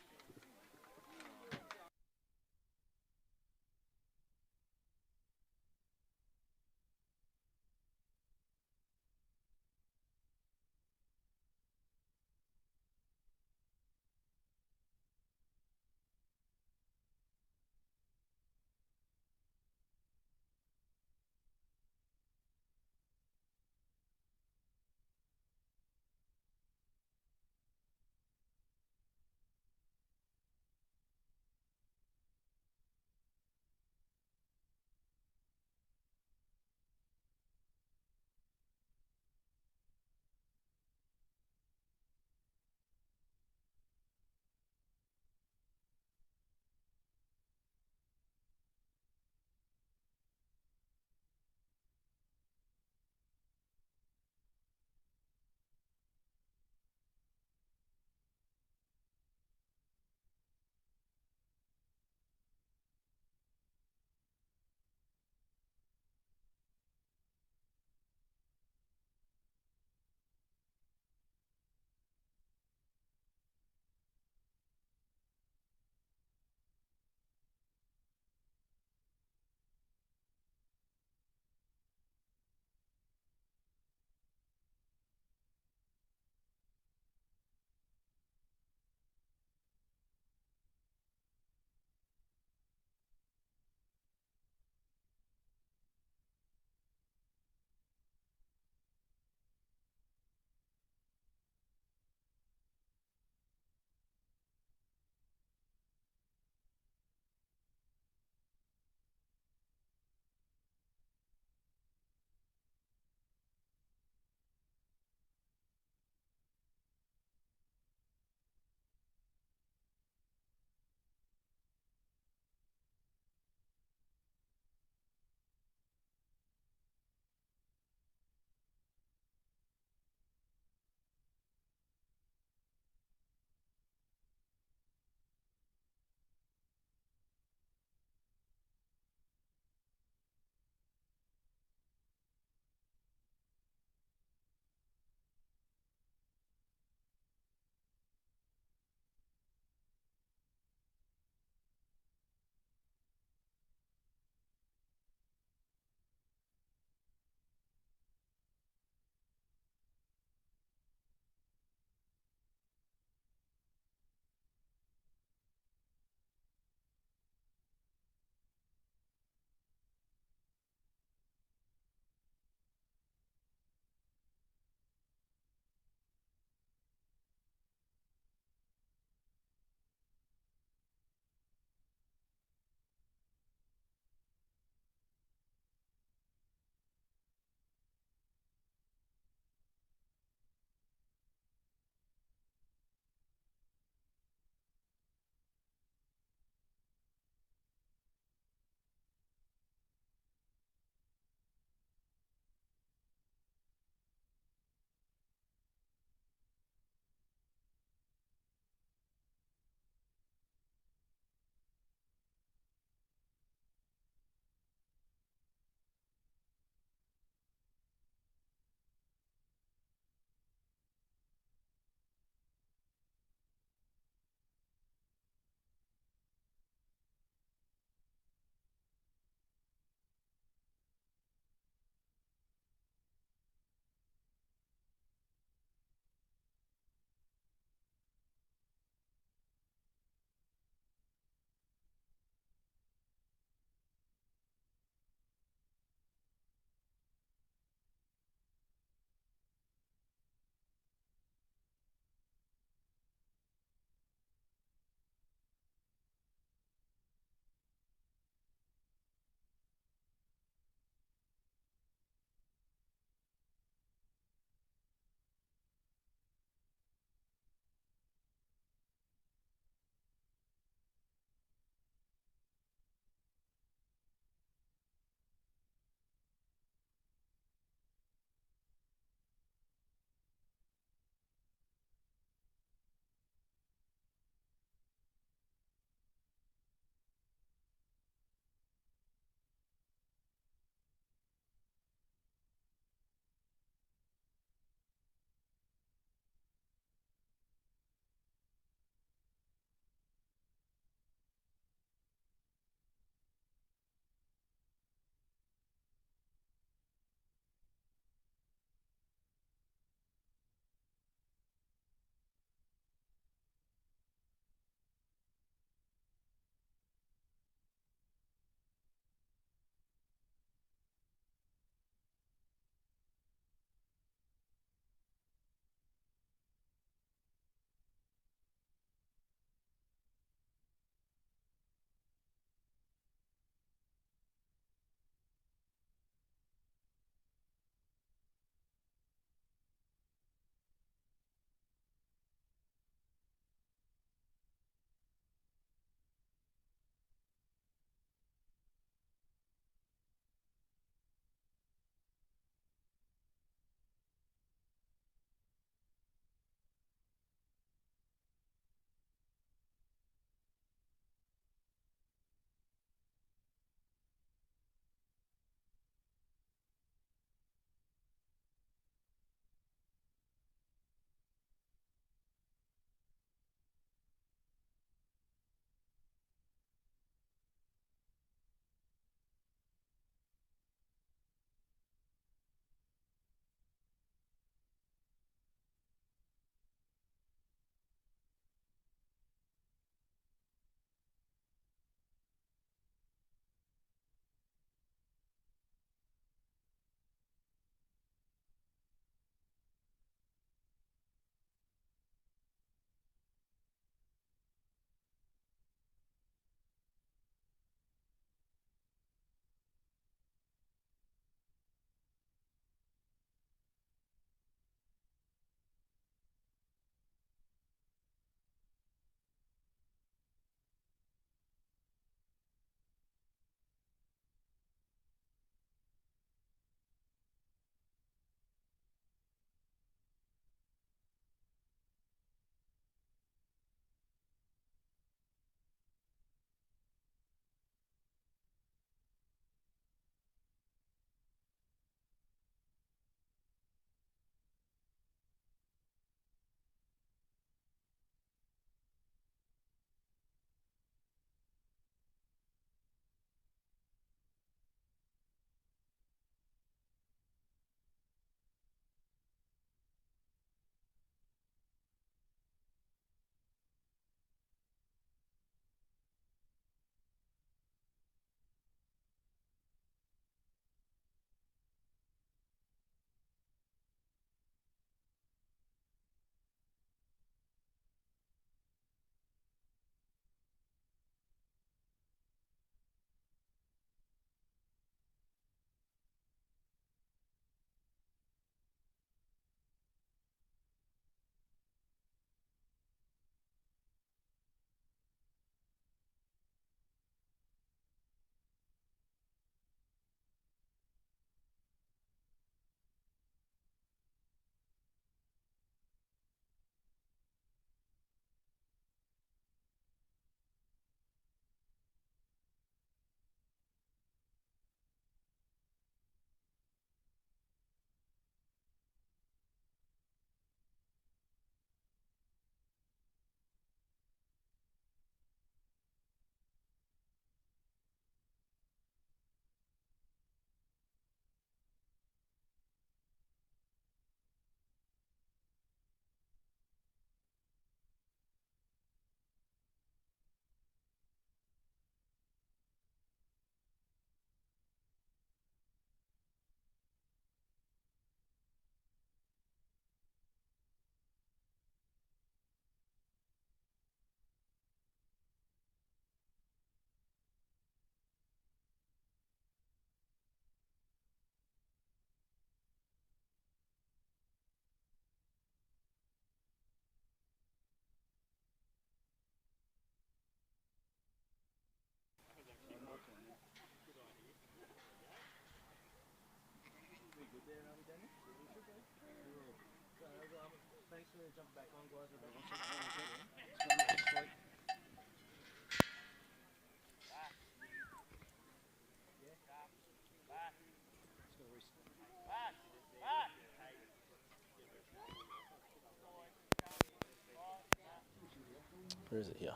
Where is it here?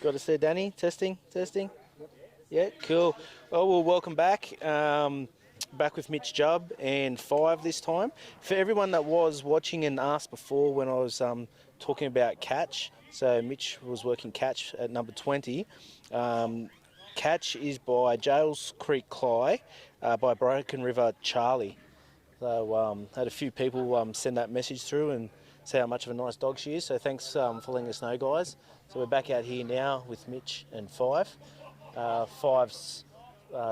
Got us there, Danny. Testing. Yeah, cool. Well, welcome back. Back with Mitch Jubb and 5 this time. For everyone that was watching and asked before when I was talking about catch, so Mitch was working catch at number 20. Catch is by Jails Creek Cly, by Broken River Charlie. So had a few people send that message through and say how much of a nice dog she is. So thanks for letting us know, guys. So we're back out here now with Mitch and 5. 5's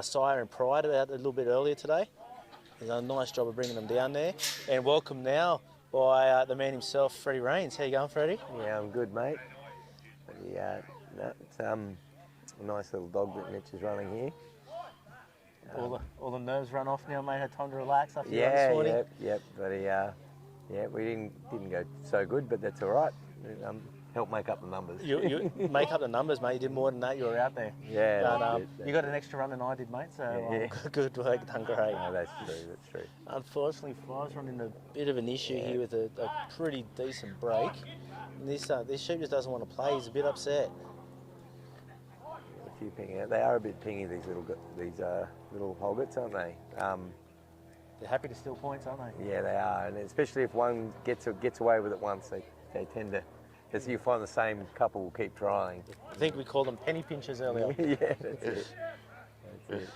sire and pride out a little bit earlier today. He's done a nice job of bringing them down there. And welcome now by the man himself, Freddie Rains. How you going, Freddie? Yeah, I'm good, mate. Yeah, it's a nice little dog that Mitch is running here. All the nerves run off now, mate. Had time to relax after Yeah, this morning. Yep. But we didn't go so good, but that's all right. Help make up the numbers. You make up the numbers, mate. You did more than that. You were out there. Yeah. But, you got an extra run than I did, mate. So good work, done great. No, that's true. Unfortunately, 5's running a bit of an issue here with a pretty decent break. And this sheep just doesn't want to play. He's a bit upset. A few pingy. They are a bit pingy, these little hoggets, aren't they? They're happy to steal points, aren't they? Yeah, they are, and especially if one gets away with it once, they tend to. Because you find the same couple will keep trying. I think we called them penny pinchers earlier. Yeah, that's it.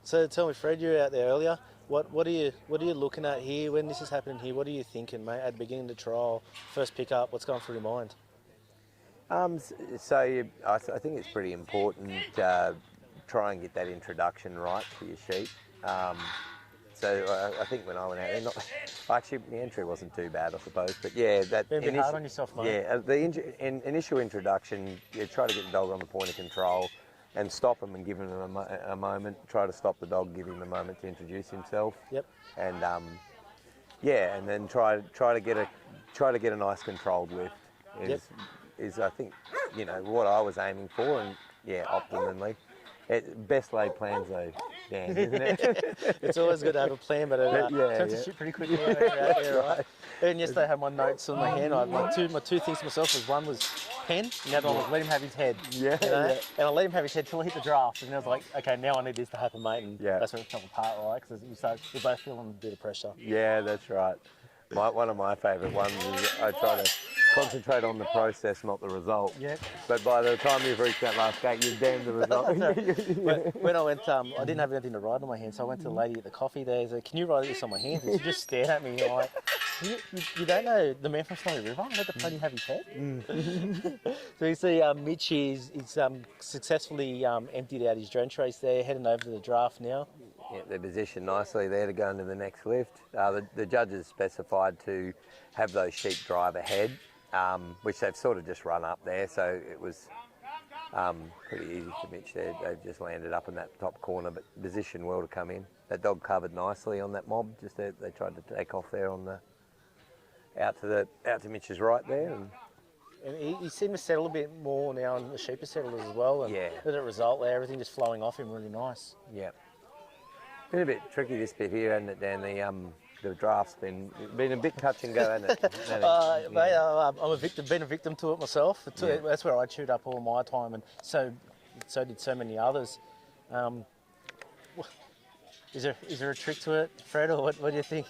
So tell me, Fred, you were out there earlier. What are you looking at here when this is happening here? What are you thinking, mate? At the beginning of the trial, first pick up, what's going through your mind? I think it's pretty important to try and get that introduction right for your sheep. I think when I went out there, actually the entry wasn't too bad, I suppose. But yeah, that been a bit hard on yourself, mate. Yeah, the initial introduction, you try to get the dog on the point of control, and stop him and give him a moment. Try to stop the dog, give him a moment to introduce himself. Yep. And and then try to get a nice controlled lift. Is I think what I was aiming for, and optimally. Best laid plans though, Dan, isn't it? It's always good to have a plan, but it turns to shit pretty quickly when you're out there, right? And yesterday I had my notes on my hand. My two things to myself was one was pen, and the other one was let him have his head. And I let him have his head till I hit the draft, and then I was like, okay, now I need this to happen, mate. And that's when it fell apart, right? Because we're both feeling a bit of pressure. Yeah, that's right. One of my favourite ones is I try to concentrate on the process, not the result. Yeah. But by the time you've reached that last gate, you've damned the result. When I went, I didn't have anything to write on my hand, so I went to the lady at the coffee there. I said, "Can you write this on my hands?" And she just stared at me like, "You don't know the man from Snowy River? I had to bloody have his head." So you see, Mitch he's successfully emptied out his drench race there, heading over to the draft now. Yeah, they're positioned nicely there to go into the next lift. The judges specified to have those sheep drive ahead, which they've sort of just run up there, so it was pretty easy for Mitch there. They've just landed up in that top corner, but positioned well to come in. That dog covered nicely on that mob. Just they tried to take off there on the out to Mitch's right there. And he seemed to settle a bit more now, and the sheep are settled as well. And as a result there, everything just flowing off him really nice. Yeah. Been a bit tricky this bit here, hasn't it, Dan? The draft's been a bit touch and go, hasn't it? Mate, I'm been a victim to it myself. That's where I chewed up all my time, and so did so many others. Is there a trick to it, Fred, or what do you think?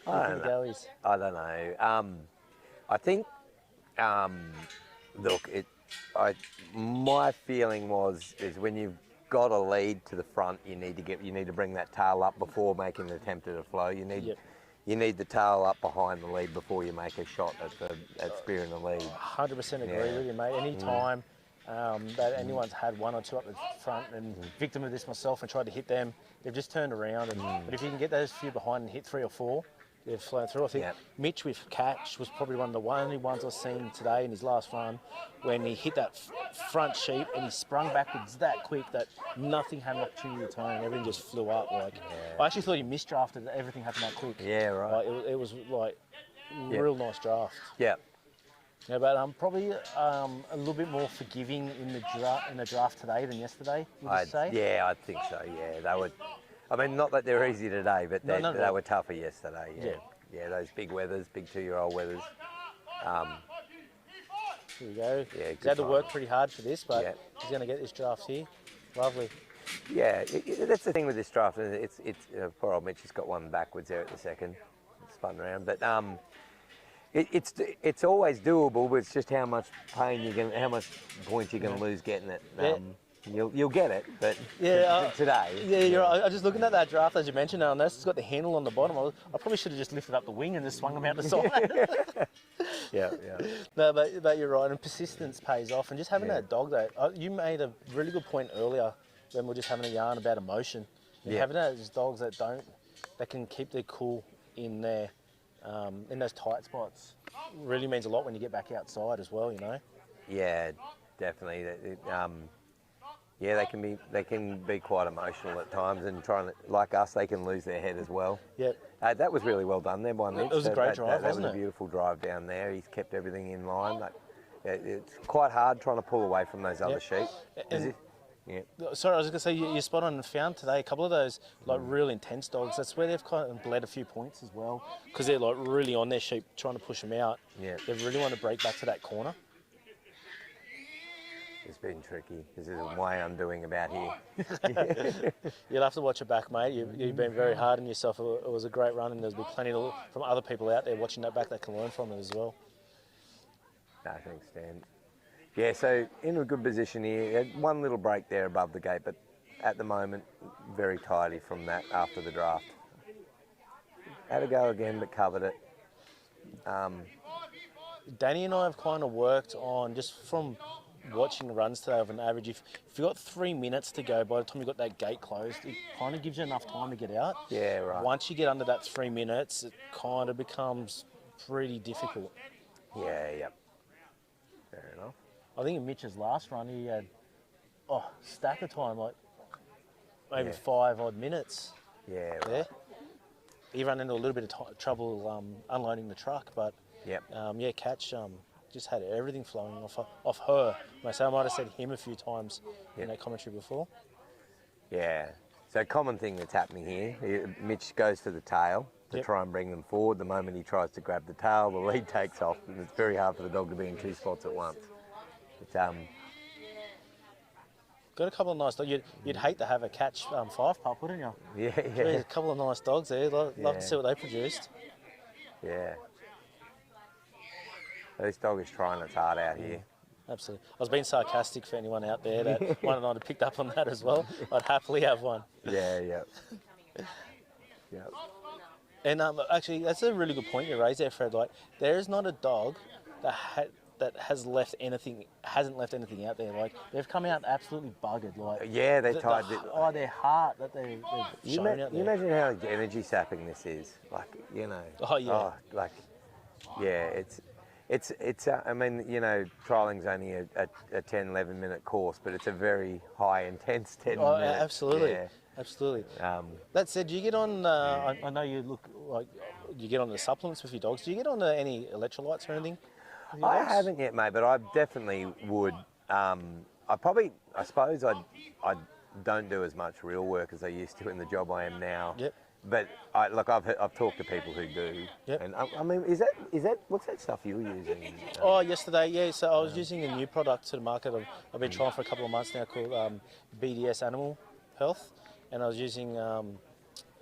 I don't know. I think, look, my feeling is when you've got a lead to the front, you need to bring that tail up before making an attempt at a flow. You need the tail up behind the lead before you make a shot at spearing the lead. 100% agree with you, mate. Any time that anyone's had one or two up the front, and victim of this myself, and tried to hit them, they've just turned around. But if you can get those few behind and hit 3 or 4, they've flown through. I think Mitch with catch was probably one of the only ones I've seen today in his last run when he hit that front sheep and he sprung backwards that quick that nothing had an opportunity to turn. Everything just flew up. Like I actually thought he misdrafted. Everything happened that quick. Yeah, right. Like, it was like real nice draft. Yeah. Yeah, but probably a little bit more forgiving in the draft today than yesterday. Would you say? Yeah, I think so. Yeah, they were. I mean, not that they're easy today, but they were tougher yesterday. Yeah. Yeah, those big weathers, big 2-year-old weathers. Here we go. Yeah, he's had to work pretty hard for this, but he's going to get this draft here. Lovely. Yeah, that's the thing with this draft. It's poor old Mitch has got one backwards there at the second, spun around. But it's always doable, but it's just how much pain how much points you're going to lose getting it. You'll get it, but today. Yeah, you're right. I was just looking at that draft as you mentioned. I noticed it's got the handle on the bottom. I probably should have just lifted up the wing and just swung them out the side. Yeah. No, but you're right, and persistence pays off. And just having that dog, you made a really good point earlier when we were just having a yarn about emotion. Having those dogs that can keep their cool in there, in those tight spots, really means a lot when you get back outside as well. You know. Yeah, definitely. Yeah, they can be quite emotional at times, and like us, they can lose their head as well. Yep. That was really well done there by Mitch. It was a great drive, that wasn't it? was a beautiful drive down there. He's kept everything in line. It's quite hard trying to pull away from those other sheep. Sorry, I was going to say, you're spot on and found today a couple of those real intense dogs. That's where they've kind of bled a few points as well, because they're really on their sheep trying to push them out. Yeah. They really want to break back to that corner. It's been tricky. There's a way I'm doing about here. You'll have to watch it back, mate. You've been very hard on yourself. It was a great run, and there's been plenty from other people out there watching that back that can learn from it as well. No, thanks, Dan. Yeah, so in a good position here. Had one little break there above the gate, but at the moment, very tidy from that after the draft. Had a go again, but covered it. Danny and I have kind of worked on, just from watching the runs today, of an average, if you've got 3 minutes to go by the time you've got that gate closed, it kind of gives you enough time to get out. Yeah, right. Once you get under that 3 minutes, it kind of becomes pretty difficult. Yeah. Fair enough. I think in Mitch's last run, he had stack of time, like maybe 5 odd minutes. Yeah, right. He ran into a little bit of trouble unloading the truck, but Catch just had everything flowing off her. I might have said him a few times in that commentary before. Yeah. So common thing that's happening here, Mitch goes for the tail to try and bring them forward. The moment he tries to grab the tail, the lead takes off, and it's very hard for the dog to be in 2 spots at once. But, got a couple of nice dogs. You'd hate to have a Catch 5-pup, wouldn't you? Yeah. There's a couple of nice dogs there. Love to see what they produced. Yeah. This dog is trying its heart out here. Absolutely. I was being sarcastic for anyone out there that might not have picked up on that as well. I'd happily have one. Yeah. And actually, that's a really good point you raised there, Fred. Like, there is not a dog that hasn't left anything out there. Like, they've come out absolutely buggered. Like, they tied it. Their heart that they've shown out there. You imagine how energy sapping this is. Like, you know. Oh yeah. It's I mean, you know, trialling's only a 10, 11 minute course, but it's a very high intense 10 minutes. Absolutely. Yeah. Absolutely. That said, do you get on, I know you look like you get on the supplements with your dogs. Do you get on any electrolytes or anything? I haven't yet, mate, but I definitely would. I suppose I don't do as much real work as I used to in the job I am now. Yep. But I've talked to people who do. Yep. And I mean, is that what's that stuff you were using? Yesterday, yeah. So I was using a new product to the market. I've been trying for a couple of months now, called BDS Animal Health, and I was using.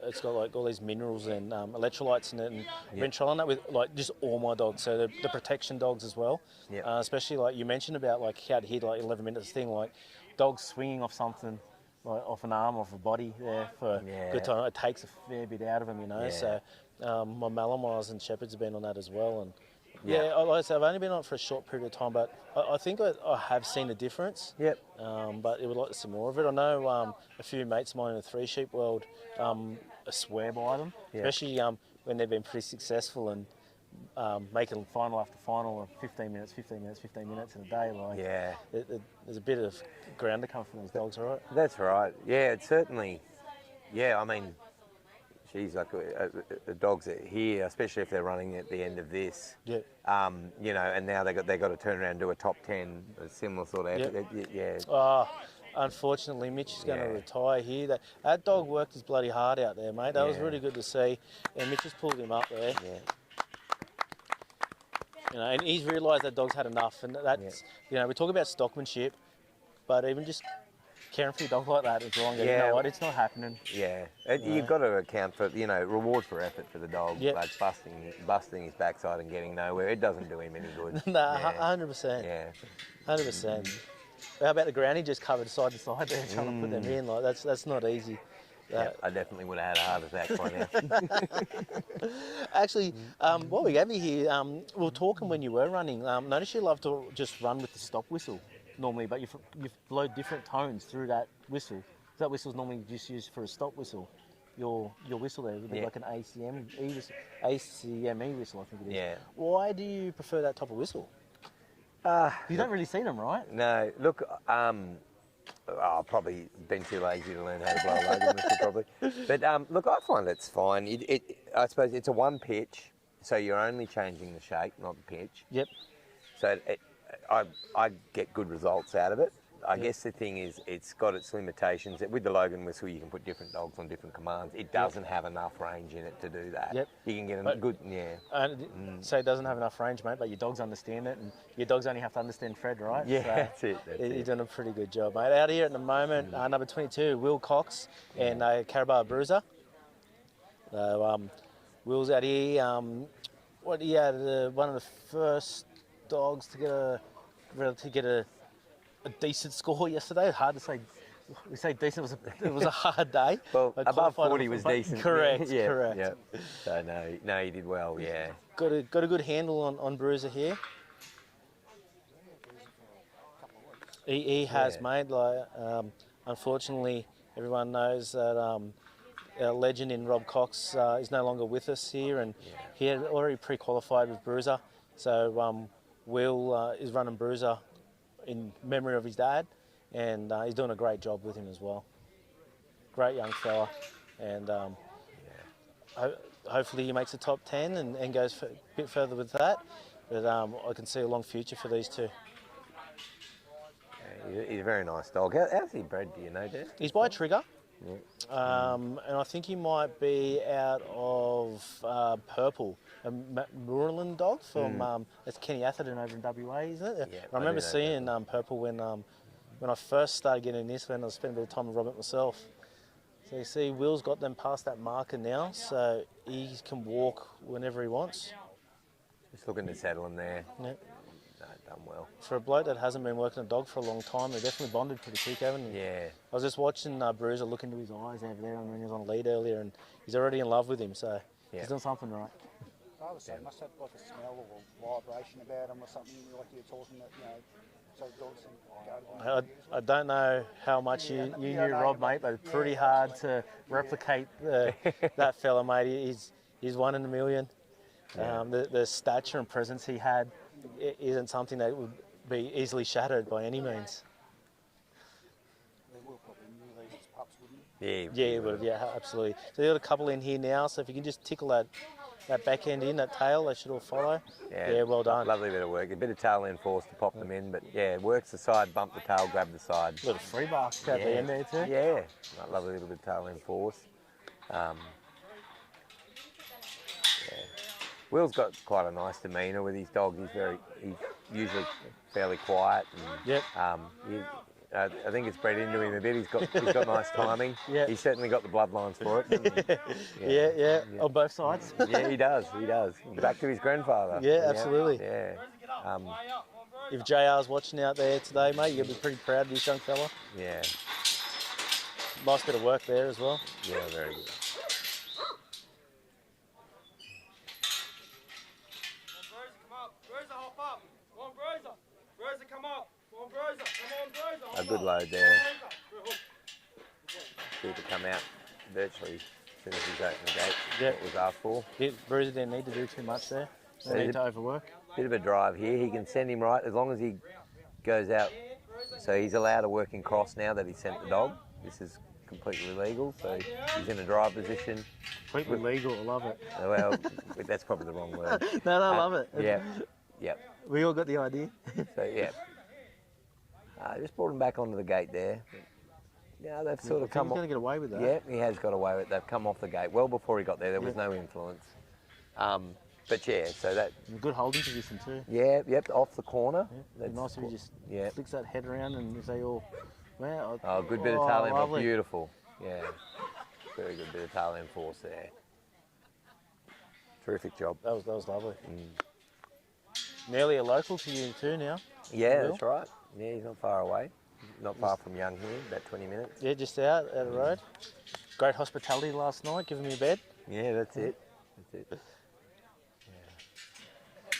It's got like all these minerals and electrolytes in it, and I've been trying that with like just all my dogs, so the protection dogs as well. Yeah. Especially like you mentioned about like how to hit like 11 minutes thing, like dogs swinging off something. Like off an arm, off a body there for a good time. It takes a fair bit out of them, you know. Yeah. So my Malamars and Shepherds have been on that as well. And like I said, I've only been on it for a short period of time, but I think I have seen a difference. Yep. But I would like to see more of it. I know a few mates of mine in the 3 sheep world swear by them, especially when they've been pretty successful and making final after final of 15 minutes, 15 minutes, 15 minutes in a day. Like, Yeah. There's a bit of ground to come from those dogs, right? That's right. Yeah, it's certainly. Yeah, I mean, geez, like the dogs that here, especially if they're running at the end of this. Yeah. You know, and now they got to turn around and do a top 10, a similar sort of effort. Yeah. Oh, unfortunately, Mitch is going to retire here. That dog worked his bloody heart out there, mate. That was really good to see. And Mitch has pulled him up there. Yeah. You know, and he's realised that dog's had enough. And that's, you know, we talk about stockmanship, but even just caring for your dog like that is wrong. You know what? It's not happening. Yeah. You've got to account for, you know, reward for effort for the dog. Yep. Like busting his backside and getting nowhere. It doesn't do him any good. Nah, 100%. Yeah. 100%. How about the ground he just covered side to side there, trying to put them in? Like that's not easy. Yeah, I definitely would have had a heart attack by now. Actually, while we have you here, we were talking when you were running. Notice you love to just run with the stop whistle normally, but you blow different tones through that whistle. That whistle's normally just used for a stop whistle. Your whistle there would be like an ACME whistle, I think it is. Yeah. Why do you prefer that type of whistle? You don't really see them, right? No, look, I've probably been too lazy to learn how to blow a loading whistle probably. But look, I find it's fine. I suppose it's a one pitch, so you're only changing the shape, not the pitch. Yep. So I get good results out of it. I guess the thing is, it's got its limitations. With the Logan whistle, you can put different dogs on different commands. It doesn't have enough range in it to do that. Yep. You can get a good, Say it doesn't have enough range, mate, but your dogs understand it, and your dogs only have to understand Fred, right? Yeah, so that's it. You're doing a pretty good job, mate. Out here at the moment, number 22, Will Cox and Carabao Bruiser. Will's out here. What he had one of the first dogs to get a decent score yesterday. Hard to say. We say decent. It was a hard day. Well, above 40 was decent. Correct. Yeah, correct. Yeah. So no, he did well. Yeah. Got a good handle on Bruiser here. He has, mate. Like, unfortunately, everyone knows that our legend in Rob Cox is no longer with us here, and he had already pre-qualified with Bruiser. So Will is running Bruiser in memory of his dad, and he's doing a great job with him as well. Great young fella, and hopefully he makes the top 10 and goes a bit further with that. But I can see a long future for these two. Yeah, he's a very nice dog. How's he bred, do you know, Dan? He's by Trigger. Yeah. And I think he might be out of Purple, a Moorland dog from that's Kenny Atherton over in WA, isn't it? Yeah, I remember seeing Purple when I first started getting this, when I spent a bit of time with Robert myself. So you see, Will's got them past that marker now, so he can walk whenever he wants. Just looking to settle him there. Yeah. No, done well. For a bloke that hasn't been working a dog for a long time, they definitely bonded pretty quick, haven't they? Yeah. I was just watching Bruiser look into his eyes over there when he was on lead earlier, and he's already in love with him, so he's doing something right. I would say it must have like a smell or vibration about him or something, like you're talking that, you know, so dogs can go. I don't know how much you knew Rob, mate, but it's pretty hard to replicate that fella, mate. He's one in a million. Yeah. The stature and presence he had isn't something that would be easily shattered by any means. They will probably knew these as pups, wouldn't Yeah, he would have, yeah, absolutely. So they've got a couple in here now, so if you can just tickle that back end in, that tail, they should all follow. Yeah, well done. Lovely bit of work. A bit of tail end force to pop them in, but yeah, works the side, bump the tail, grab the side. A little free bark at the end there too. Yeah, lovely little bit of tail end force. Will's got quite a nice demeanour with his dog. He's usually fairly quiet. And, I think it's bred into him a bit. He's got nice timing. Yeah. He's certainly got the bloodlines for it. Yeah, on both sides. Yeah, he does. Back to his grandfather. Yeah, absolutely. Yeah. If JR's watching out there today, mate, you'll be pretty proud of this young fella. Yeah. Nice bit of work there as well. Yeah, very good. A good load there. See it to come out virtually soon as he's opened the gate. Yeah. What was asked for. Bruiser didn't need to do too much there. So No need to overwork. Bit of a drive here. He can send him right as long as he goes out. So he's allowed a working cross now that he sent the dog. This is completely legal. So he's in a drive position. Completely legal. I love it. Well, that's probably the wrong word. No, I love it. Yeah. Yep. We all got the idea. So yeah. Just brought him back onto the gate there. Yeah, they've sort of come. He's going to get away with that. Yeah, he has got away with it. They've come off the gate well before he got there. There was no influence. But yeah, so that. Good holding position too. Yeah, yep, off the corner. Yeah. Nice if he just flicks that head around and they all. Wow. Oh, good bit of tail end, lovely. beautiful. Yeah, very good bit of tail end force there. Terrific job. That was lovely. Nearly a local to you too now. Yeah, that's right. Yeah, he's not far away. Not far from Young here, about 20 minutes. Yeah, just out the road. Great hospitality last night, giving me a bed. Yeah, that's it. That's it.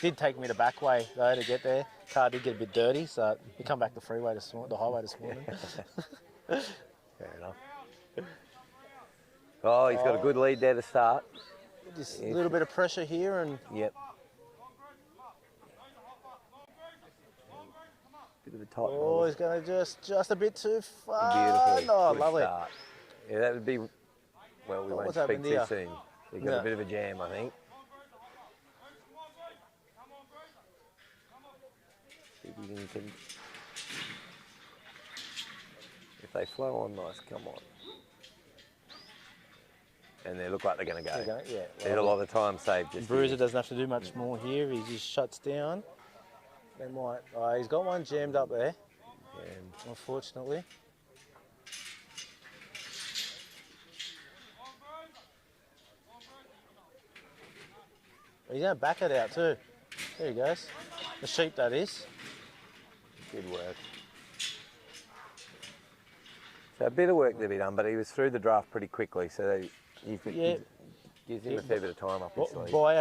Did take me the back way though to get there. Car did get a bit dirty, so we come back the highway this morning. Fair enough. Oh, he's got a good lead there to start. Just a little bit of pressure here and. Yep. Bit of a tight. Oh, he's going to just a bit too far. Beautiful. Oh, Good lovely. Start. Yeah, that would be. Well, we won't speak too soon. You've got a bit of a jam, I think. If they flow on nice, come on. And they look like they're going to go. Yeah. There's a lot of time saved. Just Bruiser doesn't have to do much more here. He just shuts down. They might. He's got one jammed up there. Yeah. Unfortunately. He's going to back it out too. There he goes. The sheep, that is. Good work. So a bit of work to be done, but he was through the draft pretty quickly, so gives him a fair bit of time up his sleeve. By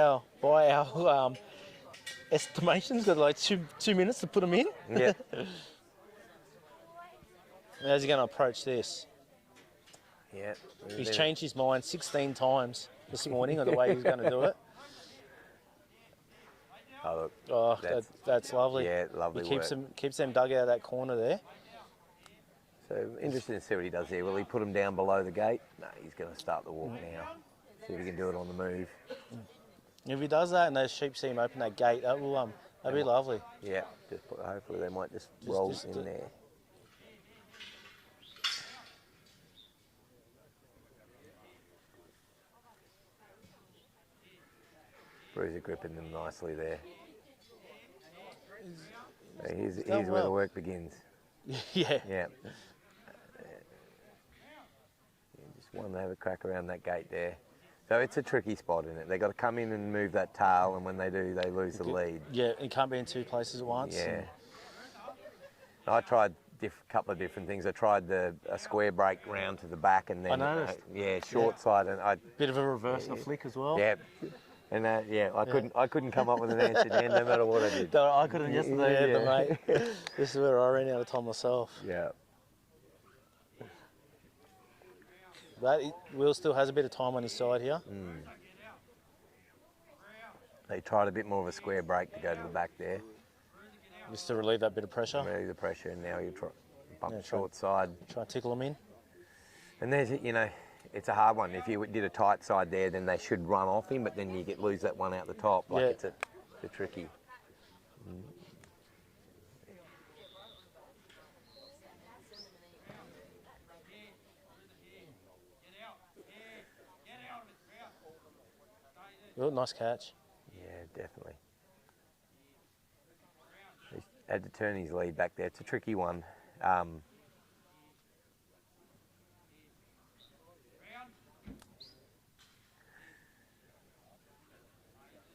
our estimations, got like 2 minutes to put him in. Yeah. How's he going to approach this? Yeah. He's changed his mind 16 times this morning on the way he's going to do it. Oh, look. Oh, that's lovely. Yeah, lovely He keeps them dug out of that corner there. So interesting to see what he does here. Will he put him down below the gate? No, he's going to start the walk now. See if he can do it on the move. If he does that and those sheep see him open that gate, that'd be lovely. Yeah, hopefully they might just roll in there. Bruiser gripping them nicely there. So here's where the work begins. Yeah. Yeah. Just one to have a crack around that gate there. So it's a tricky spot, isn't it? They've got to come in and move that tail, and when they do, they lose the lead. Yeah, it can't be in 2 places at once. Yeah. I tried a couple of different things. I tried a square break round to the back, and then short side, and bit of a reverse and a flick as well. Yeah. And I couldn't come up with an answer, Dan, no matter what I did. No, I couldn't yesterday either, mate. This is where I ran out of time myself. Yeah. But Will still has a bit of time on his side here. They tried a bit more of a square break to go to the back there. Just to relieve that bit of pressure. Relieve the pressure, and now you bump the short side. Try and tickle them in. And there's, it's a hard one. If you did a tight side there, then they should run off him, but then you lose that one out the top. It's a tricky. Oh, nice catch. Yeah, definitely. He had to turn his lead back there. It's a tricky one.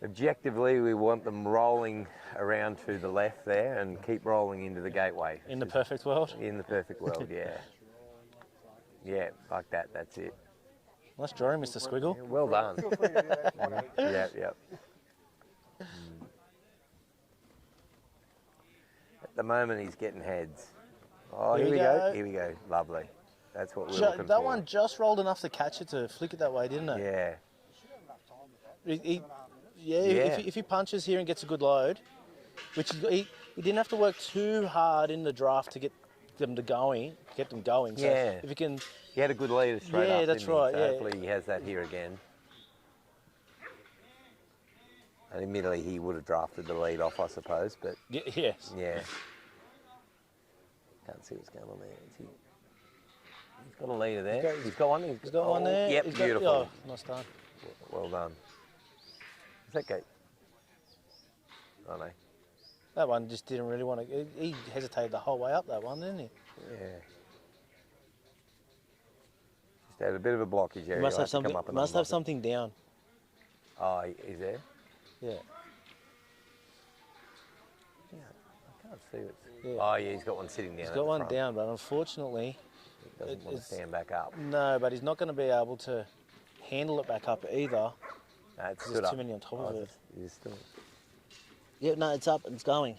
Objectively, we want them rolling around to the left there and keep rolling into the gateway. In the perfect world? In the perfect world, yeah. Yeah, like that, that's it. Nice drawing, Mr. Squiggle. Yeah, well done. Yeah. At the moment, he's getting heads. Oh, here we go. Here we go. Lovely. That's what we're looking for. That one just rolled enough to catch it to flick it that way, didn't it? Yeah. If he punches here and gets a good load, which he didn't have to work too hard in the draft to get them going. So Yeah. if he can, He had a good leader straight up. Yeah, that's didn't he? right. So Yeah. hopefully he has that here again. And admittedly, he would have drafted the lead off, I suppose, but yes. yeah. Can't see what's going on there. He's got a leader there. He's got one. He's got one there. Yep, beautiful. Oh, nice done. Well done. Is that gate? Oh no. That one just didn't really want to. He hesitated the whole way up that one, didn't he? Yeah. Just had a bit of a blockage area. He must have something. Must have something down. Oh, is there? Yeah. Yeah. I can't see what's. Yeah. Oh yeah, he's got one sitting down. He's at got the one front. down, but unfortunately, He doesn't want to stand back up. No, but he's not going to be able to handle it back up either. No, it's There's too many on top of it. He's still. Yeah, no, it's up and it's going.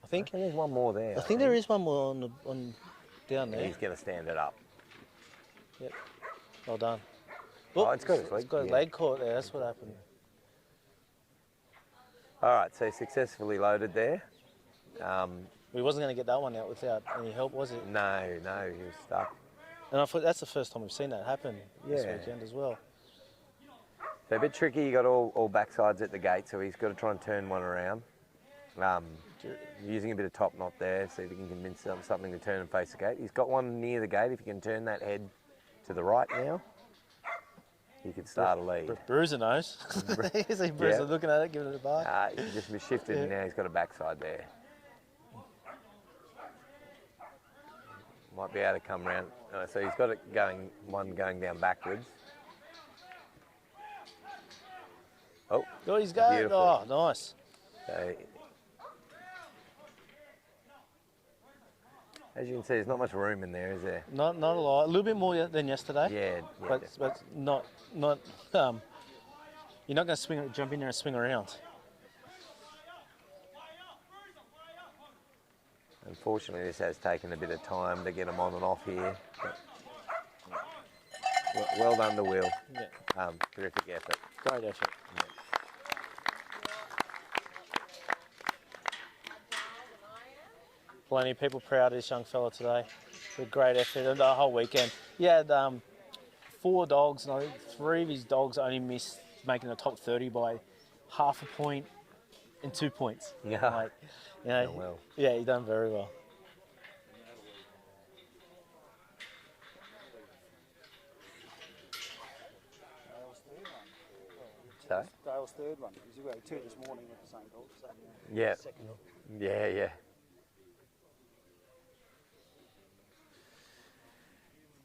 I think there's one more there. I think there is one more on down there. He's going to stand it up. Yep. Well done. Oh, it's got his leg. It's got his leg caught there. That's what happened. All right, so successfully loaded there. He wasn't going to get that one out without any help, was it? No, he was stuck. And I thought that's the first time we've seen that happen this Yeah. weekend as well. So a bit tricky. You got all backsides at the gate, so he's got to try and turn one around. Using a bit of top knot there, see if he can convince something to turn and face the gate. He's got one near the gate. If you can turn that head to the right now, he could start a lead. Bruiser knows. You see Bruiser looking at it, giving it a bark. He just shifted, and now he's got a backside there. Might be able to come round. So he's got it going down backwards. Oh, he's going. beautiful. Oh, nice. So, as you can see, there's not much room in there, is there? Not a lot. A little bit more than yesterday. Yeah. But not. You're not going to jump in there and swing around. Unfortunately, this has taken a bit of time to get them on and off here. But well done to Will. Yeah. Terrific effort. Great effort. Yeah. Plenty of people proud of this young fella today. A great effort the whole weekend. He had 4 dogs, and I think 3 of his dogs only missed making the top 30 by half a point and 2 points. Yeah. Like, you know, well. Yeah, he done very well. So? Dale's third one. He's got 2 this morning with the same dog. So, Yeah. Yeah.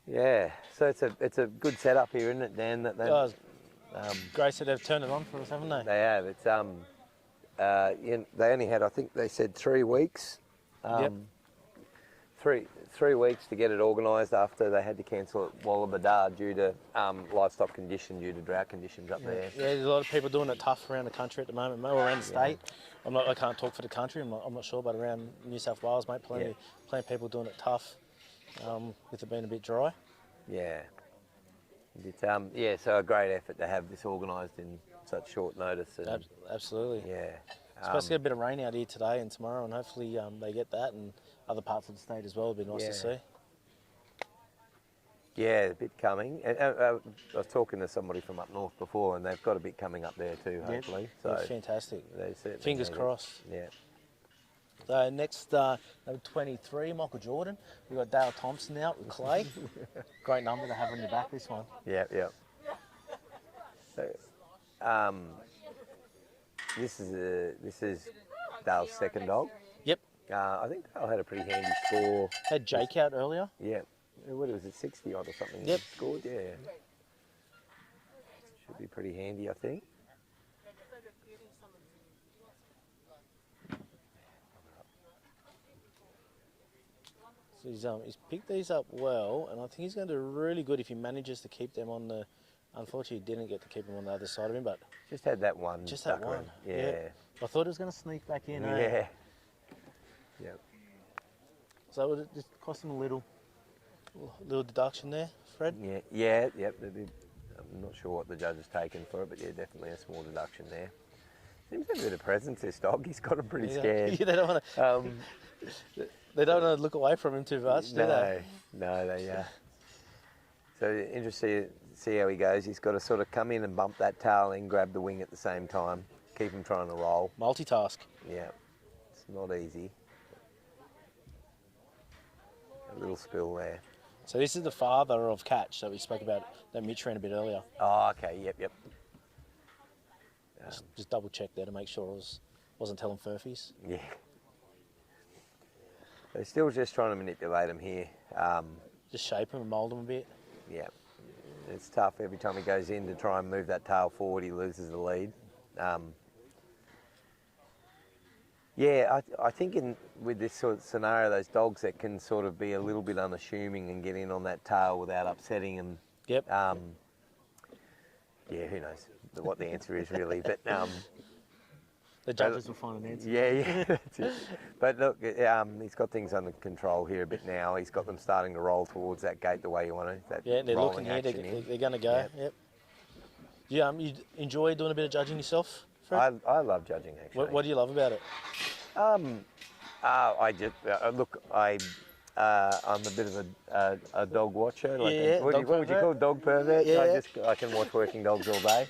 Yeah, so it's a good setup here, isn't it, Dan? That Great that they've turned it on for us, haven't they? They have. It's they only had, I think they said 3 weeks. Yep. 3 weeks to get it organised after they had to cancel at Wallabadar due to livestock condition, due to drought conditions up there. Yeah, there's a lot of people doing it tough around the country at the moment, mate, or around the state. I can't talk for the country. I'm not sure, but around New South Wales, mate, plenty of people doing it tough, with it being a bit dry. Yeah. It's so a great effort to have this organised in such short notice. And, absolutely. Yeah. Supposed to get a bit of rain out here today and tomorrow, and hopefully they get that, and other parts of the state as well. It'd be nice to see. Yeah, a bit coming. I was talking to somebody from up north before, and they've got a bit coming up there too, hopefully. So fantastic. They Fingers crossed. Yeah. So next, number 23, Michael Jordan. We've got Dale Thompson out with Clay. Great number to have on your back, this one. Yeah. So, this is Dale's second dog. Yep. I think Dale had a pretty handy score. Had Jake out earlier. Yeah. What was it, 60 odd or something? Yep. He scored, yeah. Should be pretty handy, I think. So he's picked these up well, and I think he's going to do really good if he manages to keep them on the. Unfortunately, he didn't get to keep them on the other side of him, but just had that one. Just that one. Yeah. I thought it was going to sneak back in. Yeah. Yep. So it just cost him a little. Little deduction there, Fred? Yep. I'm not sure what the judge has taken for it, but yeah, definitely a small deduction there. Seems to have a bit of presence, this dog. He's got him pretty scared. Yeah, they don't want to. They don't want to look away from him too much, do they? No, they. So interesting to see how he goes. He's got to sort of come in and bump that tail in, grab the wing at the same time, keep him trying to roll. Multitask. Yeah, it's not easy. A little spill there. So this is the father of Catch that we spoke about, that Mitch ran a bit earlier. Oh, okay, yep. Just double check there to make sure I wasn't telling furfies. Yeah. They're still just trying to manipulate him here. Just shape him and mould him a bit. Yeah. It's tough every time he goes in to try and move that tail forward, he loses the lead. I think with this sort of scenario, those dogs that can sort of be a little bit unassuming and get in on that tail without upsetting them. Yep. Who knows what the answer is really, but the judges will find an answer. Yeah, that's it. But look, he's got things under control here a bit now. He's got them starting to roll towards that gate the way you want to. Yeah, they're looking here. They're going to go. Yep. You enjoy doing a bit of judging yourself, Fred? I love judging actually. What do you love about it? I'm a bit of a dog watcher. Like what would you call dog pervert? Yeah. I can watch working dogs all day.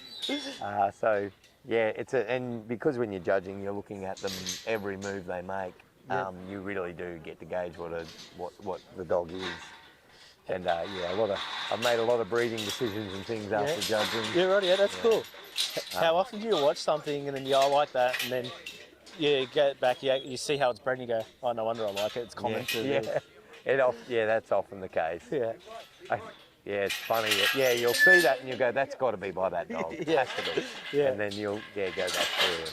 And because when you're judging, you're looking at them every move they make. You really do get to gauge what the dog is. And I've made a lot of breeding decisions and things after judging. Yeah, right. Yeah, that's cool. How often do you watch something and then I like that, and then you get back, you see how it's bred, and you go, oh, no wonder I like it. It's commented. That's often the case. Yeah. It's funny. Yeah, you'll see that and you go, that's got to be by that dog. It has to be. Yeah. And then you'll go back through.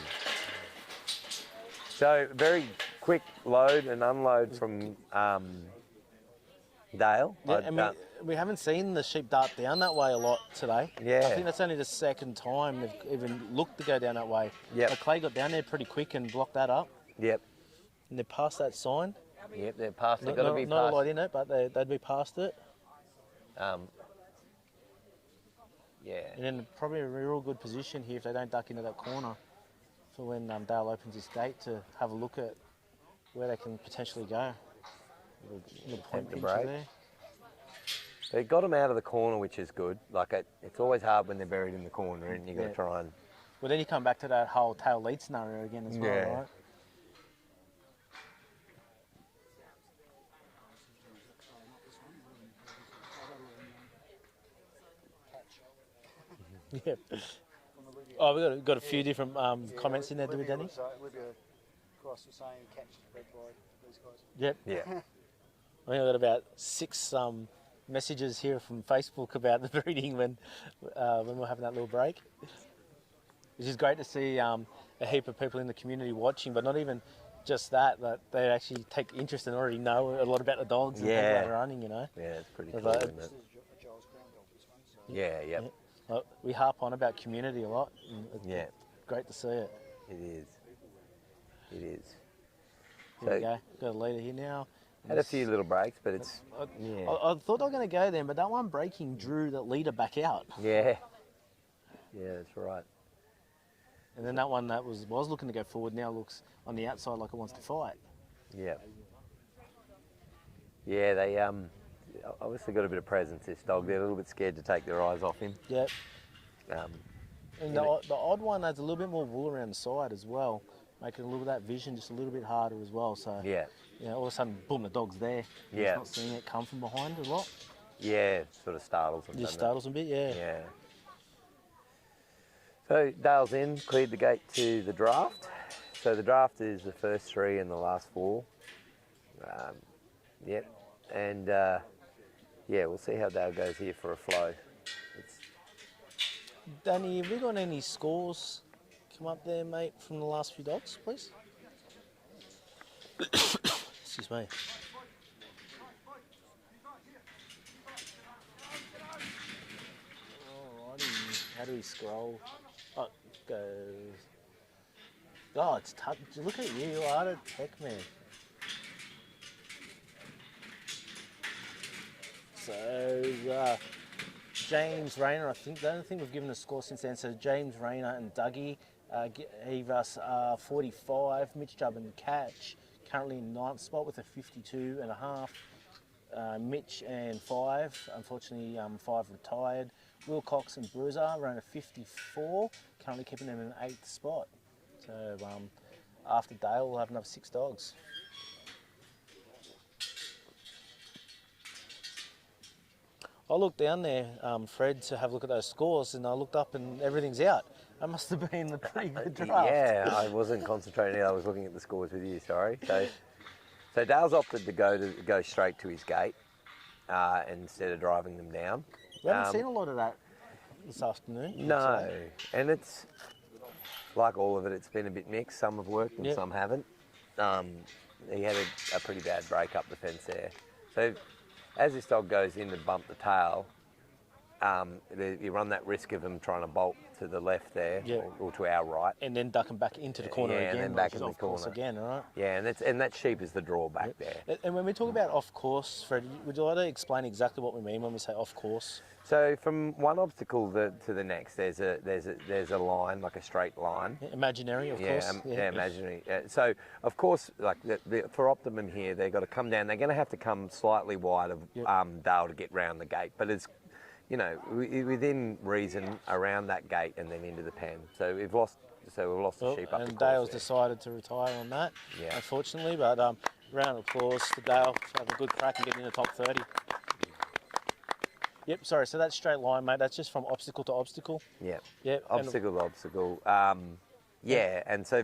So very quick load and unload from Dale. Yeah, we haven't seen the sheep dart down that way a lot today. Yeah. I think that's only the second time they've even looked to go down that way. Yep. But Clay got down there pretty quick and blocked that up. Yep. And they're past that sign. Yep, they're past. They've got to be past. Not a lot in it, but they'd be past it. And then probably a real good position here if they don't duck into that corner for when Dale opens his gate to have a look at where they can potentially go. Little point pincher there. They got them out of the corner, which is good. It's always hard when they're buried in the corner, and you got to try and. Well, then you come back to that whole tail lead scenario again as well, right? Yeah. Oh, we've got a few different comments in there, do we, Danny? Libya across the saying catch bred by these guys. Yep. Yeah. I think I've got about 6 messages here from Facebook about the breeding when we're having that little break. Which is great to see a heap of people in the community watching, but not even just that they actually take interest and already know a lot about the dogs and people that are running, you know. Yeah, it's pretty cool, isn't it? Yeah. We harp on about community a lot. It's great to see it. It is. Here we go. Got a leader here now. Had a few little breaks, but it's... I thought they were going to go then, but that one breaking drew that leader back out. Yeah, that's right. And then that one that was looking to go forward now looks on the outside like it wants to fight. Yeah. Yeah, they obviously got a bit of presence, this dog. They're a little bit scared to take their eyes off him. Yep. And the odd one has a little bit more wool around the side as well, making a little bit of that vision just a little bit harder as well. So all of a sudden, boom, the dog's there. Yeah. He's not seeing it come from behind a lot. Yeah, sort of startles them. Just startles them a bit, yeah. Yeah. So Dale's in, cleared the gate to the draft. So the draft is the first 3 and the last 4. And we'll see how Dale goes here for a flow. Danny, have we got any scores come up there, mate, from the last few dogs, please? Excuse me. Alrighty, how do we scroll? Oh, it goes. Oh, it's tough. Look at you are a tech man. So James Rayner, I don't think we've given a score since then. So James Rayner and Dougie gave us 45. Mitch Jubb and Catch currently in 9th spot with a 52.5. Mitch and 5, unfortunately 5 retired. Wilcox and Bruiser around a 54, currently keeping them in 8th spot. So after Dale, we'll have another 6 dogs. I looked down there, Fred, to have a look at those scores, and I looked up and everything's out. That must have been a pretty good draft. Yeah, I wasn't concentrating. I was looking at the scores with you. Sorry. So Dale's opted to go straight to his gate instead of driving them down. We haven't seen a lot of that this afternoon. No, and it's like all of it. It's been a bit mixed. Some have worked and some haven't. He had a pretty bad break up the fence there. So as this dog goes in to bump the tail, you run that risk of him trying to bolt to the left there or to our right. And then ducking back into the corner again. And then back in the corner. Again, right? Yeah, and that sheep is the drawback there. And when we talk about off course, Fred, would you like to explain exactly what we mean when we say off course? So from one obstacle to the next, there's a line, like a straight line. Imaginary, of course. Imaginary. So of course, like for Optimum here, they've got to come down. They're going to have to come slightly wide of Dale to get round the gate, but it's within reason around that gate and then into the pen. So we've lost the sheep up. And Dale's decided to retire on that, unfortunately. But round of applause to Dale for having a good crack and getting in the top 30. Yep, sorry, so that's straight line, mate. That's just from obstacle to obstacle. Yep. Obstacle to obstacle. And so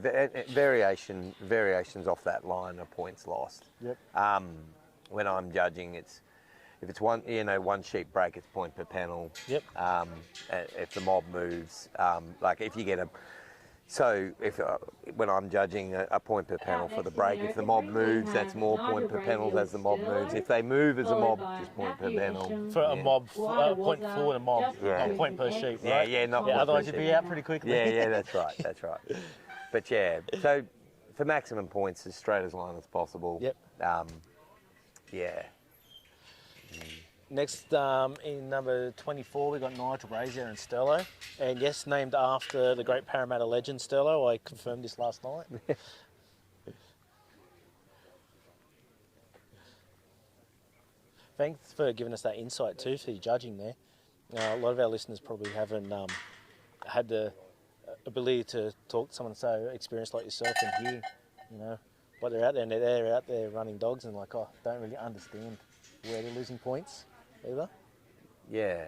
variations off that line are points lost. Yep. When I'm judging, if it's one sheep break, it's point per panel. Yep. If the mob moves, like if you get when I'm judging a point per panel for the break, if the mob moves, that's more point per panel as the mob moves. If they move as a mob, just point per panel. For a mob, point forward a mob, not point per sheep, right? Otherwise you'd be out pretty quickly. Yeah, that's right. But so for maximum points, as straight as line as possible. Yep. Next, in number 24, we've got Nigel Brazier and Sterlo. And yes, named after the great Parramatta legend Sterlo. I confirmed this last night. Thanks for giving us that insight too for your judging there. A lot of our listeners probably haven't had the ability to talk to someone so experienced like yourself and hear, what they're out there, and they're out there running dogs and don't really understand where they're losing points either. Yeah.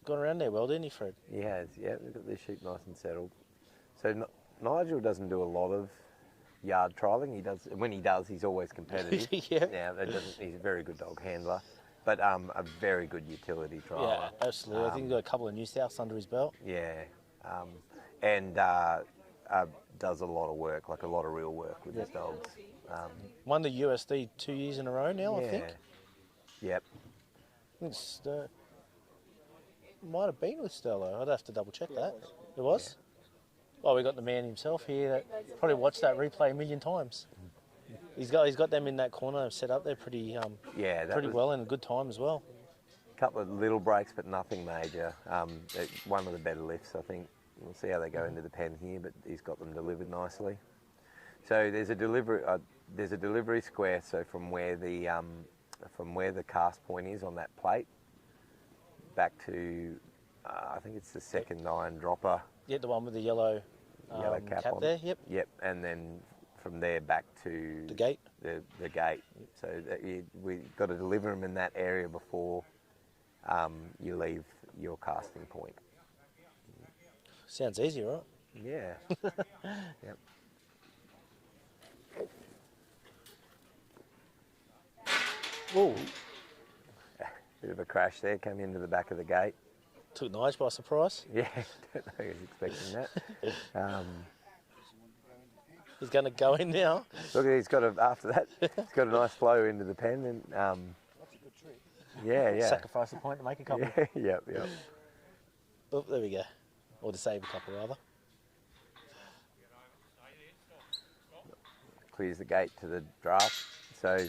Gone around there well, didn't he, Fred? He has, yeah. We've got this sheep nice and settled. So Nigel doesn't do a lot of yard trialling. He does. When he does, he's always competitive. Now, he's a very good dog handler, but a very good utility trialer. Yeah, absolutely. I think he's got a couple of New Souths under his belt. Yeah. And does a lot of work, like a lot of real work with his dogs. Won the USD 2 years in a row now, I think. Yep. It's, might have been with Stello. I'd have to double check that. It was? Yeah. Oh, we got the man himself here that probably watched that replay a million times. He's got them in that corner set up there pretty well and a good time as well. A couple of little breaks, but nothing major. One of the better lifts, I think. We'll see how they go into the pen here, but he's got them delivered nicely. So there's a delivery square. So from where the cast point is on that plate, back to I think it's the second 9 dropper. Yeah, the one with the yellow cap on there. Yep. Yep, and then from there back to the gate. The gate. So we've got to deliver them in that area before you leave your casting point. Sounds easy, right? Yeah. Yep. Ooh. Bit of a crash there, came into the back of the gate. Took Nige by surprise. Yeah, don't know who's expecting that. He's going to go in now. Look, after that, he's got a nice flow into the pen. And that's a good trick. Yeah. Sacrifice a point to make a couple. Yep. Oh, there we go. Or to save a couple, rather. clears the gate to the draft. So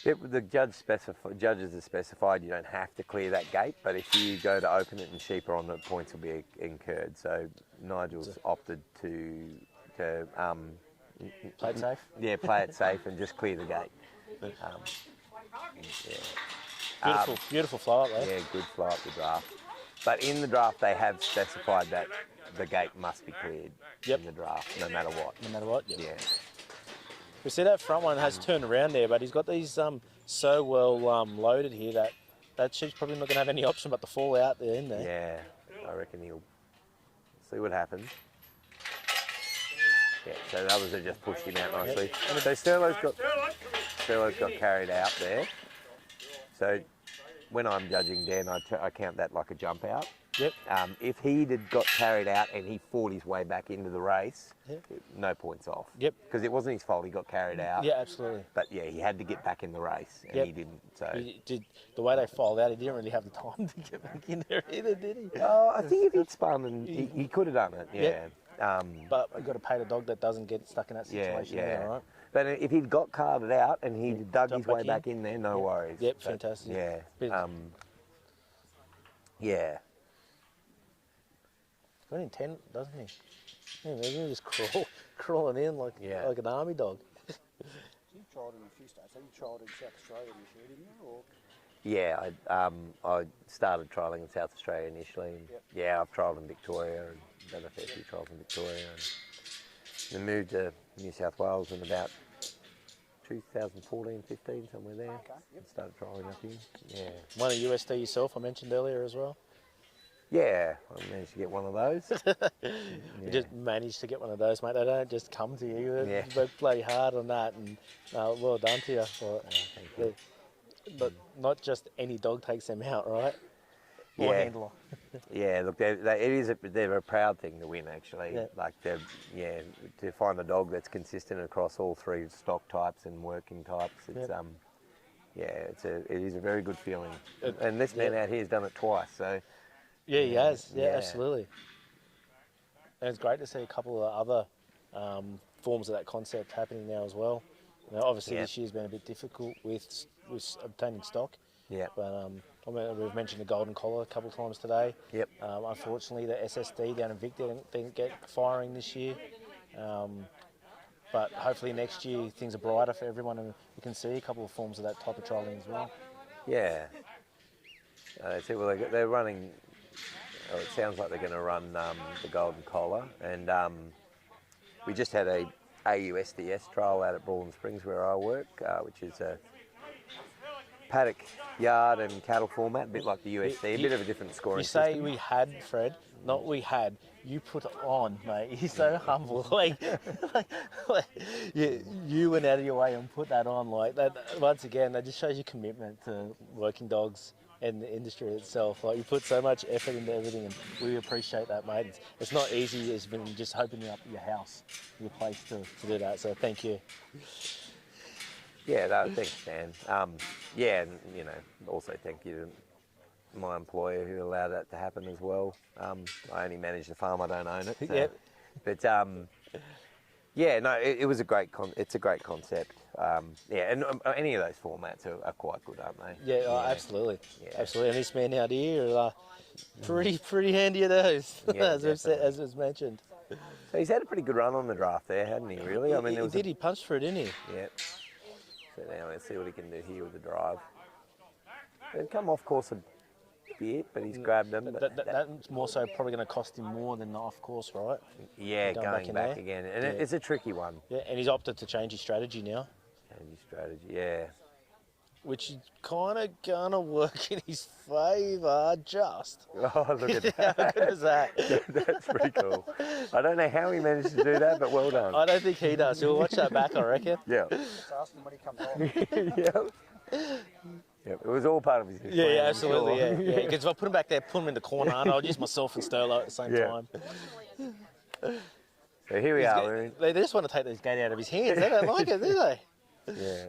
the judges are specified you don't have to clear that gate, but if you go to open it and sheep are on the points will be incurred. So Nigel's opted to Play it safe? Yeah, play it safe and just clear the gate. Beautiful flow up there. Yeah, good flow up the draft. But in the draft, they have specified that the gate must be cleared in the draft, no matter what. No matter what? Yeah. We see that front one has turned around there, but he's got these so well loaded here that sheep's probably not going to have any option but to fall out there, isn't there? Yeah, I reckon he'll see what happens. Yeah, so the others have just pushed him out nicely. Yep. So Sterlo's got carried out there. So when I'm judging Dan, I count that like a jump out. Yep. If he'd got carried out and he fought his way back into the race, no points off. Yep. Because it wasn't his fault, he got carried out. Yeah, absolutely. But yeah, he had to get back in the race and he didn't. So he did, the way they filed out, he didn't really have the time to get back in there either, did he? Oh, I think if he'd spun, and he could have done it. Yeah. Yep. But you've got to pay the dog that doesn't get stuck in that situation. Yeah. There, right? But if he'd got carded out and he'd dug his way back in there, no worries. Yep, but, fantastic. Yeah. Yeah. Got intent, doesn't he? Yeah, maybe just crawling in like an army dog. You tried in a few states. Have you tried in South Australia this year, didn't you? Or? Yeah, I started trialling in South Australia initially. And yeah, I've trialled in Victoria and done a fair few trials in Victoria. And then moved to New South Wales in about 2014, 15, somewhere there. Okay, yep. Started trialling up here. Yeah. Won a USD yourself, I mentioned earlier as well. Yeah, I managed to get one of those. You just managed to get one of those, mate. They don't just come to you. You work bloody hard on that, and well done to you. But not just any dog takes them out, right? Or handler. Yeah, look, they're a proud thing to win, actually. Yeah. Like, to find a dog that's consistent across all three stock types and working types. It's it is a very good feeling. And this man out here has done it twice, so. Yeah, he has. Yeah, absolutely. And it's great to see a couple of other forms of that concept happening now as well. You know, obviously this year's been a bit difficult with obtaining stock. Yeah. But we've mentioned the golden collar a couple of times today. Yep. Unfortunately, the SSD down in Vic didn't get firing this year. But hopefully next year things are brighter for everyone, and we can see a couple of forms of that type of trialling as well. Yeah. They're running. Oh, it sounds like they're going to run the golden collar, and we just had a AUSDS trial out at Brawlin Springs where I work, which is a paddock, yard and cattle format, a bit like the USD, a bit of a different scoring system. You say we had, Fred, not we had. You put it on, mate. You're so humble. You went out of your way and put that on. Like that. Once again, that just shows your commitment to working dogs and the industry itself. Like, you put so much effort into everything, and we appreciate that, mate. It's not easy. It's been just opening up your house, your place to do that. So thank you. Yeah, no, thanks, Dan. And also thank you to my employer who allowed that to happen as well. I only manage the farm; I don't own it. So. Yep. But it was a great. It's a great concept. And any of those formats are quite good, aren't they? Yeah, oh, absolutely. Yeah. Absolutely. And this man out here is pretty handy at those, as was mentioned. So he's had a pretty good run on the draft there, hadn't he? Really? I mean, he punched for it, didn't he? Yeah. So now let's see what he can do here with the drive. They've come off course a bit, but he's grabbed them. But that's more so probably going to cost him more than the off course, right? Yeah, going back again. And it's a tricky one. Yeah, and he's opted to change his strategy now. Which is kind of going to work in his favour, just. Oh, look at that. How good is that? That's pretty cool. I don't know how he managed to do that, but well done. I don't think he does. He'll watch that back, I reckon. Yeah. Just ask him when he comes on. Yep, it was all part of his plan. Yeah, absolutely, sure. Yeah. Because if I put him back there, put him in the corner, and I'll use myself and Sterlo at the same time. So here we are. They just want to take this gate out of his hands. They don't like it, do they? Yeah.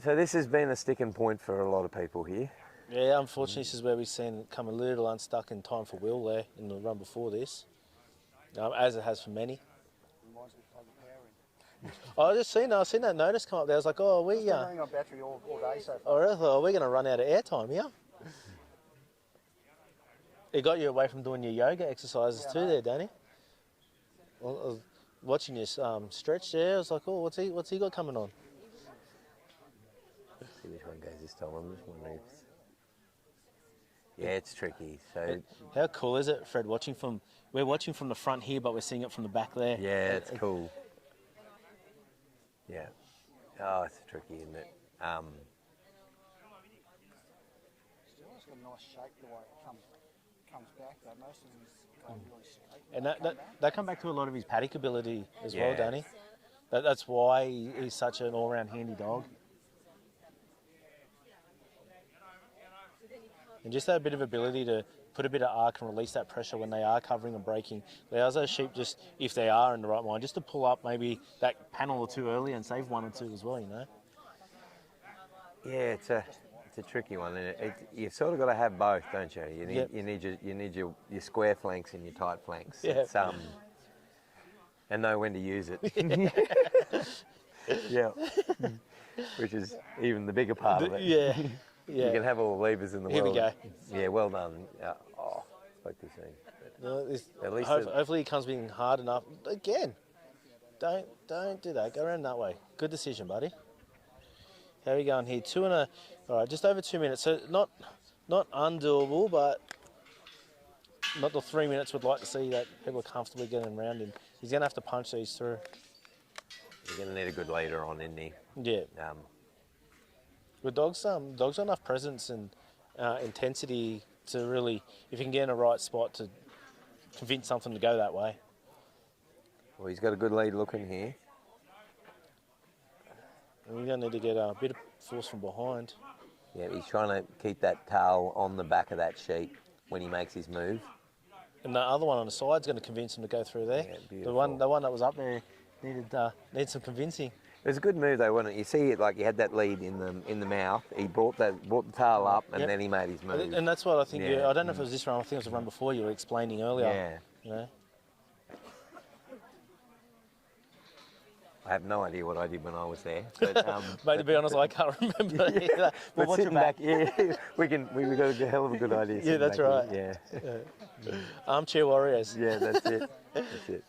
So this has been a sticking point for a lot of people here. Yeah, unfortunately, this is where we've seen it come a little unstuck in time for Will there in the run before this, as it has for many. Reminds me of plugging power in. I've seen that notice come up there. I was like, oh, It's been running on battery all day so far. I thought, we're going to run out of airtime here. It got you away from doing your yoga exercises too there, Danny. I was watching you stretch there. I was like, oh, what's he got coming on? Let's see which one goes this time. I'm just wondering if yeah, it's tricky. So how cool is it, Fred? We're watching from the front here, but we're seeing it from the back there. yeah, it's cool. Yeah. Oh, it's tricky, isn't it? Still, it's got a nice shape the way it comes back. Though most of them is going really straight. And that come back to a lot of his paddock ability as well, Yeah. Danny. That's why he's such an all-round handy dog. And just that bit of ability to put a bit of arc and release that pressure when they are covering and breaking. Allows those sheep, just if they are in the right mind, just to pull up maybe that panel or two early and save one or two as well, you know. Yeah, it's a tricky one, and you've sort of got to have both, don't you? You need your square flanks and your tight flanks. Yeah. It's, and know when to use it. Yeah. Which is even the bigger part of it. Yeah. Yeah. You can have all the levers in the Here world. we go. Yeah, well done. Spoke too soon. No, At least hopefully he comes being hard enough. Again, don't do that. Go around that way. Good decision, buddy. How are we going here? All right, just over 2 minutes. So not undoable, but not the 3 minutes we'd like to see that people are comfortably getting around him. He's going to have to punch these through. You're going to need a good leader on, isn't he? Yeah. With dogs got enough presence and intensity to really, if you can get in a right spot, to convince something to go that way. Well, he's got a good lead looking here. And we're going to need to get a bit of force from behind. Yeah, he's trying to keep that tail on the back of that sheep when he makes his move. And the other one on the side's going to convince him to go through there. Yeah, the one that was up there needed some convincing. It was a good move though, wasn't it? You see it like he had that lead in the mouth. He brought the tail up and then he made his move. And that's what I think. Yeah. I don't know if it was this run. I think it was the run before you were explaining earlier. Yeah. You know. I have no idea what I did when I was there. But, Mate, to be honest, I can't remember. Yeah. But sitting back, we got a hell of a good idea. Yeah, that's right. Here. Yeah. Armchair warriors. Yeah, that's it. That's it.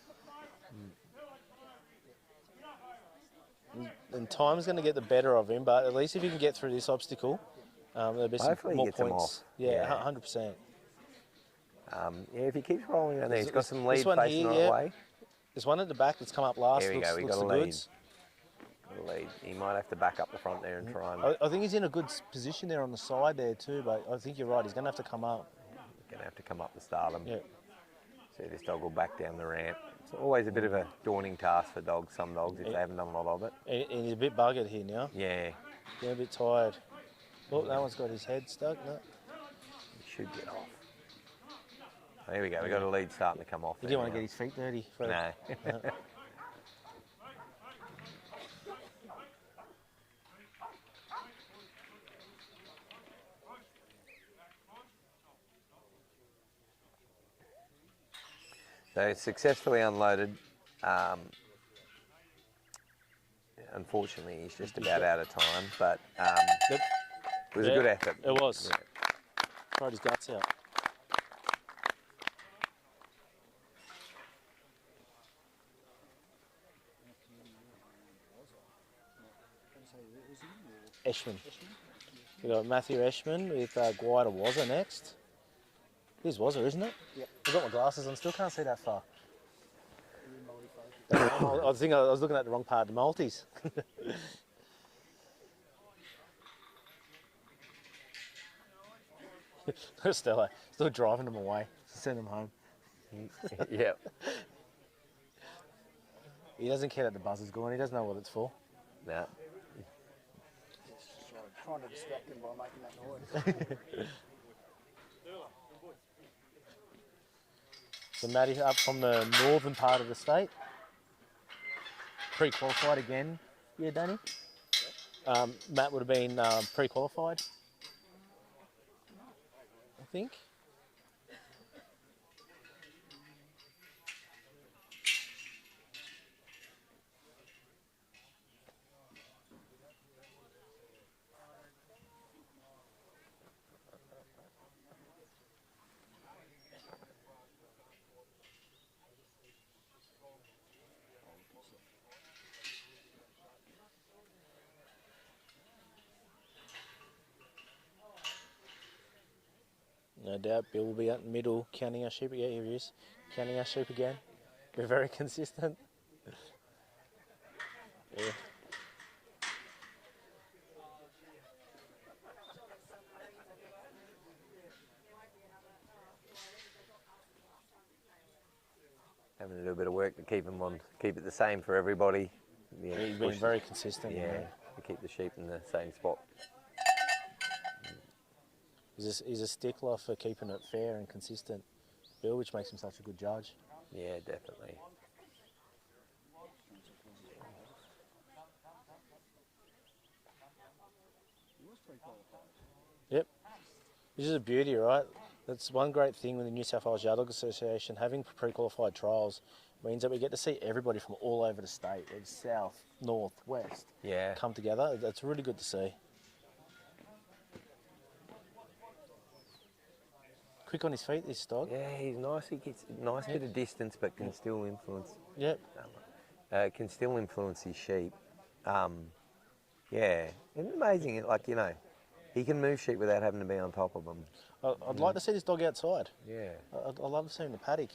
And time's going to get the better of him, but at least if he can get through this obstacle, there'll be some Hopefully he more gets them points. off. Yeah, Yeah. 100%. Yeah, if he keeps rolling down there, he's got some This lead one facing here, the yeah. right way. There's one at the back that's come up last. There we go, we looks got a the lead. goods. Got a lead. He might have to back up the front there and try and... I think he's in a good position there on the side there too, but I think you're right. He's going to have to come up. Going to have to come up the stardom. Yeah. So this dog will back down the ramp. It's always a bit of a daunting task for dogs, some dogs, if they haven't done a lot of it. And he's a bit buggered here now. Yeah. Getting a bit tired. Oh, that one's got his head stuck. No. He should get off. There we go. We got a lead starting to come off. He didn't want to get his feet dirty. No. So successfully unloaded. Unfortunately, he's just about out of time, but it was a good effort. It was. Yeah. Tried his guts out. Eshman. We got Matthew Eshman with Guida Wazza next. Here's Wazza, isn't it? Yep. I've got my glasses on, still can't see that far. I think I was looking at the wrong part of the Maltese. Stella, still driving them away, send them home. Yeah. He doesn't care that the buzzer's gone, he doesn't know what it's for. No. Trying to distract him by making that noise. So Matty up from the northern part of the state. Pre-qualified again. Yeah, Danny? Matt would have been pre-qualified. think. No doubt Bill will be out in the middle counting our sheep. Yeah, here he is. Counting our sheep again. We're very consistent. Yeah. Having a little bit of work to keep them on, keep it the same for everybody. Yeah, He's been very consistent. Yeah, to keep the sheep in the same spot. He's a stickler for keeping it fair and consistent, Bill, which makes him such a good judge. Yeah, definitely. Yep. This is a beauty, right? That's one great thing with the New South Wales Yard Dog Association. Having pre-qualified trials means that we get to see everybody from all over the state, whether south, north, west, come together. That's really good to see. Quick on his feet, this dog. Yeah, he's nice. He gets a nice bit of distance, but can still influence. Yep. Can still influence his sheep. Yeah, it's amazing. Like, you know, he can move sheep without having to be on top of them. I'd like to see this dog outside. Yeah. I'd love to see him in the paddock.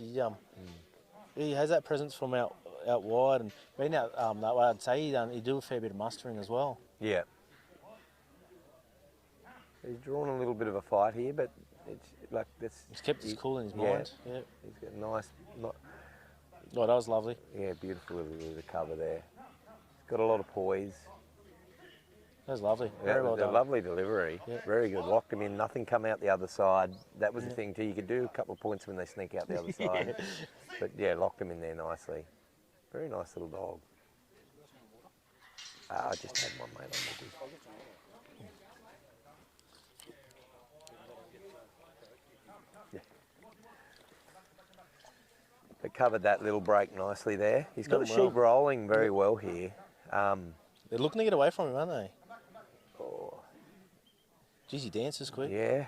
He has that presence from out wide, and being out that way, I'd say he'd do a fair bit of mustering as well. Yeah. He's drawn a little bit of a fight here, but it's like that's. He's kept his cool in his mind. Yeah. He's got a nice. Oh, that was lovely. Yeah, beautiful little bit of cover there. He's got a lot of poise. That was lovely. Very well done. Lovely delivery. Yep. Very good. Locked him in. Nothing come out the other side. That was the thing too. You could do a couple of points when they sneak out the other side. But yeah, locked him in there nicely. Very nice little dog. I just had one, mate. Yeah. They covered that little break nicely there. He's got the sheep rolling very well here. They're looking to get away from him, aren't they? Oh. Geez, he dances quick. Yeah.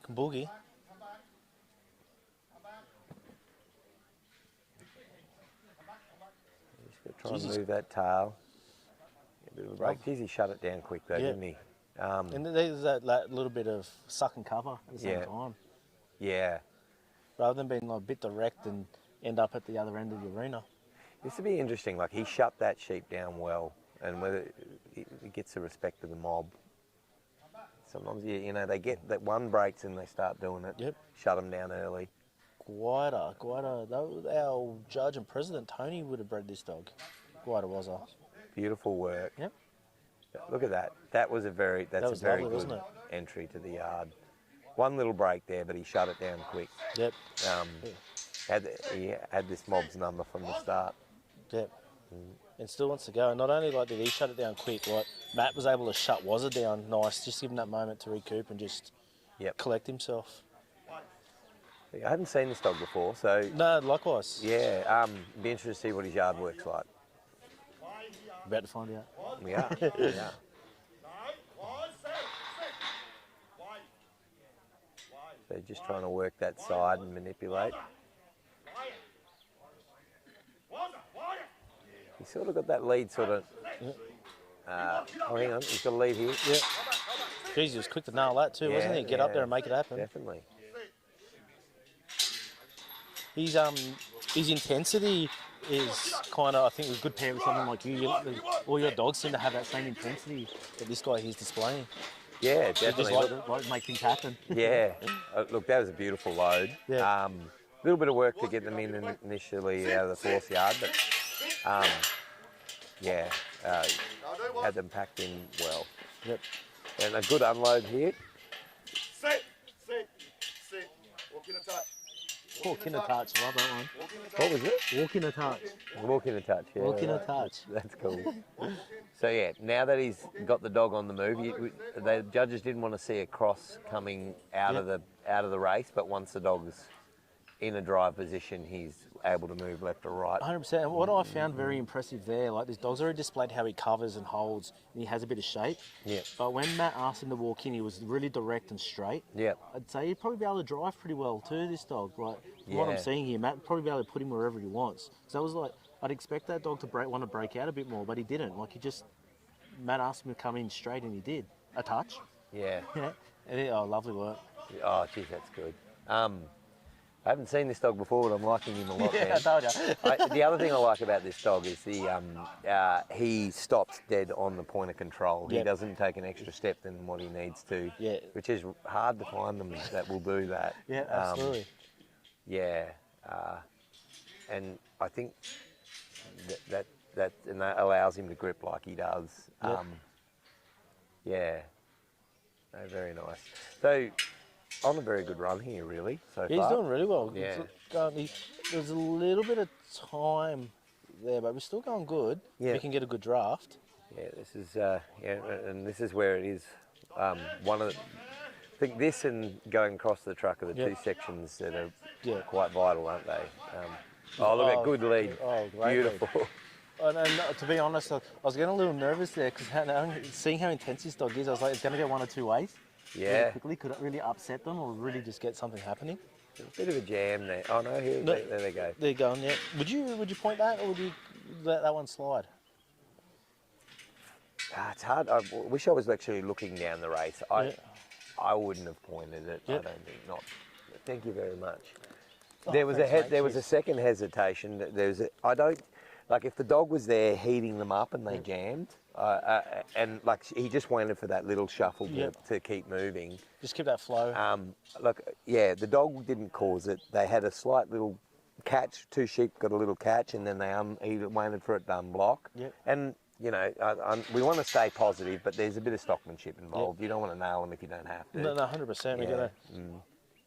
Can boogie. Just got to try and move that tail. Get a bit of a break. Geez, he shut it down quick though, didn't he? And there's that little bit of suck and cover at the same time. Yeah. Rather than being like a bit direct and end up at the other end of the arena. This would be interesting. Like, he shut that sheep down well, and whether he gets the respect of the mob. Sometimes you know they get that one breaks and they start doing it. Yep. Shut them down early. Guida. Our judge and president Tony would have bred this dog. Guida was a beautiful work. Yep. Look at that. That was a very good wasn't it? Entry to the yard. One little break there, but he shut it down quick. Yep. He had this mob's number from the start. Yep. And still wants to go. And not only did he shut it down quick, Matt was able to shut Wazza down nice, just give him that moment to recoup and just collect himself. I hadn't seen this dog before, so... No, likewise. Yeah, be interested to see what his yard work's like. About to find out. We are. We are. So just trying to work that side and manipulate. He's sort of got that lead sort of... oh, hang on, he's got a lead here. Yeah. Jeez, he was quick to nail that too, wasn't he? Get up there and make it happen. Definitely. His intensity is kind of, I think, a good pair with something like you. All your dogs seem to have that same intensity that this guy here's displaying. Yeah, definitely. Just like make things happen. Yeah. Look, that was a beautiful load. Yeah. Little bit of work to get them in initially out of the fourth yard, but had them packed in well. Yep. And a good unload here. Sit. Walk in a touch. Walk in a touch. Love that one. What was it? Walk in a touch. Walk in a touch. Yeah, Walk in a right. touch. That's cool. So yeah, now that he's got the dog on the move, the judges didn't want to see a cross coming out of the race, but once the dog's in a drive position, he's able to move left or right. 100%. And what I found very impressive there, like this dog's already displayed how he covers and holds, and he has a bit of shape. Yeah. But when Matt asked him to walk in, he was really direct and straight. Yeah. I'd say he'd probably be able to drive pretty well too, this dog. Like, from what I'm Yeah. seeing here, Matt would probably be able to put him wherever he wants. So I was like, I'd expect that dog to want to break out a bit more, but he didn't. Like, Matt asked him to come in straight, and he did. A touch. Yeah. Yeah. And lovely work. Oh, geez, that's good. I haven't seen this dog before, but I'm liking him a lot. Yeah, man. I told you. The other thing I like about this dog is he stops dead on the point of control. He Yep. doesn't take an extra step than what he needs to, Yeah. which is hard to find them that will do that. Yeah, absolutely. And I think that allows him to grip like he does. Yep. No, very nice. So, on a very good run here, really, so far. He's doing really well. Yeah. There's a little bit of time there, but we're still going good. Yeah. We can get a good draft. Yeah, this is and this is where it is. One of I think this and going across the truck are the two sections that are quite vital, aren't they? Look at good lead. Oh, great Beautiful. lead. And to be honest, I was getting a little nervous there because seeing how intense this dog is, I was like, it's going to go one or two ways. Yeah. Really quickly, could it really upset them or really just get something happening? A bit of a jam there. Oh no, there they go. They're going, yeah. Would you point that, or would you let that one slide? It's hard. I wish I was actually looking down the race. I wouldn't have pointed it. Yep. I don't think not. Thank you very much. Oh, There was thanks, mate. there was a second hesitation. I don't like if the dog was there heating them up and they jammed, and like he just waited for that little shuffle to keep moving. Just keep that flow. The dog didn't cause it. They had a slight little catch. Two sheep got a little catch, and then he waited for it to unblock. Yep. And you know, we want to stay positive, but there's a bit of stockmanship involved. You don't want to nail them if you don't have to. No, 100%.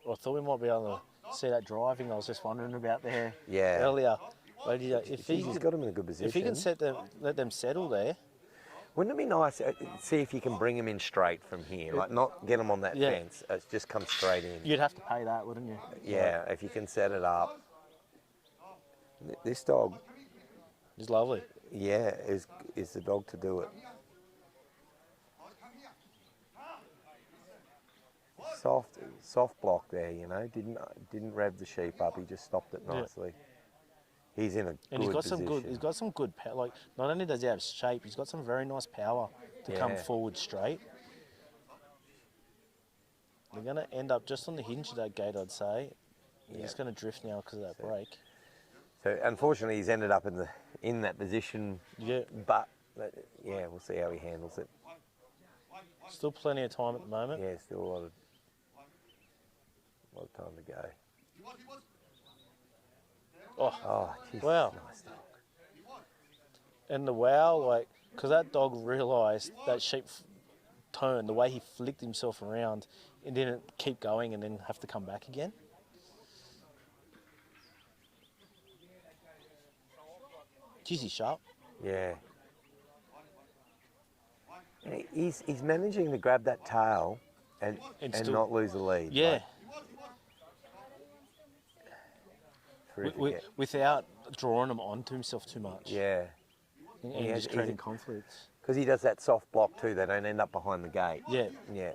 I thought we might be able to see that driving. I was just wondering about there earlier. But if he's got them in a good position. If he can let them settle there. Wouldn't it be nice, see if you can bring them in straight from here, like not get them on that fence, just come straight in. You'd have to pay that, wouldn't you? Yeah, if you can set it up. This dog is lovely. Yeah, is the dog to do it. Soft block there, you know. Didn't rev the sheep up. He just stopped it nicely. He's in a good position. He's got some good power. Like, not only does he have shape, he's got some very nice power to come forward straight. They're going to end up just on the hinge of that gate, I'd say. He's just going to drift now because of that break. So unfortunately, he's ended up in that position. Yeah. But we'll see how he handles it. Still plenty of time at the moment. Yeah, still a lot of time to go. Oh, geez, wow. Nice dog. And the wow, like, because that dog realised that sheep turn, the way he flicked himself around and didn't keep going and then have to come back again. Geez, he's sharp. Yeah. He's managing to grab that tail and still, not lose the lead. Yeah. Like, without drawing him onto himself too much. Yeah. And just creating conflicts. Because he does that soft block too, they don't end up behind the gate. Yeah. Yeah.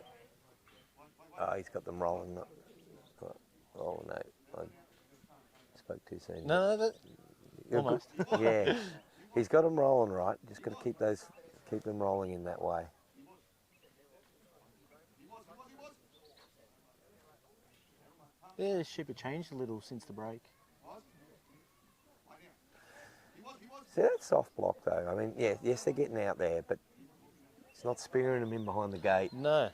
Oh, he's got them rolling. Oh, no. I spoke too soon. No, almost. Yeah. He's got them rolling right. Just got to keep them rolling in that way. Yeah, the sheep have changed a little since the break. See, that's soft block though. I mean, yes, they're getting out there, but it's not spearing them in behind the gate. No.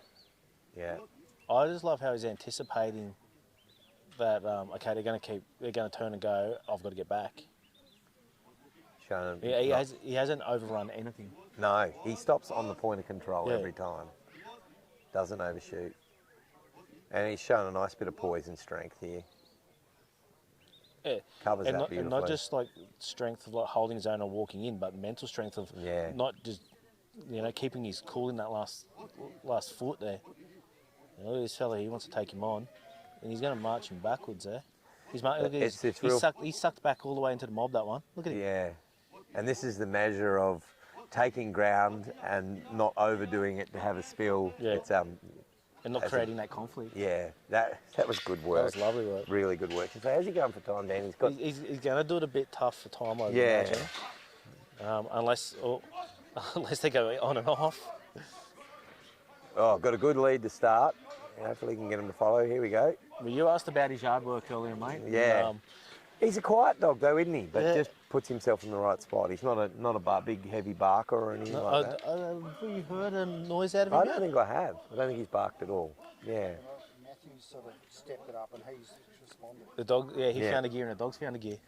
Yeah. I just love how he's anticipating that. Okay, they're going to turn and go. I've got to get back. He hasn't overrun anything. No, he stops on the point of control every time. Doesn't overshoot. And he's shown a nice bit of poise and strength here. Yeah. covers and that not, beautifully. And not just like strength of like holding his own or walking in, but mental strength of not just keeping his cool in that last foot there. Look at this fella, he wants to take him on, and he's going to march him backwards there. He's sucked back all the way into the mob, that one. Look at him. Yeah, and this is the measure of taking ground and not overdoing it to have a spill. Yeah. It's and not creating that conflict. Yeah, that was good work. That was lovely work. Really good work. So how's he going for time, Dan? He's going to do it a bit tough for time, I would Yeah. imagine. Unless they go on and off. Oh, got a good lead to start. Hopefully he can get him to follow. Here we go. Well, you asked about his yard work earlier, mate. Yeah. He's a quiet dog though, isn't he? But Yeah. just puts himself in the right spot. He's not a big heavy barker or anything like that. Have you heard a noise out of him? I don't think I have. I don't think he's barked at all. Yeah. Matthew's sort of stepped it up and he's responded. The dog, he found a gear and the dog's found a gear.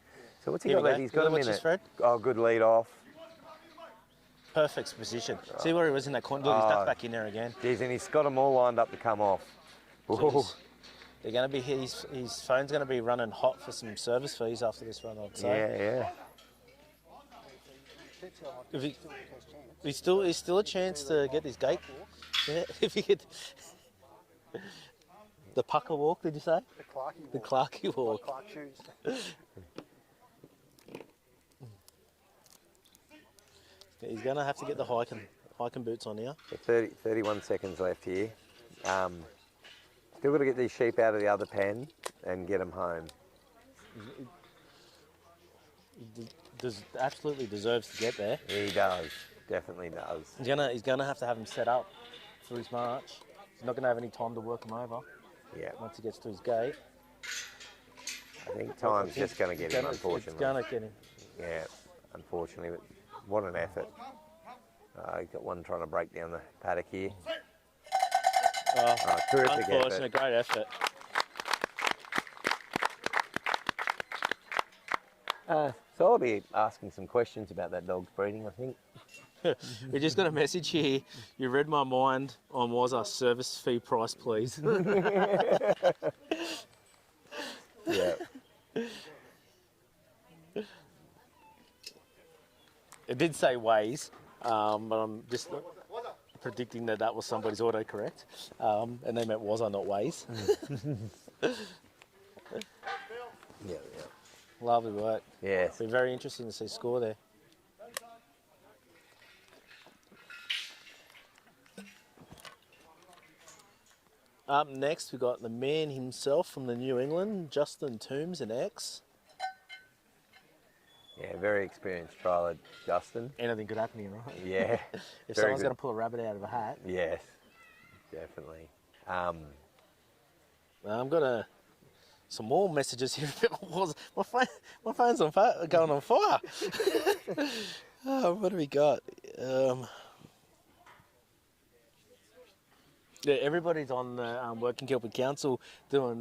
So what's he Here got we left? go. He's got a Watch minute. this, Fred. Oh, good lead off. Perfect position. See where he was in that corner? Look, he's ducked back in there again. Geez, and he's got them all lined up to come off. So they're going to be his phone's going to be running hot for some service fees after this run, I'd say. Yeah. He's still a chance to get this gate. Yeah, if he get the pucker walk, did you say? The Clarky walk. Clark shoes. He's going to have to get the hiking boots on here. 31 seconds left here. Still got to get these sheep out of the other pen and get them home. Absolutely deserves to get there. He does, definitely does. He's gonna have to have him set up for his march. He's not gonna have any time to work him over. Yeah. Once he gets to his gate. I think time's just going to get him, unfortunately. It's gonna get him. Yeah, unfortunately. But what an effort. He's got one trying to break down the paddock here. Terrific unfortunate, effort. great effort. So I'll be asking some questions about that dog's breeding, I think. We just got a message here. You read my mind on was our service fee price, please. Yeah. It did say ways, but I'm just predicting that was somebody's autocorrect, and they meant was I, not ways. Yeah. Lovely work. Yes. It'll be very interesting to see score there. Up next, we got the man himself from the New England, Justin Toombs, an X. Yeah, very experienced trialer, Justin. Anything could happen here, right? Yeah. If someone's going to pull a rabbit out of a hat. Yes, definitely. I've got some more messages here. My phone's going on fire. What do we got? Yeah, everybody's on the Working Kelpie Council doing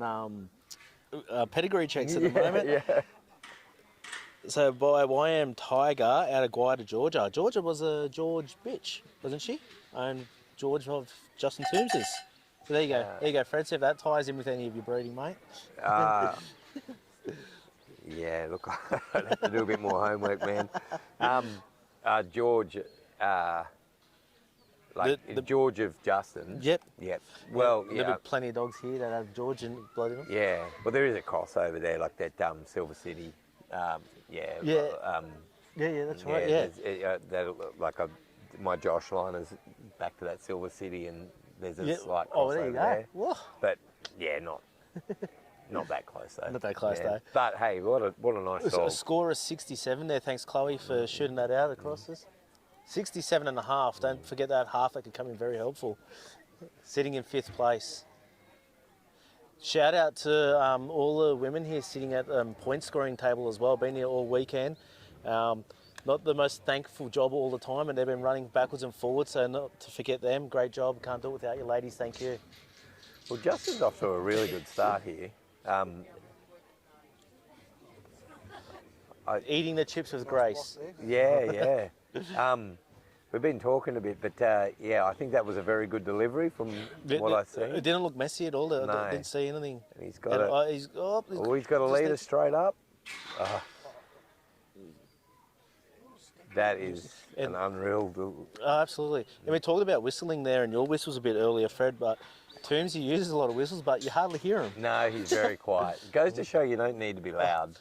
pedigree checks at the moment. Yeah. So by YM Tiger out of Guida, Georgia. Georgia was a George bitch, wasn't she? And George of Justin Toombs's. So there you go. There you go, Fred. See if that ties in with any of your breeding, mate. Yeah, look, I'd have to do a bit more homework, man. George, George of Justin. Yep. Well, There'll be plenty of dogs here that have George and blood in them. Yeah. Well, there is a crossover there, like that Silver City. That's right. Yeah. My Josh line is back to that Silver City, and there's a slight crossover there you go. there. Whoa. But yeah, not that close though. Not that close though. But hey, what a nice dog. A score of 67 there. Thanks, Chloe, for shooting that out across us. 67 and a half. Don't forget that half. That could come in very helpful. Sitting in 5th place. Shout out to all the women here sitting at point scoring table as well. Been here all weekend. Not the most thankful job all the time, and they've been running backwards and forwards, so not to forget them. Great job. Can't do it without you ladies. Thank you. Well, Justin's off to a really good start here. Eating the chips with grace. Yeah. We've been talking a bit, but I think that was a very good delivery from what I see. It didn't look messy at all. I didn't see anything. And he's got a leader straight up. That is an unreal. Oh, absolutely. And we talked about whistling there, and your whistle's a bit earlier, Fred, but Tombsy uses a lot of whistles, but you hardly hear him. No, he's very quiet. It goes to show you don't need to be loud.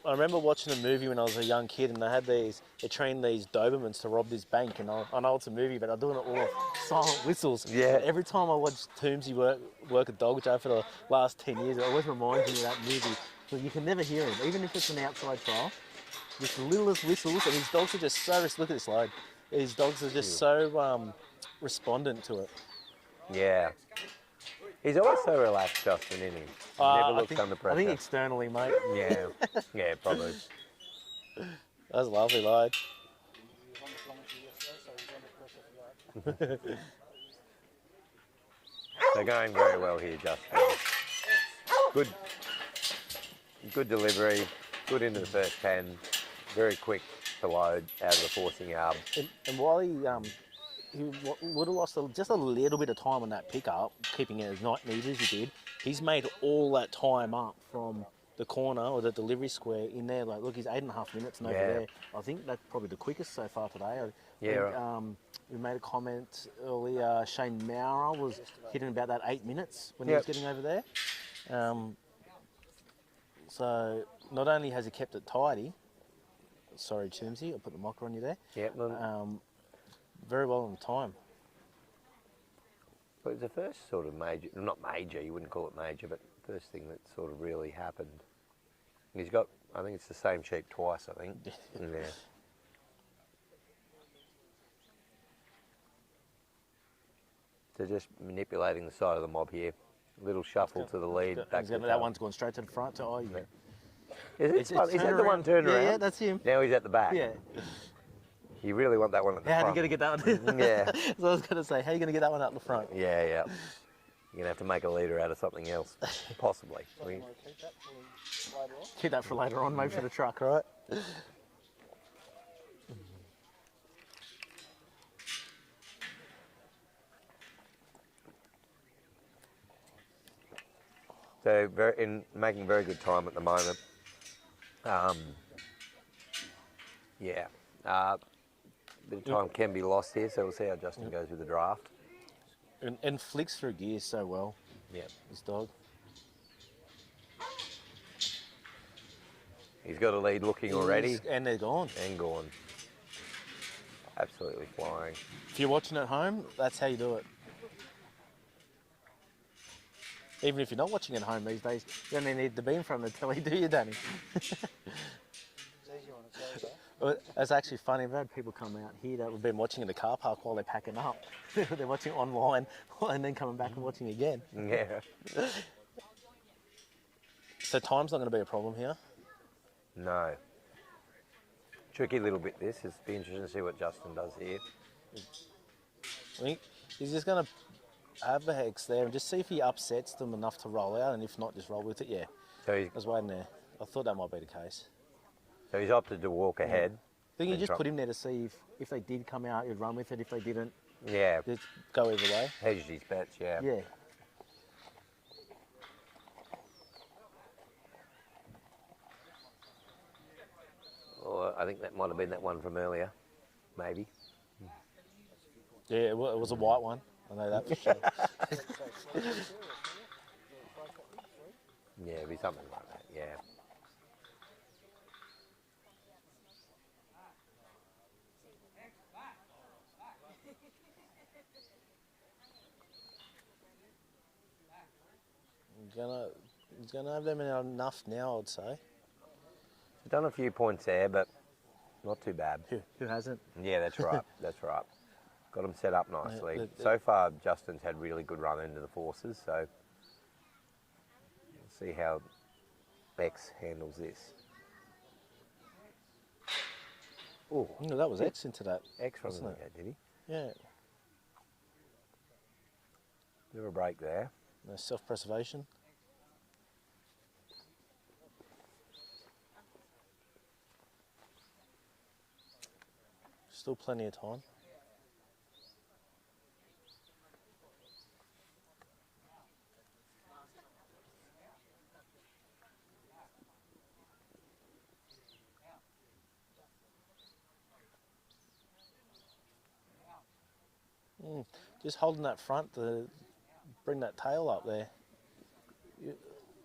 I remember watching a movie when I was a young kid, and they trained these Dobermans to rob this bank, and I know it's a movie, but they're doing it all off silent whistles. Yeah. And every time I watch Tombsy work a dog show for the last 10 years, it always reminds me of that movie. So you can never hear him, even if it's an outside trial. Just the littlest whistles, and his dogs are just so, look at this load. His dogs are just so respondent to it. Yeah. He's always so relaxed, Justin, isn't he? Never looks under pressure. I think externally, mate. Yeah, yeah, probably. That was a lovely load. They're going very well here, Justin. Good delivery, good into the first 10, very quick to load out of the forcing yard. And while he would have lost just a little bit of time on that pickup, keeping it as neat as he did, he's made all that time up from the corner or the delivery square in there. Like, look, he's 8.5 minutes and over there. I think that's probably the quickest so far today. We made a comment earlier, Shane Maurer was hitting about that 8 minutes when he was getting over there. So not only has he kept it tidy, sorry Tombsy, I'll put the mocker on you there. Very well on time. Well, it's the first sort of major, not major, you wouldn't call it major, but first thing that sort of really happened. He's got, I think it's the same sheep twice, I think, in there. So just manipulating the side of the mob here. Little shuffle to the lead. That one's going straight to the front. Is that the one turned around? Yeah, that's him. Now he's at the back. Yeah. You really want that one at the front. How are you going to get that one? Yeah. So I was going to say, how are you going to get that one out the front? Yeah, yeah. You're going to have to make a leader out of something else, possibly. Keep that for later on, maybe for the truck, right? So making very good time at the moment. Bit of time can be lost here, so we'll see how Justin goes with the draft. And flicks through gears so well. Yeah, this dog. He's got a lead looking already. And they're gone. And gone. Absolutely flying. If you're watching at home, that's how you do it. Even if you're not watching at home these days, you don't need to be in front of the telly, do you, Danny? Well, it's actually funny. I've had people come out here that have been watching in the car park while they're packing up. They're watching online and then coming back and watching again. Yeah. So time's not going to be a problem here? No. Tricky little bit this. It'll be interesting to see what Justin does here. I think he's just going to have the hex there and just see if he upsets them enough to roll out, and if not, just roll with it. Yeah. So I was waiting there. I thought that might be the case. So he's opted to walk ahead. I think you just put him there to see if they did come out, he'd run with it. If they didn't, just go either way. Hedged his bets, yeah. Yeah. Or I think that might have been that one from earlier, maybe. Yeah, it was a white one. I know that for sure. Yeah, it'd be something like that, yeah. He's gonna have them enough now, I'd say. He's done a few points there, but not too bad. Who hasn't? Yeah, that's right. That's right. Got them set up nicely. So far, Justin's had really good run into the forces, so we'll see how X handles this. Oh, that was X into that. X wasn't it? Did he? Yeah. Bit of a break there. No self-preservation. Still plenty of time. Just holding that front to bring that tail up there. It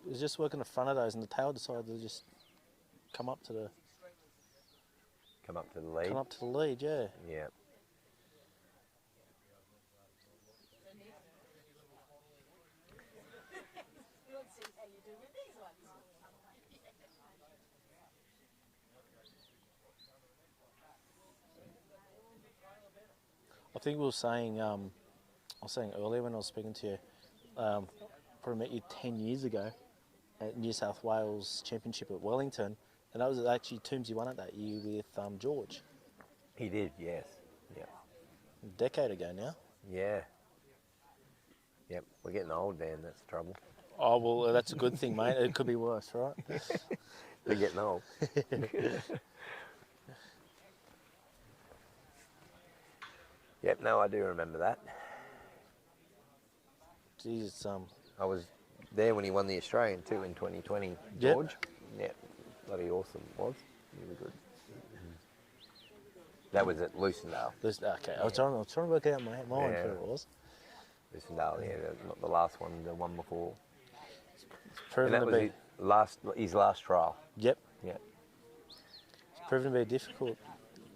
was just working the front of those, and the tail decided to just come up to the lead. Come up to the lead, yeah. Yeah. I think we were saying, I was saying earlier when I was speaking to you, probably met you 10 years ago at New South Wales Championship at Wellington, and that was actually Tombsy won it that year with George. He did, yes. Yeah. A decade ago now. Yeah. Yep, we're getting old, Dan, that's the trouble. Oh, well, that's a good thing, mate. It could be worse, right? We're getting old. Yep, no, I do remember that. Jesus, I was there when he won the Australian too in 2020, George. Yep. Bloody awesome it was. Really good. That was at Lucendale. Okay, I was trying to work out my mind who it was. Lucendale, yeah, not the last one, the one before. It's proven and that to was his last trial. Yep. Yep. It's proven to be difficult.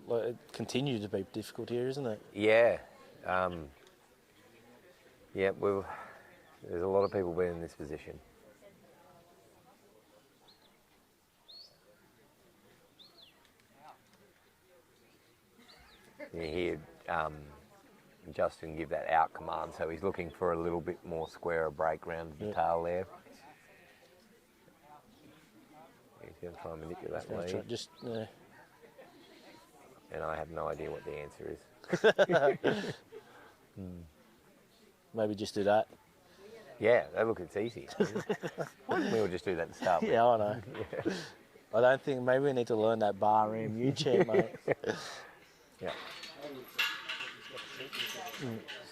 Like, it continues to be difficult here, isn't it? Yeah. Yeah, there's a lot of people been in this position. You hear Justin give that out command, so he's looking for a little bit more squarer break round the tail there. He's going to try and manipulate that lead. And I have no idea what the answer is. Maybe just do that. Yeah, look, it's easy. Why didn't we all just do that to start with? Yeah, I know. Yeah. I don't think, maybe we need to learn that bar MU chant, mate. Yeah.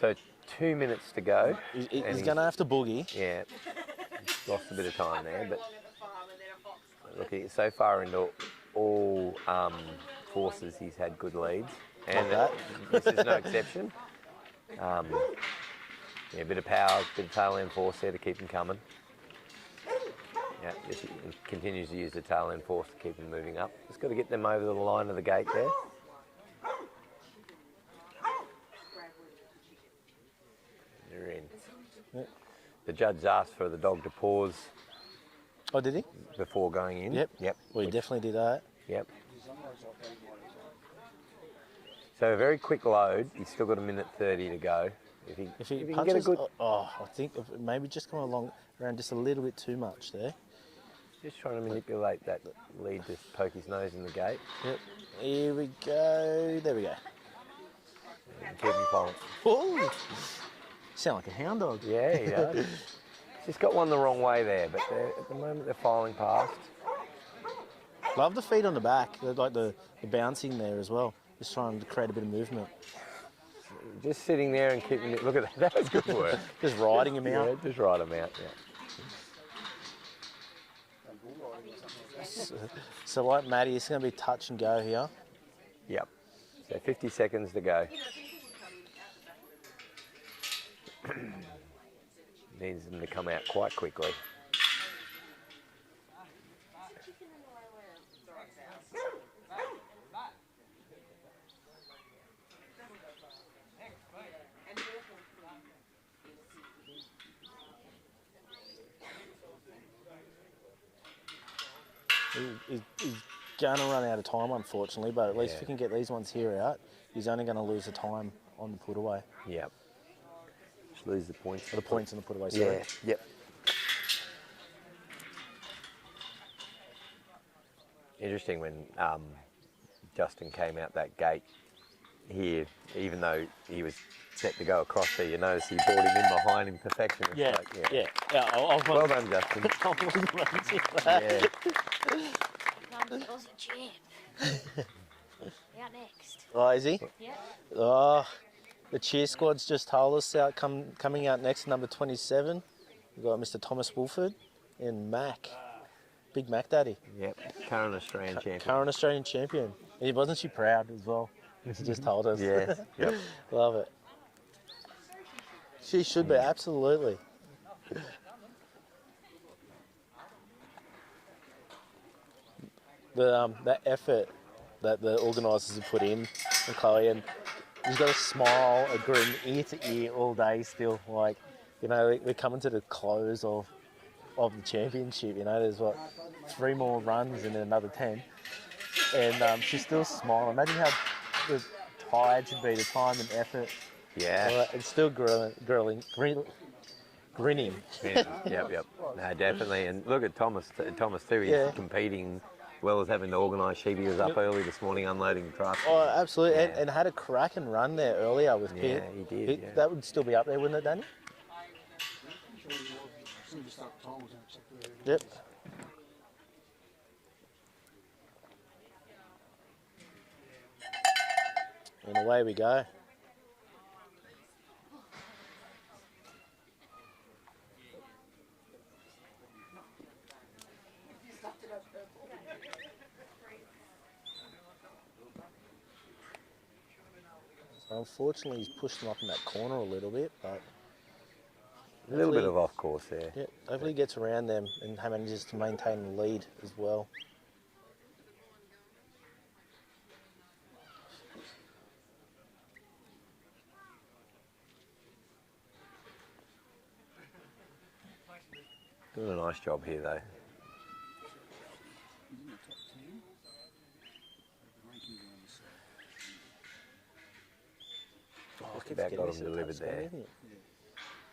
So 2 minutes to go. He's going to have to boogie. Yeah. Lost a bit of time there, but look, so far into all forces, he's had good leads. And this is no exception. Yeah, a bit of power, a bit of tail end force there to keep him coming. Yeah, just continues to use the tail end force to keep him moving up. Just got to get them over the line of the gate there. They're in. Yep. The judge asked for the dog to pause. Oh, did he? Before going in. Yep. Yep. Well, he definitely did that. Yep. So a very quick load. He's still got 1:30 to go. If he can punches, get a good... I think maybe just come along around just a little bit too much there. Just trying to manipulate that lead to poke his nose in the gate. Yep. Here we go. There we go. And keep him following. Oh, sound like a hound dog. Yeah, he does. Just got one the wrong way there, but at the moment they're filing past. Love the feet on the back. They're like the bouncing there as well. Just trying to create a bit of movement. Just sitting there and keeping it. Look at that. That was good work. Just riding him out. Yeah, just ride him out. Yeah. So like Matty, it's going to be touch and go here. Yep. So 50 seconds to go. Needs them to come out quite quickly. He's going to run out of time, unfortunately, but at least if we can get these ones here out, he's only going to lose the time on the put away. Yep. Just lose the points. The points on the put away, sorry. Yeah, yep. Interesting when Justin came out that gate here, even though he was set to go across there, you notice he brought him in behind him perfection. Yeah, like, yeah. Well done, Justin. Yeah. Aussie champ. Out next. Oh, is he? Yeah. Oh, the cheer squad's just told us out coming out next, number 27. We've got Mr. Thomas Wolford and Mac. Big Mac Daddy. Yep, current Australian champion. Current Australian champion. And wasn't she proud as well? She just told us. Yeah, yep. Love it. She should be, absolutely. The effort that the organisers have put in, and Chloe, and he's got a smile, a grin, ear to ear all day still. Like, you know, we're coming to the close of the championship. You know, there's 3 more runs and then another 10, and she's still smiling. Imagine how tired she'd be, the time and effort. Yeah. And still grinning. Yeah, yep. No, definitely. And look at Thomas too. He's competing as well as having to organise sheep. He was up early this morning unloading the truck. Oh, absolutely. And had a cracking run there earlier with Pip. Yeah, he did. Yeah. That would still be up there, wouldn't it, Danny? Yep. And away we go. So unfortunately, he's pushed him up in that corner a little bit, but a little bit of off course there. Yeah, hopefully he gets around them and manages to maintain the lead as well. Doing a nice job here though. About got them delivered there.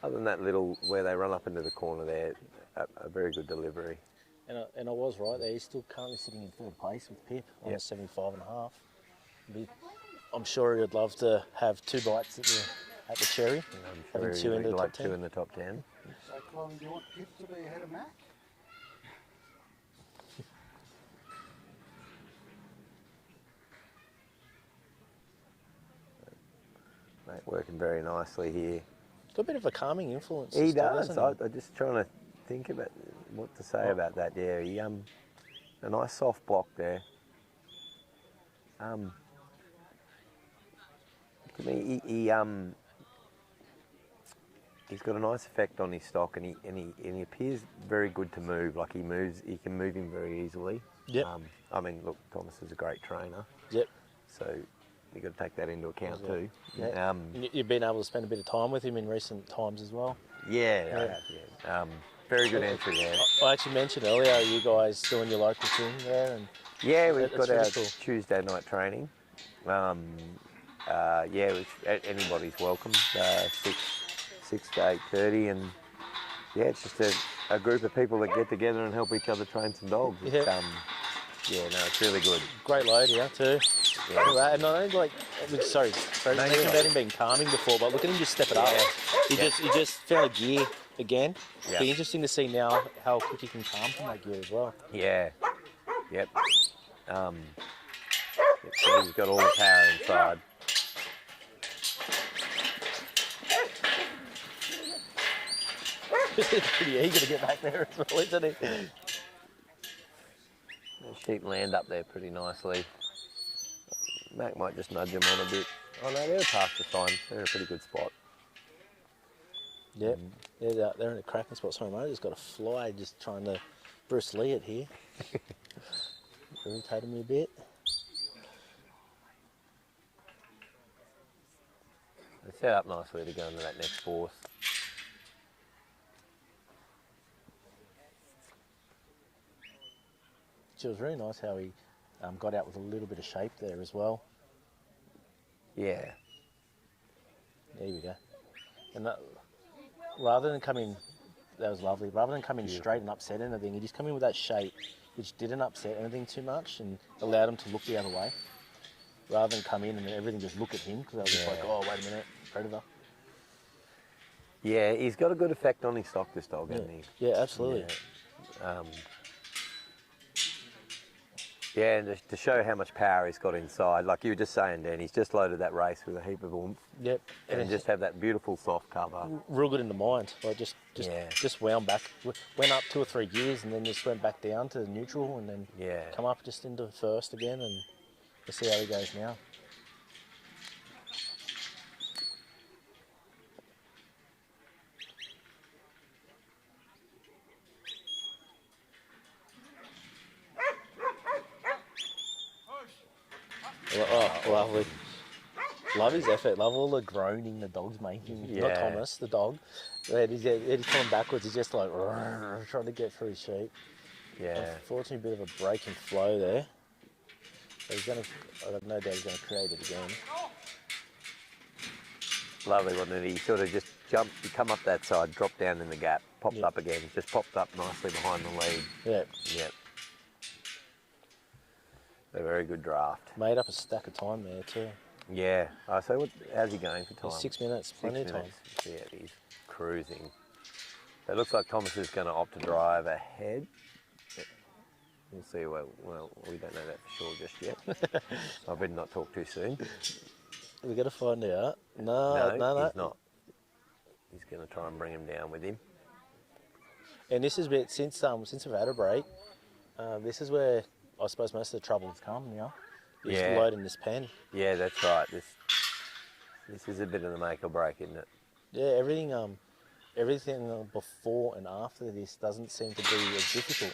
Other than that little where they run up into the corner there, a very good delivery. And I was right there. He's still currently sitting in 3rd place with Pip on a 75.5. I'm sure he'd love to have 2 bites at the cherry. I'm sure having 2 in the top 10. 2 in the top 10. So, Chloe, do you want Pip to be ahead of Mac? Mate, working very nicely here. Got a bit of a calming influence. He does. I'm just trying to think about what to say about that. Yeah, he a nice soft block there. To me, he's got a nice effect on his stock, and he appears very good to move. Like he can move him very easily. Yep. I mean, look, Thomas is a great trainer. Yep. So you've got to take that into account too. Yeah. You've been able to spend a bit of time with him in recent times as well. Yeah, I have, yeah. Very good entry there. I actually mentioned earlier, you guys doing your local thing there, and yeah, we've got our Tuesday night training. Anybody's welcome. 6 to 8:30, and yeah, it's just a group of people that get together and help each other train some dogs. It's really good. Great load here too. Yeah. And not only sorry, you mentioned about him being calming before, but look at him just step it up. Yeah. He just found a gear again. Yeah. It'll be interesting to see now how quick he can calm from that gear as well. Yeah. Yep. So he's got all the power inside. He's pretty eager to get back there as well, isn't he? The sheep land up there pretty nicely. Mac might just nudge him on a bit. Oh no, they're past the sign. They're in a pretty good spot. Yep, they're in a cracking spot. Sorry, mate, just got a fly just trying to Bruce Lee it here. Irritating me a bit. They set up nicely to go into that next fourth. It was really nice how he got out with a little bit of shape there as well. Yeah. There we go. And rather than coming, that was lovely. Rather than coming straight and upset anything, he just come in with that shape, which didn't upset anything too much and allowed him to look the other way. Rather than come in and everything just look at him, because I was just like, oh, wait a minute, predator. Yeah, he's got a good effect on his stock, this dog, hasn't he? Yeah, absolutely. Yeah, and to show how much power he's got inside, like you were just saying, Dan, he's just loaded that race with a heap of oomph. Yep. And just have that beautiful soft cover. Real good in the mind. Like just wound back, went up 2 or 3 gears, and then just went back down to neutral, and then come up just into first again, and let's see how he goes now. Oh, lovely. Love his effort. Love all the groaning the dog's making. Not Yeah. Thomas, the dog. He's coming backwards. He's just like trying to get through his sheep. Yeah. Unfortunately, a bit of a break in flow there. But I have no doubt he's going to create it again. Lovely, wasn't it? He sort of just jumped, he come up that side, dropped down in the gap, popped up again, just popped up nicely behind the lead. Yeah. Yep. A very good draft. Made up a stack of time there too. Yeah. So how's he going for time? 6 minutes, plenty of time. Yeah, he's cruising. So it looks like Thomas is going to opt to drive ahead. We'll see. Well, we don't know that for sure just yet. I better not talk too soon. We've got to find out. No. He's not. He's going to try and bring him down with him. And this is a bit, since we've had a break, this is where I suppose most of the trouble has come, you know? Just loading this pen. Yeah, that's right. This is a bit of the make or break, isn't it? Yeah, everything before and after this doesn't seem to be as difficult.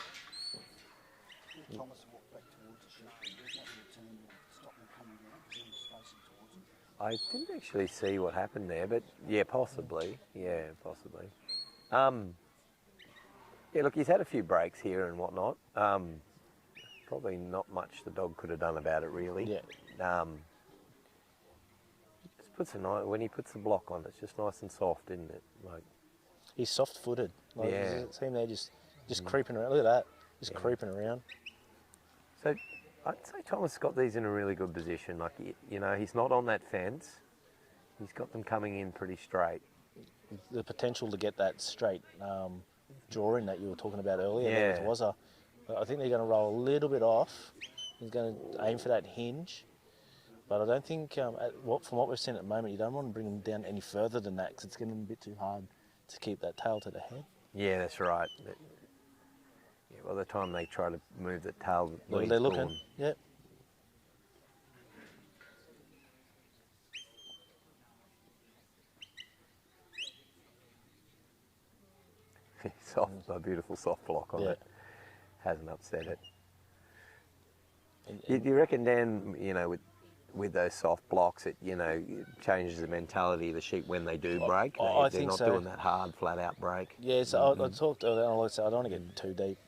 Thomas walked back towards the sheep. There's nothing to turn and stop him coming down because he was facing towards him. I didn't actually see what happened there, but yeah, possibly. Yeah, possibly. Yeah, look, he's had a few breaks here and whatnot. Probably not much the dog could have done about it, really. Yeah. Just puts when he puts the block on, it's just nice and soft, isn't it? Like, he's soft-footed. Like, yeah. See him there just creeping around. Look at that, just creeping around. So I'd say Thomas got these in a really good position. Like, you know, he's not on that fence. He's got them coming in pretty straight. The potential to get that straight drawing that you were talking about earlier. Yeah. I think they're going to roll a little bit off. He's going to aim for that hinge. But I don't think, from what we've seen at the moment, you don't want to bring him down any further than that because it's getting a bit too hard to keep that tail to the head. Yeah, that's right. Yeah, by the time they try to move the tail, They're looking. Gone. Yep. A beautiful soft block on it. Hasn't upset it. Do you reckon, Dan, you know, with those soft blocks, it, you know, changes the mentality of the sheep when they do break? I They're think not so. doing that hard, flat-out break. Yeah, so I talked earlier, like I said, I don't want to get too deep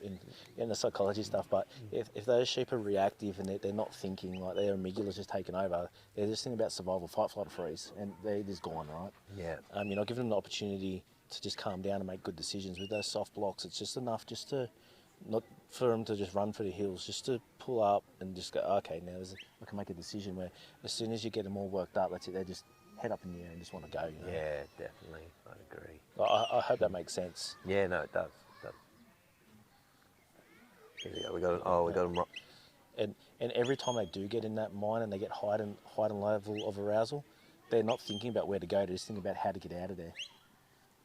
in the psychology stuff, but if those sheep are reactive and they're not thinking, like their amygdala's just taken over, they're just thinking about survival, fight, flight, or freeze, and they're just gone, right? Yeah. You're not giving them the opportunity to just calm down and make good decisions. With those soft blocks, it's just enough just to, not for them to just run for the hills, just to pull up and just go, okay, now I can make a decision where as soon as you get them all worked up, that's it, they just head up in the air and just want to go. You know? Yeah, definitely. I agree. I hope that makes sense. Yeah, no, it does. Here we go. We got them right. And every time they do get in that mind and they get height and level of arousal, they're not thinking about where to go, they're just thinking about how to get out of there.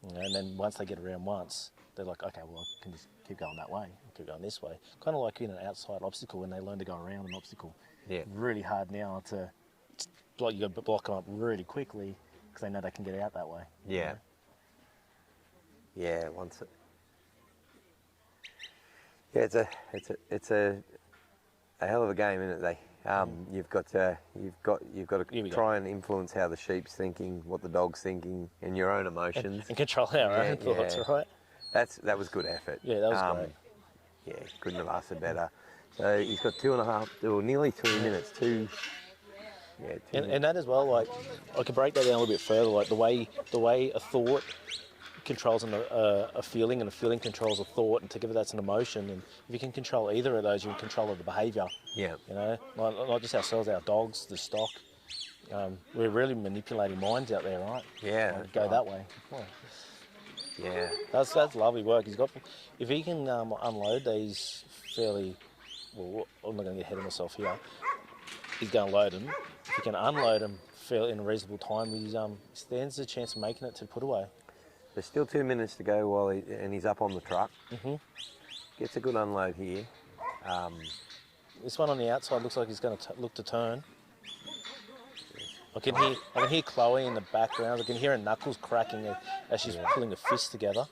You know, and then once they get around once, they're like, okay, well, I can just keep going that way, keep going this way. Kind of like in an outside obstacle when they learn to go around an obstacle. Yeah. Really hard now to, like, you got to block them up really quickly because they know they can get out that way. Yeah. You know? Yeah, once it. Yeah, it's a hell of a game, isn't it? You've got to try and influence how the sheep's thinking, what the dog's thinking, and your own emotions. And control our own thoughts, right? That was good effort. Yeah, that was great. Yeah, couldn't have asked for better. So he's got 2.5, or nearly 3 minutes. Two. And that as well, like, I could break that down a little bit further, like the way a thought controls a feeling, and a feeling controls a thought, and together that's an emotion. And if you can control either of those, you're in control of the behaviour. Yeah. You know, not just ourselves, our dogs, the stock. We're really manipulating minds out there, right? Yeah. Like, go that way. Well, yeah. That's lovely work. If he can unload these fairly, well, I'm not going to get ahead of myself here. He's going to load them. If he can unload them fairly in a reasonable time, he stands a chance of making it to put away. There's still 2 minutes to go and he's up on the truck. Mm-hmm. Gets a good unload here. This one on the outside looks like he's going to look to turn. I can hear Chloe in the background. I can hear her knuckles cracking as she's pulling the fists together.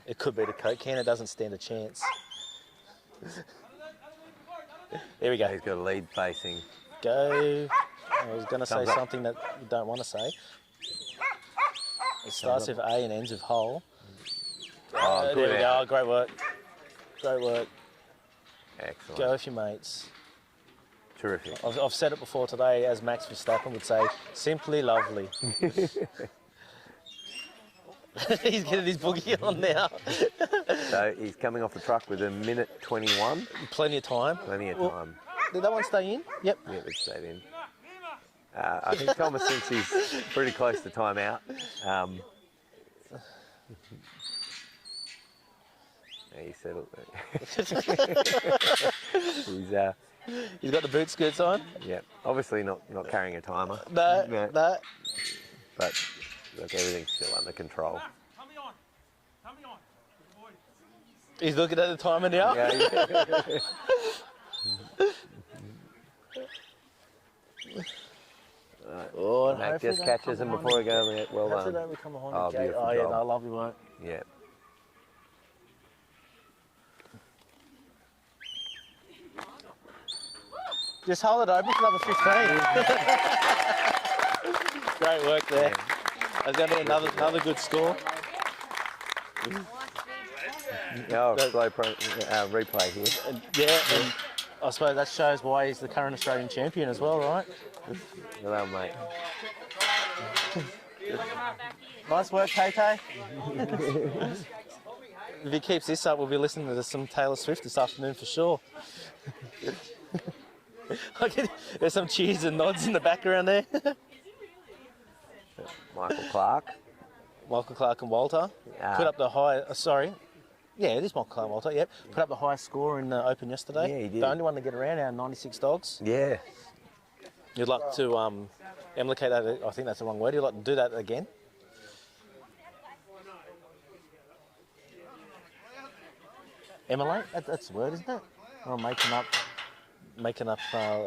It could be the coke can. It doesn't stand a chance. Here we go. He's got a lead facing. Go. I was going to say Thumbs up. something that you don't want to say. It starts with A and ends with hole. Oh, There good we effort. go. Great work. Great work. Excellent. Go with your mates. Terrific. I've said it before today, as Max Verstappen would say, simply lovely. He's getting his boogie on now. So he's coming off the truck with a minute 21. Plenty of time. Plenty of Well, time. Did that one stay in? Yep. Yeah, it stayed in. I think Thomas thinks he's pretty close to timeout. He settled it. He's got the boot scoots on. Yeah, obviously not carrying a timer. No. But look, everything's still under control. He's looking at the timer now. Yeah. Oh, Mac just catches him before he goes there. Well Hopefully done. don't become behind Oh, the gate. beautiful Oh, yeah, job. no, lovely work. Yeah. Just hold it open for another 15. Great work there. There's going to be another good score. Oh, slow replay here. Yeah, and I suppose that shows why he's the current Australian champion as well, right? Well done, mate. Nice work, KK. If he keeps this up, we'll be listening to some Taylor Swift this afternoon for sure. There's some cheers and nods in the background there. Michael Clark. Michael Clark and Walter. Put up the high, yeah, it is Michael Clark and Walter, yep. Put up the highest score in the Open yesterday. Yeah, he did. The only one to get around, our 96 dogs. Yeah. You'd like to emulate that, I think that's the wrong word, you'd like to do that again? Emulate? That's the word, isn't it? Or I'm making up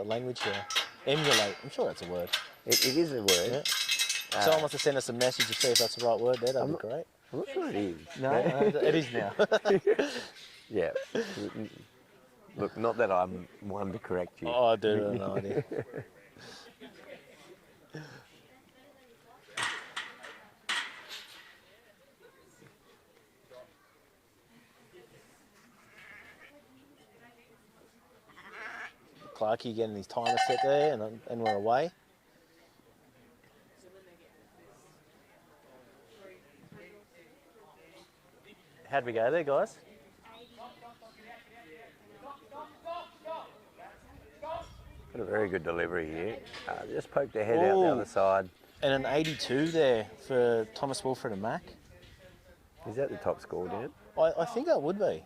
language here. Emulate, I'm sure that's a word. It is a word. Yeah. Someone wants to send us a message to see if that's the right word there, that'd be great. I'm not sure it is. No, it is now. Yeah. Look, not that I'm one to correct you. Oh, I do have no idea. Clarkey getting his timer set there, and we're away. How'd we go there, guys? Got a very good delivery here. Just poked their head out the other side. And an 82 there for Thomas Wilfred and Mac. Is that the top score, Dan? I think that would be.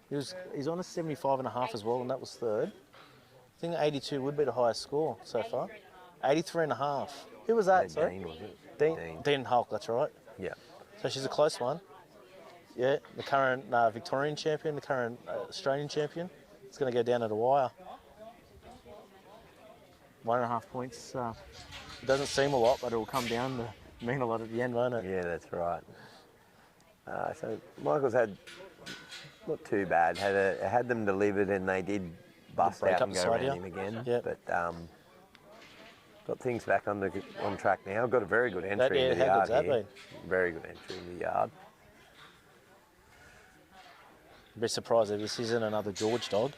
He's on a 75.5 as well, and that was third. I think 82 would be the highest score so far. 83.5. Who was that, sorry? Dean, was it? Dean Hulk, that's right. Yeah. So she's a close one. Yeah, the current Victorian champion, the current Australian champion. It's going to go down to the wire. 1.5 points. It doesn't seem a lot, but it will come down to mean a lot at the end, won't it? Yeah, that's right. So Michael's had not too bad. Had them delivered, and they did bust break out up and the go side, around yeah. him again. Yep. But got things back on track now. Got a very good entry into the how yard good's that here. been? Very good entry in the yard. I'd be surprised if this isn't another George dog.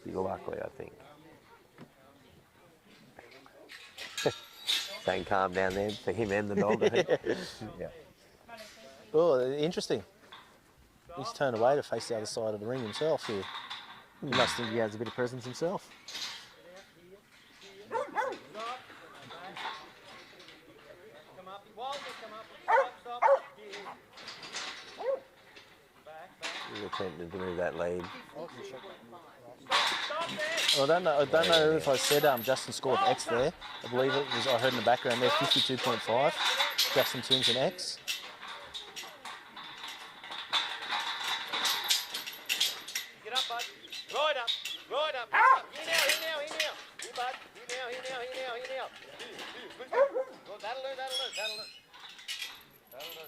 Be likely, I think. Saying calm down there for him and the dog, I think. Yeah. Oh, interesting. He's turned away to face the other side of the ring himself here. He must think he has a bit of presence himself. He's attempting to move that lead. I don't know if I said Justin scored X there. I believe it was, I heard in the background there, 52.5. Justin Toombs and X. Get up, bud. Right up. Right up. Here now. Here, bud. Here now. Good. That'll do.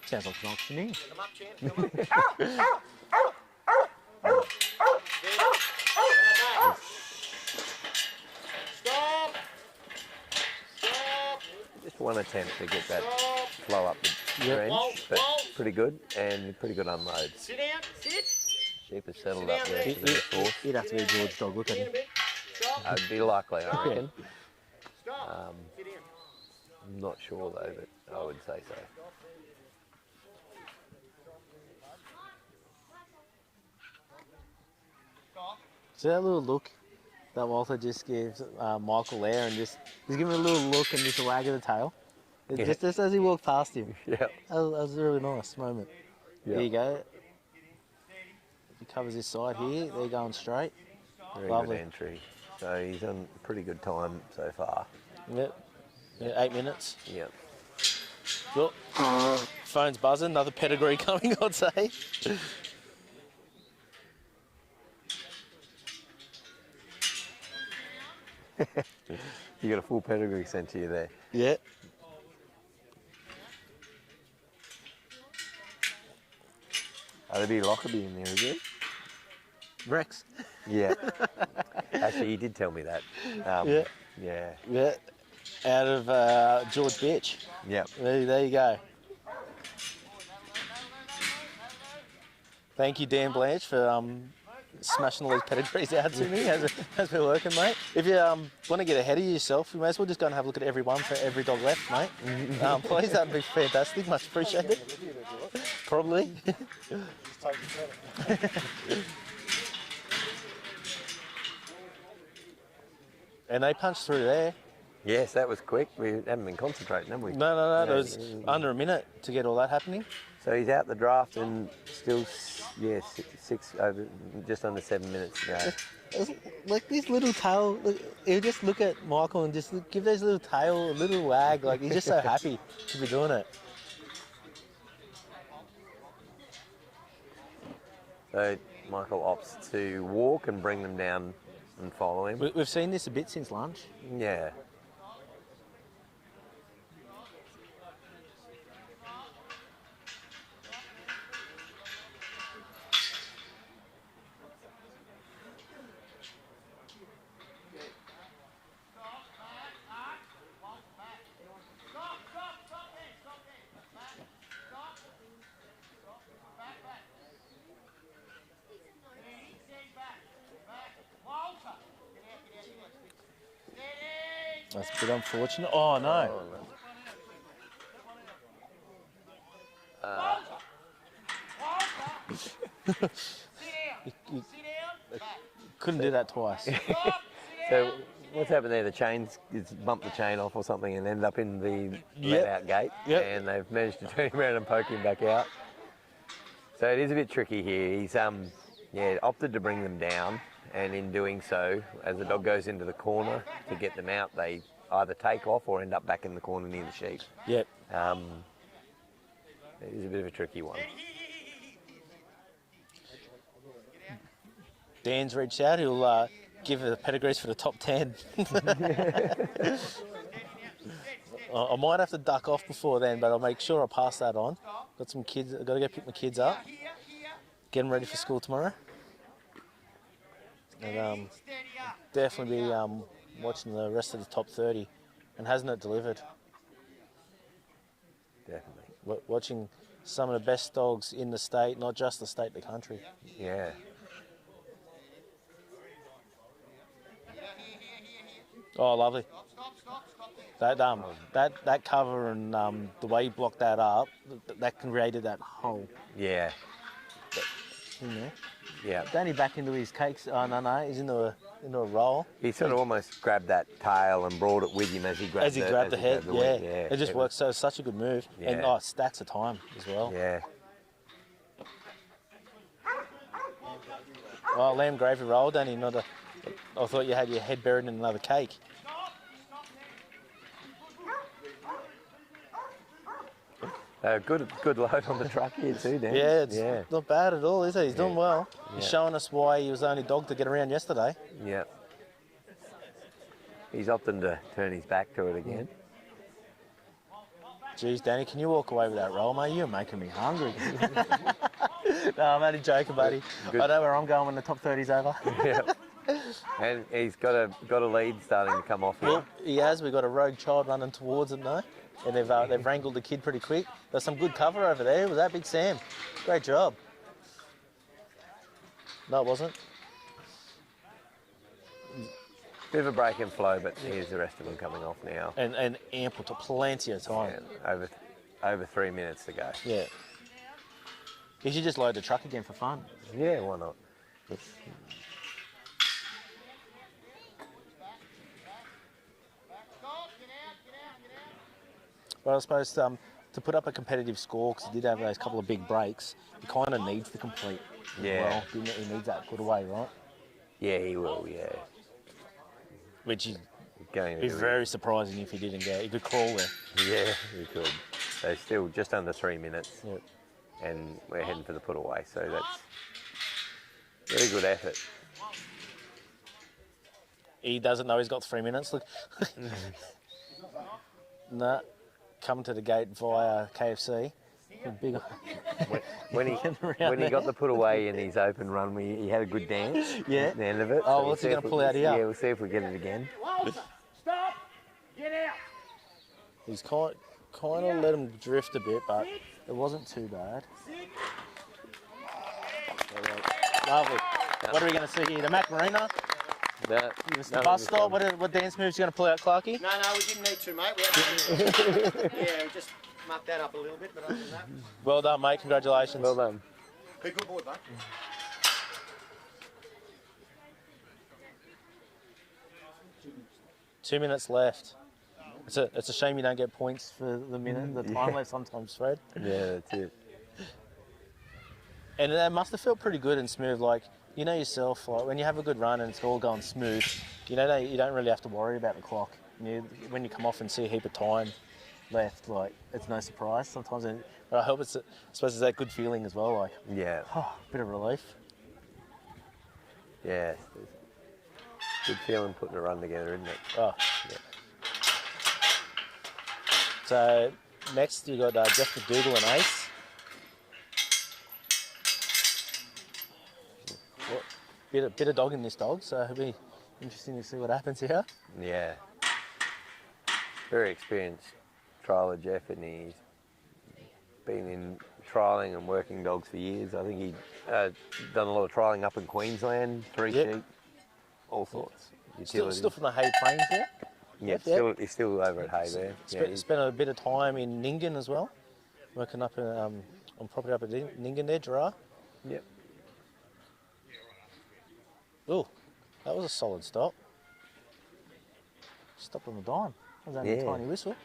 Sounds like an auctioneer. Come up, champ. Come up. one attempt to get that flow up the trench, but pretty good and pretty good unload. Sit down, sit. Sheep has settled up there for the force. He'd have to be a George dog. Look at him. It'd be likely, I reckon. Stop. Sit down. I'm not sure though, but I would say so. See that little look that Walter just gives Michael there, and just he's giving him a little look and just a wag of the tail. Just as he walked past him. Yeah. That was a really nice moment. There you go. He covers his side here. They're going straight. Very Lovely. good entry. So he's on pretty good time so far. Yep. Yeah, 8 minutes. Yep. Look, phone's buzzing. Another pedigree coming, I'd say. You got a full pedigree sent to you there. Yeah. Oh, there'd be Lockerbie in there, is it? Rex. Yeah. Actually, he did tell me that. Yeah. Yeah. Yeah. Out of George Bitch. Yep. There you go. Thank you, Dan Blanche, for smashing all these pedigrees out to me as we're working, mate. If you want to get ahead of yourself, you may as well just go and have a look at every one for every dog left, mate. Please, that'd be fantastic. Much appreciated. Probably. And they punched through there. Yes, that was quick. We haven't been concentrating, have we? No. There was under a minute to get all that happening. So he's out the draft and still, yeah, six over, just under 7 minutes to go. Like this little tail, he'll just look at Michael and just give this little tail a little wag. Like he's just so happy to be doing it. So Michael opts to walk and bring them down and follow him. We've seen this a bit since lunch. Yeah. That's a bit unfortunate. Oh no. You couldn't do that twice. So what's happened there? The chains, it's bumped the chain off or something and ended up in the let-out gate. And they've managed to turn him around and poke him back out. So it is a bit tricky here. He's opted to bring them down, and in doing so, as the dog goes into the corner to get them out, they either take off or end up back in the corner near the sheep. Yep. It is a bit of a tricky one. Dan's reached out. He'll give the pedigrees for the top 10. I might have to duck off before then, but I'll make sure I pass that on. Got some kids. I've got to go pick my kids up. Get them ready for school tomorrow. And definitely be watching the rest of the top 30. And hasn't it delivered? Definitely. Watching some of the best dogs in the state, not just the state, the country. Yeah. Oh, lovely. That cover and the way he blocked that up, that created that hole. Yeah. In there. Yeah. Danny back into his cakes. Oh no, he's into a roll. He sort of almost grabbed that tail and brought it with him as he grabbed the head. wing. Yeah. It just works. So it's such a good move. Yeah. And stacks of time as well. Yeah. Oh, lamb gravy roll, Danny. I thought you had your head buried in another cake. Good load on the truck here too, Dan. Yeah, it's not bad at all, is he? He's doing well. Yeah. He's showing us why he was the only dog to get around yesterday. Yeah. He's opting to turn his back to it again. Geez, Danny, can you walk away with that roll, mate? You're making me hungry. No, I'm only joking, buddy. Good. I know where I'm going when the top 30's over. Yeah. And he's got a lead starting to come off here. Well, he has. We've got a rogue child running towards him, though. And they've wrangled the kid pretty quick. There's some good cover over there. Was that Big Sam? Great job. No, it wasn't. Bit of a break in flow, but here's the rest of them coming off now. And ample to plenty of time. Yeah, over 3 minutes to go. Yeah. You should just load the truck again for fun. Yeah, why not? Well, I suppose to put up a competitive score, because he did have those couple of big breaks, he kind of needs to complete. Yeah. Well, he needs that put away, right? Yeah, he will, yeah. Which is going to be very surprising if he didn't get. He could crawl there. Yeah, he could. So still just under 3 minutes. Yep. And we're heading for the put away, so that's very good effort. He doesn't know he's got 3 minutes. Look. Nah. Come to the gate via KFC. Big when he got the put away in his open run, he had a good dance at the end of it. Oh, what's he going to pull out here? Yeah, we'll see if we get it again. Stop! Get out! He's kind of let him drift a bit, but it wasn't too bad. Lovely. What are we going to see here? The Macarena? The bus stop? What dance moves are you going to pull out, Clarkie? No, we didn't need to, mate. Yeah, we just mucked that up a little bit, but other than that. Well done, mate. Congratulations. Well done. Be good boy, mate. Two minutes left. It's a shame you don't get points for the minute, the time left sometimes, Fred. Yeah, that's it. And that must have felt pretty good and smooth. Like, you know yourself, like when you have a good run and it's all going smooth, you know that you don't really have to worry about the clock. When you come off and see a heap of time left, like it's no surprise sometimes. But I hope I suppose it's that good feeling as well. Like, yeah, bit of relief. Yeah, good feeling putting a run together, isn't it? Oh, yeah. So next you got Jeff McDougall and Ace. Bit of dog in this dog, so it'll be interesting to see what happens here. Yeah. Very experienced trialer, Jeff, and he's been in trialling and working dogs for years. I think he's done a lot of trialling up in Queensland, sheep, all sorts. Still from the Hay Plains there? Yeah, he's still over at Hay there. Spent a bit of time in Nyngan as well, working up on property up at Nyngan there, Gerard. Yep. Oh, that was a solid stop. Stopped on the dime. That was only a tiny whistle.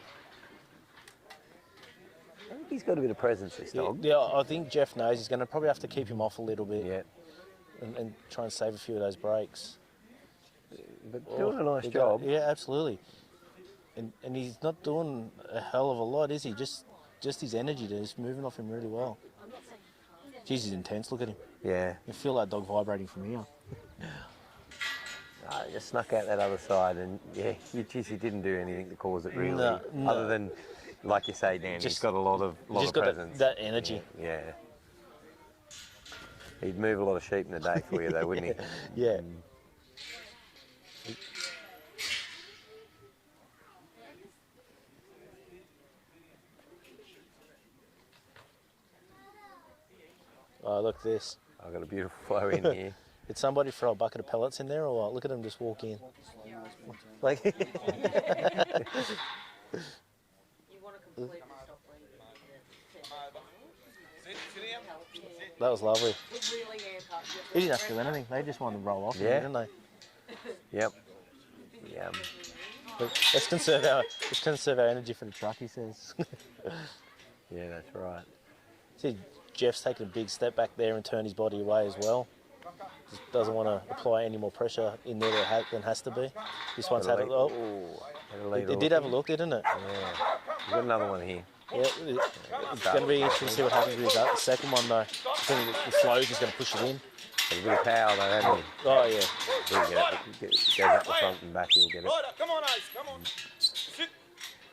I think he's got a bit of presence, this dog. Yeah, I think Jeff knows he's going to probably have to keep him off a little bit. Yeah. And try and save a few of those breaks. But doing a nice job. Yeah, absolutely. And he's not doing a hell of a lot, is he? Just his energy there is moving off him really well. Jeez, he's intense. Look at him. Yeah. You feel that dog vibrating from here. Just snuck out that other side, and yeah, he didn't do anything to cause it really, No. other than, like you say, Dan, he's got a lot of presence. That energy. Yeah. He'd move a lot of sheep in a day for you, though, wouldn't he? Yeah. Oh, look at this. I've got a beautiful flow in here. Did somebody throw a bucket of pellets in there or what? Look at him just walk in. Like You want to complete that was lovely. really He didn't have to do anything. They just wanted to roll off, didn't they? Yep. Yeah. Let's conserve our energy for the truck, he says. Yeah, that's right. See, Jeff's taken a big step back there and turned his body away as well. Just doesn't want to apply any more pressure in there than has to be. This one's had it did have a look, didn't it? Yeah. We've got another one here. Yeah, it's going to be interesting to see what happens with that. The second one, though, I think the flows is going to push it in. There's a bit of power, though, hasn't he? Oh, yeah. He'll get it. Goes up the front and back, he'll get it. Come on, Ace, come on. Sit.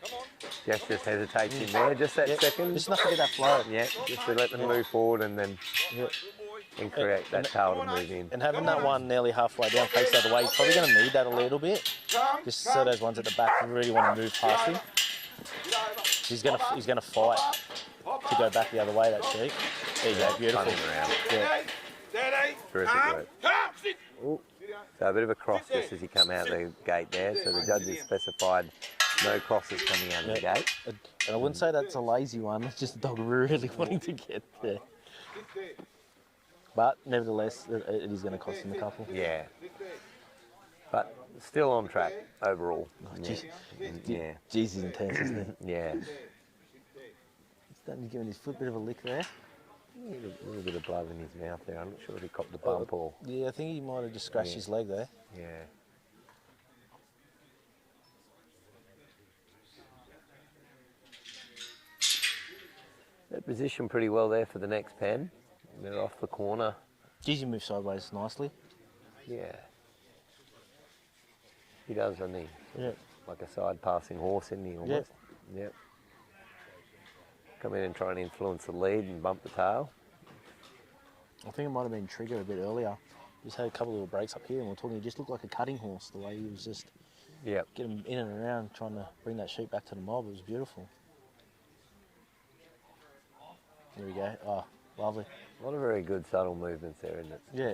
Come on. Jeff just hesitates in there, just that second. Just enough to get that flow. Yeah, just to let them move forward and then and create that tail to move in. And having that one nearly halfway down, face the other way, you're probably going to need that a little bit. Just so those ones at the back really want to move past him. He's gonna fight to go back the other way. That sheep. There you go. Beautiful. Punting around. Yeah. Terrific work. Ooh. So a bit of a cross just as you come out the gate there. So the judges specified no crosses coming out of the gate. And I wouldn't say that's a lazy one. It's just the dog really wanting to get there. But nevertheless, it is going to cost him a couple. Yeah. But still on track overall. Yeah. Jeez, he's intense, isn't he? Yeah. He's starting to give his foot a bit of a lick there. A little bit of blood in his mouth there. I'm not sure if he copped the bump or... Yeah, I think he might have just scratched his leg there. Yeah. They're positioned pretty well there for the next pen. They're off the corner. Geez, he moves sideways nicely. Yeah. He does, doesn't he? Yeah. Like a side passing horse, isn't he, almost? Yep. Come in and try and influence the lead and bump the tail. I think it might have been trigger a bit earlier. Just had a couple of little breaks up here and we're talking, he just looked like a cutting horse, the way he was just getting in and around trying to bring that sheep back to the mob. It was beautiful. There we go. Oh, lovely. A lot of very good subtle movements there, isn't it? Yeah.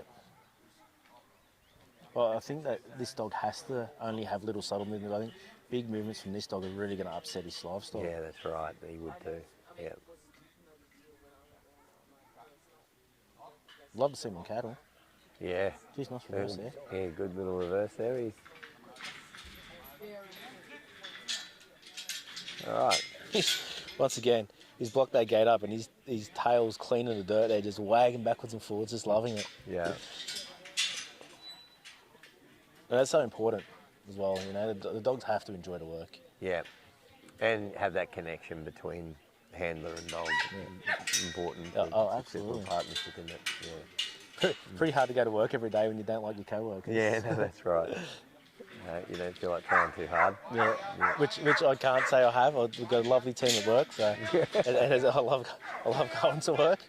Well, I think that this dog has to only have little subtle movements. I think big movements from this dog are really going to upset his livestock. Yeah, that's right. He would too. Yeah. Love to see him on cattle. Yeah. Jeez, nice reverse there. Yeah, good little reverse there. All right. Once again, he's blocked that gate up and his tail's clean in the dirt there, just wagging backwards and forwards, just loving it. Yeah. And that's so important as well, you know, the dogs have to enjoy the work. Yeah. And have that connection between handler and dog. Important. Absolutely. Partnership in it. Yeah. Pretty hard to go to work every day when you don't like your co-workers. Yeah, no, that's right. You don't feel like trying too hard. Yeah. Which I can't say I have. We've got a lovely team at work, so and I love going to work.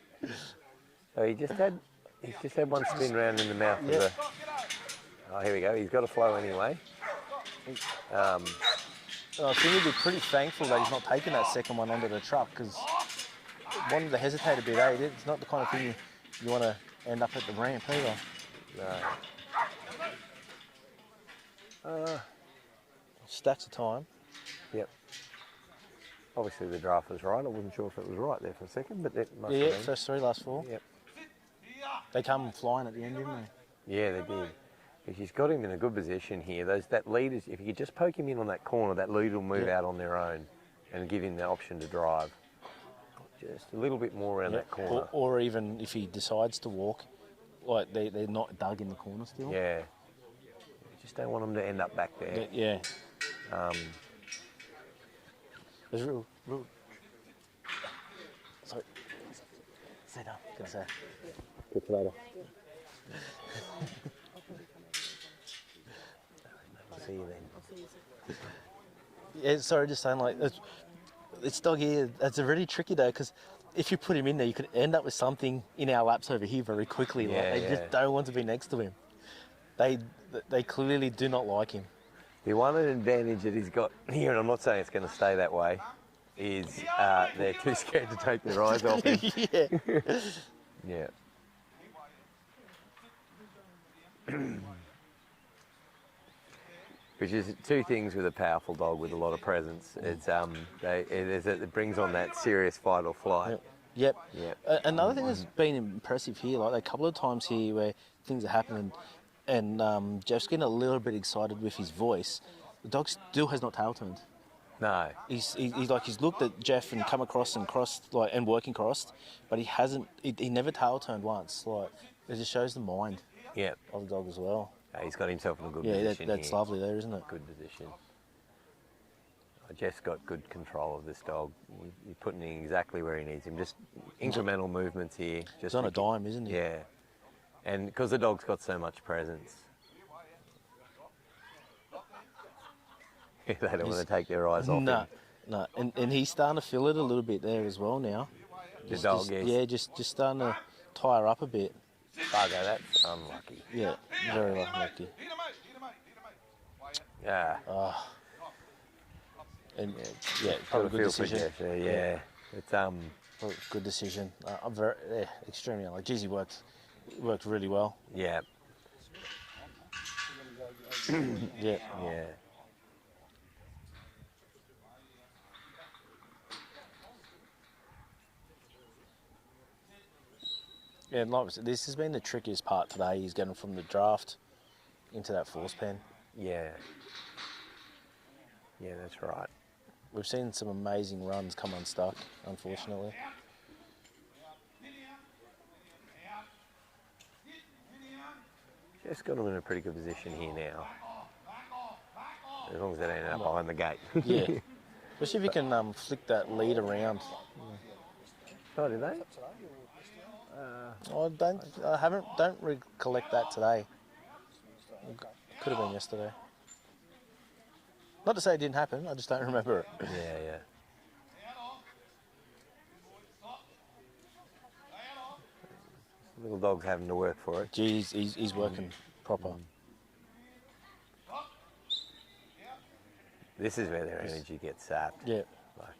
So he's just had one spin round in the mouth of the. Oh, here we go. He's got a flow anyway. I think he'd be pretty thankful that he's not taking that second one onto the truck because wanted to hesitate a bit. It's not the kind of thing you want to end up at the ramp either. No. Stacks of time. Yep. Obviously the draft was right. I wasn't sure if it was right there for a second, but it must have been. First three, last four. Yep. They come flying at the end, didn't they? Yeah, they did. But she's got him in a good position here. That lead is, if you could just poke him in on that corner, that lead will move out on their own and give him the option to drive. Just a little bit more around that corner. Or even if he decides to walk, like they're not dug in the corner still. Yeah. You just don't want them to end up back there. Yeah. There's real. Sorry. Stay down. Good say. Good later. See you then. Yeah, sorry, just saying, like, this dog here, that's really tricky though, because if you put him in there, you could end up with something in our laps over here very quickly. Yeah, like, they just don't want to be next to him. They clearly do not like him. The one advantage that he's got here, and I'm not saying it's going to stay that way, is they're too scared to take their eyes off him. Yeah. Yeah. Which is two things with a powerful dog with a lot of presence. It's it brings on that serious fight or flight. Yep. Another thing that's been impressive here, like a couple of times here where things are happening, and Jeff's getting a little bit excited with his voice. The dog still has not tail turned. No. He's looked at Jeff and come across and crossed and working crossed, but he hasn't. He never tail turned once. Like it just shows the mind. Of the dog as well. He's got himself in a good position. That's lovely there, isn't it? Good position. Jeff's got good control of this dog. You're putting him exactly where he needs him. Just incremental movements here. He's on a dime, isn't he? Yeah. And because the dog's got so much presence. They don't want to take their eyes off him. No. And he's starting to feel it a little bit there as well now. The dog, yes. Yeah, just starting to tire up a bit. Bugger, that's unlucky. Yeah, very unlucky. Yeah. And yeah, Got a good feel for decision. Jeff there, yeah. It's good decision. I'm extremely like. Geez, he worked really well. Yeah. Yeah. Yeah. Yeah, and like I said, this has been the trickiest part today. He's getting from the draft into that force pen. Yeah. Yeah, that's right. We've seen some amazing runs come unstuck, unfortunately. Jeff's got him in a pretty good position here now. As long as they don't end up behind the gate. Yeah. Especially if you can flick that lead around. Oh, did they? Don't recollect that today. Could have been yesterday. Not to say it didn't happen, I just don't remember it. Yeah. Little dog's having to work for it. Geez, he's working proper. This is where their energy gets sapped. Yeah. Like,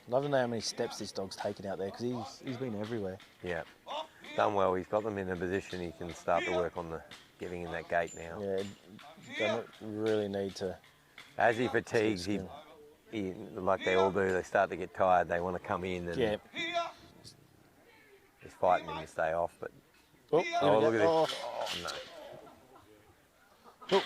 Love to know how many steps this dog's taken out there because he's been everywhere. yeah. Done well. He's got them in a position he can start to work on the getting in that gate now. Yeah, don't really need to. As he fatigues, he like they all do, they start to get tired. They want to come in and he's fighting him to stay off. But look at him! Oh. No. Oh.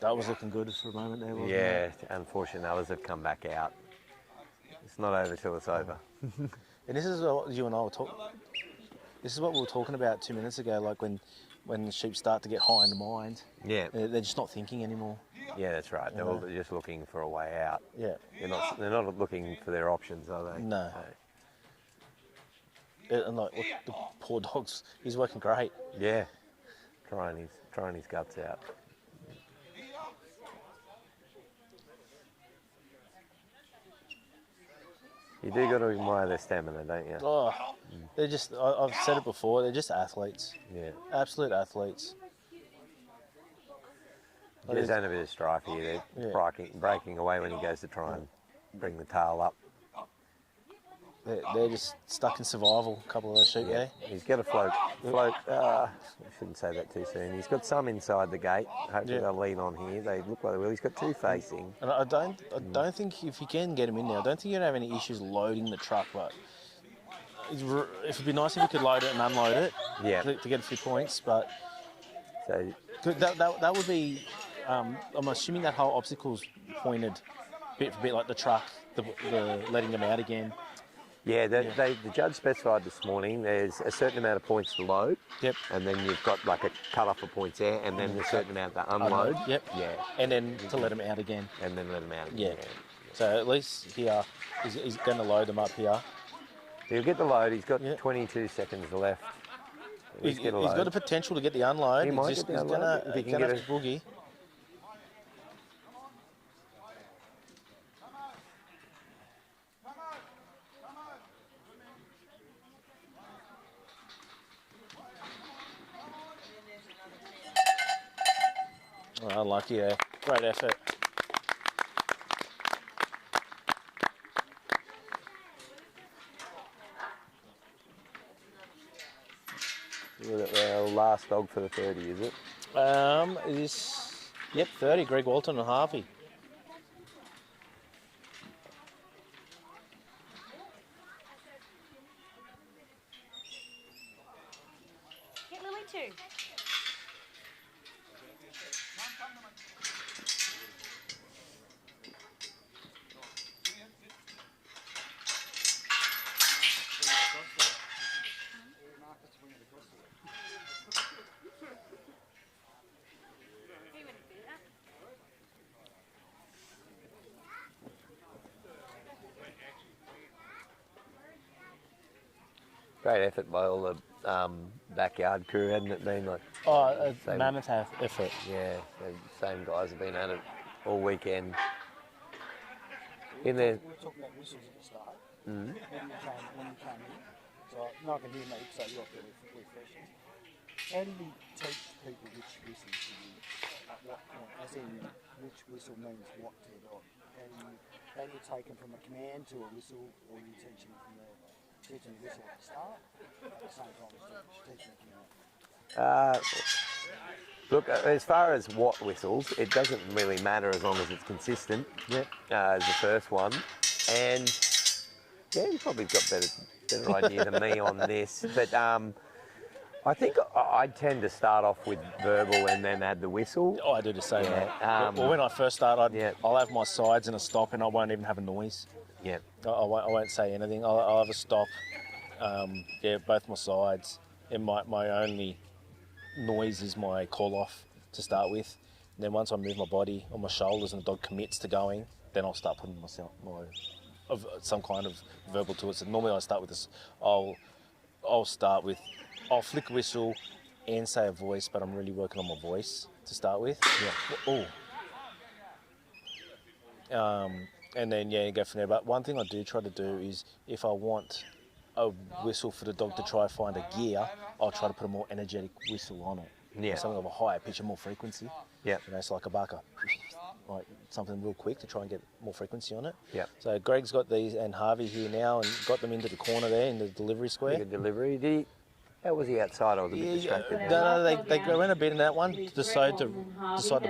That was looking good for a moment there, wasn't Yeah, unfortunately, others have come back out. It's not over till it's over. And this is what you and I were talking. This is what we were talking about 2 minutes ago. Like when the sheep start to get high in the mind. Yeah. They're just not thinking anymore. Yeah, that's right. They're all just looking for a way out. Yeah. They're not looking for their options, are they? No. And like look, the poor dog's, he's working great. Yeah. Trying his guts out. You do got to admire their stamina, don't you? Oh, they're just, I've said it before, they're just athletes. Yeah. Absolute athletes. There's only a bit of strife here. They're breaking away when he goes to try and bring the tail up. They're just stuck in survival, a couple of those sheep there. He's got a float. I shouldn't say that too soon. He's got some inside the gate. Hopefully they'll lean on here. They look like they will. He's got two facing. And I don't think if you can get him in there, I don't think you're going to have any issues loading the truck, but it'd be nice if you could load it and unload it to get a few points, but so that would be, I'm assuming that whole obstacle's pointed bit for bit like the truck, the letting them out again. Yeah, the judge specified this morning there's a certain amount of points to load. Yep. And then you've got like a cut-off for points there, and then a certain amount to unload. Yep. Yeah. And then to let them out again. And then let them out again. Yeah. So at least here, he's going to load them up here. He'll get the load. He's got 22 seconds left. He's got the potential to get the unload. He might get the unload if he can get a boogie. Oh, unlucky there. Great effort. Our last dog for the 30, is it? Yep, 30. Greg Walton and Harvey. Get Lily too. Great effort by all the backyard crew, hasn't it been? Like A mammoth effort. Yeah, the same guys have been at it all weekend. In there. We were talking about whistles at the start. When you came in, so no one can hear me, so you have to refresh it. How do you teach people which whistles to use at what point? As in, which whistle means what to the dog? How do you take them from a command to a whistle, or are you teaching them from teaching the whistle at the start at the same time as teaching the command? Look, as far as what whistles, it doesn't really matter as long as it's consistent. Yep. As the first one, and yeah, you've probably got better idea than me on this, but I think I tend to start off with verbal and then add the whistle. Oh, I do the same. Well, when I first start, I'll have my sides in a stop, and I won't even have a noise. Yeah. I won't say anything. I'll have a stop. Both my sides, and my only noise is my call off to start with. And then once I move my body on my shoulders and the dog commits to going, then I'll start putting some kind of verbal to it. So normally I start with this. I'll flick a whistle and say a voice, but I'm really working on my voice to start with. Yeah. And then go from there. But one thing I do try to do is if I want a whistle for the dog to try and find a gear, I'll try to put a more energetic whistle on it. Yeah. Something of a higher pitch and more frequency. Yeah. It's like a barker. Like something real quick to try and get more frequency on it. Yeah. So Greg's got these and Harvey here now and got them into the corner there in the delivery square. Good delivery. How was he outside? I was a bit distracted. No, they went a bit in that one. Decided to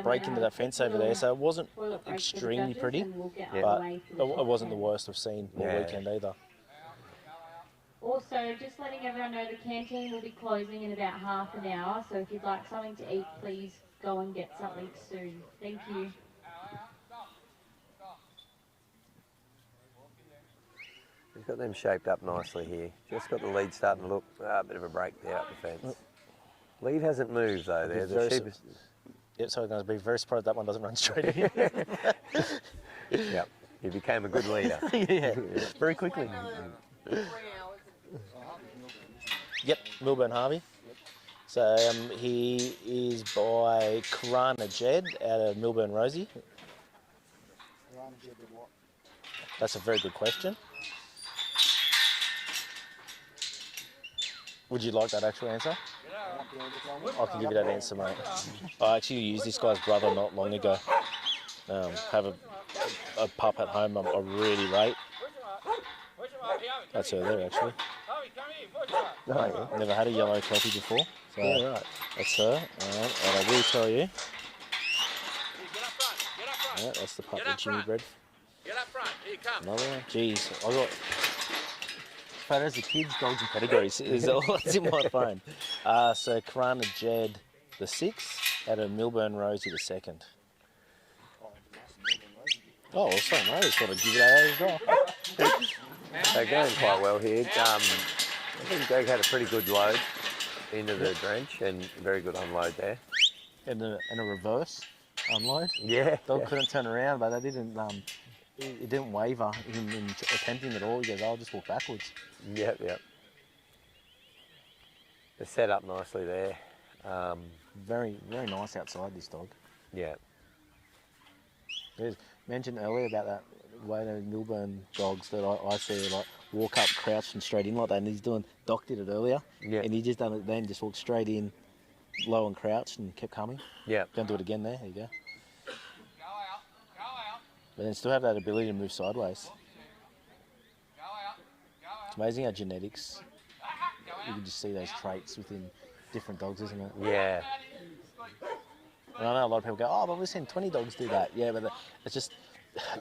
break into that fence over there. So it wasn't extremely pretty, but it wasn't the worst I've seen all weekend either. Also, just letting everyone know the canteen will be closing in about half an hour, so if you'd like something to eat, please go and get something soon. Thank you. He's got them shaped up nicely here. Just got the lead starting to look a bit of a break there up the fence. Lead hasn't moved though. There, the sheep is... Yep, so I'm going to be very surprised that one doesn't run straight in. Yep, he became a good leader. Yeah, very quickly. Yep, Milburn Harvey. So he is by Karana Jed out of Milburn Rosie. That's a very good question. Would you like that actual answer? I can give you that answer, mate. I actually used this guy's brother not long ago. Have a pup at home I really rate. That's her there, actually. Oh, yeah. Never had a yellow kelpie before. So right. That's her. And I will tell you. Yeah, that's the pup that Jimmy bred. Get up front. Here you come. Another one. Jeez, I got photos of kids, dogs and pedigrees is all that's in my phone. So Karana Jed the 6th out of Milburn Rosie the 2nd. Oh, well, same, I just thought I'd give you that as well. They're going quite well here. I think Greg had a pretty good load into the drench and very good unload there. And a reverse unload. Yeah. Dog couldn't turn around, but they didn't. It didn't waver in attempting at all. He goes, I'll just walk backwards. Yep. They're set up nicely there. Very, very nice outside, this dog. Yeah. There's mentioned earlier about that way the Milburn dogs that I see like walk up, crouch and straight in like that, and he's doing. Doc did it earlier, and he just done it then, just walked straight in, low and crouched, and kept coming. Yeah. Don't do it again there. There you go. But then still have that ability to move sideways. It's amazing how genetics. You can just see those traits within different dogs, isn't it? Yeah. And I know a lot of people go, oh, but we've seen 20 dogs do that. Yeah, but it's just,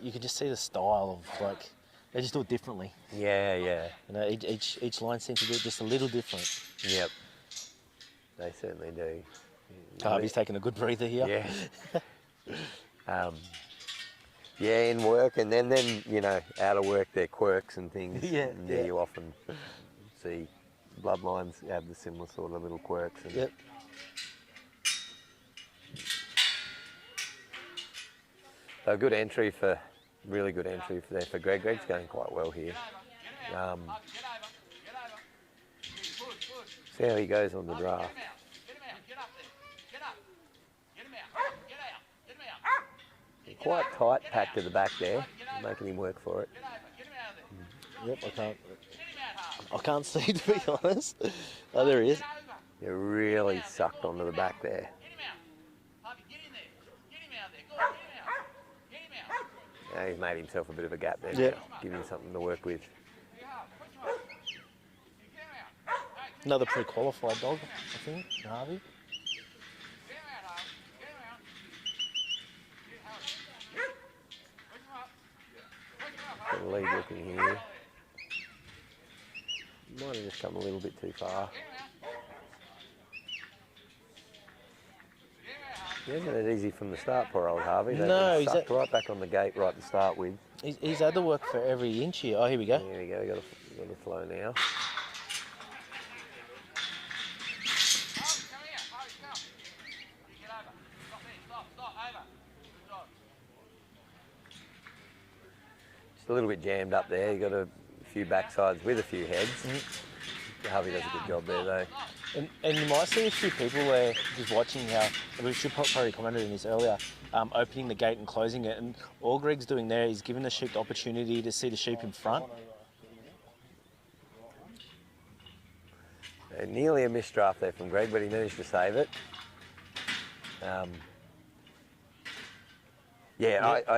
you can just see the style of, like, they just do it differently. Yeah. You know, each line seems to do it just a little different. Yep. They certainly do. Harvey's taking a good breather here. Yeah. Yeah, in work, and then you know, out of work, they're quirks and things. Yeah. You often see bloodlines have the similar sort of little quirks. And Yep. So really good entry there for Greg. Greg's going quite well here. See how he goes on the draft. Quite tight packed to the back there, making him work for it. Yep, I can't see, to be honest. Oh, there he is. They're really sucked onto the back there. Yeah, he's made himself a bit of a gap there. Yeah. Give him something to work with. Another pre-qualified dog, I think, Harvey. Got a lead looking here. Might have just come a little bit too far. He hasn't had it easy from the start, poor old Harvey. They've No, been he's sucked right back on the gate right to start with. He's had to work for every inch here. Oh, here we go. There we go, got a flow now. Just a little bit jammed up there. You got a few backsides with a few heads. Harvey does a good job there though. And you might see a few people there just watching how, we should probably commented on this earlier, opening the gate and closing it. And all Greg's doing there is giving the sheep the opportunity to see the sheep in front. Nearly a missed draft there from Greg, but he managed to save it. I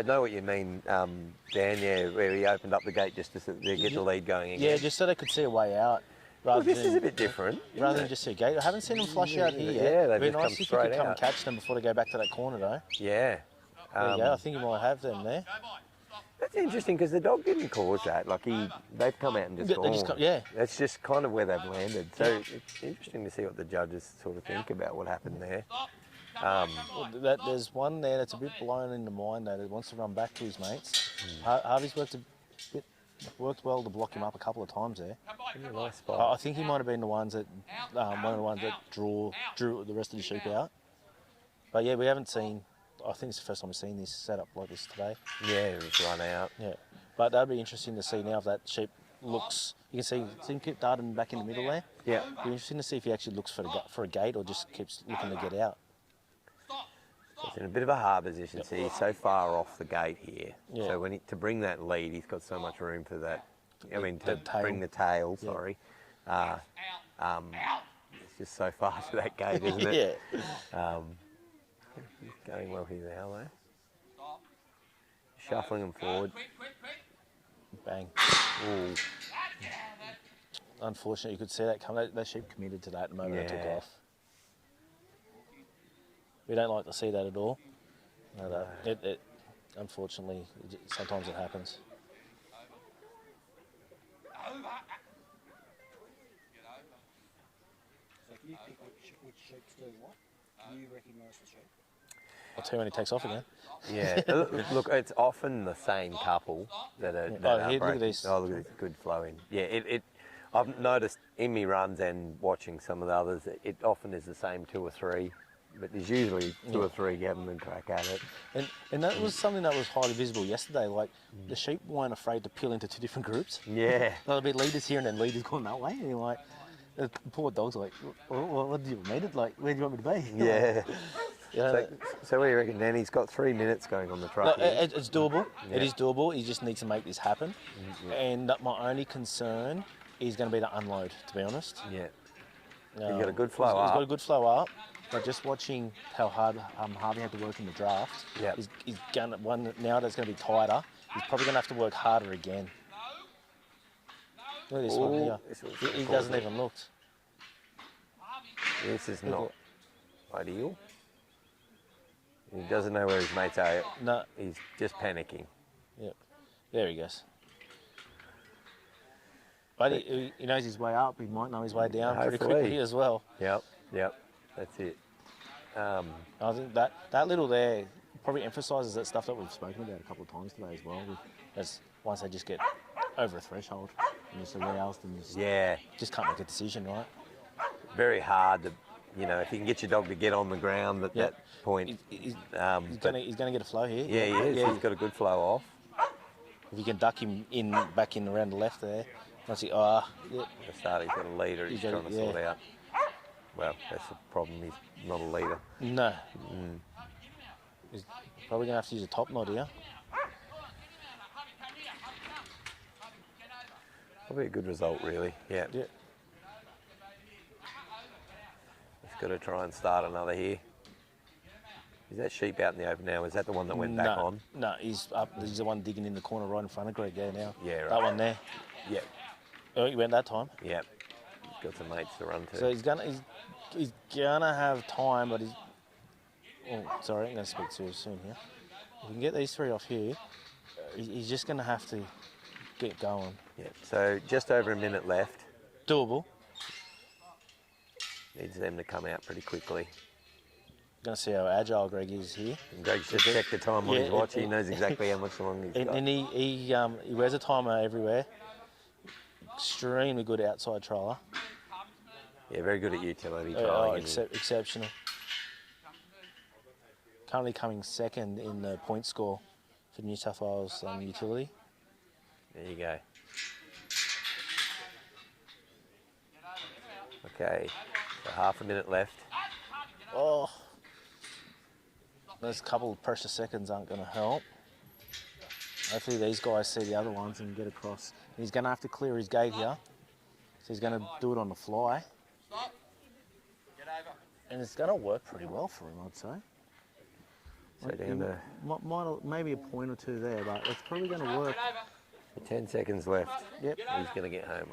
know what you mean, Dan, yeah, where he opened up the gate just to get the lead going again. Yeah, just so they could see a way out. Well, this is a bit different. Rather than just see a gate. I haven't seen them flush out here yet. Yeah, It'd be they've just nice come if you straight could come out. and catch them before they go back to that corner though. Yeah. There you go, I think you might have them there. That's interesting because the dog didn't cause that. Like they've come out and just gone. Yeah. That's just kind of where they've landed. So it's interesting to see what the judges sort of think about what happened there. There's one there that's a bit blown in the mind though that wants to run back to his mates. Harvey's worked well to block him up a couple of times there. Yeah, nice spot. I think he might have been the ones that one of the ones that drew the rest of the sheep out. But yeah, we haven't seen. I think it's the first time we've seen this set up like this today. Yeah, it was run out. Yeah, but that'd be interesting to see now if that sheep looks. You can see him keep darting back in the middle there. Yeah. It'd be interesting to see if he actually looks for a gate or just keeps looking to get out. So it's in a bit of a hard position. See, he's so far off the gate here. Yeah. So to bring that lead, he's got so much room for that. I mean, to tail. bring the tail. Sorry. It's just so far to that gate, isn't it? Yeah. He's going well here now, though. Shuffling them forward. Bang. Ooh. Unfortunately, you could see that coming. That sheep committed to that the moment it took off. We don't like to see that at all. Unfortunately, sometimes it happens. So if you pick which sheep's doing what, do you recognise the sheep? I'll tell you when he takes off again. Yeah, look, it's often the same couple that are. Look at this. Oh, look at this good flow in. Yeah, I've noticed in me runs and watching some of the others, it often is the same two or three, but there's usually two or three having a crack at it. And that was something that was highly visible yesterday. Like the sheep weren't afraid to peel into two different groups. Yeah. There'll be leaders here and then leaders going that way, and you're like, the poor dog's like, what do you mean it? Like, where do you want me to be? Yeah. Yeah. So what do you reckon, Dan? He's got 3 minutes going on the truck. No, it's doable. Yeah. It is doable. He just needs to make this happen. And my only concern is going to be the unload, to be honest. Yeah. He's got a good flow up. He's got a good flow up. But just watching how hard Harvey had to work in the draft, he's going now that it's going to be tighter, he's probably going to have to work harder again. Look at this one here. He doesn't even look. This is not ideal. He doesn't know where his mates are. No. He's just panicking. Yep. There he goes. But he knows his way up. He might know his way down pretty quickly as well. Yep. That's it. I think that little there probably emphasises that stuff that we've spoken about a couple of times today as well. As once they just get over a threshold and just aroused and just can't make a decision, right? Very hard to, if you can get your dog to get on the ground at that point. He's going to get a flow here. Yeah, he is. He's got a good flow off. If you can duck him back in around the left there, once he, At the start, he's got a leader he's trying to sort out. Well, that's the problem. He's not a leader. No. He's probably going to have to use a top knot here. Probably a good result, really. Yeah. got to try and start another here. Is that sheep out in the open now? Is that the one that went back on? No, he's up. He's the one digging in the corner right in front of Greg there now. Yeah, right. That one there. Yep. Oh, he went that time. Yep. He's got some mates to run to. So he's gonna have time, but he's. Oh, sorry, I'm gonna speak too soon here. If we can get these three off here, he's just gonna have to get going. Yeah. So just over a minute left. Doable. Needs them to come out pretty quickly. Gonna see how agile Greg is here. And Greg's just checked the time on his watch. He knows exactly how much longer he's got. And he wears a timer everywhere. Extremely good outside trialer. Yeah, very good at utility trialing. Exceptional. Currently coming second in the point score for New South Wales utility. There you go. Okay, so half a minute left. Oh, those couple of precious seconds aren't going to help. Hopefully these guys see the other ones and get across. He's going to have to clear his gate here, so he's going to do it on the fly. And it's going to work pretty well for him, I'd say. So down to maybe a point or two there, but it's probably going to work. 10 seconds left. Yep. He's going to get home.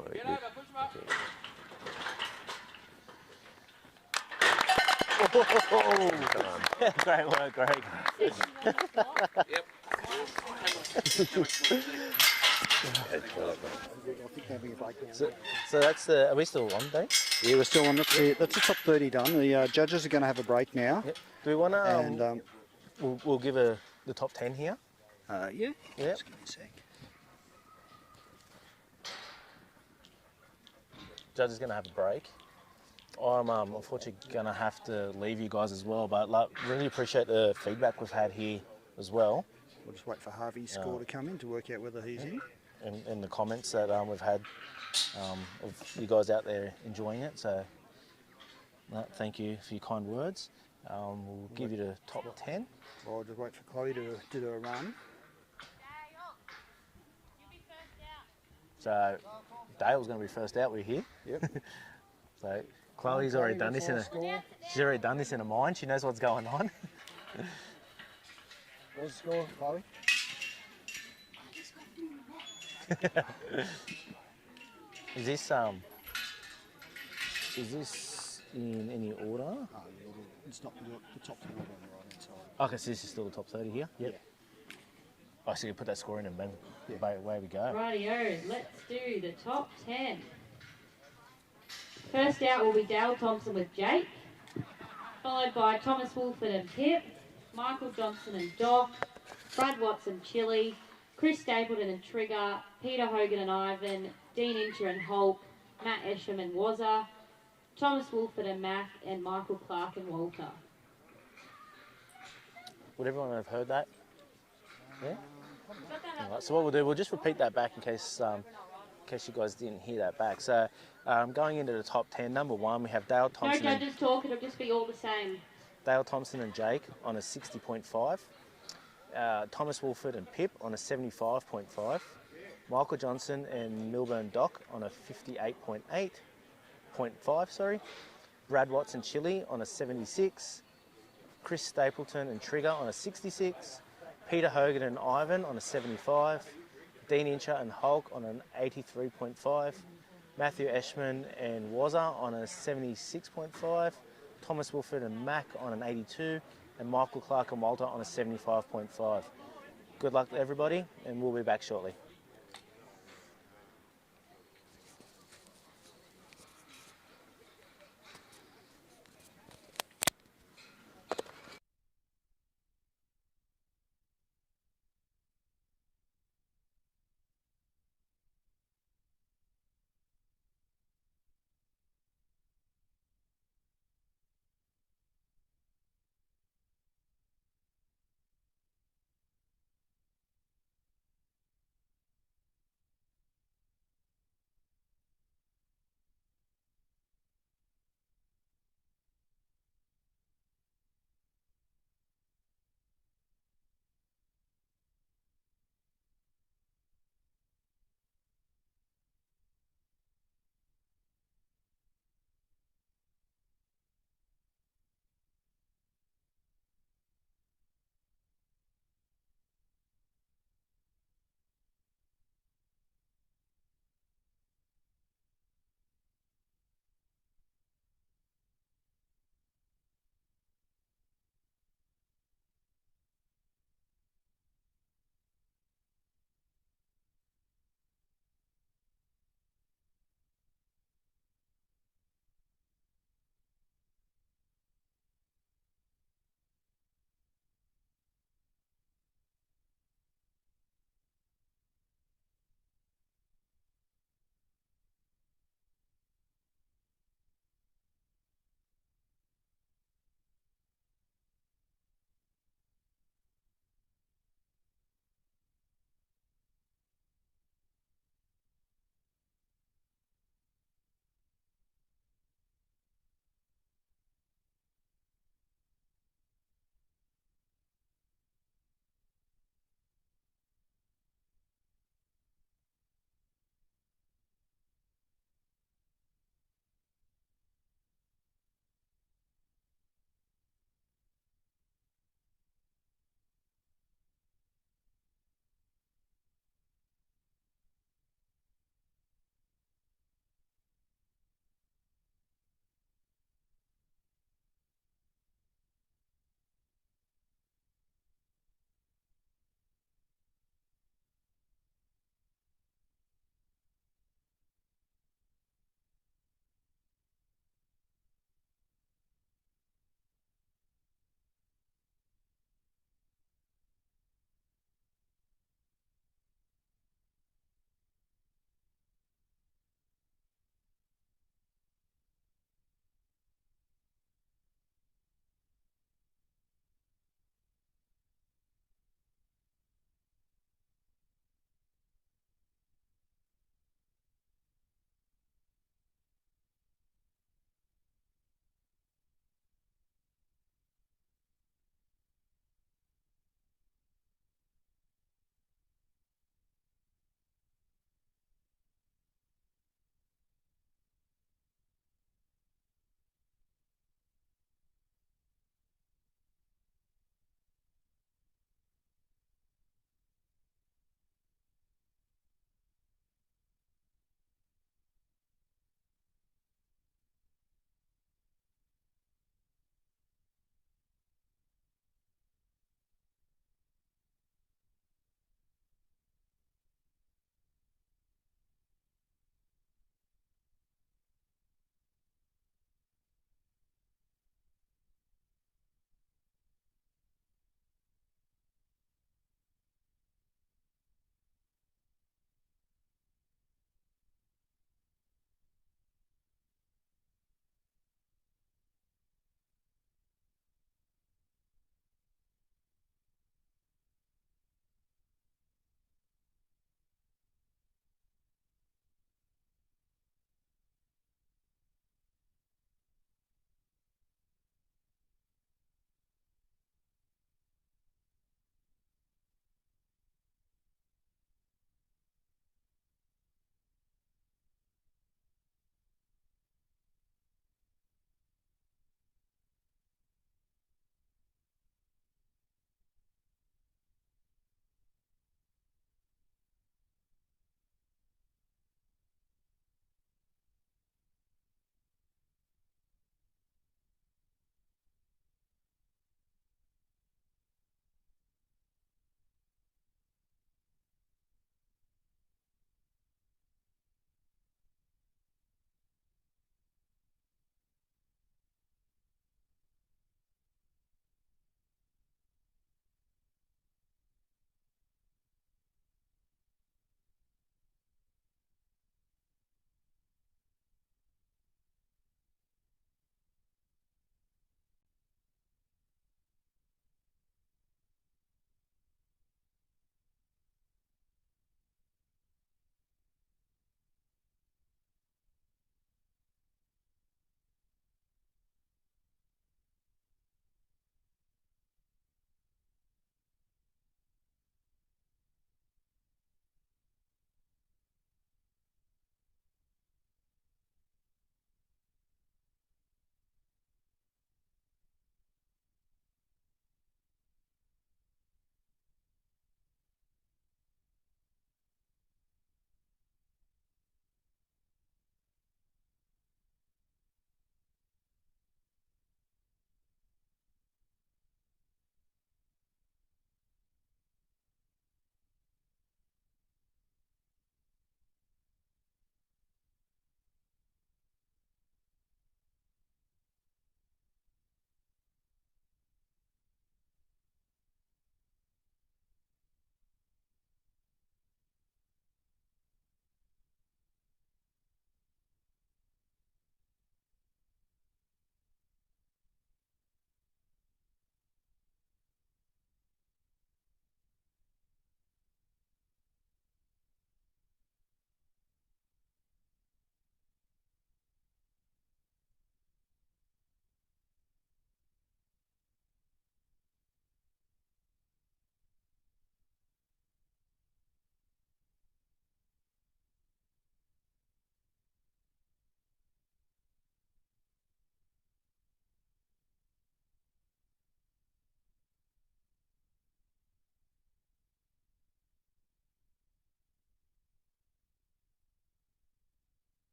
Great work, Greg. So that's the. Are we still on, Dave? Yeah, we're still on. That's the top 30 done. The judges are going to have a break now. Yep. Do we want to? And we'll give the top 10 here. Yeah. Yep. Just give me a sec. Judge is going to have a break. I'm unfortunately going to have to leave you guys as well, but really appreciate the feedback we've had here as well. We'll just wait for Harvey's score to come in to work out whether he's in. And the comments that we've had of you guys out there enjoying it. So thank you for your kind words. We'll give you the top 10. Well, I'll just wait for Chloe to do a run. So Dale's going to be first out. We're here. Yep. So Chloe's already done this she's already done this in her mind. She knows what's going on. What's the score, Chloe? Is this in any order? Oh, it's not the top 10 on the right hand side. Okay, so this is still the top 30 here? Yep. Oh, so you put that score in and bang, away we go. Rightio, let's do the top 10. First out will be Dale Thompson with Jake, followed by Thomas Wolford and Pip, Michael Johnson and Doc, Brad Watson Chili, Chris Stapleton and Trigger, Peter Hogan and Ivan, Dean Incher and Hulk, Matt Esham and Wazza, Thomas Wolford and Mac, and Michael Clark and Walter. Would everyone have heard that? Yeah? All right, so what we'll do, we'll just repeat that back in case you guys didn't hear that back. So going into the top 10, number 1, we have Dale Thompson. No judges talk, it'll just be all the same. Dale Thompson and Jake on a 60.5. Thomas Wolford and Pip on a 75.5. Michael Johnson and Milburn Doc on a 58.5, Brad Watson Chili on a 76. Chris Stapleton and Trigger on a 66. Peter Hogan and Ivan on a 75. Dean Incher and Hulk on an 83.5. Matthew Eshman and Wazza on a 76.5. Thomas Wolford and Mac on an 82. And Michael Clark and Walter on a 75.5. Good luck to everybody, and we'll be back shortly.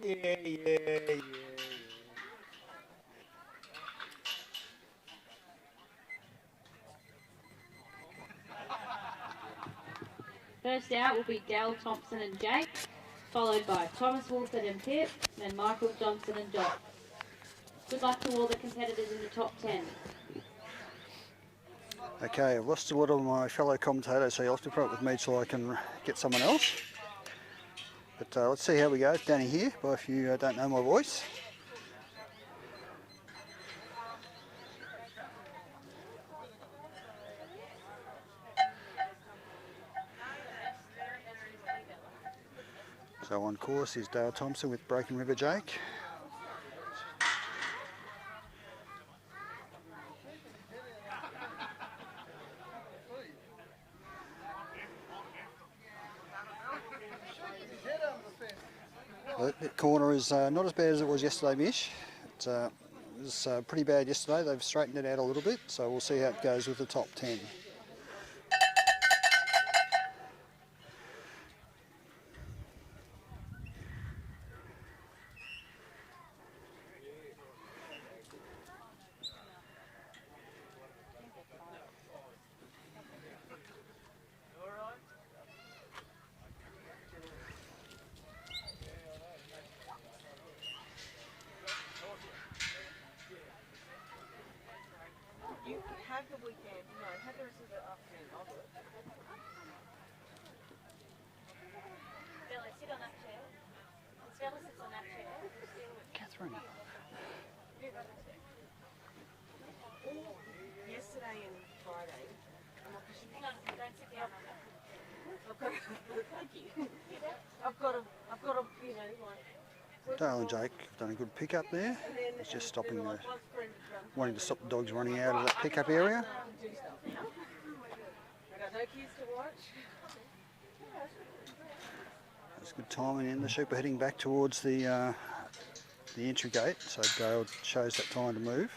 Yeah. First out will be Dale Thompson and Jake, followed by Thomas Wolford and Pip, then Michael Johnson and Dot. Good luck to all the competitors in the top 10. Okay, I've lost a lot of my fellow commentators, so you'll have to put up with me till I can get someone else. But let's see how we go. Danny here, but if you don't know my voice. So on course is Dale Thompson with Broken River Jake. The corner is not as bad as it was yesterday, Mish. It was pretty bad yesterday. They've straightened it out a little bit, so we'll see how it goes with the top 10. Have the weekend, no, have the rest of the afternoon, I'll do it. Bella, sit on that chair. Bella sits on that chair. Catherine. Yesterday and Friday, Hang on, don't sit down on that. thank you. I've got a, you know, like. Dale and Jake have done a good pick up there. It's just stopping the, wanting to stop the dogs running out of that pickup area. I got no kids to watch. It's good timing in. The sheep are heading back towards the entry gate, so Dale shows that time to move.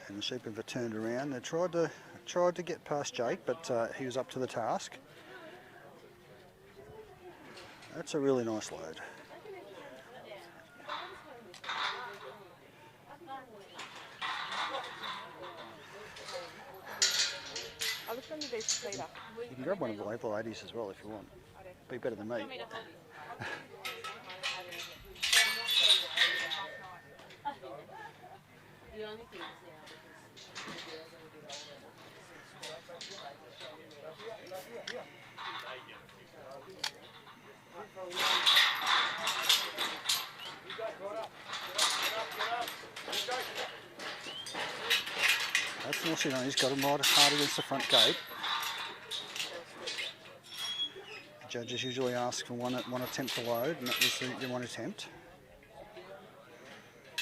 And the sheep have turned around. They tried to get past Jake, but he was up to the task. That's a really nice load. I'll look on the best Peter. You can grab one of the label ladies as well if you want. Be better than me. The only thing is now That's also done. He's got him right hard against the front gate. The judges usually ask for one attempt to load, and that was the one attempt.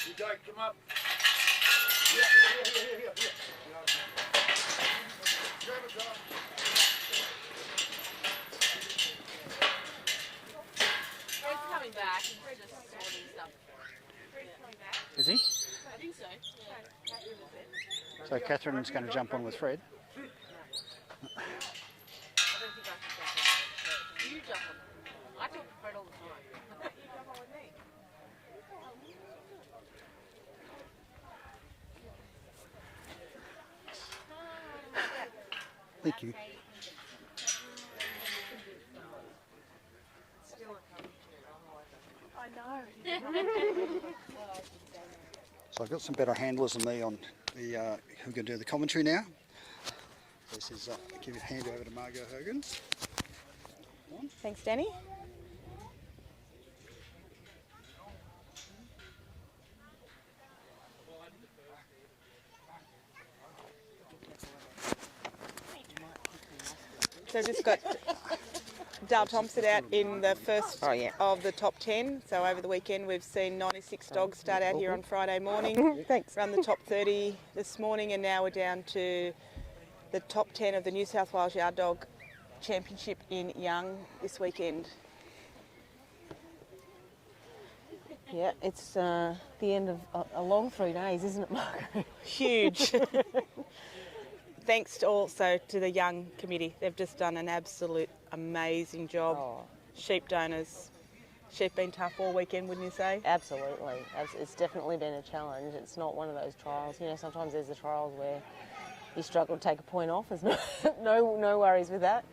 You don't come up. Fred's coming back. Fred's just sorting stuff. Fred's coming back. Is he? I think so. Yeah. So Catherine's going to jump on with Fred. I don't think I can jump on. You jump on. I talk to Fred all the time. You jump on with me. Thank you. I know. So I've got some better handlers than me on the who can do the commentary now. This is give your hand over to Margot Hogan. Thanks, Danny. So just got Dale Thompson out in the first of the top 10. So over the weekend we've seen 96 dogs start out here on Friday morning. Thanks. Run the top 30 this morning, and now we're down to the top 10 of the New South Wales Yard Dog Championship in Young this weekend. Yeah, it's the end of a long 3 days, isn't it, Margaret? Huge. Thanks to also to the Young committee. They've just done an absolute amazing job. sheep donors. Sheep been tough all weekend, wouldn't you say? Absolutely. It's definitely been a challenge. It's not one of those trials. You know, sometimes there's the trials where you struggle to take a point off. There's no worries with that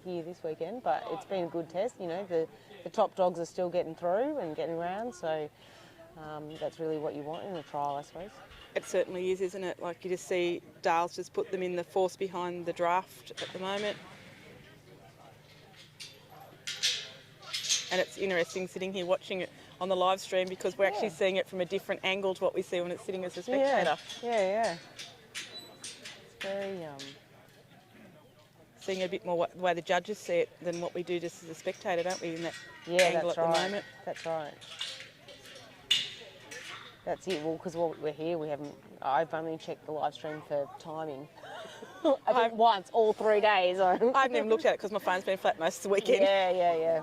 here this weekend, but it's been a good test. You know, the top dogs are still getting through and getting around, so that's really what you want in a trial, I suppose. It certainly is, isn't it? Like you just see Dale's just put them in the force behind the draft at the moment. And it's interesting sitting here watching it on the live stream because we're actually seeing it from a different angle to what we see when it's sitting as a spectator. Yeah. It's very seeing a bit more the way the judges see it than what we do just as a spectator, don't we, in that angle that's at right. the moment? That's right. That's it. Well, because while we're here, I've only checked the live stream for timing. I think once, all 3 days. I haven't even looked at it because my phone's been flat most of the weekend. Yeah.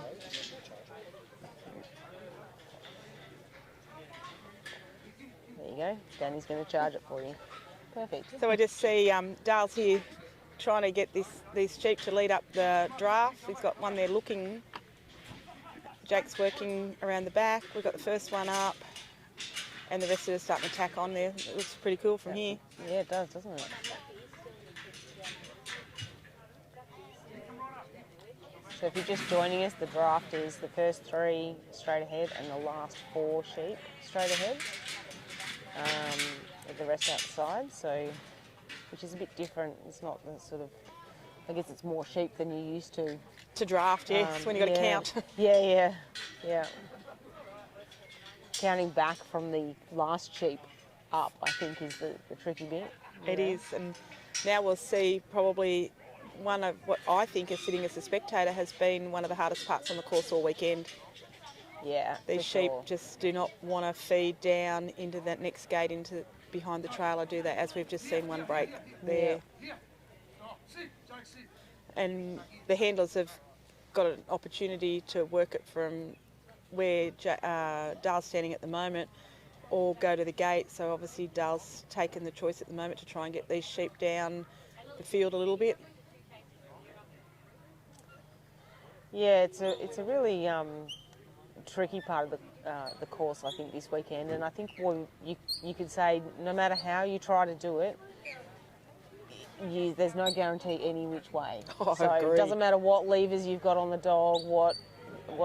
There you go. Danny's going to charge it for you. Perfect. So I just see Dale's here trying to get these sheep to lead up the draft. He's got one there looking. Jake's working around the back. We've got the first one up. And the rest of it starting to tack on there. It looks pretty cool from here. Yeah, it does, doesn't it? So if you're just joining us, the draft is the first 3 straight ahead and the last 4 sheep straight ahead. With the rest outside, so which is a bit different. It's not the sort of, I guess it's more sheep than you're used to. To draft, yes, when you've got to count. Yeah. Counting back from the last sheep up, I think, is the tricky bit. It is, and now we'll see probably one of what I think is sitting as a spectator has been one of the hardest parts on the course all weekend. Yeah, these sheep just do not want to feed down into that next gate into behind the trailer, do they? As we've just seen one break there. Yeah. And the handlers have got an opportunity to work it from where Dale's standing at the moment or go to the gate. So obviously Dale's taken the choice at the moment to try and get these sheep down the field a little bit. Yeah, it's a really tricky part of the course, I think, this weekend. And I think you could say no matter how you try to do it, there's no guarantee any which way. Oh, so it doesn't matter what levers you've got on the dog, what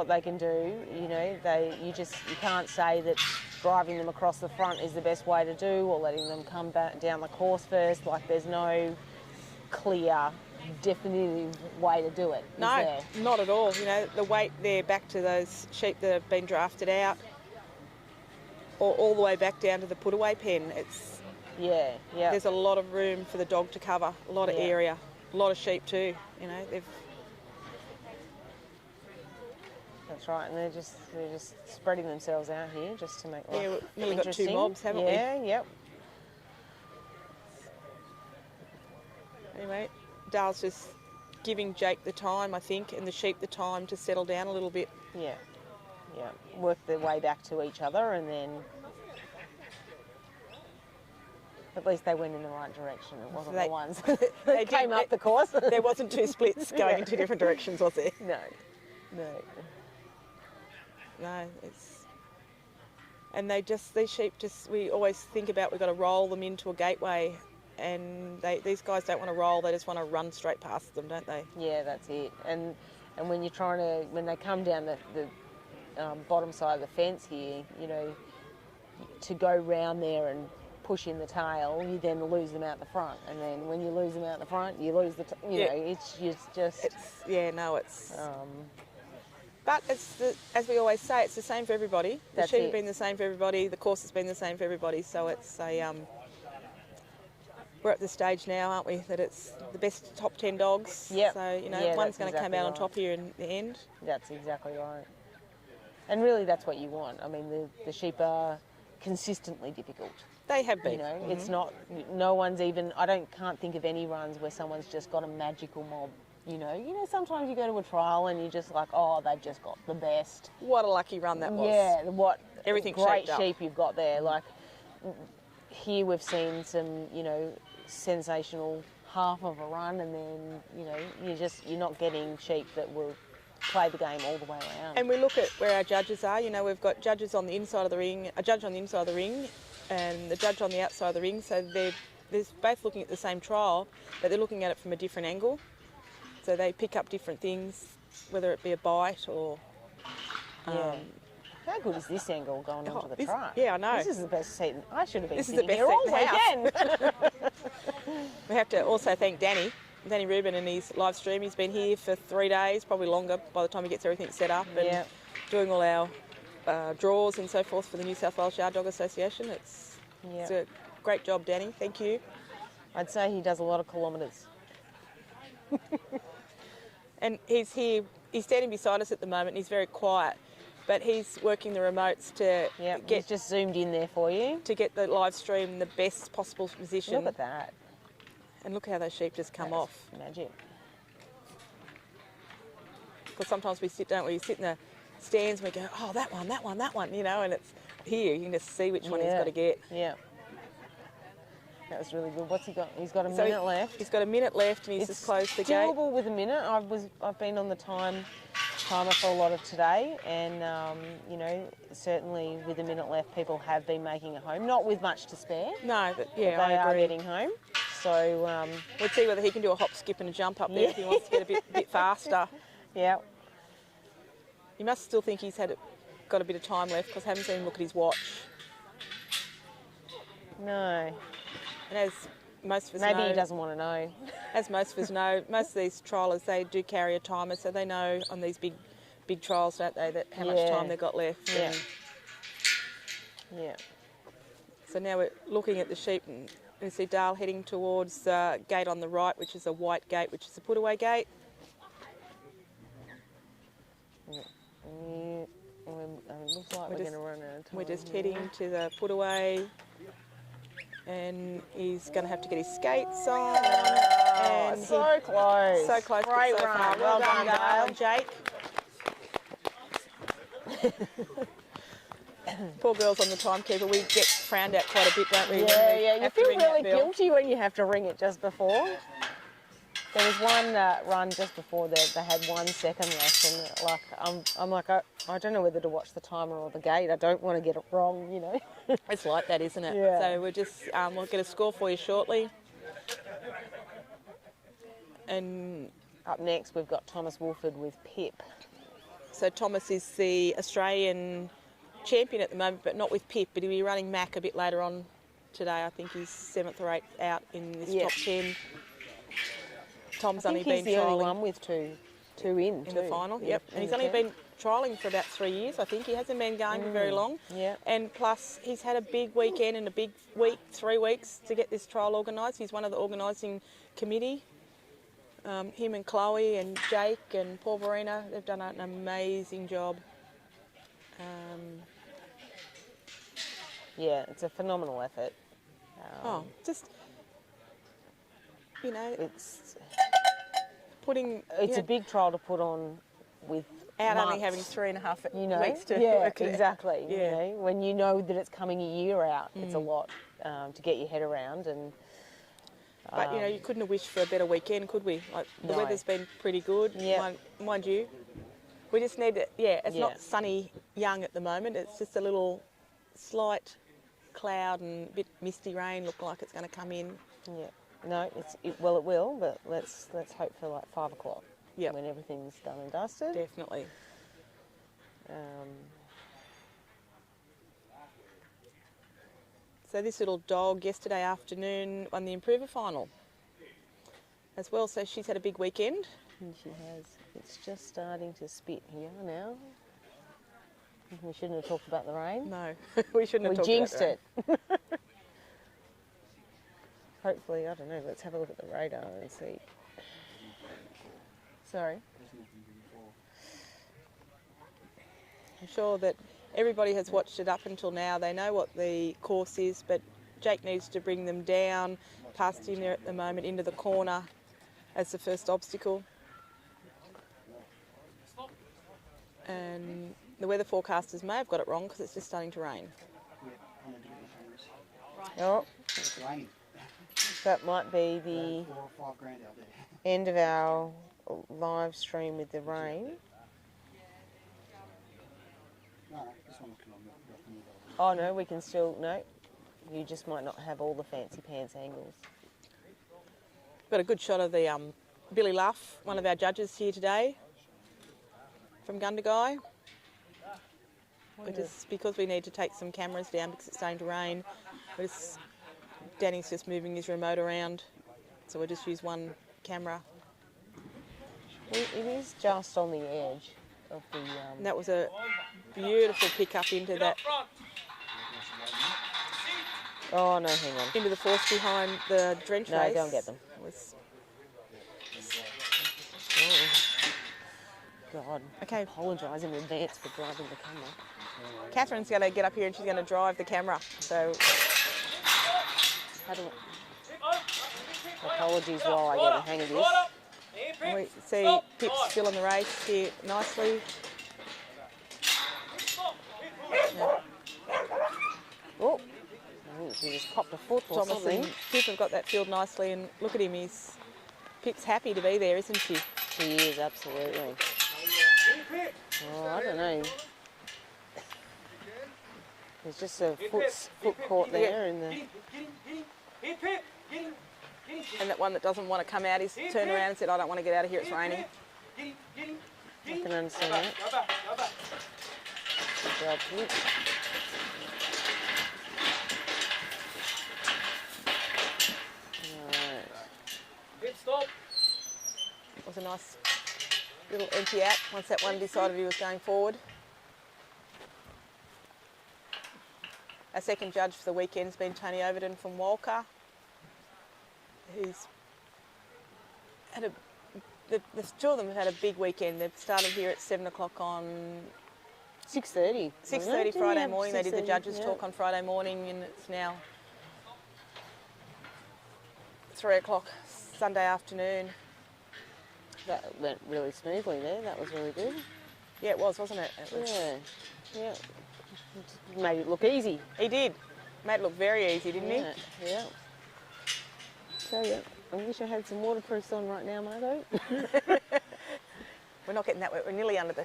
they can do. You know, you can't say that driving them across the front is the best way to do, or letting them come back down the course first. Like, there's no clear, definitive way to do it. No, not at all. You know, the weight there back to those sheep that have been drafted out, or all the way back down to the put-away pen. Yeah. There's a lot of room for the dog to cover, a lot of area, a lot of sheep too. You know, That's right, and they're just spreading themselves out here just to make life we've nearly got interesting. 2 mobs, haven't we? Yep. Anyway, Dale's just giving Jake the time, I think, and the sheep the time to settle down a little bit. Yeah. Work their way back to each other, and then at least they went in the right direction. It wasn't the ones that came up the course. There wasn't 2 splits going in 2 different directions, was there? No. No, and these sheep we always think about we've got to roll them into a gateway, and these guys don't want to roll, they just want to run straight past them, don't they? Yeah, that's it. And when they come down the bottom side of the fence here, you know, to go round there and push in the tail, you then lose them out the front, and then when you lose them out the front, you lose the know, But as we always say, it's the same for everybody. The sheep have been the same for everybody. The course has been the same for everybody. So it's we're at the stage now, aren't we? That it's the best top 10 dogs. Yep. So one's going to come out on top here in the end. That's exactly right. And really, that's what you want. I mean, the sheep are consistently difficult. They have been. You know, it's not. No one's even. Can't think of any runs where someone's just got a magical mob. You know, sometimes you go to a trial and you're just like, oh, they've just got the best. What a lucky run that was. Yeah, everything great shaped sheep you've got there. Like, here we've seen some, sensational half of a run, and then, you're not getting sheep that were play the game all the way around. And we look at where our judges are. You know, we've got judges on the inside of the ring, a judge on the inside of the ring, and the judge on the outside of the ring. So they're both looking at the same trial, but they're looking at it from a different angle. So they pick up different things, whether it be a bite or... How good is this angle going onto the truck? Yeah, I know. This is the best seat. I should have been This is the sitting best here all seat in the weekend. We have to also thank Danny Rubin and his live stream. He's been here for 3 days, probably longer by the time he gets everything set up and doing all our draws and so forth for the New South Wales Yard Dog Association. It's a great job, Danny. Thank you. I'd say he does a lot of kilometres. And he's here, he's standing beside us at the moment and he's very quiet, but he's working the remotes to he's just zoomed in there for you. To get the live stream in the best possible position. Look at that. And look how those sheep just come off. Magic. Because sometimes we sit, don't we? We sit in the stands and we go, oh, that one, you know, and it's here. You can just see which one he's got to get. Yeah. That was really good. What's he got? He's got a minute left. He's got a minute left and he's just closed the gate. It's doable with a minute. I've been on the timer for a lot of today, and you know, certainly with a minute left, people have been making it home. Not with much to spare. No, but they are getting home. So we'll see whether he can do a hop, skip, and a jump up there if he wants to get a bit faster. Yeah. You must still think he's got a bit of time left because I haven't seen him look at his watch. No. And as most of us know... Maybe he doesn't want to know. As most of us know, most of these triallers, they do carry a timer, so they know on these big trials, don't they, that how much time they've got left. Yeah. Yeah. So now we're looking at the sheep and you see Dale heading towards the gate on the right, which is a white gate, which is a put-away gate. It looks like we're going to run out of time. We're just heading to the put-away. And he's going to have to get his skates on. And so close. So close. Great so run. far. Well done, Dale and Jake. Poor girls on the timekeeper. We get frowned at quite a bit, don't we? Yeah. You feel really guilty when you have to ring it just before. There was one run just before that they had 1 second left, and like I'm like I don't know whether to watch the timer or the gate. I don't want to get it wrong, you know. It's like that, isn't it? Yeah. So we're just we'll get a score for you shortly. And up next we've got Thomas Wolford with Pip. So Thomas is the Australian champion at the moment, but not with Pip. But he'll be running Mac a bit later on today. I think he's 7th or 8th out in this top 10. Tom's only been the trialling only one with two in the final. Yep, and he's only been trialling for about 3 years. I think he hasn't been going for very long. Yeah, and plus he's had a big weekend and a big week, 3 weeks to get this trial organised. He's one of the organising committee. Him and Chloe and Jake and Paul Verena, they've done an amazing job. Yeah, it's a phenomenal effort. Just, you know, it's a big trial to put on without only having 3.5 weeks to work it. Exactly. You know, when you know that it's coming a year out, it's a lot to get your head around. And but you know, you couldn't have wished for a better weekend, could we? Like the weather's been pretty good. Yeah. Mind you, we just need to. Yeah, it's not sunny young at the moment. It's just a little slight cloud and a bit misty rain. Look like it's going to come in. Yeah. No, it will, but let's hope for like 5 o'clock. Yeah. When everything's done and dusted. Definitely. So this little dog yesterday afternoon won the Improver final as well. So she's had a big weekend. And she has. It's just starting to spit here now. We shouldn't have talked about the rain. No, we shouldn't have talked jinxed about it. Hopefully, I don't know, let's have a look at the radar and see. Sorry. I'm sure that everybody has watched it up until now. They know what the course is, but Jake needs to bring them down, past him there at the moment, into the corner as the first obstacle. And the weather forecasters may have got it wrong because it's just starting to rain. Oh, It's raining. that might be the 4 or 5 grand out there. end of our live stream with the rain. No, this one can Oh no, we can still, no. You just might not have all the fancy pants angles. Got a good shot of the Billy Luff, one of our judges here today from Gundagai. Because we need to take some cameras down because it's starting to rain. Danny's just moving his remote around, so we'll just use one camera. It is just on the edge of the... And that was a beautiful pick up into that. Oh no, hang on. Into the force behind the drench No, race. go and get them. Oh. God. Okay. Apologise in advance for driving the camera. Catherine's going to get up here and she's going to drive the camera. So, apologies while I get the hang of this. And we see Pip's still in the race here nicely. Yeah. Oh, I think she just popped a foot or Thomas something. and Pip have got that field nicely, and look at him. Pip's happy to be there, isn't she? She is, absolutely. Oh, I don't know. There's just a foot caught there in the... And that one that doesn't want to come out, he's turned around and said, I don't want to get out of here, it's raining. I can understand that. Good job, Pip. Stop. It was a nice little empty out once that one decided he was going forward. Our second judge for the weekend has been Tony Overton from Walker. He's had the two of them have had a big weekend. They've started here at 7 o'clock on 6:30. 6:30 Friday morning. They did the judges' talk on Friday morning, and it's now 3 o'clock Sunday afternoon. That went really smoothly there. That was really good. Yeah, it was, wasn't it? Yeah. Made it look easy. He did. Made it look very easy, didn't he? Yeah. Tell you, I wish I had some waterproofs on right now, Margot. We're not getting that wet. We're nearly under the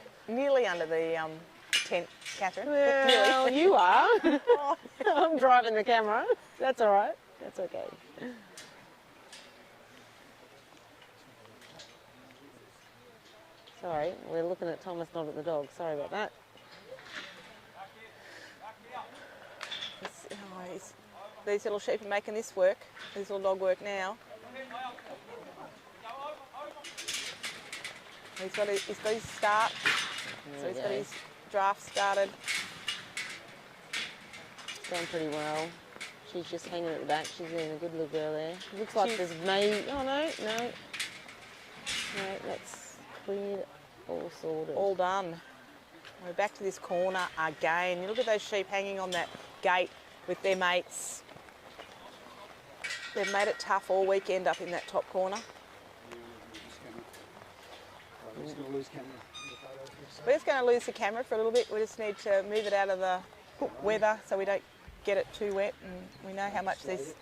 tent, Catherine. Well, nearly. you are. I'm driving the camera. That's all right. That's okay. Sorry, we're looking at Thomas, not at the dog. Sorry about that. These little sheep are making this work. This little dog work now. He's got his start. So he's got his draft started. It's going pretty well. She's just hanging at the back. She's doing a good little girl there. Looks like there's maybe... Oh, no. No, that's cleared, all sorted. All done. We're back to this corner again. You look at those sheep hanging on that gate with their mates. They've made it tough all weekend up in that top corner. We're just going to lose the camera for a little bit. We just need to move it out of the weather so we don't get it too wet, and we know how much there's...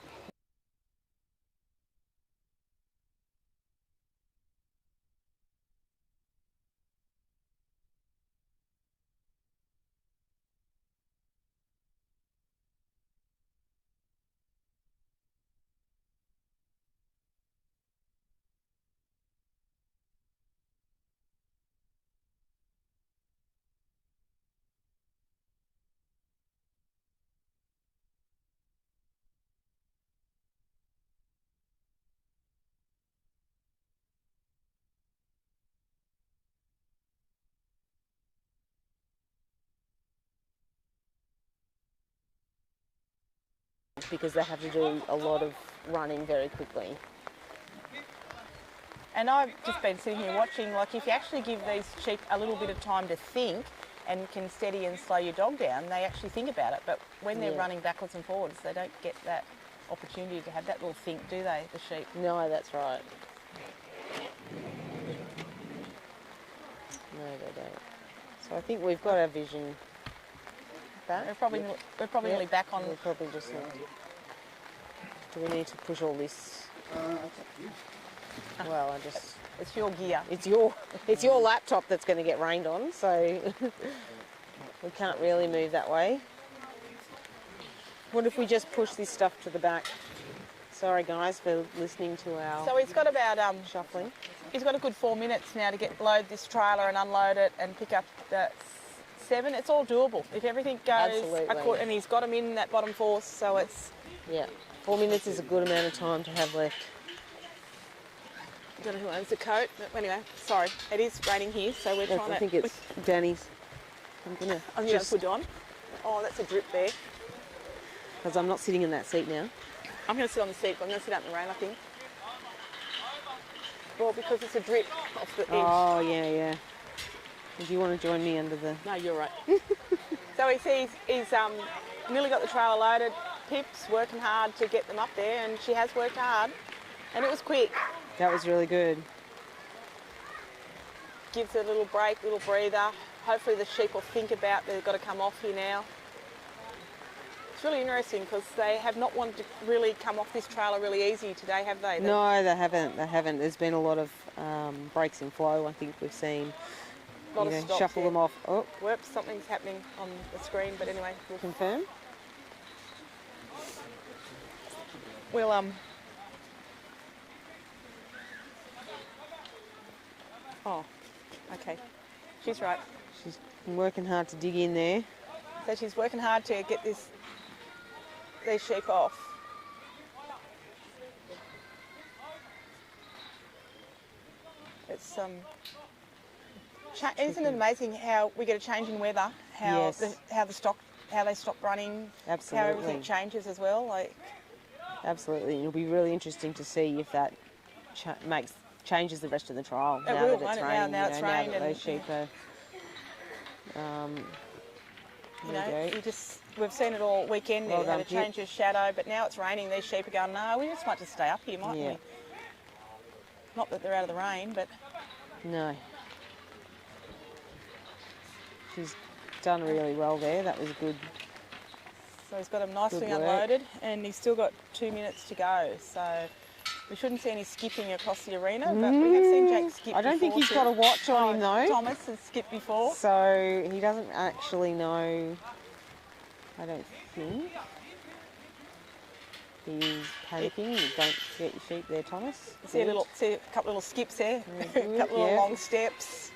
because they have to do a lot of running very quickly. And I've just been sitting here watching, like if you actually give these sheep a little bit of time to think and can steady and slow your dog down, they actually think about it. But when they're running backwards and forwards, they don't get that opportunity to have that little think, do they, the sheep? No, that's right. No, they don't. So I think we've got our vision back. We're probably nearly back on. We probably just need. Do we need to push all this? Well, it's your gear. It's your laptop that's going to get rained on. So We can't really move that way. What if we just push this stuff to the back? Sorry guys for listening to our So he's got about shuffling. He's got a good 4 minutes now to load this trailer and unload it and pick up the 7. It's all doable if everything goes. Absolutely. And he's got him in that bottom force, so it's. Yeah, 4 minutes is a good amount of time to have left. I don't know who owns the coat, but anyway, sorry, it is raining here, so we're trying to. I think it's Danny's. I'm gonna just put it on. Oh, that's a drip there. Because I'm not sitting in that seat now. I'm going to sit on the seat, but I'm going to sit out in the rain, I think. Well, because it's a drip off the edge. Oh, yeah. Do you want to join me under the... No, you're right. So he's nearly got the trailer loaded. Pip's working hard to get them up there, and she has worked hard. And it was quick. That was really good. Gives it a little break, little breather. Hopefully the sheep will think about they've got to come off here now. It's really interesting because they have not wanted to really come off this trailer really easy today, have they? No, they haven't. There's been a lot of breaks in flow. I think we've seen, a lot of stops, shuffle them off. Oh, whoops, something's happening on the screen, but anyway. We'll confirm. We'll, oh, okay. She's right. She's working hard to dig in there. So she's working hard to get these sheep off. It's isn't it amazing how we get a change in weather, how they stop running, Absolutely. how everything changes as well. Absolutely, it'll be really interesting to see if that changes the rest of the trial. It will, won't it? Now it's rained, now that those sheep are. We've seen it all weekend. Well They had a change of shadow, but now it's raining. These sheep are going, no, we just might just stay up here, mightn't we? Not that they're out of the rain, but... No. She's done really well there. That was good. So he's got them nicely unloaded, and he's still got 2 minutes to go. So we shouldn't see any skipping across the arena, but we have seen Jake skip before. I don't think he's got a watch on him though. Thomas has skipped before. So he doesn't actually know, I don't think. He's panicking. Don't forget your sheep there, Thomas. See a couple little skips there, a couple of long steps.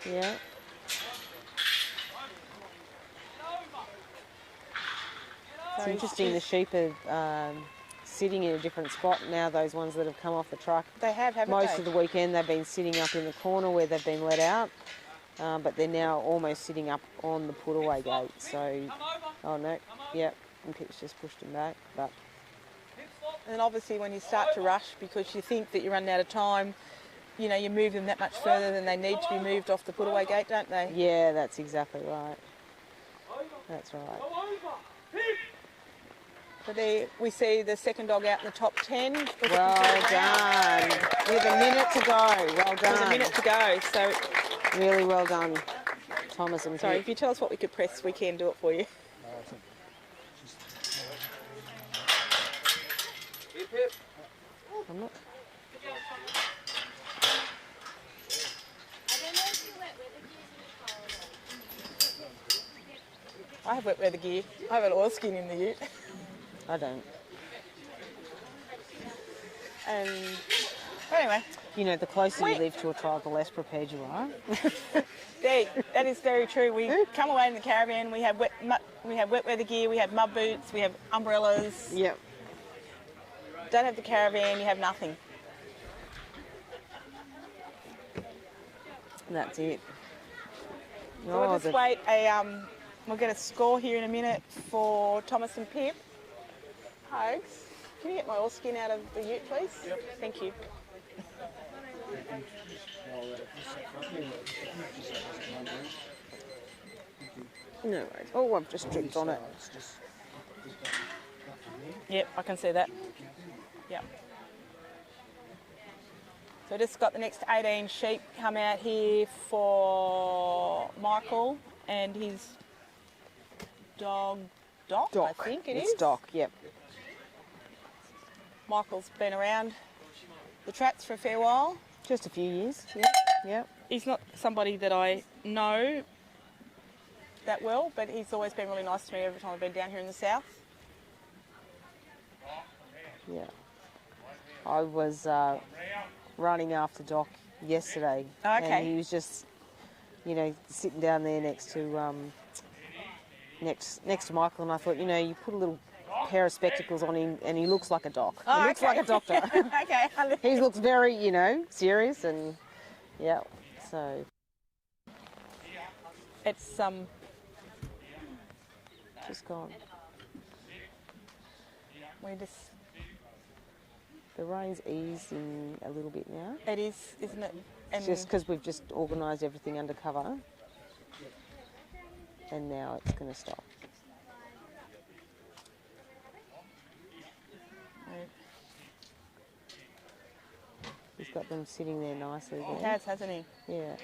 Yeah. It's interesting, the sheep are sitting in a different spot now, those ones that have come off the truck. They have, haven't Most they? of the weekend they've been sitting up in the corner where they've been let out, but they're now almost sitting up on the put-away gate. So, oh no, yep, and Pip's just pushed him back. But and then obviously when you start to rush because you think that you're running out of time, you know, you move them that much further than they need to be moved off the put-away gate, don't they? Yeah, that's exactly right. That's right. So there we see the second dog out in the top 10. Well done. With a minute to go. Well done. With a minute to go. So really well done, Thomas and Pip. Sorry, if you tell us what we could press, we can do it for you. I'm not. I have wet weather gear. I have an oilskin in the ute. I don't. And anyway, you know, the closer you live to a trial, the less prepared you are. That is very true. We come away in the caravan. We have wet weather gear. We have mud boots. We have umbrellas. Yep. Don't have the caravan. You have nothing. And that's it. So we'll just wait. We'll get a score here in a minute for Thomas and Pip. Hogs, can you get my oilskin out of the ute, please? Yep. Thank you. No worries. Oh, I've just tripped on it. Yep, I can see that. Yep. So just got the next 18 sheep come out here for Michael and his dog, Doc, I think it is. It's Doc, yep. Michael's been around the traps for a fair while. Just a few years, yep. He's not somebody that I know that well, but he's always been really nice to me every time I've been down here in the south. Yeah. I was running after Doc yesterday, and he was just, you know, sitting down there next to next to Michael, and I thought, you know, you put a little pair of spectacles on him, and he looks like a doc. He looks like a doctor. Okay. He looks very, you know, serious, and yeah. So it's just gone. We just. The rain's eased in a little bit now. It is, isn't it? And just because we've just organised everything under cover, and now it's going to stop. He's got them sitting there nicely there. He has, hasn't he? Yeah.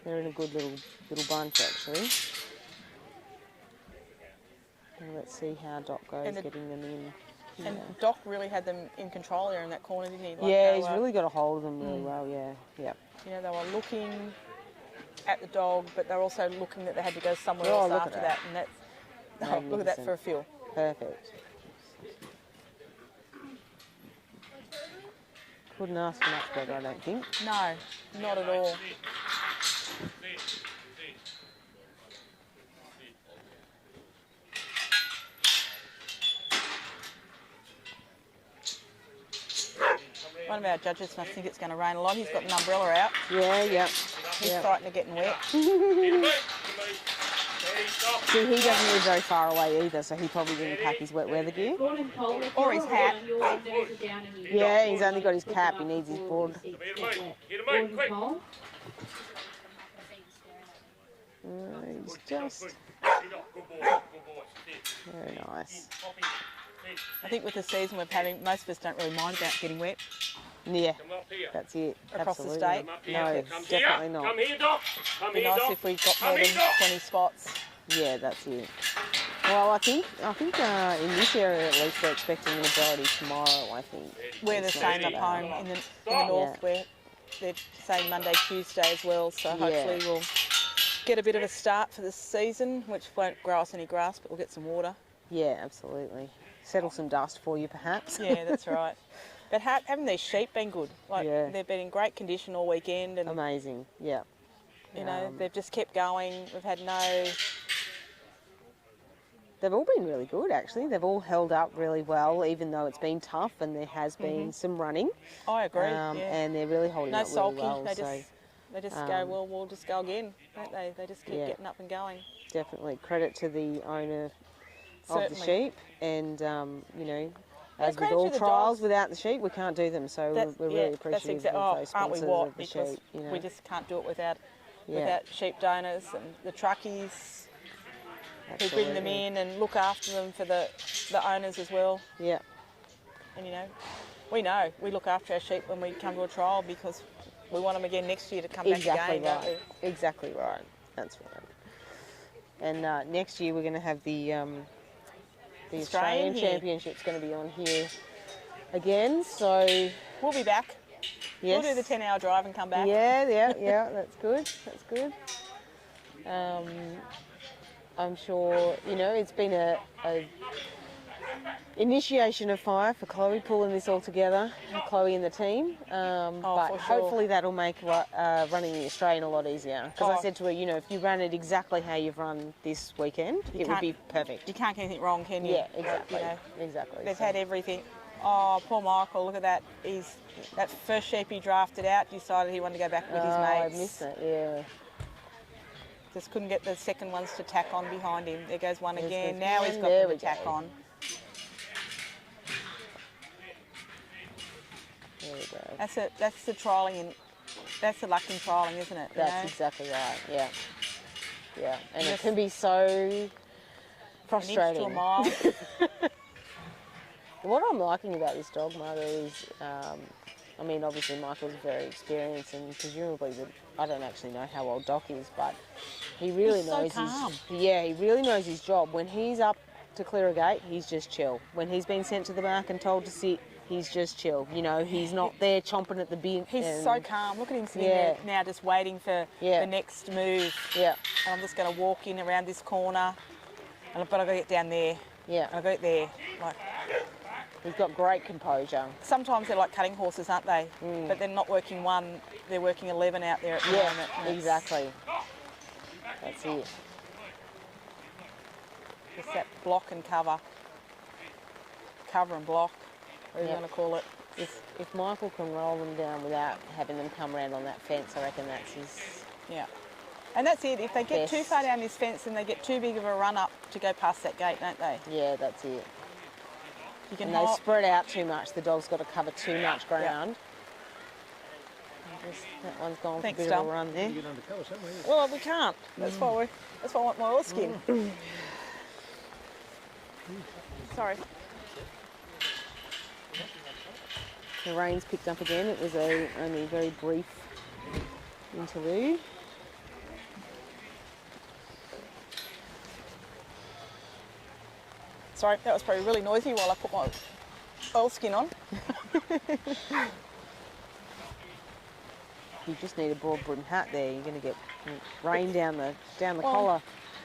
They're in a good little bunch actually. And let's see how Doc goes getting them in. And Doc really had them in control there in that corner, didn't he? Like yeah, he's really got a hold of them really well, yeah. You know, they were looking at the dog, but they're also looking that they had to go somewhere else after that. And that's, look at that for a feel. Perfect. Couldn't ask for much better, I don't think. No, not at all. One of our judges must think it's going to rain a lot. He's got an umbrella out. Yeah. He's frightened of getting wet. See, he doesn't live very far away either, so he probably didn't pack his wet weather gear. Or his hat. Yeah, he's only got his cap. He needs his board. He's just very nice. I think with the season we've had, most of us don't really mind about getting wet. Yeah, that's it. Across Absolutely. the state. No, definitely not. Come here, Doc. Come It'd be here, nice Doc. if we got more than 20 spots. Yeah, that's it. Well, I think in this area at least we're expecting an ability tomorrow. I think We're the same up home in the north, where they're saying Monday, Tuesday as well. So hopefully we'll get a bit of a start for this season, which won't grow us any grass, but we'll get some water. Yeah, absolutely. Settle some dust for you, perhaps. Yeah, that's right. But haven't these sheep been good? Like they've been in great condition all weekend, and amazing. Yeah. You know, they've just kept going. We've had no. They've all been really good, actually. They've all held up really well, even though it's been tough and there has been some running. I agree. And they're really holding up really well. They just go, well, we'll just go again, don't they? They just keep getting up and going. Definitely. Credit to the owner of the sheep, and you know, as with all trials, without the sheep we can't do them, so we're really appreciative of those sponsors of the sheep. You know? We just can't do it without sheep donors and the truckies who bring them in and look after them for the owners as well. Yeah. And you know, we look after our sheep when we come to a trial because we want them again next year to come back again. Don't we? Exactly right. That's right. And next year we're going to have the Australian Championship's going to be on here again, so we'll be back. Yes. We'll do the 10-hour drive and come back. Yeah, that's good. That's good. I'm sure, you know, it's been a initiation of fire for Chloe pulling this all together, Chloe and the team. But hopefully that'll make running the Australian a lot easier. Because I said to her, you know, if you ran it exactly how you've run this weekend, it would be perfect. You can't get anything wrong, can you? Yeah, exactly. You know, exactly. They've had everything. Oh, poor Michael, look at that. That first sheep he drafted out, decided he wanted to go back with his mates. I missed it, yeah. Just couldn't get the second ones to tack on behind him. There goes one again. Now he's got them to tack on. There we go. That's the trialling, and that's the luck in trialling, isn't it? That's exactly right. Yeah, yeah, and it can be so frustrating. An inch to a mile. What I'm liking about this dog, Mother, is, I mean, obviously Michael's very experienced, and presumably I don't actually know how old Doc is, but he really knows he really knows his job. When he's up to clear a gate, he's just chill. When he's been sent to the back and told to sit, He's just chill. You know, he's not there chomping at the bit. He's so calm. Look at him sitting there now, just waiting for the next move. Yeah. And I'm just going to walk in around this corner, but I've got to get down there. Yeah. And I've got to get there. Like, he's got great composure. Sometimes they're like cutting horses, aren't they? But they're not working one, they're working 11 out there at the moment. Exactly. That's it. It's that block and cover. Cover and block, whatever you want to call it. If Michael can roll them down without having them come around on that fence, I reckon that's his... Yeah. And that's it. If they get too far down this fence, then they get too big of a run up to go past that gate, don't they? Yeah, that's it. You can and they spread out too much. The dog's got to cover too much ground. That one's gone for a bit of a run there. Well, we can't. That's why I want my oil skin. Sorry. The rain's picked up again. It was only a very brief interlude. Sorry, that was probably really noisy while I put my oil skin on. You just need a broad brim hat there. You're going to get rain down the collar.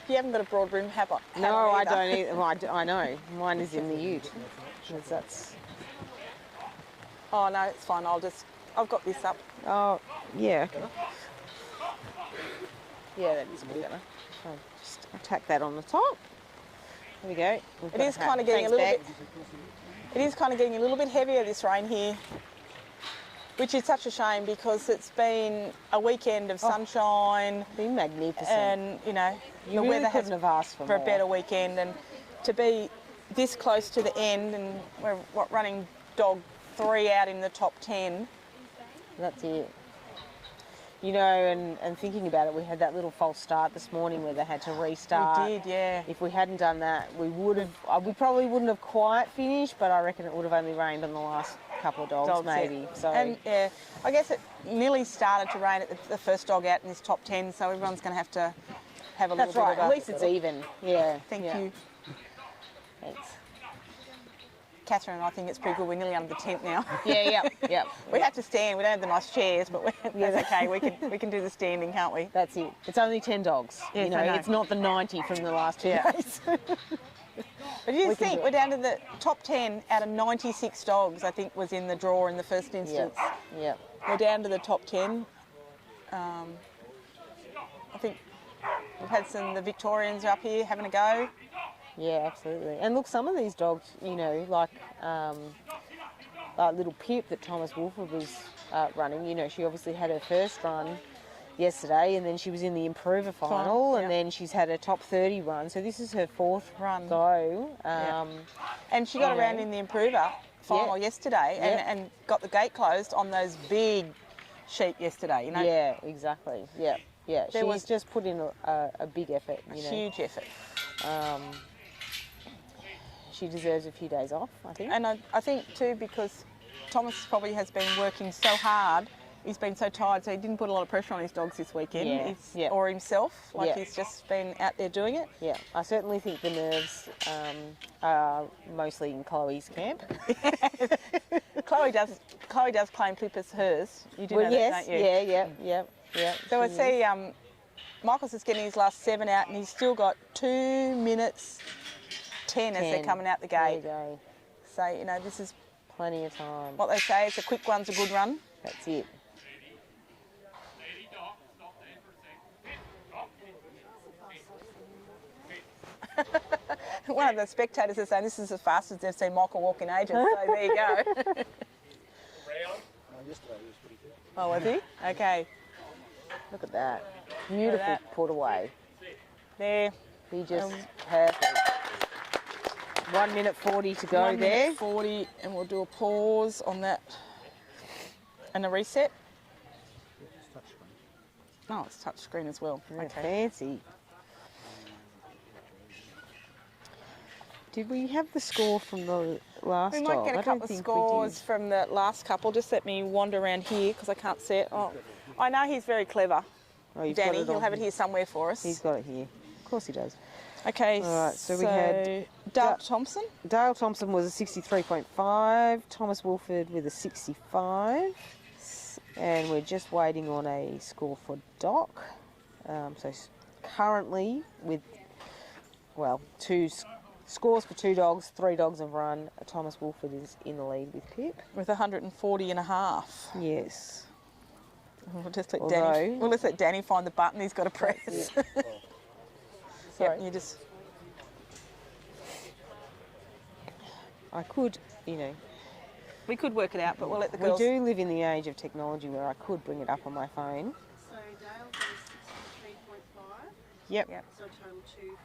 You haven't got a broad brim hat on. No, I don't either. Well, I know. Mine is in the ute. That's... Oh no, it's fine. I've got this up. Oh, yeah. Yeah, that is good. I'll just attack that on the top. There we go. It is kind of getting a little bit. It is kind of getting a little bit heavier this rain here, which is such a shame because it's been a weekend of sunshine. Been magnificent. And you know, the weather couldn't have asked for a better weekend, and to be this close to the end, and we're running dog 3 out in the top 10. That's it. You know, and thinking about it, we had that little false start this morning where they had to restart. We did, yeah. If we hadn't done that, we probably wouldn't have quite finished, but I reckon it would have only rained on the last couple of dogs maybe. Yeah. So, and yeah, I guess it nearly started to rain at the first dog out in this top 10, so everyone's going to have a little bit of a... At least it's even. Yeah. Thank you. Thanks. Catherine and I think it's pretty good. We're nearly under the tent now. Yeah. We have to stand. We don't have the nice chairs, but that's okay. We can do the standing, can't we? That's it. It's only 10 dogs. Yes, you know, it's not the 90 from the last 2 days. But you think we're down to the top 10 out of 96 dogs, I think, was in the draw in the first instance. Yeah. We're down to the top 10. I think we've had the Victorians up here having a go. Yeah, absolutely. And look, some of these dogs, you know, like little Pip that Thomas Wolford was running, you know, she obviously had her first run yesterday, and then she was in the improver final, and then she's had a top 30 run. So this is her 4th run go. And she got around in the improver final yesterday and got the gate closed on those big sheep yesterday, you know. Yeah, exactly. Yeah. She's just put in a big effort, you know. Huge effort. She deserves a few days off, I think. And I think too, because Thomas probably has been working so hard, he's been so tired, so he didn't put a lot of pressure on his dogs this weekend, or himself, he's just been out there doing it. Yeah, I certainly think the nerves are mostly in Chloe's camp. Chloe does claim Pip as hers. You do know that, don't you? Yeah. So I see Michael's just getting his last 7 out, and he's still got 2 minutes 10 as they're coming out the gate. There you go. So, you know, this is plenty of time. What they say is a quick one's a good run. That's it. One of the spectators is saying this is as fast as they've seen Michael walk in ages, so there you go. Oh, was he? Okay. Look at that. Beautiful put away. There. He just perfect. 1 minute 40 to go 1 there. 1 minute 40, and we'll do a pause on that. And a reset. Oh, it's touch screen as well. Yeah, okay. Fancy. Did we have the score from the last We might dog? get a couple of scores from the last couple. Just let me wander around here because I can't see it. Oh, I know he's very clever. Oh, Danny, he'll have it here somewhere for us. He's got it here. Of course he does. Okay, All right, so we had Dale Thompson. Dale Thompson was a 63.5, Thomas Wolford with a 65, and we're just waiting on a score for Doc. Currently with, well, scores for 2 dogs, 3 dogs have run. Thomas Wolford is in the lead with Pip. With 140.5. Yes. We'll just let Danny find the button he's got to press. Sorry. Yep, you just... I could, you know... We could work it out, but we'll let the girls... We do live in the age of technology where I could bring it up on my phone. So Dale got a 63.5. Yep. So total 2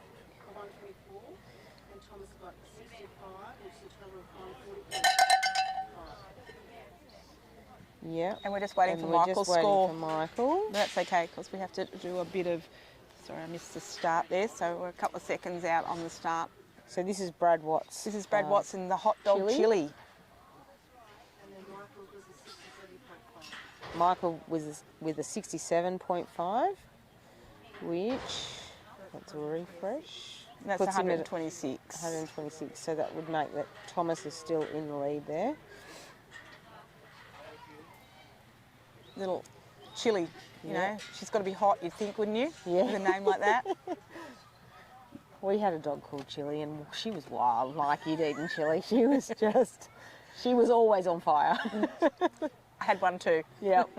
for 124. And Thomas got 65, which is a total of 140.5. Yeah. And we're just waiting for Michael's score. We're just waiting for Michael. That's okay, because we have to do a bit of... Sorry, I missed the start there, so we're a couple of seconds out on the start. So this is Brad Watts. This is Brad Watts in the hot dog chili. And then Michael was with a 67.5, which, that's a refresh. That's 126. 126, so that would make that Thomas is still in the lead there. Little chili, you know. She's got to be hot, you'd think, wouldn't you? Yeah. With a name like that. We had a dog called Chili, and she was wild, like you'd eaten chili. She was just, she was always on fire. I had one too. Yep.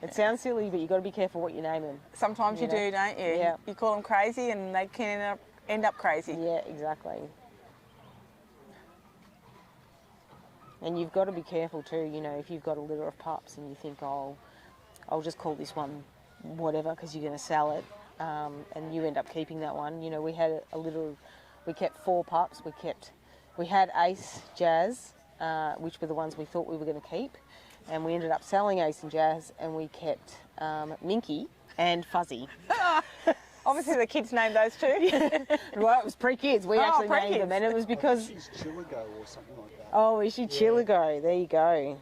It sounds silly, but you've got to be careful what you name them. Sometimes you do, don't you? Yeah. You call them crazy and they can end up crazy. Yeah, exactly. And you've got to be careful too, you know, if you've got a litter of pups and you think, oh, I'll just call this one whatever because you're going to sell it, and you end up keeping that one. You know, we had we kept 4 pups. We had Ace, Jazz, which were the ones we thought we were going to keep, and we ended up selling Ace and Jazz, and we kept Minky and Fuzzy. Obviously the kids named those two. Well, it was pre-kids. We actually named them, and it was because... She's Chiligo or something like that. Oh, is she Chiligo? There you go.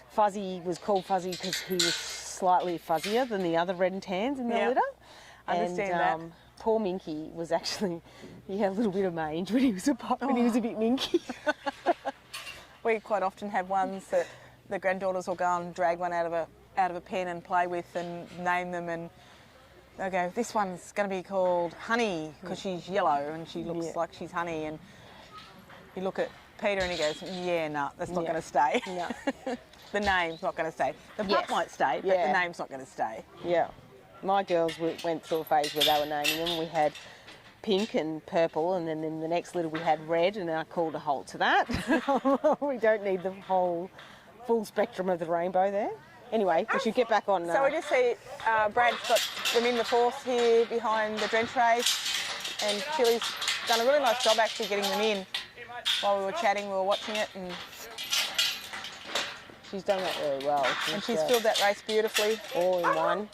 Fuzzy was called Fuzzy because he was slightly fuzzier than the other red and tans in the litter. Understand that. Poor Minky was actually, he had a little bit of mange when he was a pup, and he was a bit minky. We quite often have ones that the granddaughters will go and drag one out of a pen and play with and name them, and they'll go, this one's going to be called Honey because she's yellow and she looks like she's honey, and you look at Peter and he goes, yeah, no, that's not going to stay. No. The name's not going to stay. The pup might stay, but the name's not going to stay. Yeah. My girls went through a phase where they were naming them. We had pink and purple, and then in the next litter we had red, and I called a halt to that. We don't need the whole full spectrum of the rainbow there. Anyway, we should get back on. So we just see Brad's got them in the fourth here behind the drench race, and Chili's done a really nice job actually getting them in. While we were chatting, we were watching it, and she's done that really well. She's filled that race beautifully. All in one.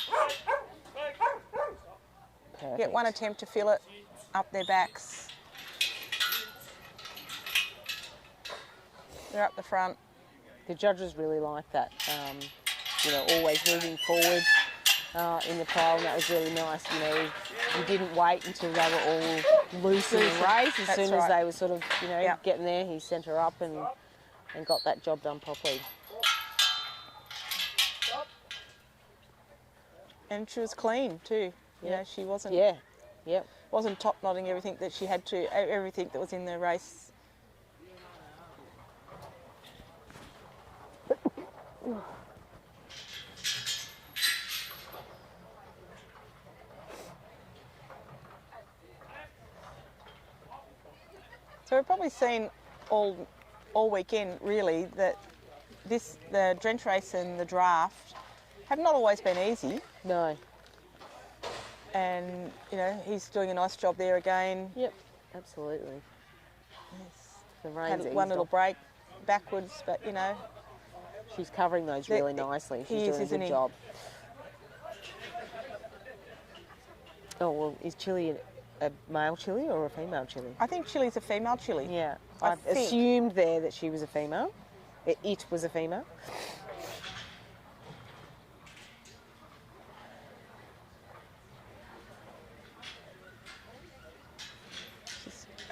Perfect. Get one attempt to fill it up their backs. They're up the front. The judges really like that, you know, always moving forward in the trial, and that was really nice. You know, we didn't wait until they were all loose in the race. As soon as they were sort of, you know, getting there, he sent her up and got that job done properly. And she was clean too. You know, she wasn't. Wasn't top knotting everything that she had to, everything that was in the race. So we've probably seen all weekend really that the drench race and the draft have not always been easy. No. And you know, he's doing a nice job there again. Yep, absolutely. The Had one little break backwards, but you know, she's covering those really nicely. She's doing a good job. Oh well, is Chili a male Chili or a female Chili? I think Chili's a female Chili. Yeah, I assumed there that she was a female. It was a female.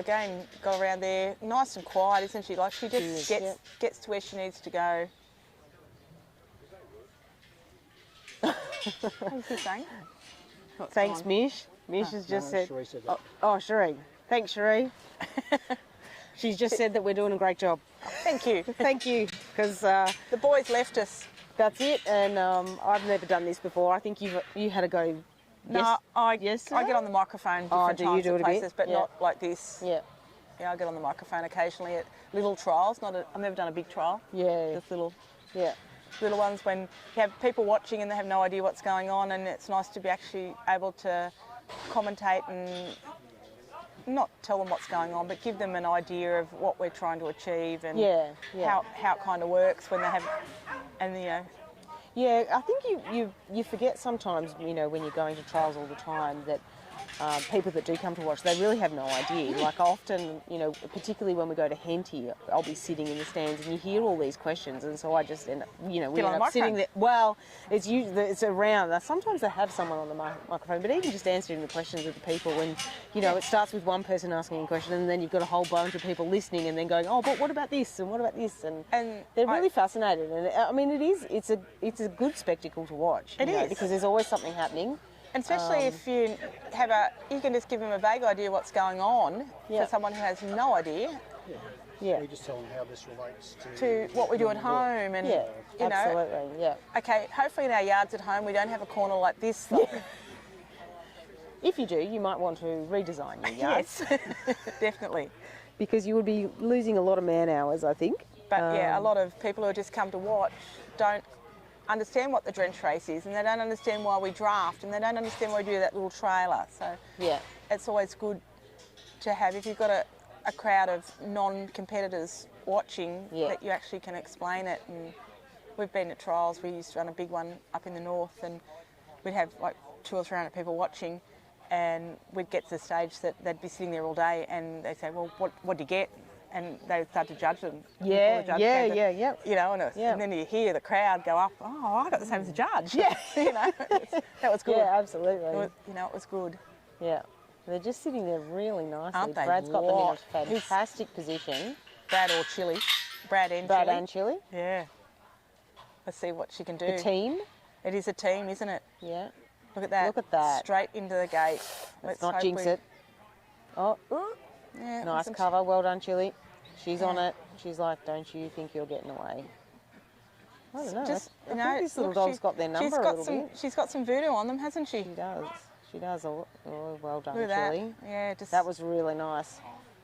again, got around there, nice and quiet, isn't she? Like she just gets to where she needs to go. What's he saying? Thanks, Mish. Mish has just said. Cherie said that. Oh, Cherie. Thanks, Cherie. She's just said that we're doing a great job. Thank you. Thank you, because the boys left us. That's it, and I've never done this before. I think you had a go. No, I get on the microphone different do you times do at it a bit? places, but Yeah. not like this. Yeah. Yeah, I get on the microphone occasionally at little trials. I've never done a big trial. Yeah. Just little Yeah. little ones when you have people watching and they have no idea what's going on, and it's nice to be actually able to commentate and not tell them what's going on, but give them an idea of what we're trying to achieve and how it kind of works when they have, and you know. Yeah, I think you forget sometimes, you know, when you're going to trials all the time that people that do come to watch, they really have no idea. Like often, you know, particularly when we go to Henty, I'll be sitting in the stands and you hear all these questions, and so I just end up, you know, we end up sitting there. Well, it's usually it's around. Sometimes they have someone on the microphone, but even just answering the questions of the people, when you know it starts with one person asking a question, and then you've got a whole bunch of people listening, and then going, oh, but what about this and what about this, and they're really fascinated. And I mean, it's a good spectacle to watch. It is, because there's always something happening. And especially if you have you can just give them a vague idea what's going on for someone who has no idea. Yeah. We just tell them how this relates to what we do at home, and you know. Absolutely, yeah. Okay, hopefully in our yards at home we don't have a corner like this. Though. If you do, you might want to redesign your yards. Yes, definitely. Because you would be losing a lot of man hours, I think. But yeah, a lot of people who just come to watch don't understand what the drench race is, and they don't understand why we draft, and they don't understand why we do that little trailer. So it's always good to have, if you've got a crowd of non-competitors watching, that you actually can explain it. And we've been at trials. We used to run a big one up in the north, and we'd have like 200 or 300 people watching, and we'd get to the stage that they'd be sitting there all day, and they'd say, well, what do you get? And they would start to judge them. You know, and then you hear the crowd go up, oh, I got the same as the judge. Yeah. You know, that was good. Yeah, absolutely. It was good. Yeah. They're just sitting there really nicely. Aren't they? Brad's got them in a fantastic position. Brad or Chili. Brad and Chili. Yeah. Let's see what she can do. The team. It is a team, isn't it? Yeah. Look at that. Look at that. Straight into the gate. Let's not jinx it. Oh. Yeah, nice cover, well done, Chili. She's on it. She's like, don't you think you're getting away? I don't know. I think this little dog's got their number a little bit. She's got some voodoo on them, hasn't she? She does. She does. Oh, well done, Chili. Yeah, that was really nice.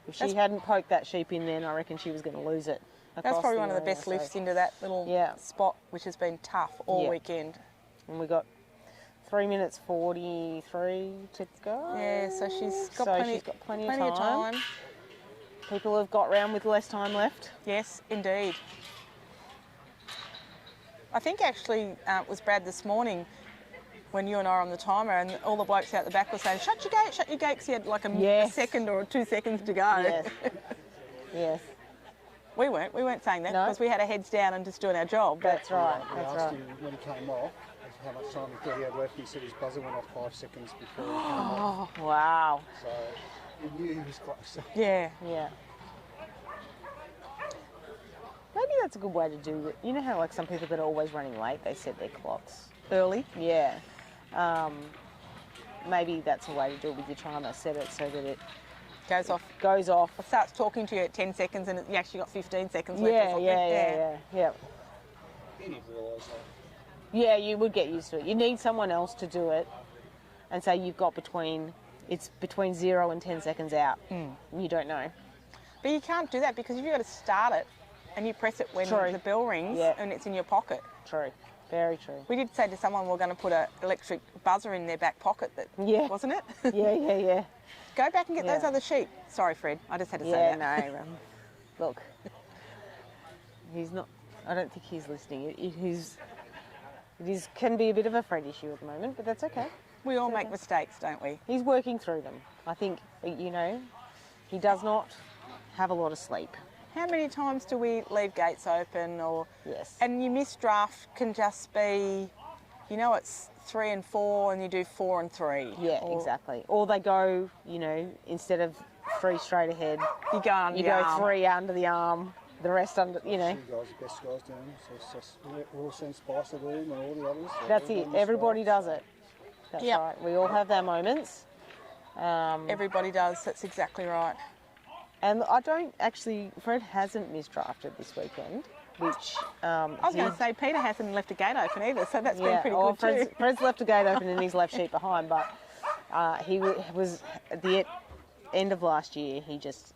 If she hadn't poked that sheep in then, I reckon she was going to lose it. That's probably one of the best lifts into that little spot, which has been tough all weekend. And we got 3 minutes 43 to go. Yeah, so she's got plenty of time. People have got round with less time left. Yes, indeed. I think actually it was Brad this morning when you and I were on the timer, and all the blokes out the back were saying, shut your gate, because he had like a second or 2 seconds to go. Yes. Yes. We weren't saying that because we had our heads down and just doing our job. That's right. We asked him when he came off how much time he thought he had left. He said his buzzer went off 5 seconds before he came off. Oh, wow. So we knew he was close. Yeah. Yeah. Maybe that's a good way to do it. You know how like some people that are always running late, they set their clocks early? Yeah. Maybe that's a way to do it with your timer. Set it so that it goes off. It starts talking to you at 10 seconds and you actually got 15 seconds left. Yeah. You didn't realise that. Yeah, you would get used to it. You need someone else to do it and say you've got between 0 and 10 seconds out. You don't know. But you can't do that because if you've got to start it and you press it when the bell rings and it's in your pocket. True. Very true. We did say to someone we're going to put an electric buzzer in their back pocket, wasn't it? Yeah. Go back and get those other sheep. Sorry, Fred, I just had to say that. Yeah, no. Look, he's not. I don't think he's listening. It can be a bit of a Fred issue at the moment, but that's okay. We all make mistakes, don't we? He's working through them. I think, you know, he does not have a lot of sleep. How many times do we leave gates open? Yes. And your missed draft can just be, you know, it's 3 and 4 and you do 4 and 3. Yeah, exactly. Or they go, you know, instead of 3 straight ahead. You go under You the go arm. 3 under the arm, the rest under, you know. You guys, the best guys doing it. So it's just, we're all seeing Spicer doing and all the others. So That's we're it. doing the Everybody Spice. does it. That's Yep. right. We all have our moments. Everybody does. That's exactly right. And I don't actually, Fred hasn't misdrafted this weekend, which... I was going to say, Peter hasn't left a gate open either, so that's been pretty good too. Fred's left a gate open in his left sheet behind, but he was, at the end of last year, he just,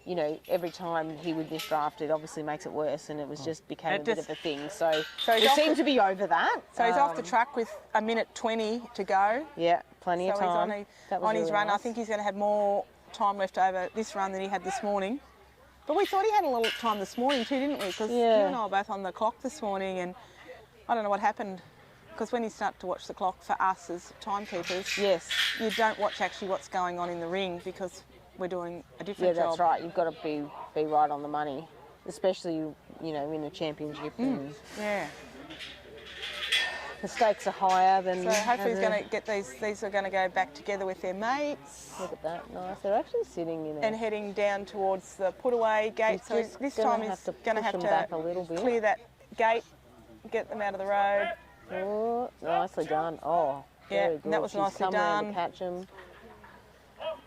you know, every time he would misdraft, it obviously makes it worse, and it was just became a bit of a thing. So we seem to be over that. So he's off the truck with 1:20 to go. Yeah, plenty of time. So he's on his run. I think he's going to have more time left over this run than he had this morning. But we thought he had a little time this morning too, didn't we? Because you and I were both on the clock this morning, and I don't know what happened. Because when you start to watch the clock, for us as timekeepers, you don't watch actually what's going on in the ring because we're doing a different job. Yeah, that's right. You've got to be right on the money, especially, you know, in a championship. And yeah. The stakes are higher than... So hopefully he's going to get these are going to go back together with their mates. Look at that, nice. They're actually sitting in and heading down towards the put-away gate. So this time he's going to have to back a little bit. Clear that gate, get them out of the road. Oh, nicely done. Oh, yeah, very good. that was She's nicely come round done. to catch him.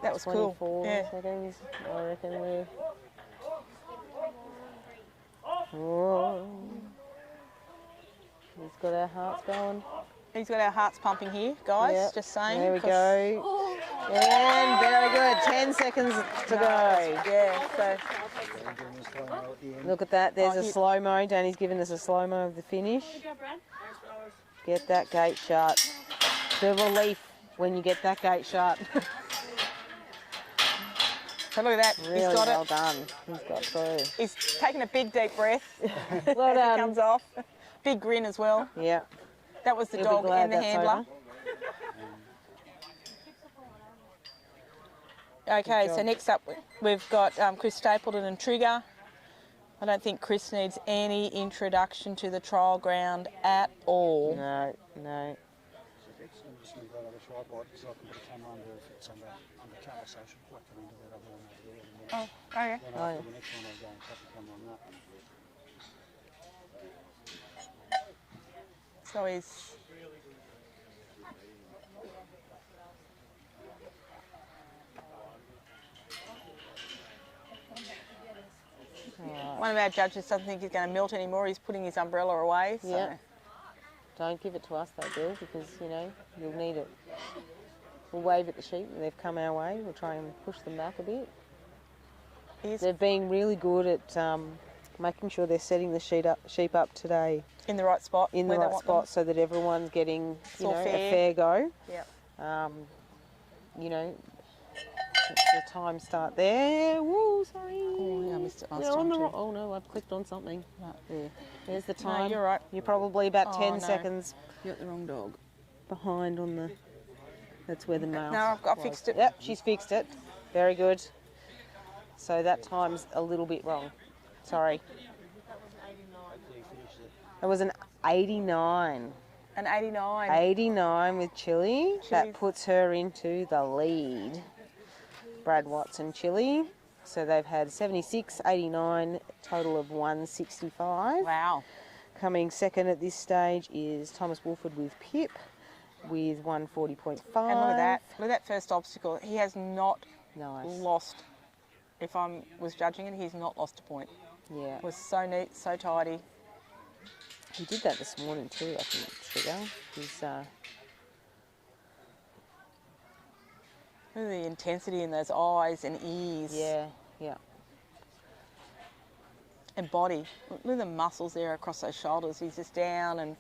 That was 24 cool. Yeah. seconds, I reckon we're... Oh. He's got our hearts going. He's got our hearts pumping here, guys, Yep. just saying. There we go. And very good, 10 seconds to go. Yeah, so... Look at that, there's a slow-mo. Danny's given us a slow-mo of the finish. Get that gate shut. The relief when you get that gate shut. So look at that, Really he's got well it. done. He's got through. He's taking a big deep breath Well as done. he comes off. Big grin as well. Yeah. That was the He'll be dog glad and the that's handler. Good Okay, so job. next up we've got Chris Stapleton and Trigger. I don't think Chris needs any introduction to the trial ground at all. No. I'm just going to go to the tripod so I can put a camera under if it's under conversation. I can undo that other one over there. And then, Oh, okay. Then after the next one I'll go and cut the camera on that. So he's... One of our judges doesn't think he's going to melt anymore. He's putting his umbrella away. So. Yeah. Don't give it to us though, Bill, because, you know, you'll need it. We'll wave at the sheep when they've come our way. We'll try and push them back a bit. They've been really good at making sure they're setting the sheep up today. In the right spot. In the where they right want spot them. so that everyone's getting, It's you all know, fair. a fair go. Yeah. You know, the time start there. Woo, sorry. Oh, yeah, I missed it last They're time on the too. oh no, I've clicked on something. Right. There. There's the No, time. you're right. You're probably about Oh, 10 no. seconds You got the wrong dog. behind on the... That's where the mouse No, I've was. fixed it. Yep, she's fixed it. Very good. So that time's a little bit wrong. Sorry. It was an 89. An 89. 89 with Chili. That Chili's- puts her into the lead. Brad Watson Chili. So they've had 76, 89, total of 165. Wow. Coming second at this stage is Thomas Wolford with Pip with 140.5. And look at that. Look at that first obstacle. He has not lost. If I was judging it, he's not lost a point. Yeah. It was so neat, so tidy. He did that this morning too, I think, Trigger. He's, Look at the intensity in those eyes and ears. yeah, yeah. And body. Look at the muscles there across those shoulders. He's just down and...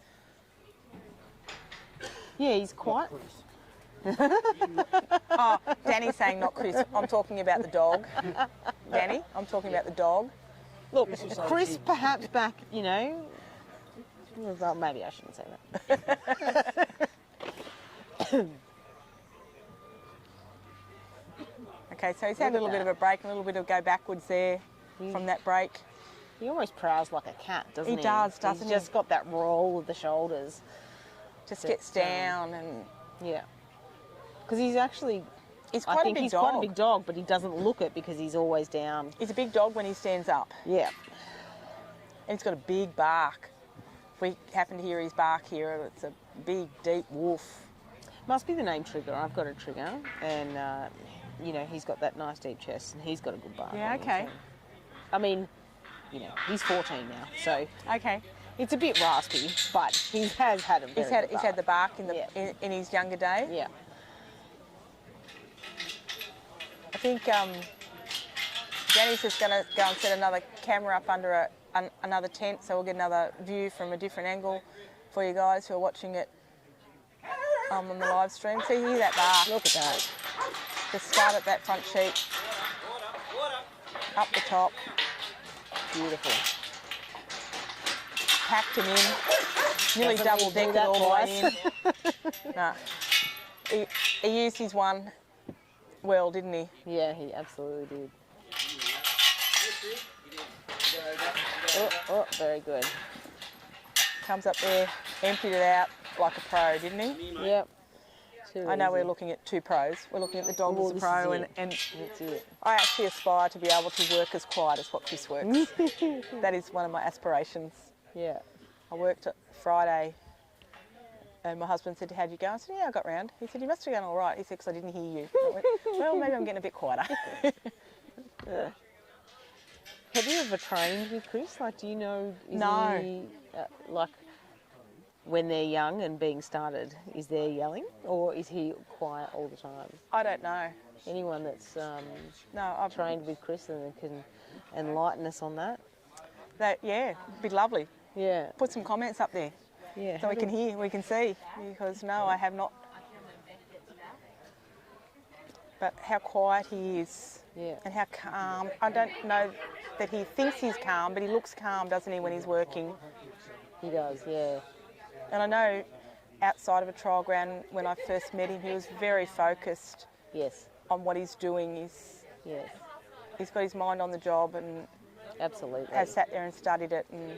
Yeah, he's quite... Oh, Danny's saying not Chris. I'm talking about the dog. Danny, I'm talking about the dog. Look, Chris perhaps back, you know... Well, maybe I shouldn't say that. Okay, so he's had a little bit of a break, a little bit of go backwards there from that break. He almost prowls like a cat, doesn't he? He does, doesn't he? He's just got that roll of the shoulders. Just gets down and... Yeah. Because he's actually He's quite I a think big he's dog. quite a big dog, but he doesn't look it because he's always down. He's a big dog when he stands up. Yeah. And he's got a big bark. If we happen to hear his bark here, it's a big, deep woof. Must be the name Trigger. I've got a Trigger, and you know, he's got that nice deep chest, and he's got a good bark. Yeah, on him, okay. so. I mean, you know, he's 14 now, so Okay. it's a bit raspy, but he has had a very He's had good the bark in Yeah. in his younger days. Yeah. I think Danny's just going to go and set another camera up under another tent, so we'll get another view from a different angle for you guys who are watching it on the live stream. See, hear that bark? Look at that. Just start at that front sheet, up the top. Beautiful. Packed him in, nearly Doesn't double he do decked that all the way twice? in. No. He used his one well, didn't he? Yeah, he absolutely did. Oh, very good. Comes up there, emptied it out like a pro, didn't he? Yep. I know we're looking at two pros. We're looking at the dog Well, as a this pro, is and That's it. I actually aspire to be able to work as quiet as what Chris works. That is one of my aspirations. Yeah. I worked Friday, and my husband said, "How'd you go?" I said, "Yeah, I got round." He said, "You must have gone all right." He said, "'Cause I didn't hear you." I went, well, maybe I'm getting a bit quieter. Have you ever trained with Chris? Like, do you know? No. He, like, when they're young and being started, is there yelling, or is he quiet all the time? I don't know. Anyone that's No, I've trained with Chris and can enlighten us on that. yeah, it'd be lovely. Yeah. Put some comments up there. Yeah. So we can hear, we can see, because no, I have not. But how quiet he is, and how calm. I don't know that he thinks he's calm, but he looks calm, doesn't he, when he's working? He does, yeah. And I know outside of a trial ground, when I first met him, he was very focused. Yes. On what he's doing. He's got his mind on the job and absolutely has sat there and studied it. And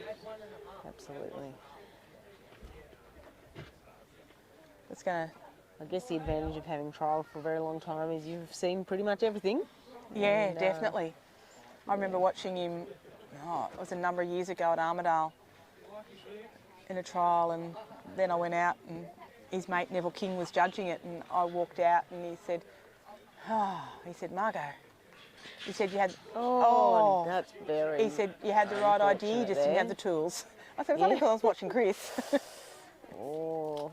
absolutely. It's gonna. I guess the advantage of having trial for a very long time is you've seen pretty much everything. Yeah, And, definitely. I remember watching him. It was a number of years ago at Armidale in a trial, and then I went out and his mate Neville King was judging it, and I walked out and he said, he said, "Margot," he said, "you had." Oh, that's very. He said, "You had the right idea, you just didn't have the tools." I said, "It's only because I was watching Chris." Oh.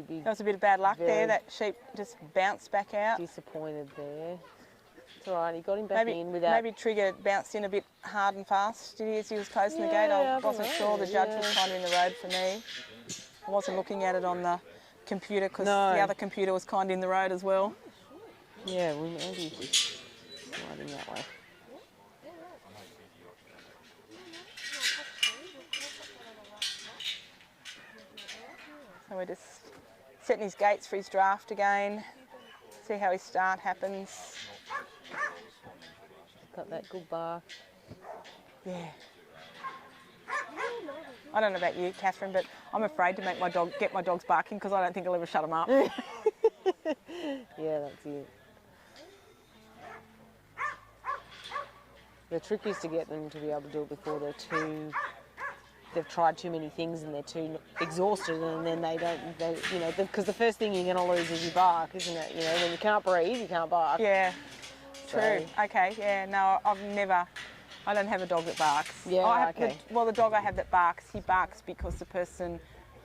There was a bit of bad luck there. That sheep just bounced back out. Disappointed there. It's all right. He got him back in without. Maybe Trigger bounced in a bit hard and fast. Did he, as he was closing the gate? I wasn't sure. The judge was kind of in the road for me. I wasn't looking at it on the computer because the other computer was kind of in the road as well. Yeah, we maybe just sliding that way. So we're just setting his gates for his draft again. See how his start happens. Got that good bark. Yeah. I don't know about you, Catherine, but I'm afraid to get my dogs barking because I don't think I'll ever shut them up. Yeah, that's it. The trick is to get them to be able to do it before they've tried too many things and they're too exhausted, and then because the first thing you're going to lose is your bark, isn't it? You know, when you can't breathe, you can't bark. Yeah, true. Okay, yeah, no, I don't have a dog that barks. Yeah, okay. The dog I have that barks, he barks because the person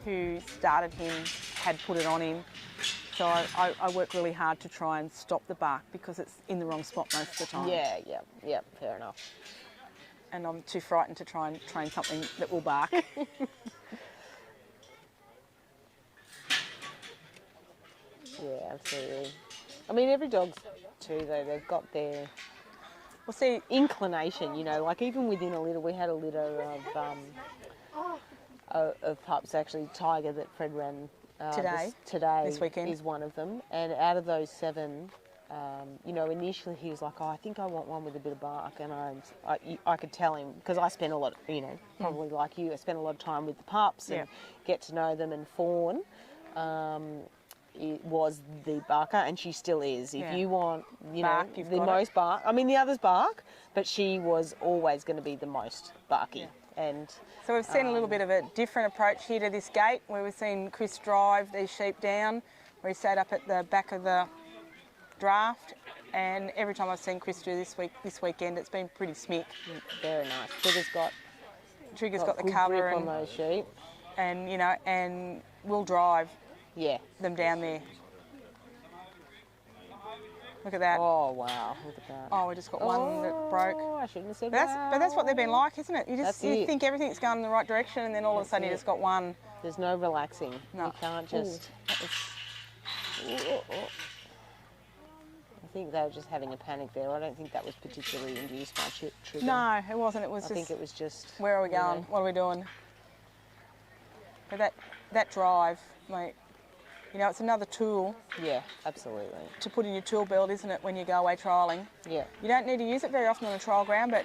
who started him had put it on him. So I work really hard to try and stop the bark because it's in the wrong spot most of the time. Yeah, fair enough. And I'm too frightened to try and train something that will bark. Yeah, absolutely. I mean, every dog's too, though. They've got their inclination, you know. Like even within a litter, we had a litter of pups. Actually, Tiger that Fred ran this weekend is one of them. And out of those 7. You know, initially he was like, "Oh, I think I want one with a bit of bark," and I could tell him because I spent a lot, you know, probably like you, I spent a lot of time with the pups and get to know them and fawn. was the barker, and she still is. If Yeah. you want, Bark, you've the got most bark. I mean, the others bark, but she was always going to be the most barky. And So we've seen a little bit of a different approach here to this gate, where we've seen Chris drive these sheep down, where he sat up at the back of the draft, and every time I've seen Chris do this weekend, it's been pretty smick. very nice. Trigger's got the good cover grip on those sheep, and and we'll drive them down there. Look at that. Oh wow, look at that. Oh, we just got one that broke. I shouldn't have said But that's what they've been like, isn't it? You just That's you it. think everything's going in the right direction, and then all of a sudden you just got one. There's no relaxing. No. You can't just. I think they were just having a panic there. I don't think that was particularly induced by trigger. No, it wasn't. It was I just. think it was just. Where are we going? What are we doing? But that drive, mate. It's another tool. Yeah, absolutely. To put in your tool belt, isn't it, when you go away trialling? Yeah. You don't need to use it very often on a trial ground, but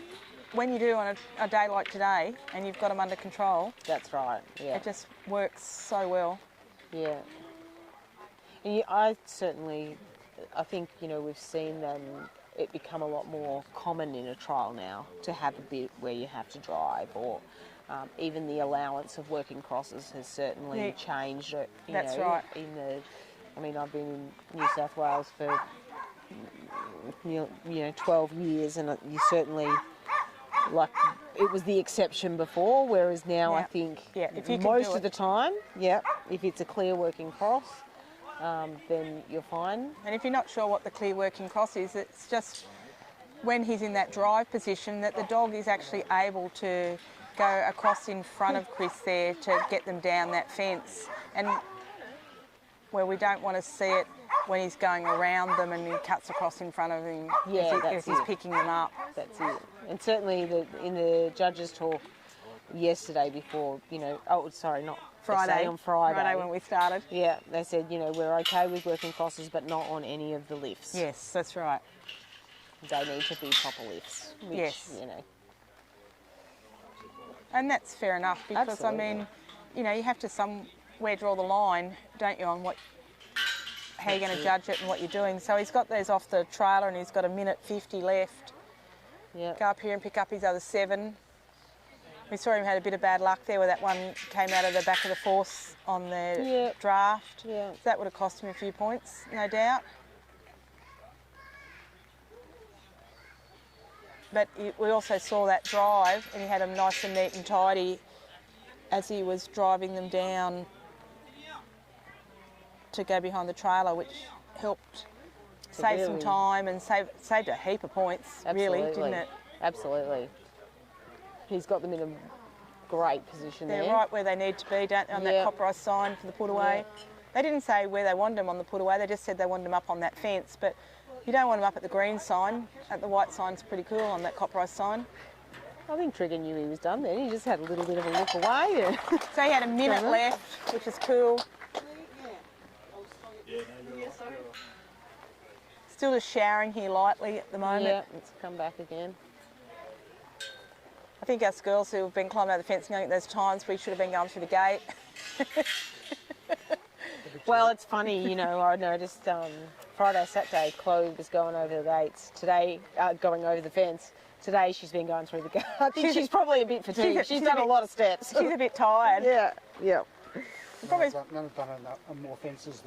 when you do on a day like today, and you've got them under control. That's right. Yeah. It just works so well. Yeah. And I think, we've seen it become a lot more common in a trial now to have a bit where you have to drive, or even the allowance of working crosses has certainly changed. That's right. I've been in New South Wales for 12 years, and you certainly, it was the exception before, whereas now I think if you most of the time, if it's a clear working cross, then you're fine. And if you're not sure what the clear working cross is, it's just when he's in that drive position that the dog is actually able to go across in front of Chris there to get them down that fence. And where we don't want to see it when he's going around them and he cuts across in front of him as he's picking them up. That's it. And certainly in the judges' talk yesterday before, Friday. On Friday. Friday when we started. Yeah, they said, we're okay with working crosses, but not on any of the lifts. Yes, that's right. They need to be proper lifts. Which, yes. And that's fair enough, because Absolutely. you have to somewhere draw the line, don't you, on how you're going to judge it and what you're doing. So he's got those off the trailer and he's got 1:50 left. Yeah. Go up here and pick up his other 7. We saw him had a bit of bad luck there where that one came out of the back of the force on the draft. Yeah. So that would have cost him a few points, no doubt. But we also saw that drive, and he had them nice and neat and tidy as he was driving them down to go behind the trailer, which helped save some time and saved a heap of points, really, didn't it? Absolutely. He's got them in a great position there. They're right where they need to be, don't they, on that copperised sign for the put away. Yeah. They didn't say where they wanted them on the put away, they just said they wanted them up on that fence, but you don't want them up at the green sign. At the white sign's pretty cool on that copperised sign. I think Trigger knew he was done then. He just had a little bit of a look away. So he had a minute left, which is cool. Still just showering here lightly at the moment. Yeah, it's come back again. I think us girls who have been climbing over the fence and going at those times, we should have been going through the gate. Well, it's funny, I noticed Friday, Saturday, Chloe was going over the gates. Today, going over the fence. Today, she's been going through the gate. I think she's probably a bit fatigued. She's done a lot of steps. She's a bit tired. Yeah. Probably done more fences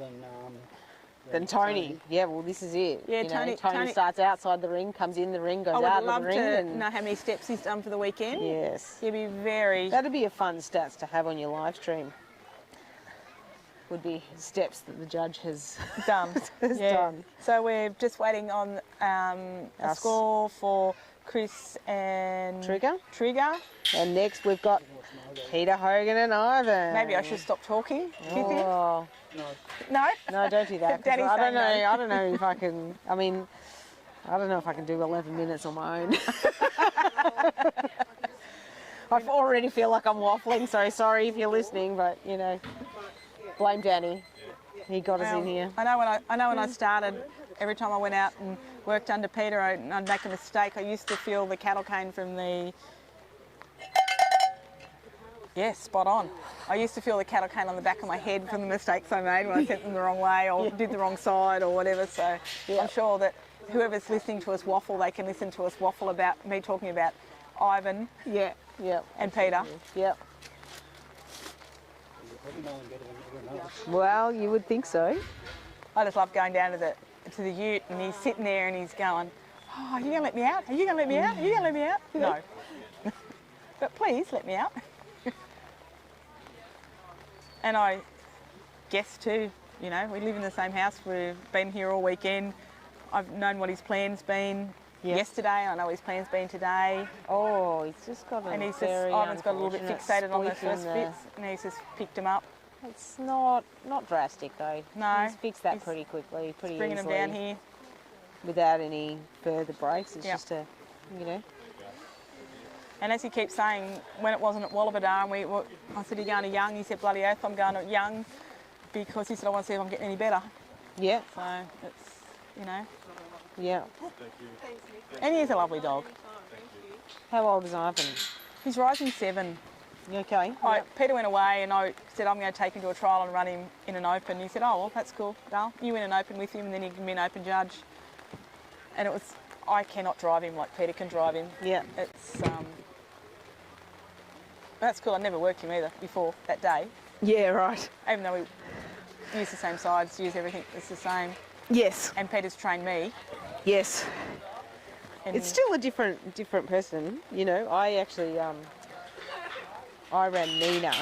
than Tony. Yeah, well, this is it. Yeah, Tony starts outside the ring, comes in the ring, goes out of the ring. I would love to know how many steps he's done for the weekend. Yes. He'd be very... That'd be a fun stats to have on your live stream. Would be steps that the judge has done. done. So we're just waiting on a score for Chris and Trigger. And next we've got Peter Hogan and Ivan. Maybe I should stop talking. Do you think? No. No, don't do that. Daddy's I don't know. saying no. I don't know if I can. I don't know if I can do 11 minutes on my own. I already feel like I'm waffling. So sorry if you're listening, but blame Danny. He got us in here. I know when I started, every time I went out and worked under Peter and I'd make a mistake, I used to feel the cattle cane from the Yeah, spot on. I used to feel the cattle cane on the back of my head from the mistakes I made when I sent them the wrong way or did the wrong side or whatever. So I'm sure that whoever's listening to us waffle, they can listen to us waffle about me talking about Ivan and Peter. Yep. Well, you would think so. I just love going down to the ute and he's sitting there and he's going, oh, are you going to let me out? Are you going to let me out? Are you going to let me out? No. But please let me out. And I guess too, you know, we live in the same house. We've been here all weekend. I've known what his plan's been yesterday. I know his plan's been today. Oh, he's just got Ivan's got a little bit fixated on those first bits and he's just picked him up. It's not drastic though. No. He's fixed that pretty quickly, pretty bringing easily. him down here. Without any further breaks. It's just a, you know. And as he keeps saying, when it wasn't at Wallabadar, and I said, you're going to Young? He said, bloody oath, I'm going to Young, because he said, I want to see if I'm getting any better. Yeah. So it's, you know. Yeah. And he is a lovely dog. How old is Ivan? He's rising 7. Okay. Peter went away and I said, I'm going to take him to a trial and run him in an open. He said, oh, well, that's cool, Dale. You win an open with him and then he can be an open judge. And it was, I cannot drive him like Peter can drive him. Yeah. It's, that's cool. I never worked him either before that day. Yeah, right. Even though we use the same sides, use everything, it's the same. Yes. And Peter's trained me. Yes. And it's still a different person, you know. I actually, I ran Nina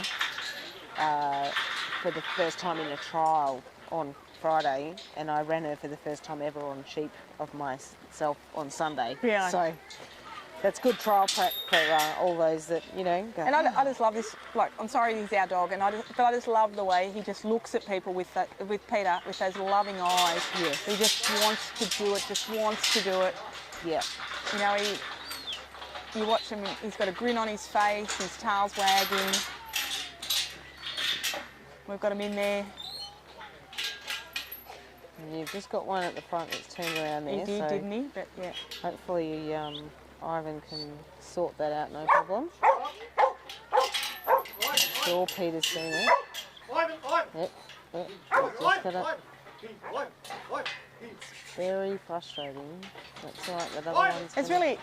for the first time in a trial on Friday, and I ran her for the first time ever on sheep of myself on Sunday. Yeah. So that's good trial prep for all those that, you know. Go, and I just love this. Like, I'm sorry he's our dog, but I just love the way he just looks at people with Peter with those loving eyes. Yes. He just wants to do it. Just wants to do it. Yeah. You know, you watch him. He's got a grin on his face. His tail's wagging. We've got him in there. And you've just got one at the front that's turned around there. He did, so didn't he? But yeah. Hopefully, Ivan can sort that out, no problem. Sure, Peter's seen it. Yep. Just gotta... It's very frustrating. That's right, that other one's It's really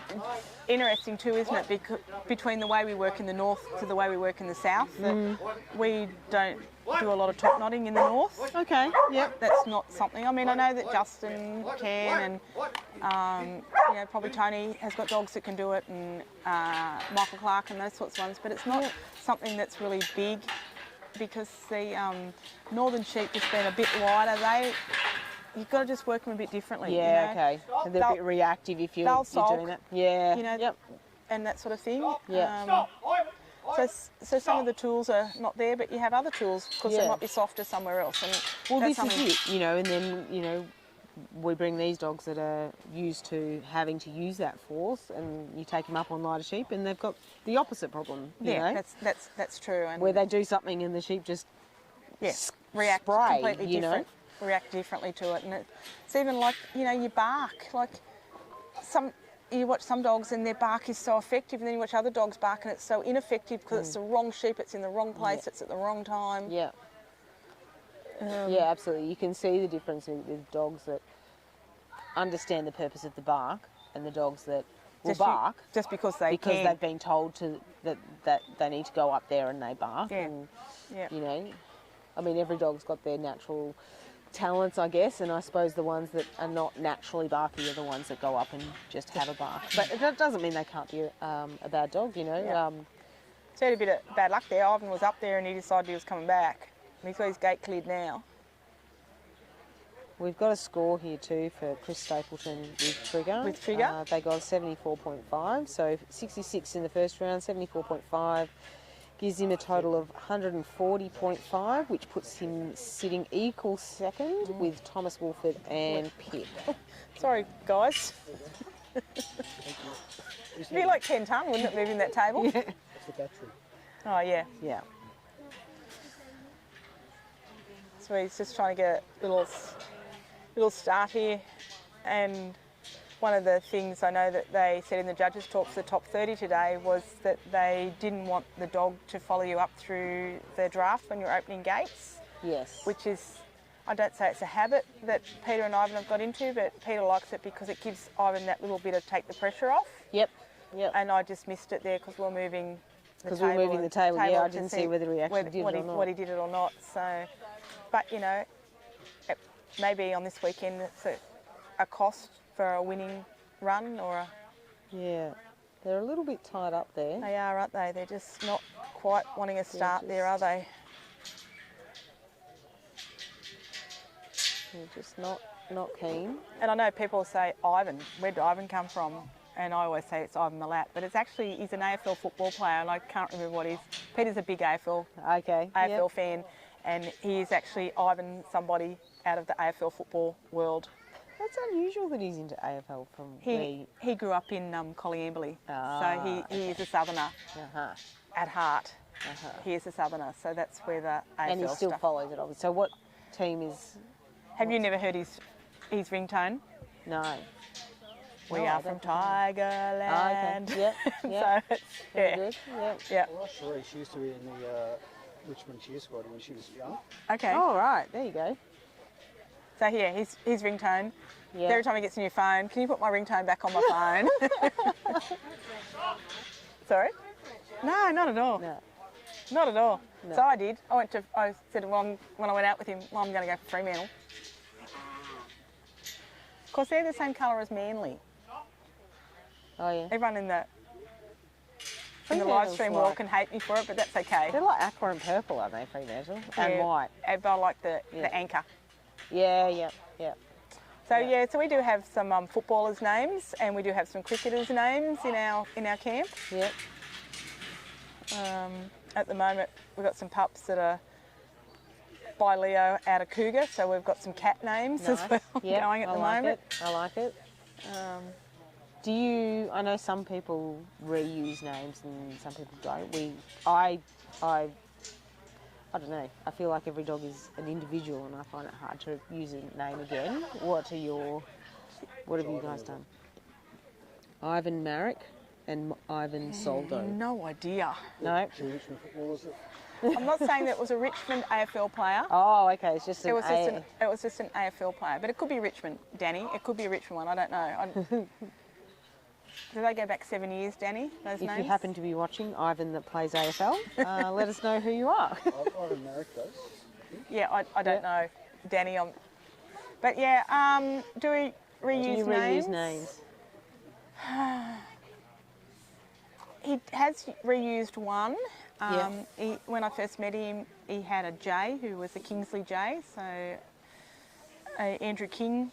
interesting too, isn't it? Because between the way we work in the north to the way we work in the south, that we don't do a lot of top knotting in the north. Okay. Yep. That's not something. I mean, I know that Justin can, and you know, probably Tony has got dogs that can do it, and Michael Clark and those sorts of ones. But it's not something that's really big, because the northern sheep just being a bit wider, you've got to just work them a bit differently. Yeah, you know? okay. And they're a bit reactive if you're doing that. Yeah. You know, and that sort of thing. Yeah. So some of the tools are not there, but you have other tools because they might be softer somewhere else. And well, this is it, you know, and then, you know, we bring these dogs that are used to having to use that force, and you take them up on lighter sheep and they've got the opposite problem, you know? That's true. And where they do something and the sheep just react spray, completely different. React differently to it, and it's even like, you know, you bark. Like you watch some dogs and their bark is so effective, and then you watch other dogs bark and it's so ineffective because it's the wrong sheep, it's in the wrong place, it's at the wrong time. Yeah. Yeah, absolutely. You can see the difference with dogs that understand the purpose of the bark and the dogs that will bark just because they've been told that they need to go up there and they bark. Yeah. And, you know, I mean, every dog's got their natural talents, I guess, and I suppose the ones that are not naturally barky are the ones that go up and just have a bark. But that doesn't mean they can't be a bad dog, you know. Yeah. So he had a bit of bad luck there. Ivan was up there and he decided he was coming back. And he's got his gate cleared now. We've got a score here too for Chris Stapleton with Trigger. With Trigger? They got 74.5, so 66 in the first round, 74.5. Gives him a total of 140.5, which puts him sitting equal second with Thomas Wolford and Pip. Sorry, guys. It'd be like 10 tonne, wouldn't it, moving that table? That's the battery. Oh, yeah. Yeah. So he's just trying to get a little start here, and one of the things I know that they said in the judges' talks, the top 30 today, was that they didn't want the dog to follow you up through the draft when you're opening gates. Yes. Which is, I don't say it's a habit that Peter and Ivan have got into, but Peter likes it because it gives Ivan that little bit of take the pressure off. Yep. And I just missed it there because we're moving the table. Because we're moving the table, yeah, I to didn't see whether he actually did it or not. What he did it or not. So, but, you know, maybe on this weekend it's a cost for a winning run or a... Yeah, they're a little bit tied up there. They are, aren't they? They're just not quite wanting a start there, are they? They're just not keen. And I know people say, Ivan, where did Ivan come from? And I always say it's Ivan Milat, but it's actually, he's an AFL football player, and I can't remember what Peter's a big AFL fan, and he is actually Ivan, somebody out of the AFL football world. That's unusual that he's into AFL from He grew up in Collyamberley, so he is a southerner at heart. He is a southerner, so that's where the AFL and he still stuff. follows it, obviously. So what team is... Have you never heard his ringtone? No. We are from Tigerland. Oh, okay. Yep. So it's, yeah. Good. Yeah. Well, Cherie, she used to be in the Richmond cheer squad when she was young. Okay. Oh, right. There you go. So here, his ringtone. Yeah. Every time he gets a new phone, can you put my ringtone back on my phone? Sorry? No, not at all. No. Not at all. No. So I did. I said when I went out with him, well, I'm going to go for Fremantle. Of course, they're the same colour as Manly. Oh, yeah. Everyone in the live stream world can hate me for it, but that's okay. They're like aqua and purple, aren't they, Fremantle? And white. But I like the anchor. Yeah. So so we do have some footballers' names, and we do have some cricketers' names in our camp. Yep. At the moment, we've got some pups that are by Leo out of Cougar, so we've got some cat names as well going at the moment. I like it. I know some people reuse names and some people don't. I don't know. I feel like every dog is an individual, and I find it hard to use a name again. What have you guys done? Ivan Marek and Ivan Soldo. No idea. No. I'm not saying that it was a Richmond AFL player. Oh, okay. It's just it was just an AFL player, but it could be Richmond, Danny. It could be a Richmond one. I don't know. Do they go back 7 years, Danny? Those names? If you happen to be watching, Ivan that plays AFL, let us know who you are. Ivan Marek does. Yeah, I don't know, Danny. But yeah, do we reuse names? He has reused one. When I first met him, he had a J who was a Kingsley J, so a Andrew King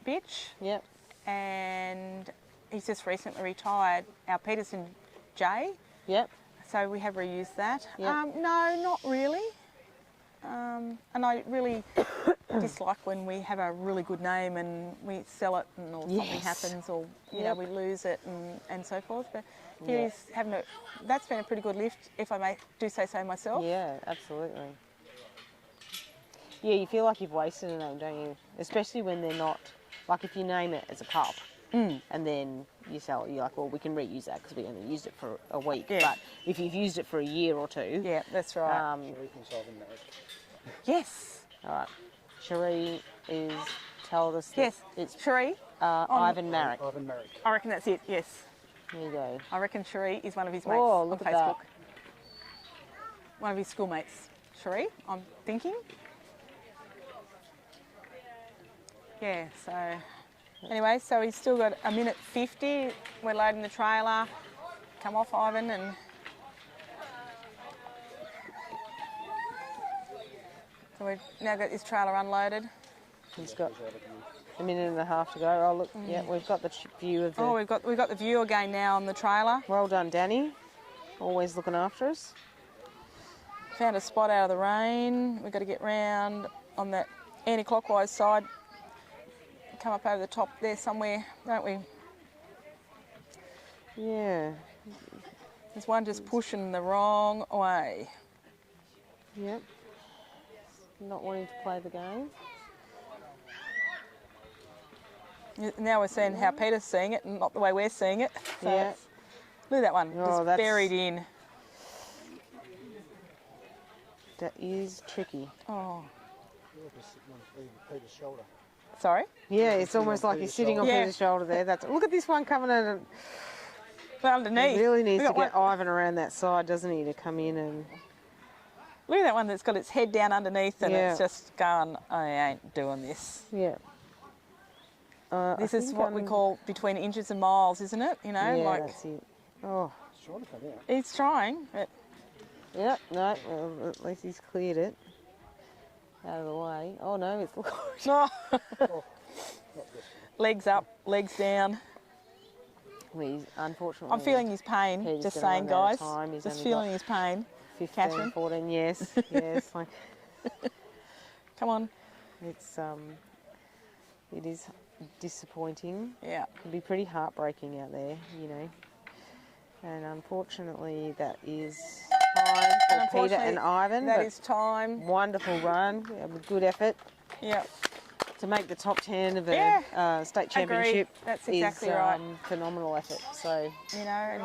bitch. Yep. And he's just recently retired, our Peterson J. Yep. So we have reused that. Yep. No, not really. And I really dislike when we have a really good name and we sell it or something happens or you know we lose it and so forth. But he's having that's been a pretty good lift, if I may do say so myself. Yeah, absolutely. Yeah, you feel like you've wasted a name, don't you? Especially when they're not, like if you name it as a cup and then you sell it, you're like, well, we can reuse that because we only used it for a week. Yeah. But if you've used it for a year or two... Yeah, that's right. Yes. All right. Cherie is told us that it's Cherie. Ivan Marek. Ivan Marek. I reckon that's it, yes. There you go. I reckon Cherie is one of his mates on Facebook. that. One of his schoolmates. Cherie, I'm thinking. Yeah, so... Anyway, so he's still got a minute 50. We're loading the trailer. Come off, Ivan, and... So we've now got this trailer unloaded. He's got a minute and a half to go. Oh, look, yeah, we've got the view of the... Oh, we've got the view again now on the trailer. Well done, Danny. Always looking after us. Found a spot out of the rain. We've got to get round on that anti-clockwise side. Come up over the top there somewhere, don't we? Yeah. There's one just pushing the wrong way. Yep. Not wanting to play the game. Now we're seeing how Peter's seeing it and not the way we're seeing it. So Yeah. Look at that one, Oh, just that's buried in. That is tricky. Oh. Peter's shoulder. Sorry? Yeah, it's almost like he's sitting on Peter's shoulder there. Look at this one coming in. Underneath. He really needs We to got get Ivan around that side, doesn't he, to come in and... Look at that one that's got its head down underneath and Yeah. it's just going, I ain't doing this. Yeah. This is what we call between inches and miles, isn't it? You know, Yeah, like that's it. Oh. He's trying to come out. he's trying. But Yeah, no, well, at least he's cleared it out of the way. Oh no, it's no. Legs up, legs down. Well, he's, unfortunately, I'm feeling his pain. Peter's Just gonna saying, run out of guys. time. He's Just only feeling got his pain. 15, Catherine. 14, yes, yes. Like, come on. It's it is disappointing. Yeah. It can be pretty heartbreaking out there, you know. And unfortunately, that is time for Peter and Ivan. That but is time. Wonderful run. A good effort. Yeah. To make the top 10 of a state championship That's exactly is right. phenomenal effort. So you know, and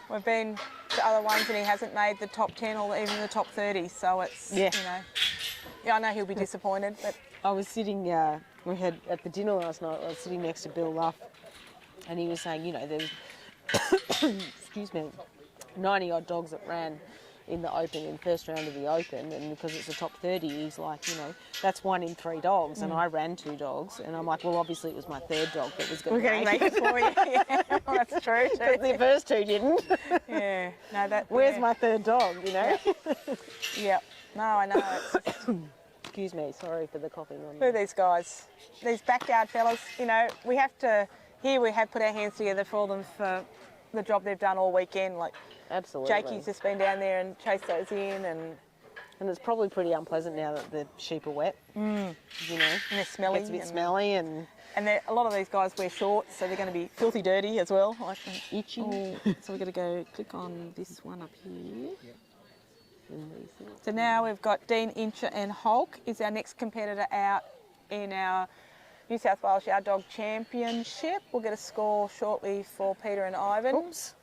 we've been to other ones and he hasn't made the top 10 or even the top 30. So it's you know, I know he'll be disappointed, but I was sitting. We had at the dinner last night. I was sitting next to Bill Luff, and he was saying, you know, there's excuse me, 90 odd dogs that ran in the Open, in first round of the Open, and because it's a top 30, he's like, you know, that's 1 in 3 dogs, and I ran 2 dogs, and I'm like, well, obviously it was my 3rd dog that was going to make it for you. Yeah, that's true. Because the first 2 didn't. Yeah, no, that. Where's my 3rd dog, you know? Yeah, no, I know. It's just, excuse me, sorry for the coughing on. look at these guys, these backyard fellas. You know, we have to. Here we have put our hands together for them for the job they've done all weekend. Like, absolutely. Jakey's just been down there and chased those in, and it's probably pretty unpleasant now that the sheep are wet. You know, and they're smelly. It's a bit smelly, and a lot of these guys wear shorts, so they're going to be filthy dirty as well. Like itchy. So we've got to go click on this one up here. So now we've got Dean Incher and Hulk is our next competitor out in our New South Wales Yard Dog Championship. We'll get a score shortly for Peter and Ivan. Oops.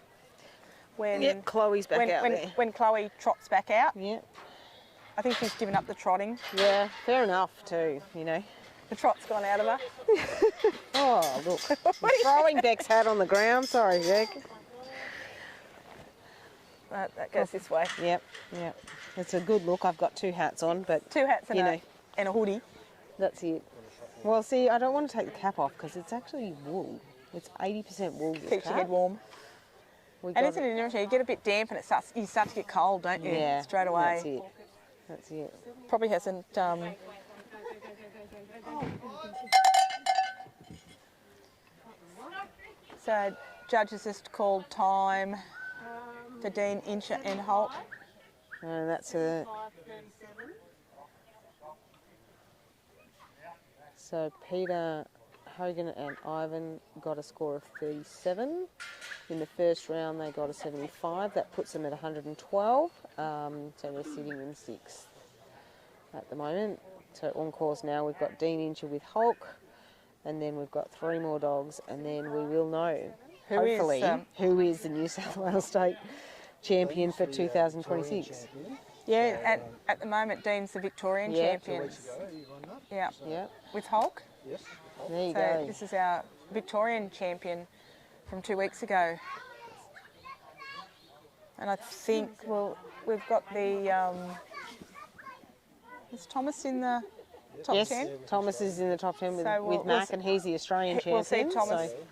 When Chloe's back out there. When Chloe trots back out. Yeah. I think she's given up the trotting. Yeah, fair enough too, you know. The trot's gone out of her. Oh, look. He's throwing Beck's hat on the ground. Sorry, Beck. That goes this way. Yep, yep. It's a good look. I've got 2 hats on, but 2 hats and, you know, and a hoodie. That's it. Well, see, I don't want to take the cap off because it's actually wool. It's 80% wool. Keeps your head warm. And isn't it interesting? You get a bit damp and you start to get cold, don't you? Yeah, straight away. That's it. That's it. Probably hasn't. So, judges just called time for Dean Incher and Holt. And that's a. So Peter, Hogan and Ivan got a score of 37. In the first round they got a 75. That puts them at 112. So they're sitting in 6th at the moment. So on course now we've got Dean Incher with Hulk, and then we've got 3 more dogs, and then we will know, hopefully, who is the New South Wales State Champion for 2026. Yeah, at the moment Dean's the Victorian champion. Yeah. Yeah. With Hulk. Yes. There you so go. This is our Victorian champion from 2 weeks ago. And I think we've got the is Thomas in the top 10? Yes, Thomas is in the top 10 with we'll Mac, and he's the Australian champion.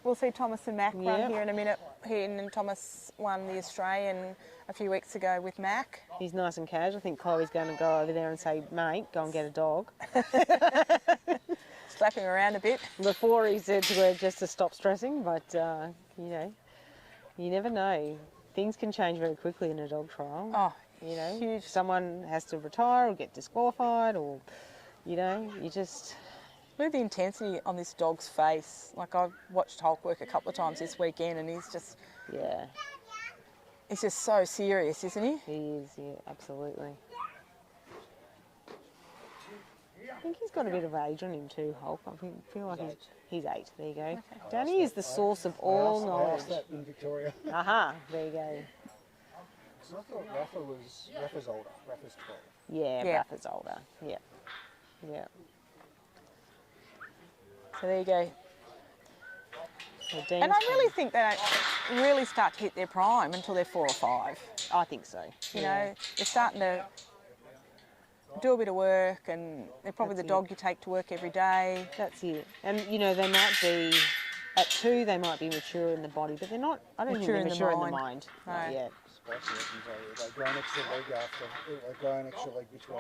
We'll see Thomas and Mac run here in a minute. And Thomas won the Australian a few weeks ago with Mac. He's nice and cash. I think Chloe's going to go over there and say, mate, go and get a dog. Slap him around a bit. Before he said to her just to stop stressing, but, you know, you never know. Things can change very quickly in a dog trial. Oh, you know, huge. Someone has to retire or get disqualified, or, you know, you just... Look at the intensity on this dog's face. Like, I've watched Hulk work a couple of times this weekend, and he's just... Yeah. He's just so serious, isn't he? He is, yeah, absolutely. I think he's got a bit of age on him too, Hulk. I feel like he's 8. There you go. Danny is the source of all I knowledge. asked that in Victoria. Aha, there you go. So I thought Rafa's older. Rafa's 12. Yeah, Rafa's older. Yeah. Yeah. So there you go. So And I really think they don't really start to hit their prime until they're 4 or 5. I think so. You know, they're starting to do a bit of work, and they're probably the dog you take to work every day. That's it. And, you know, they might be, at 2, they might be mature in the body, but they're not, I don't think they're mature in the mind. Not yet. They grow an extra leg they grow an extra leg between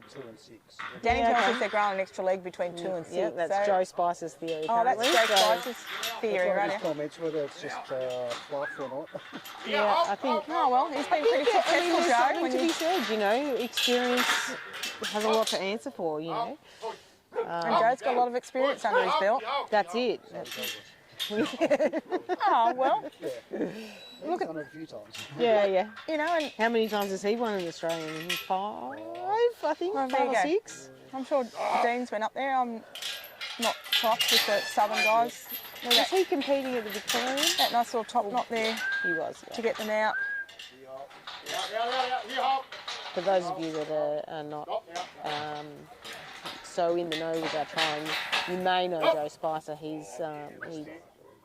2 and 6. Danny tells us they're growing an extra leg between 2 and 6. Yeah, that's Joe Spicer's theory. Oh, that's Joe Spicer's theory, right? His comments whether it's just fluff or not. Yeah, I think. Oh well, he's been pretty successful, there's Joe. something to be said, you know, experience has a lot to answer for, you know. And Joe's got a lot of experience under his belt. That's it. Oh well. Look at it a few times. Yeah. You know, and how many times has he won in Australian? 5, I think. Well, 5 or 6. I'm sure Dean's went up there. I'm not shocked with the Southern guys. Was he competing at the Victorian? That nice little top knot there. He was. Yeah. To get them out. For those of you that are not so in the know with our trialing, you may know Joe Spicer. He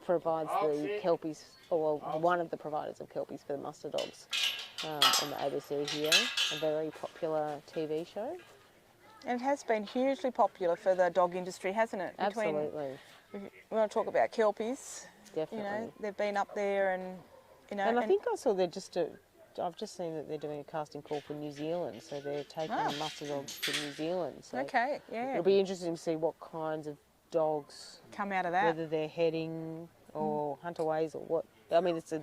provides the Kelpies, or one of the providers of Kelpies for the muster dogs on the ABC here, a very popular TV show. And it has been hugely popular for the dog industry, hasn't it? Absolutely. We want to talk about Kelpies. Definitely. You know, they've been up there and, you know. And I think I saw I've just seen that they're doing a casting call for New Zealand, so they're taking muster dogs to New Zealand. So okay, yeah. It'll be interesting to see what kinds of dogs come out of that. Whether they're heading or huntaways or what. I mean, it's a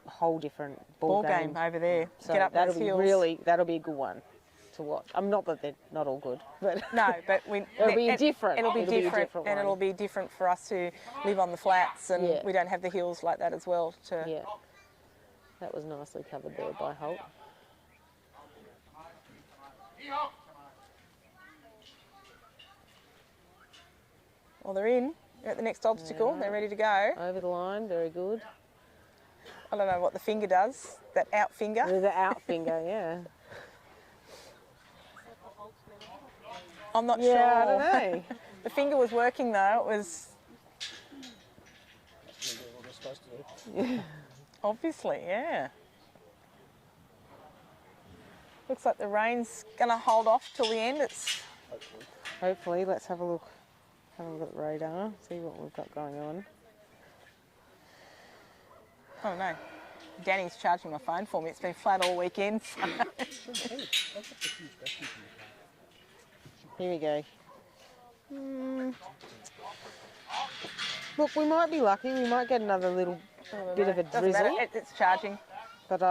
whole different ball game over there. So get up that'll those be hills. that'll be a good one to watch. I'm not that they're not all good, but no, but it'll be different. It'll be different, one. and it'll be different for us who live on the flats, and we don't have the hills like that as well. Yeah, that was nicely covered there by Holt. Well, they're in. They're at the next obstacle. They're ready to go. Over the line, very good. I don't know what the finger does. That out finger. The out finger, yeah. I'm not sure. I don't know. The finger was working though. It was. Obviously, yeah. Looks like the rain's going to hold off till the end. Hopefully, let's have a look. Have a look at the radar, see what we've got going on. Oh no, Danny's charging my phone for me. It's been flat all weekend. Here we go. Look, we might be lucky. We might get another little bit of a drizzle. It's charging. But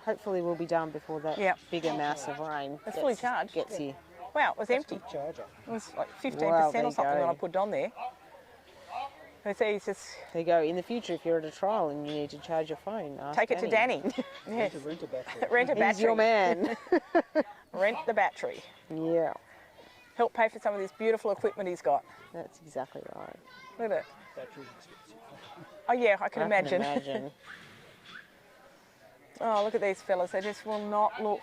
hopefully we'll be done before that bigger mass of rain it's fully charged. Gets here. Wow, it was empty. It was like 15% or something when I put it on there. I see, it's just... There you go. In the future, if you're at a trial and you need to charge your phone, take it to Danny. Yes. Rent a battery. Rent a battery. He's your man. Rent the battery. Yeah. Help pay for some of this beautiful equipment he's got. That's exactly right. Look at it. Battery's expensive. Oh yeah, I can imagine. Can imagine. Oh, look at these fellas. They just will not look.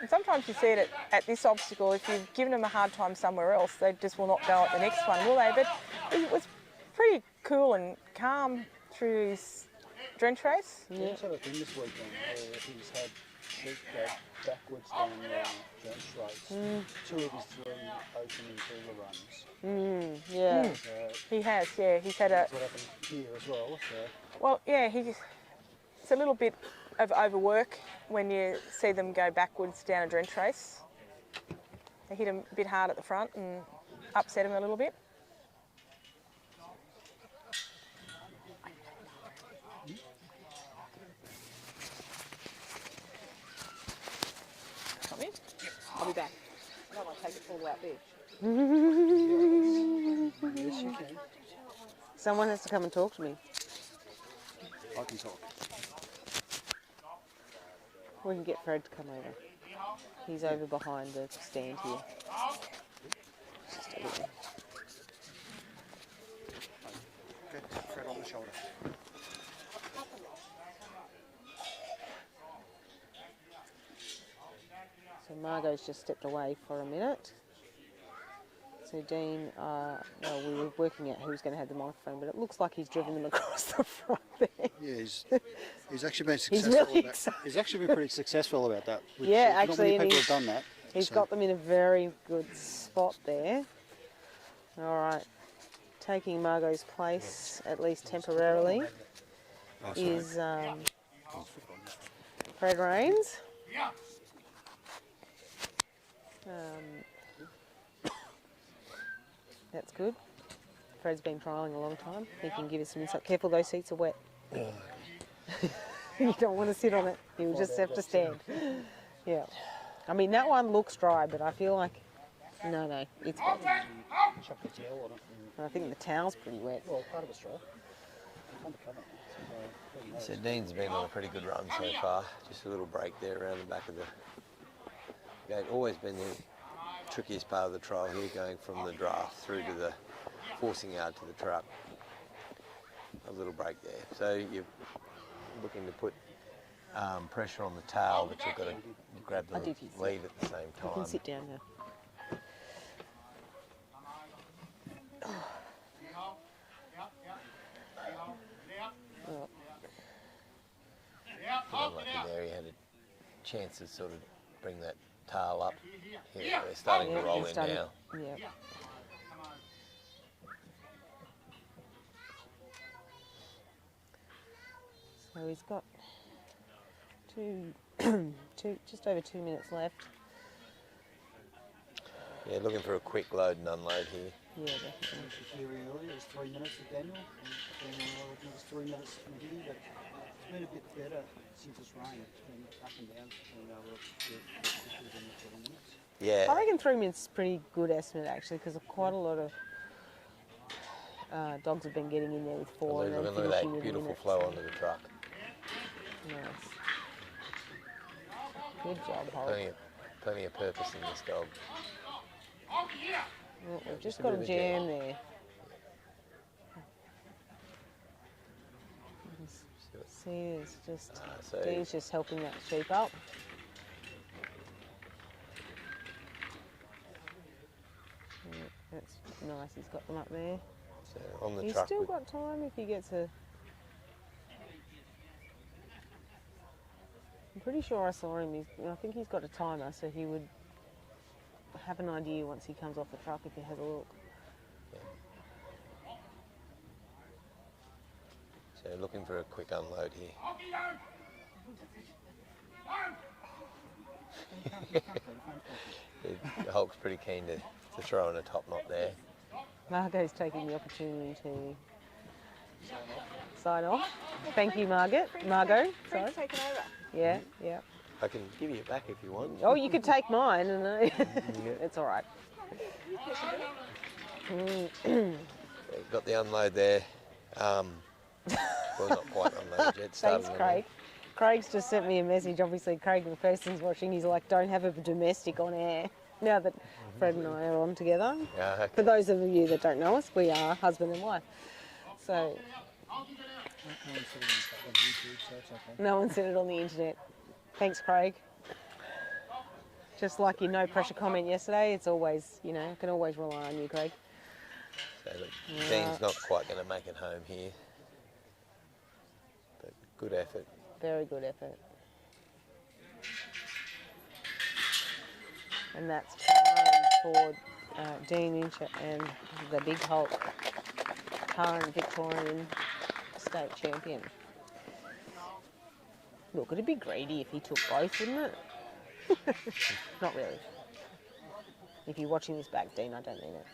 And sometimes you see it at this obstacle, if you've given them a hard time somewhere else, they just will not go at the next one, will they? But it was pretty cool and calm through his drench race. Yeah. He's had a thing this weekend where he's had sheep go backwards down the drench race. 2 of his 3 open and cooler runs. Yeah. He has, yeah. He's had a... That's what happened here as well. So. Well, yeah, it's a little bit of overwork when you see them go backwards down a drench race. They hit him a bit hard at the front and upset him a little bit. Come in? I'll be back. I don't want to take it all out there. Yes, you can. Someone has to come and talk to me. I can talk. We can get Fred to come over. He's over behind the stand here. Just a little. Good. Fred on the shoulder. So Margot's just stepped away for a minute. So Dean, well, we were working out who's going to have the microphone, but it looks like he's driven them across the front there. Yeah, he's actually been He's successful. really about, he's actually been pretty successful about that. Which Yeah, not actually, many and people have done that. He's so. got them in a very good spot there. All right, taking Margot's place, at least temporarily, is Fred Rains. That's good. Fred's been trialling a long time. He can give us some insight. Careful, those seats are wet. You don't want to sit on it. You just have to stand. Yeah. I mean, that one looks dry, but I feel like, no, it's wet. Chuck the towel on it. I think the towel's pretty wet. Well, part of it's dry. Undercover. So Dean's been on a pretty good run so far. Just a little break there around the back of the gate. Always been the trickiest part of the trial here, going from the draft through to the forcing yard to the truck. A little break there. So you're looking to put pressure on the tail, but you've got to grab the lead at the same time. You can sit down now. Unlucky there, he had a chance to sort of bring that tail up. Yeah, they're starting to roll in now. Yeah. So he's got just over 2 minutes left. Yeah, looking for a quick load and unload here. Yeah, definitely. Earlier, it was 3 minutes with Daniel. It was 3 minutes from Giddy, but it's been a bit better since it's rained. It's been up and down. Yeah. I reckon 3 minutes is a pretty good estimate actually, because quite a lot of dogs have been getting in there with 4 and then Look at finishing that with beautiful minutes. flow onto the truck. Nice. Good job, Holt. Plenty of purpose in this dog. Well, we've just got a jam there. See, it's just Dean's just helping that sheep up. Yeah, that's nice. He's got them up there. So on the He's truck. still got time if he gets a. I'm pretty sure I saw him. I think he's got a timer, so he would have an idea once he comes off the truck if he has a look. So looking for a quick unload here. Hulk's pretty keen to throw in a top knot there. Margot's taking the opportunity to sign off. Thank you, Margot. Sorry. Taken over. Yeah. I can give you it back if you want. Oh, you could take mine, and it's all right. Got the unload there. Well, not quite unloaded yet. Thanks, Craig. Craig's just sent me a message. Obviously, Craig McPherson's watching. He's like, don't have a domestic on air now that Fred and I are on together. Yeah, okay. For those of you that don't know us, we are husband and wife. So, no one said it on the internet. Thanks, Craig. Just like your no pressure comment yesterday, it's always, I can always rely on you, Craig. So look, Dean's not quite going to make it home here. But good effort. Very good effort. And that's time for Dean Inch and the big Hulk, current Victorian state champion. Look, it'd be greedy if he took both, wouldn't it? Not really. If you're watching this back, Dean, I don't mean it.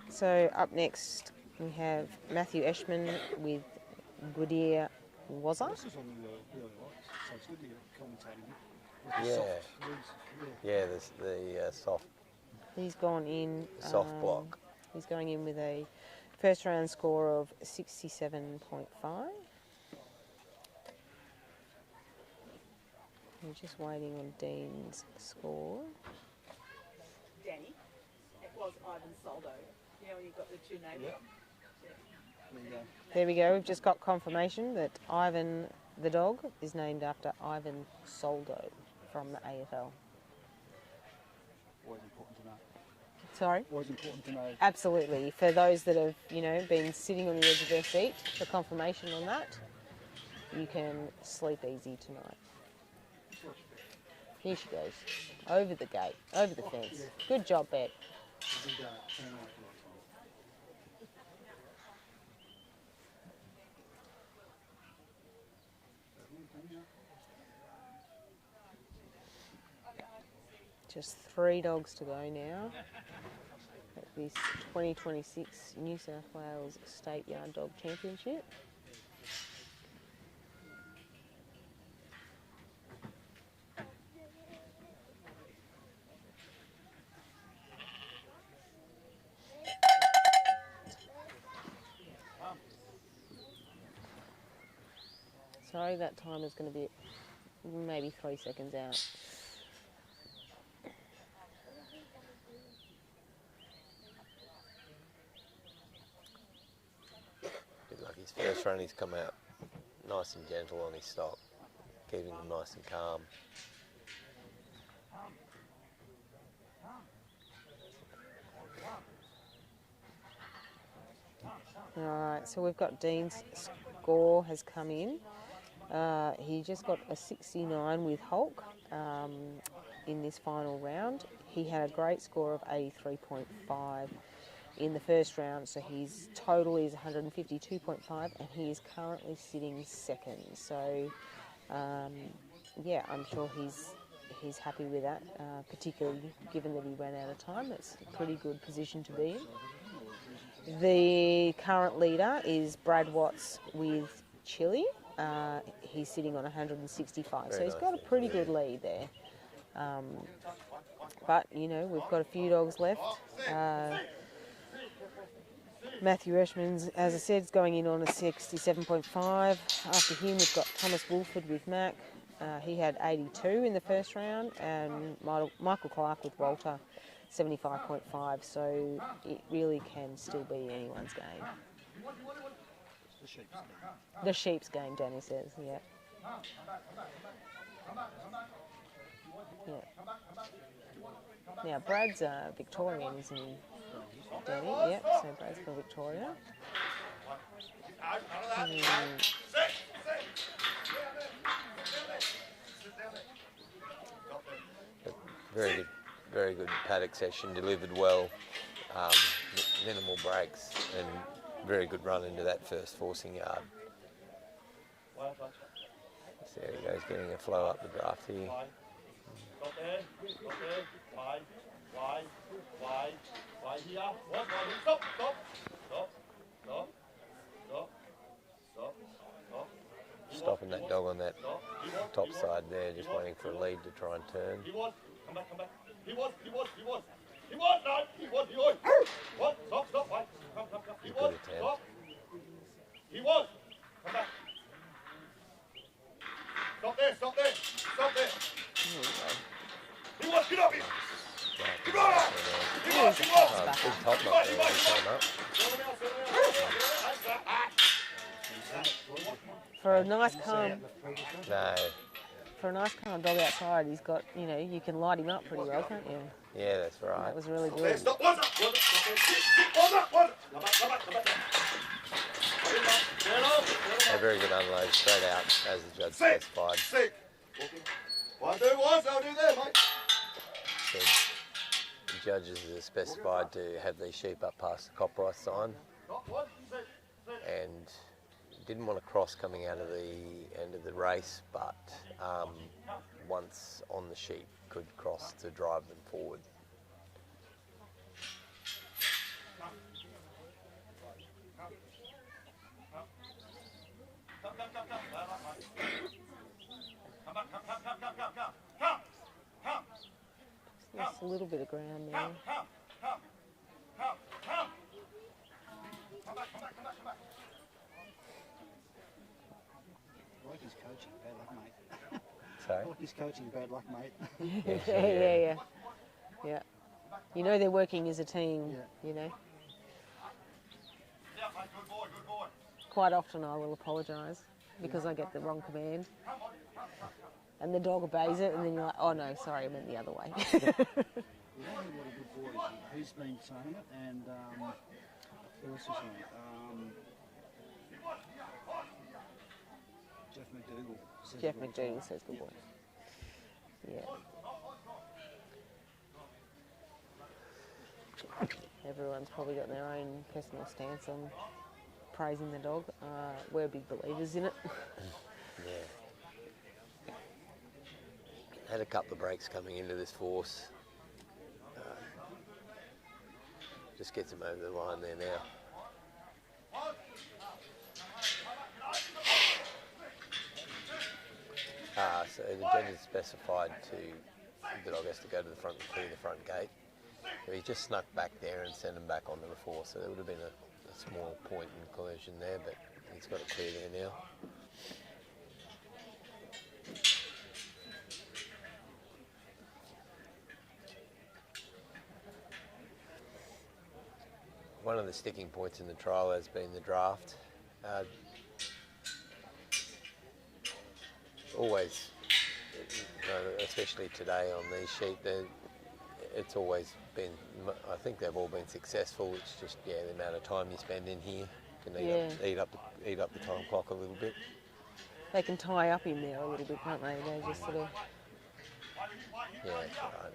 So up next we have Matthew Eshman with Goodyear Wazza. This is on the really lights, so it's good to Yeah. commentating. Yeah, there's the soft. He's gone in. Soft block. He's going in with a First round score of 67.5. We're just waiting on Dean's score. Danny, it was Ivan Soldo. You know when you've got the two names? Yep. There we go. We've just got confirmation that Ivan the dog is named after Ivan Soldo from the AFL. Always important to know. Sorry? Always important to know. Absolutely. For those that have, been sitting on the edge of their seat for confirmation on that, you can sleep easy tonight. Here she goes. Over the gate, over the fence. Good job, Bet. Just 3 dogs to go now at this 2026 New South Wales State Yard Dog Championship. Sorry, that time is going to be maybe 3 seconds out. His first run, he's come out nice and gentle on his stock, keeping him nice and calm. Alright, so we've got Dean's score has come in. He just got a 69 with Hulk in this final round. He had a great score of 83.5 in the first round, so his total is 152.5 and he is currently sitting second. So yeah, I'm sure he's happy with that, particularly given that he ran out of time. That's a pretty good position to be in. The current leader is Brad Watts with Chile. He's sitting on 165, so he's got a pretty good lead there. But, we've got a few dogs left. Matthew Ershman's, as I said, is going in on a 67.5. After him, we've got Thomas Wolford with Mac. He had 82 in the first round, and Michael Clark with Walter, 75.5. So it really can still be anyone's game. The sheep's game, Danny says, yeah. Now, Brad's Victorian, isn't he, Danny? Yep, so Brad's for Victoria. Very good paddock session, delivered well, minimal breaks, and very good run into that first forcing yard. So there he goes, getting a flow up the draft here. Stop there, wide here, stop. Stopping that dog on that top side there, just waiting for a lead to try and turn. Come back. He was, no, What? Stop, wait. Come. He was, stop. He was, come back. Stop there. He was, get up here. He was. Big top knot there when he came up. For a nice calm... No. For a nice calm dog outside, he's got, you can light him up pretty well, can't you? Yeah, that's right. That was really good. Stop. A very good unload, straight out, as the judge specified. I'll do there, mate. So the judges are specified to have these sheep up past the Copprice sign, and didn't want to cross coming out of the end of the race, but once on the sheep could cross to drive them forward. Just a little bit of ground there. Like his coaching, bad luck, mate. Sorry? Like his coaching, bad luck, mate. Yeah. You know they're working as a team, you know. Quite often I will apologise because I get the wrong command. And the dog obeys it, and then you're like, oh no, sorry, I meant the other way. We don't have a lot of good boys here. Who's been saying it? And who else is saying it? Jeff McDougall says Jeff it all the McDougall time. says good boy. Yeah. Everyone's probably got their own personal stance on praising the dog. We're big believers in it. Yeah. Had a couple of breaks coming into this force. Just gets him over the line there now. So the judges specified the dog has to go to the front and clear the front gate. So he just snuck back there and sent him back onto the force. So there would have been a small point in collision there, but he's got it clear there now. One of the sticking points in the trial has been the draft. Always, especially today on these sheep, it's always been, I think they've all been successful. It's just, the amount of time you spend in here can eat up the time clock a little bit. They can tie up in there a little bit, can't they? They just sort of... Yeah, that's right.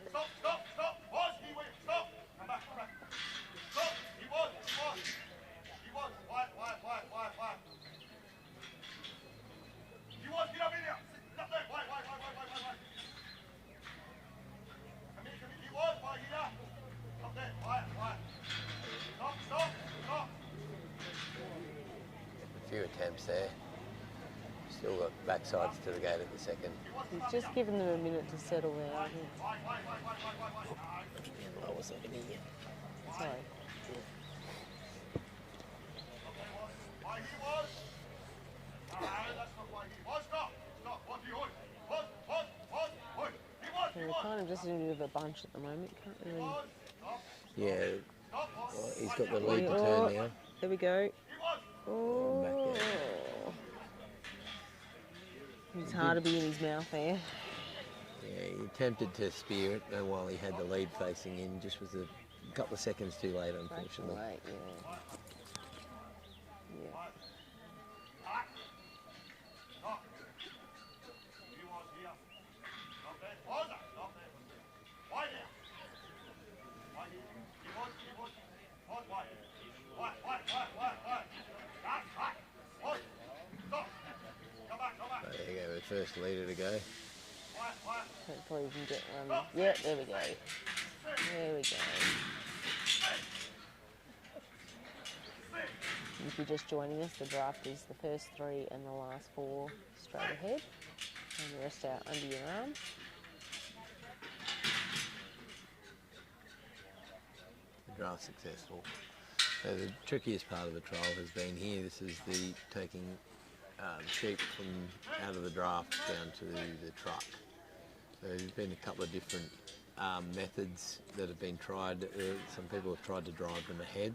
A few attempts there. Still got backsides to the gate at the second. He's just given them a minute to settle there, I think. Sorry. They're kind of just in a bit of a bunch at the moment, can't really... Yeah, he's got the lead to turn now. There we go. Oh. It's hard to be in his mouth there. Yeah, he attempted to spear it while he had the lead facing in, just was a couple of seconds too late, unfortunately. Right, yeah. There you go, the first leader to go. Hopefully we can get one. Yeah, there we go. There we go. If you're just joining us, the draft is the first 3 and the last 4 straight ahead, and the rest out under your arm. The draft successful. So the trickiest part of the trial has been here. This is the taking sheep from out of the draft down to the truck. So there's been a couple of different methods that have been tried. Some people have tried to drive them ahead.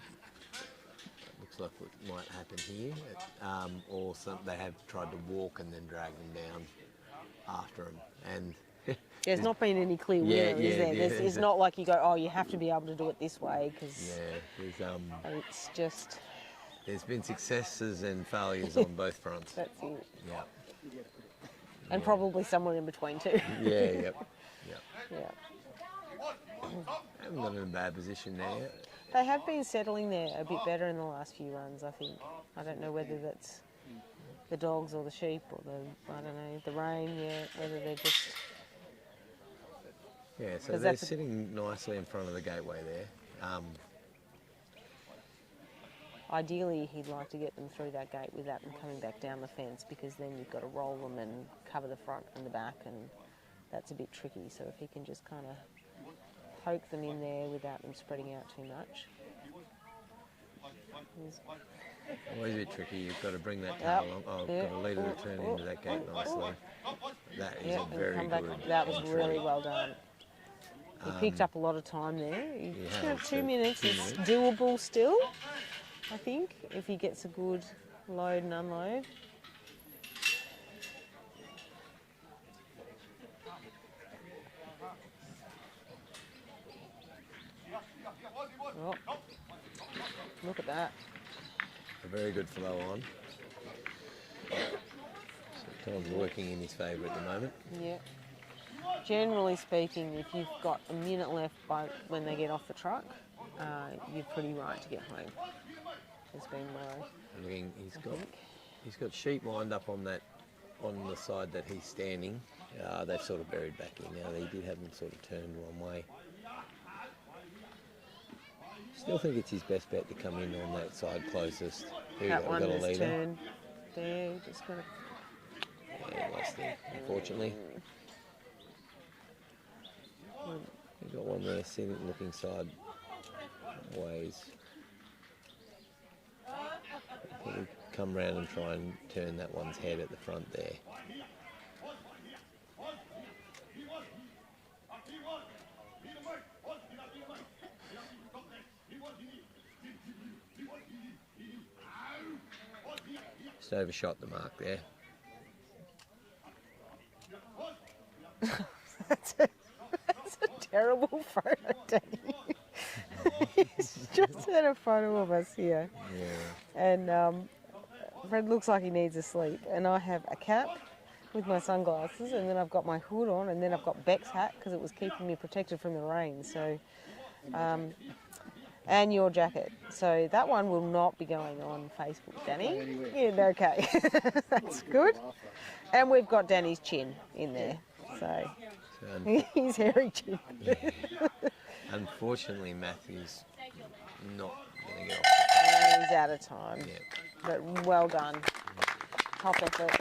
Looks like what might happen here. Or they have tried to walk and then drag them down after them. And there's not been any clear winner, is there? It's not like you go, oh, you have to be able to do it this way, because it's just... There's been successes and failures on both fronts. That's it. Yeah. And probably somewhere in between too. Yeah. Haven't got in a bad position there. They have been settling there a bit better in the last few runs, I think. I don't know whether that's the dogs or the sheep or the rain, whether they're just... Yeah, so they're sitting nicely in front of the gateway there. Ideally, he'd like to get them through that gate without them coming back down the fence, because then you've got to roll them and cover the front and the back, and that's a bit tricky. So if he can just kind of poke them in there without them spreading out too much. Always a bit tricky. You've got to bring that tail along. Oh, got to lead the return into that gate nicely. That is a very come good back. That was entry. really well done. He picked up a lot of time there. He You know, has, 2 minutes two is minutes. doable still, I think, if he gets a good load and unload. Oh, look at that. A very good flow on. So time's working in his favour at the moment. Yeah. Generally speaking, if you've got a minute left when they get off the truck, you're pretty right to get home. It's been my. Looking, he's got sheep lined up on the side that he's standing. They've sort of buried back in now. They did have them sort of turned one way. Still think it's his best bet to come in on that side closest. That one is turned there. Just got to. Yeah, lost it, unfortunately. You've got one there sitting looking sideways. Probably come round and try and turn that one's head at the front there. Just overshot the mark there. That's a terrible photo, Danny. He's just had a photo of us here. Yeah. And Fred looks like he needs a sleep. And I have a cap with my sunglasses, and then I've got my hood on, and then I've got Beck's hat because it was keeping me protected from the rain. So, and your jacket. So that one will not be going on Facebook, Danny. Yeah, okay. That's good. And we've got Danny's chin in there. So he's hairy chin. Yeah. Unfortunately, Matthew's not going to get off. He's out of time. Yeah. But well done. Top effort.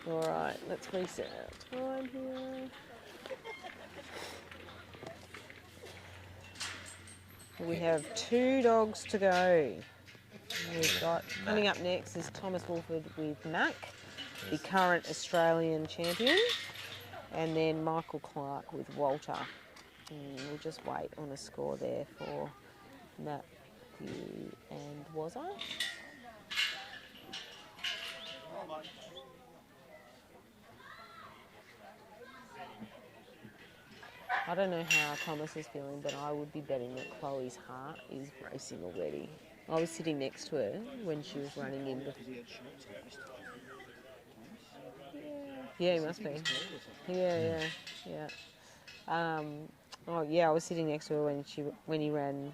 All right, let's reset our time here. We have 2 dogs to go. We've got, coming up next is Thomas Wolford with Mac, the current Australian champion, and then Michael Clark with Walter. And we'll just wait on a score there for Matthew and Wazza. I don't know how Thomas is feeling, but I would be betting that Chloe's heart is racing already. I was sitting next to her when she was running in. Yeah, he must be. Yeah. Oh yeah, I was sitting next to her when he ran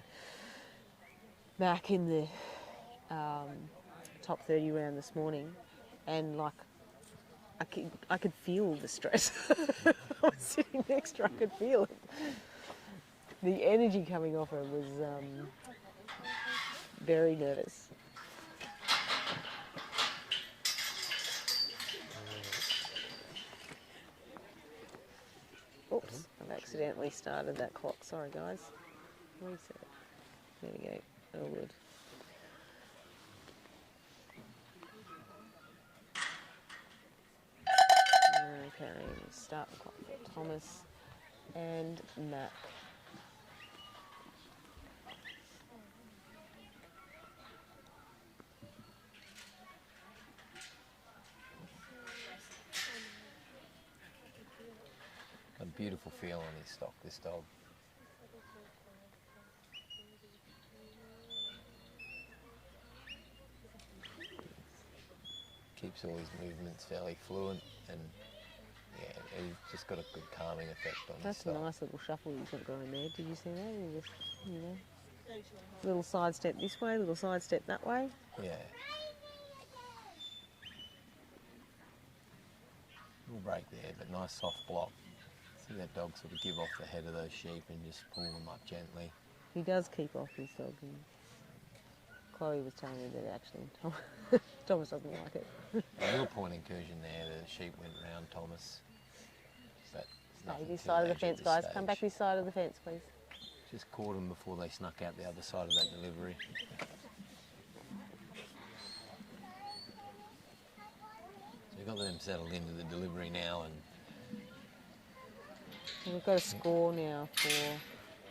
back in the top 30 round this morning, and like I could feel the stress. I was sitting next to her, I could feel it. The energy coming off her was very nervous. Oops, I've accidentally started that clock. Sorry, guys. Reset. There we go. All good. Okay, start the clock for Thomas and Mac. A beautiful feel on his stock, this dog. Keeps all his movements fairly fluent, and yeah, he's just got a good calming effect on his stock. That's a nice little shuffle he's got going there. Did you see that? He just, you know, little side step this way, little side step that way. Yeah. Little break there, but nice soft block. See that dog sort of give off the head of those sheep and just pull them up gently. He does keep off his dog. And Chloe was telling me that actually Thomas doesn't like it. A little point incursion there. The sheep went round Thomas. But Stay nothing this too side of the major at fence, this guys. stage. Come back this side of the fence, please. Just caught them before they snuck out the other side of that delivery. So we've got them settled into the delivery now, and We've got a score now for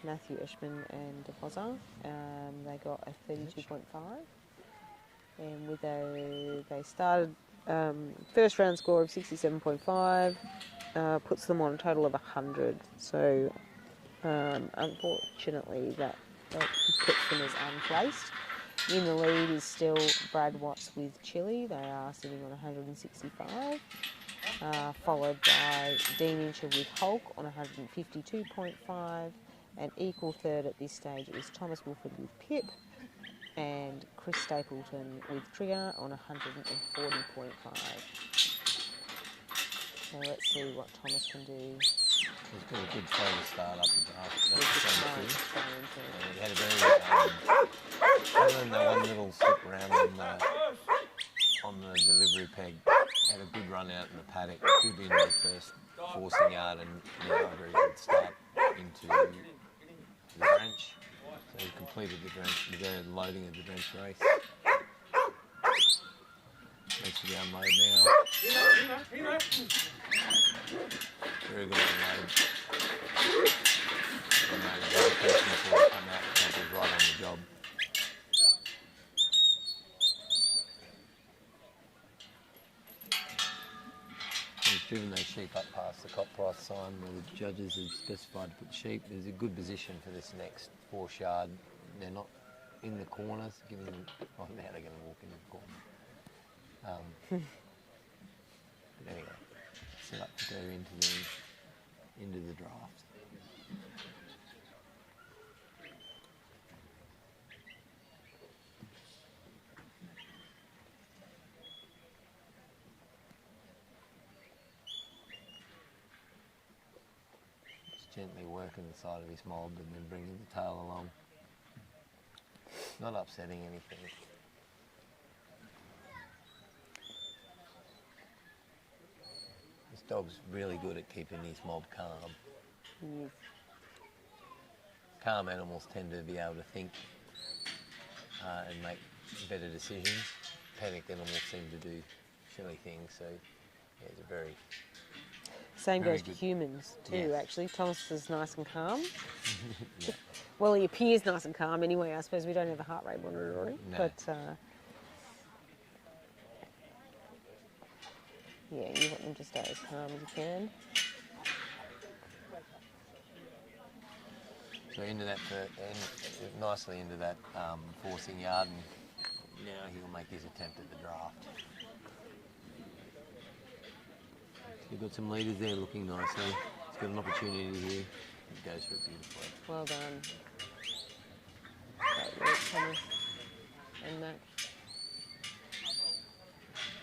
Matthew Ishman and DePozza. They got a 32.5. And with they started first round score of 67.5, puts them on a total of 100. So unfortunately that puts them as unplaced. In the lead is still Brad Watts with Chile. They are sitting on 165. Followed by Dean Incher with Hulk on 152.5, and equal third at this stage is Thomas Wilford with Pip, and Chris Stapleton with Trigger on 140.5. So let's see what Thomas can do. he's got a good slow to start up the draft. With the slow He had a very, other than that one little slip around on the delivery peg, had a good run out in the paddock, good into the first forcing yard, and now a very good start into the drench. So he completed the loading of the drench race. Needs to be unloaded now. Very good unload. And the person before it come out, the temp was right on the job. He's driven those sheep up past the cop price sign where the judges have specified to put the sheep. There's a good position for this next 4 yard. They're not in the corners, giving them, oh, now they're going to walk in the corner. But anyway, set up to go into the draft. Gently working the side of his mob and then bringing the tail along. Not upsetting anything. This dog's really good at keeping his mob calm. Yes. Calm animals tend to be able to think and make better decisions. Panicked animals seem to do silly things, so yeah, it's a very... Same very goes for good. humans too, Yes. actually. Thomas is nice and calm. Yeah. Well, he appears nice and calm anyway. I suppose we don't have a heart rate monitor on him. No. But yeah, you want them to stay as calm as you can. So into that, nicely into that forcing yard, and now he'll make his attempt at the draft. You've got some leaders there looking nicely. He's got an opportunity here. He goes for it beautifully. Well done. Great work, Thomas and Mac.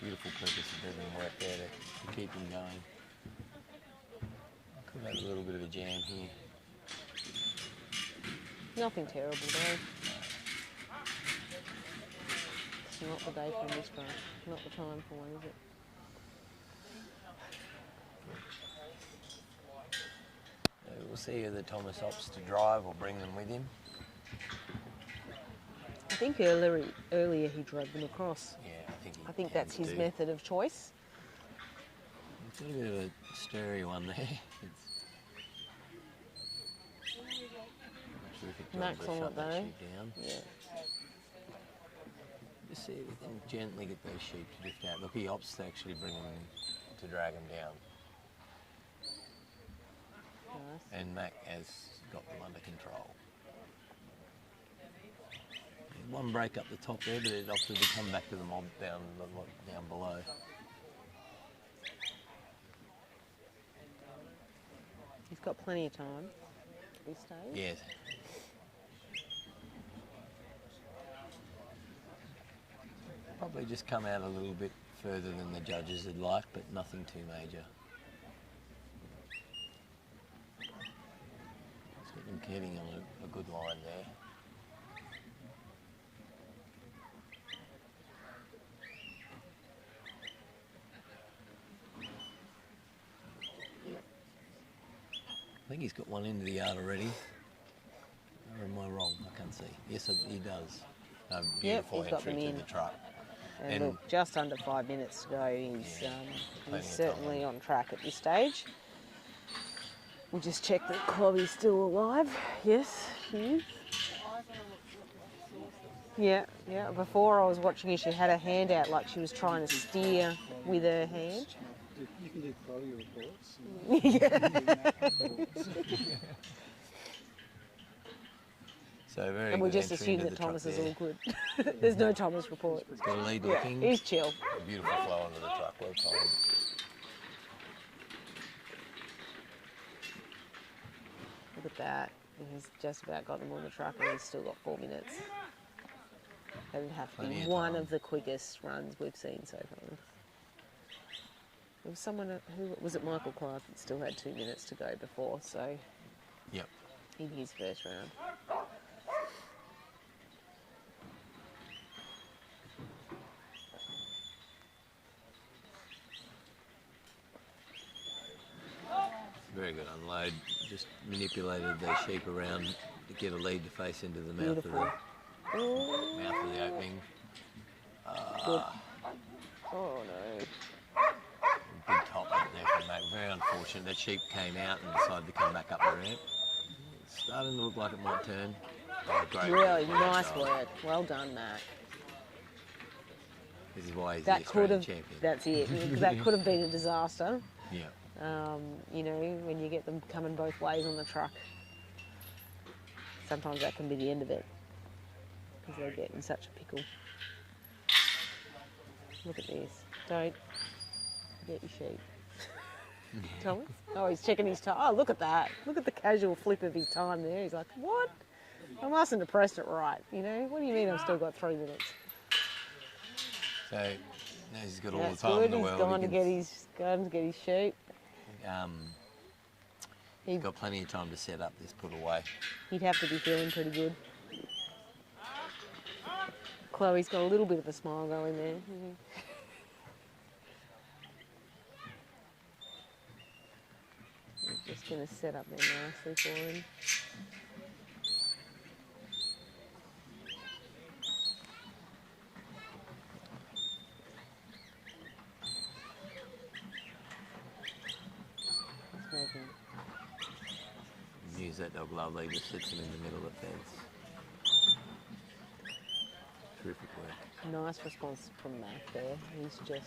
Beautiful purpose-driven work there to keep him going. Could have a little bit of a jam here. Nothing terrible though. It's not the day for a misgrave. Not the time for one, is it? We'll see whether Thomas opts to drive or bring them with him. I think earlier he drove them across. Yeah, I think that's his method of choice. It's got a bit of a stirry one there. Max on it though. Yeah. Just see if we can gently get those sheep to drift out. Look, he opts to actually bring them to drag them down. Nice. And Mac has got them under control. One break up the top there, but it opted to come back to the mob down below. He's got plenty of time at this stage. Yes. Probably just come out a little bit further than the judges had liked, but nothing too major. Let's get them heading on a good line there. I think he's got one into the yard already. Or am I wrong? I can't see. Yes, he does. Beautiful he's got them entry in. to the truck. And look, just under 5 minutes to go. He's certainly on track at this stage. We'll just check that Chloe's still alive. Yes, she is. Yeah. Before I was watching her, she had her hand out like she was trying to steer with her hand. You can do Chloe reports. So very and we good just entry assume into that the Thomas truck is there. all good. There's no Thomas report. He's got a lead Yeah, looking. he's chill. A beautiful flow onto the truck, well timed. Look at that. He's just about got them on the truck and he's still got 4 minutes. That would have to be one of the quickest runs we've seen so far. There was someone who was it, Michael Clark, that still had 2 minutes to go before, so Yep. in his first round. Very good unload. Just manipulated those sheep around to get a lead to face into the mouth of the opening. Good. Oh no. Big top right there from Mac. Very unfortunate. That sheep came out and decided to come back up the ramp. It's starting to look like it might turn. Oh, great Really work, nice job. work. Well done, Mac. This is why he's That the could Australian have. champion. That's it. Because that could have been a disaster. Yeah. You know, when you get them coming both ways on the truck, sometimes that can be the end of it because they get in such a pickle. Look at this. Don't get your sheep. Thomas? Oh, he's checking his time. Oh, look at that. Look at the casual flip of his time there. He's like, what? I mustn't have pressed it right. You know, what do you mean I've still got 3 minutes? So now he's got all That's the time good. in the He's world. gone to get his sheep. He's got plenty of time to set up this put away. He'd have to be feeling pretty good. Chloe's got a little bit of a smile going there. I'm just going to set up there nicely for him. Use that dog lovely, just sits him in the middle of the fence. Terrific work. Nice response from Mac there. He's just...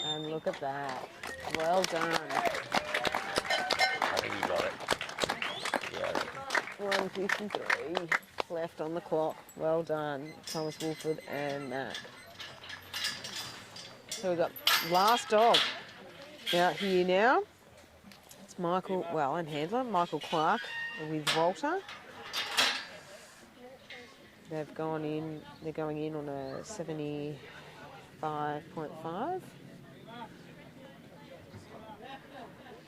And look at that. Well done. I think you got it. Yeah. 1:53 left on the clock. Well done, Thomas Wolford and Mac. So we've got last dog out here now. It's Michael, well, and handler, Michael Clark with Walter. They're going in on a 75.5.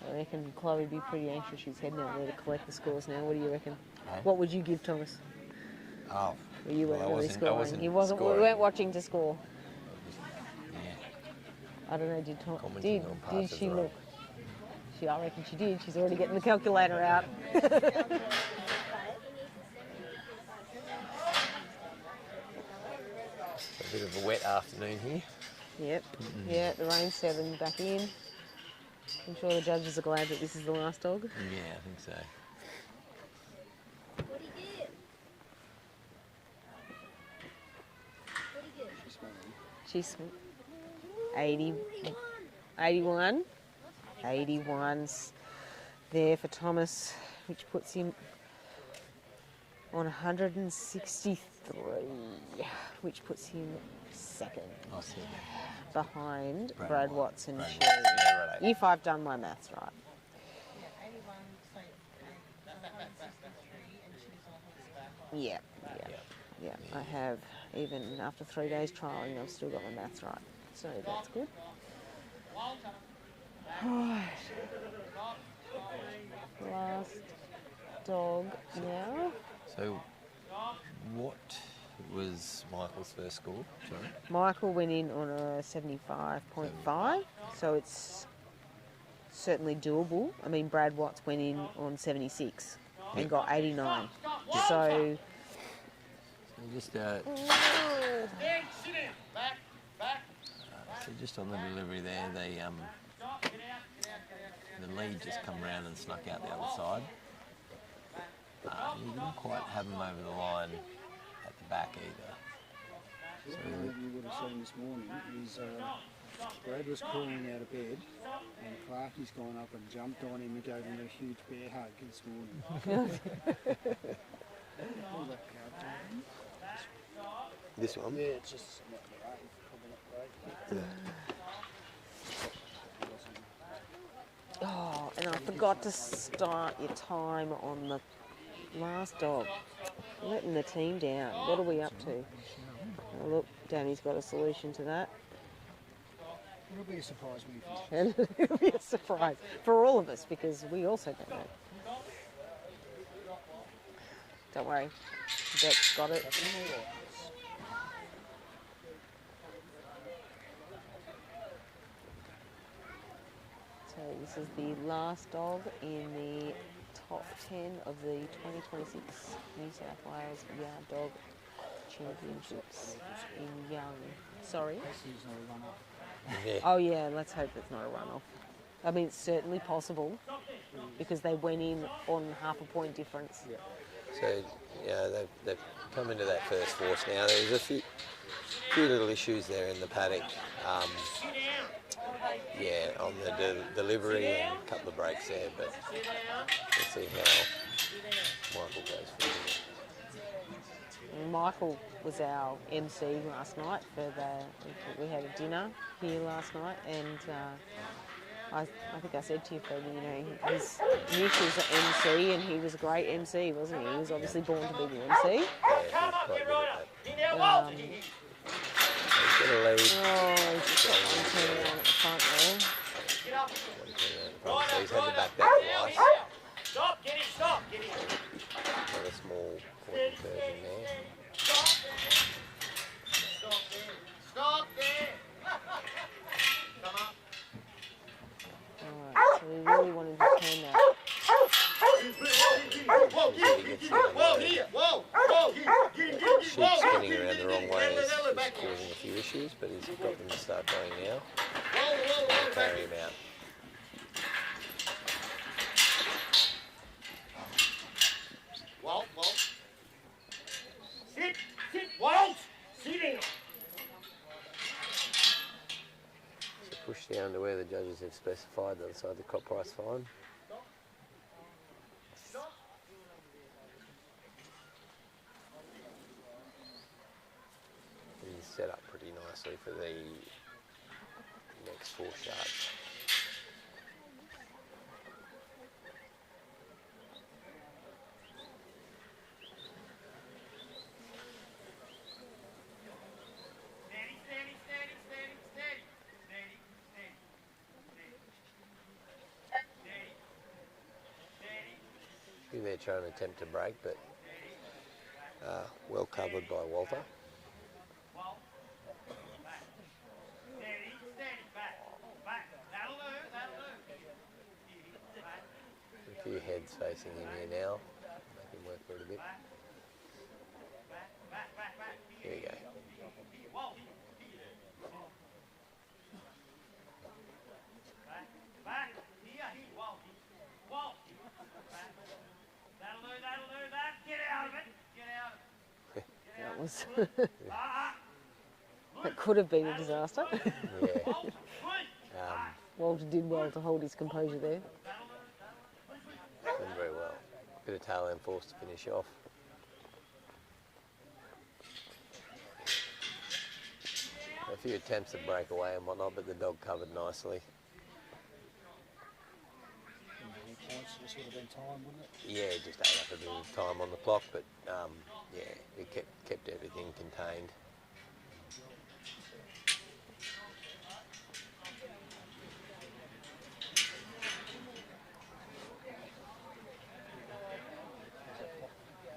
I reckon Chloe would be pretty anxious. She's heading out there to collect the scores now. What do you reckon? Hey? What would you give Thomas? Oh, You weren't really scoring. We weren't watching to score. Yeah. I don't know. Did Commenting on did passes, she right. look? I reckon she did. She's already getting the calculator out. A bit of a wet afternoon here. Yep. Yeah, the rain's settling back in. I'm sure the judges are glad that this is the last dog. Yeah, I think so. What do you get? What do you get? She's 81. 81's there for Thomas, which puts him on 163, which puts him second. I see that. Behind Brad Watson. Brad She. Watson, yeah, right. If I've done my maths right. Yeah. I have, even after 3 days trialling, I've still got my maths right. So that's good. Right. Last dog now. So, what was Michael's first score? Sorry. Michael went in on a 75.5, so it's certainly doable. I mean, Brad Watts went in on 76 and got 89. So... Just so just on the delivery there, the lead just come round and snuck out the other side. You didn't quite have them over the line at the back either. So you would have seen this morning is Brad was crawling out of bed and Clarkie's gone up and jumped on him and gave him a huge bear hug this morning. This one? Yeah, it's just not great. Probably not great. Oh, and I forgot to start your time on the last dog. Letting the team down. What are we up to? Oh, look, Danny's got a solution to that. It'll be a surprise when he finishes. It'll be a surprise for all of us because we also don't know. Don't worry, Beck's got it. So this is the last dog in the top 10 of the 2026 New South Wales Yard Dog Championships in young. Sorry? Yeah. Oh yeah, let's hope it's not a runoff. I mean, it's certainly possible because they went in on half a point difference. Yeah. So, yeah, they've come into that first force now. There's a few little issues there in the paddock. Yeah, on the delivery and a couple of breaks there, but we'll see how Michael goes from here. Michael was our MC last night we had a dinner here last night, and I think I said to you, Freddie, you know, his niche is an MC, and he was a great MC, wasn't he? He was obviously born to be the MC. He's got a lead. Oh, he's just got one turning on at the front there. So he's had to back that twice. Stop, get him, stop, get him. Got a small point conversion there. Stop there. Come up. Alright, so we really wanted to turn that. Whoa, here. Whoa, here. Whoa, whoa, here. Sheep's spinning around the wrong way is causing a few issues, but he's got them to start going now. And carry him out. Walt. Sit, Walt. Sit down. So push down to where the judges have specified, the other side of the cop price fine. He's set up pretty nicely for the next 4 shots. They're trying to attempt to break, but well covered by Walter. A few heads facing him here now. Make him work for it a bit. Here we go. That was... that could have been a disaster. Yeah. Walter did well to hold his composure there. Done very well. Bit of tail end force to finish off. A few attempts to break away and whatnot, but the dog covered nicely. Just would have been time, wouldn't it? Yeah, just ate up a bit of time on the clock, but yeah, it kept everything contained.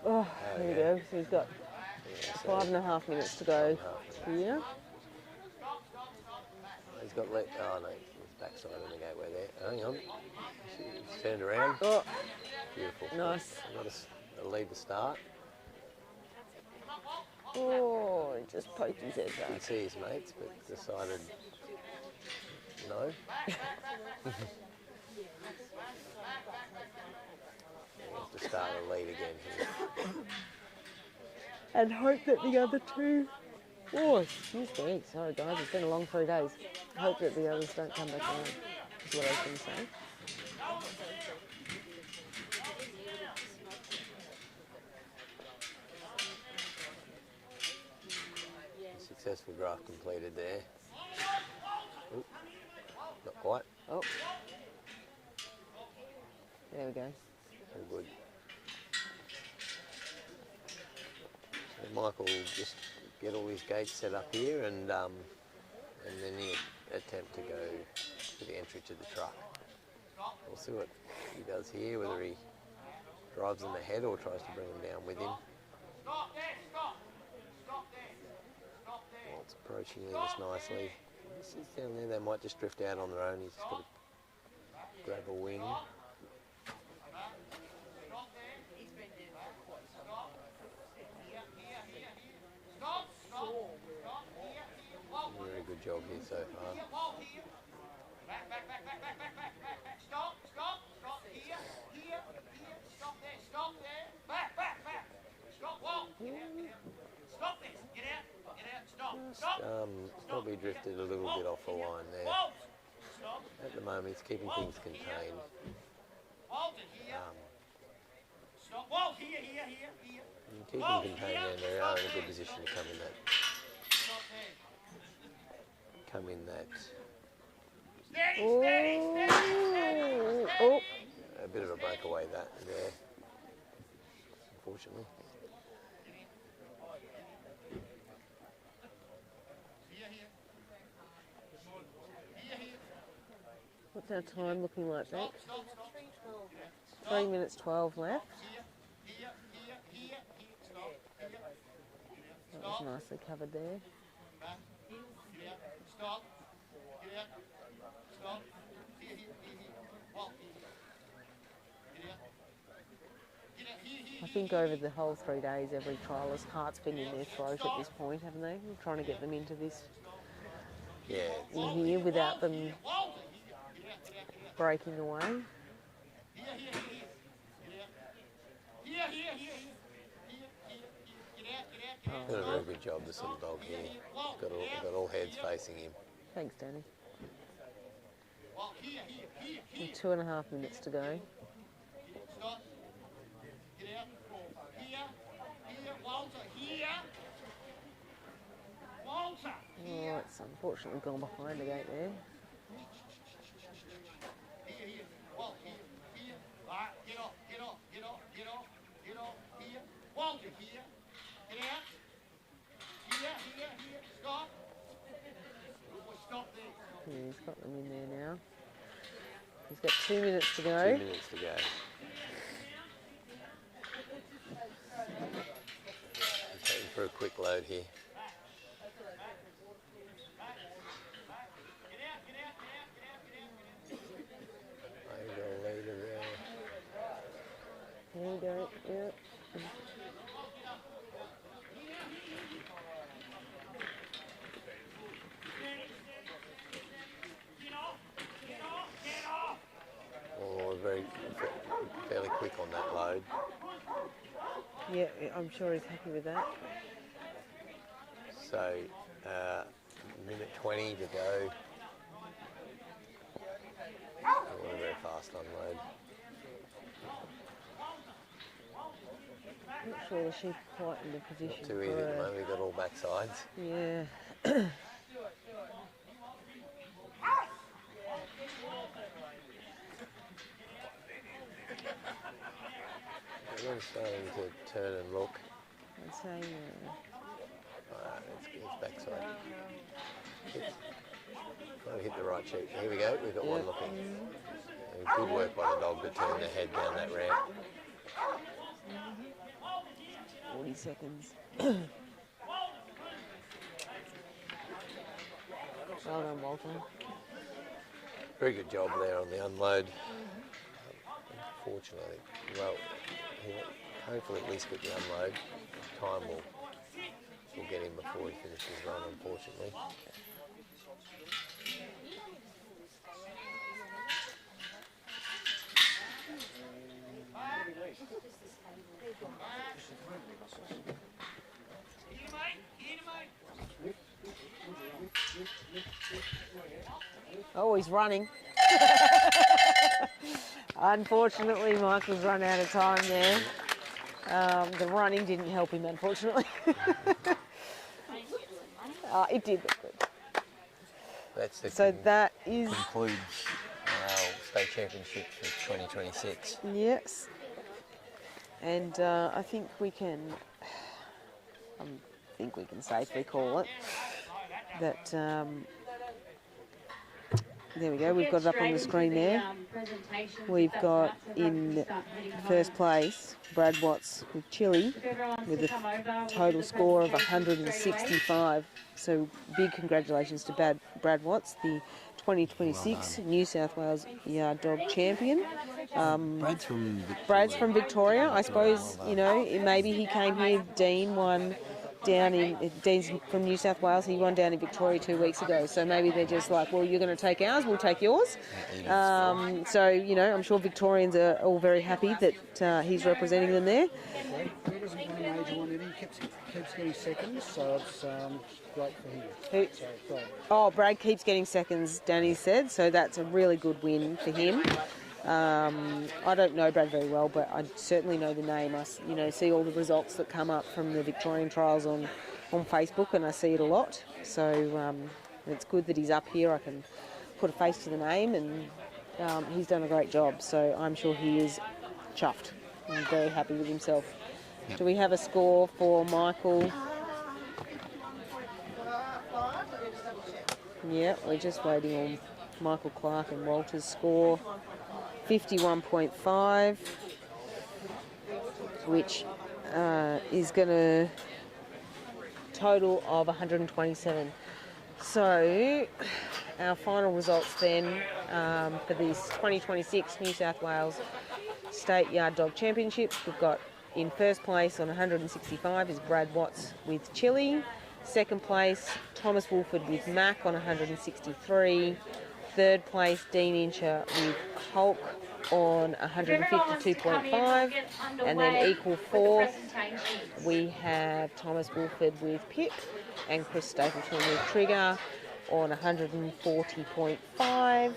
Oh, there we go. So he's got 5.5 minutes to go here. He's got oh no, he's backside of the gateway there. Hang on. She's turned around. Oh, beautiful. nice. Got a lead to start. Oh, he just poked his head You back. can see his mates, but decided no. He has to start a lead again here. And hope that the other two... Oh, excuse me. Sorry, guys. It's been a long 3 days. Hope that the others don't come back around, is what I was going to say. Successful draft completed there. Oop, not quite. Oh. There we go. All good. So Michael will just get all his gates set up here and then he'll attempt to go to the entry to the truck. We'll see what he does here, whether he drives them ahead or tries to bring them down with him. Well, it's approaching Linus nicely. He sits down there, they might just drift out on their own. He's just got to grab a wing. Very good job here so far. Stop, here, stop there, back, stop, Walt, stop this, get out, stop. Probably drifted a little bit off the line there. At the moment he's keeping things contained. Stop, Walt, here. And keeping contained and they are in a good position to come in that. Oh. A bit of a breakaway that there, unfortunately. What's our time looking like, Zach? 3 minutes 12 left. That was nicely covered there. Stop. I think over the whole 3 days, every trialist's heart's been in their throat at this point, haven't they? We're trying to get them into this in here without them breaking away. Did a very good job, this little dog here. He's got all heads facing him. Thanks, Danny. And 2.5 minutes to go. Oh, it's unfortunately gone behind the gate there. Yeah, he's got them in there now. He's got 2 minutes to go. 2 minutes to go. I'm taking for a quick load here. There we go, yep. Oh, fairly quick on that load. Yeah, I'm sure he's happy with that. So, minute 20 to go. Not a very fast unload. Not sure the sheep are quite in the position. Not too easy at the moment, we've got all back sides. Yeah. Everyone's starting to turn and look. I'd say, it's backside. Trying to hit the right cheek. Here we go, we've got one looking. And good work by the dog to turn the head down that ramp. 40 seconds. Well done, Walter. Very good job there on the unload. Unfortunately, well, he'll hopefully at least get the unload. Time will get him before he finishes his run, unfortunately. Oh, he's running. Unfortunately, Michael's run out of time there. The running didn't help him, unfortunately. It did look good. That's the So that is... concludes our state championship for 2026. Yes. And I think we can safely call it that... there we go, we've got it up on the screen there. We've got in first place Brad Watts with Chile with a total score of 165. So big congratulations to Brad Watts, the 2026 New South Wales Yard Dog Champion. Brad's from Victoria. I suppose, you know, maybe he came here, Dean won down in, Dean's from New South Wales, he won down in Victoria 2 weeks ago, so maybe they're just like, well, you're going to take ours, we'll take yours. So, you know, I'm sure Victorians are all very happy that he's representing them there. He doesn't win a major one, and he keeps getting seconds, so it's great for him. Oh, Brad keeps getting seconds, Danny said, so that's a really good win for him. I don't know Brad very well, but I certainly know the name. I, you know, see all the results that come up from the Victorian trials on Facebook, and I see it a lot. So it's good that he's up here. I can put a face to the name, and he's done a great job. So I'm sure he is chuffed and very happy with himself. Yep. Do we have a score for Michael? Yeah, we're just waiting on Michael Clark and Walter's score. 51.5, which is going to total of 127. So our final results then for this 2026 New South Wales State Yard Dog Championship, we've got in first place on 165 is Brad Watts with Chile. Second place, Thomas Wolford with Mac on 163. Third place, Dean Incher with Hulk on 152.5. And then equal fourth, we have Thomas Wolford with Pip and Chris Stapleton with Trigger on 140.5.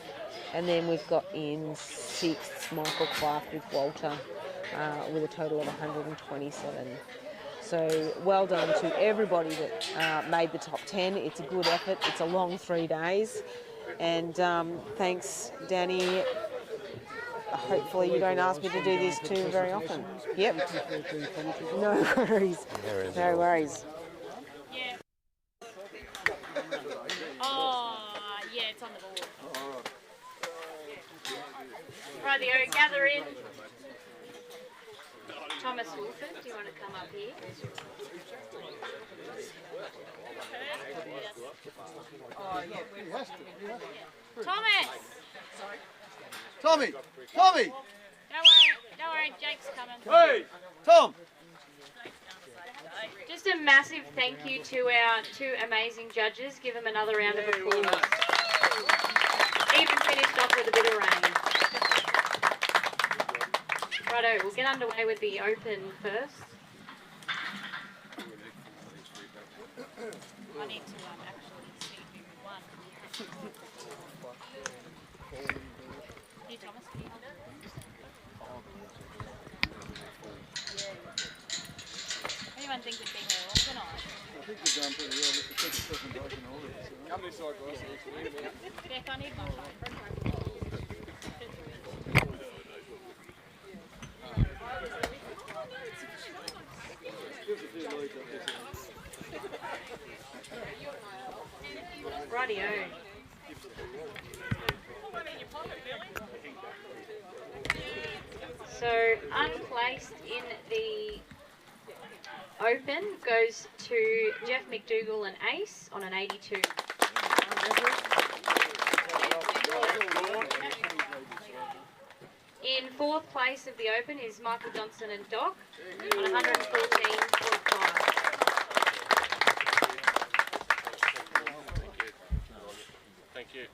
And then we've got in sixth, Michael Clark with Walter with a total of 127. So well done to everybody that made the top 10. It's a good effort. It's a long 3 days. And thanks, Danny. Hopefully you don't ask me to do this too very often. Yep. No worries. No worries. Yeah. Oh, yeah, it's on the board. Rightio, gather in. Thomas Wolford, do you want to come up here? Thomas! Tommy! Don't worry, Jake's coming. Hey! Tom! Just a massive thank you to our two amazing judges. Give them another round of applause. Even finished off with a bit of rain. Righto, we'll get underway with the Open first. I need to actually see who won. Here, Thomas, can you hold it? Anyone think it'd be her or tonight? I think you've done pretty well. It's the second broken already. Come this side, guys. Beck, I need my phone. Rightio. So unplaced in the Open goes to Jeff McDougall and Ace on an 82. In fourth place of the Open is Michael Johnson and Doc on 114.5. Thank you.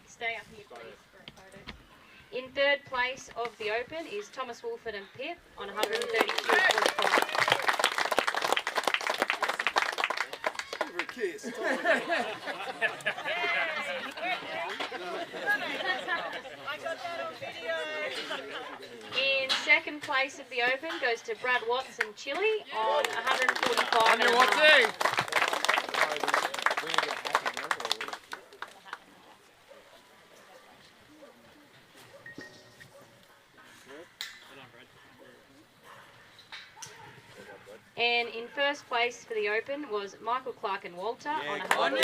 Stay up here, please, for a photo. In third place of the Open is Thomas Wolford and Pip on 132.5. Give her a kiss. In second place of the Open goes to Brad Watts and Chile on 145.5. And in first place for the Open was Michael Clark and Walter on 145.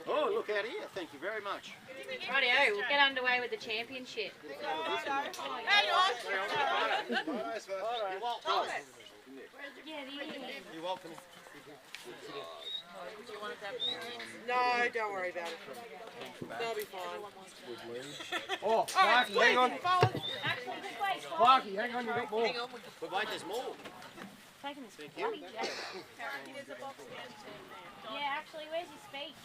Oh, look out here. Thank you very much. Rightio, we'll get underway with the championship. You're welcome. No, don't worry about it. They'll be fine. Oh, Clarky, hang on. Clarky, hang on, you've got more. But wait, there's more. Taking this Thank you. bloody jacket. Yeah, actually, where's your speech?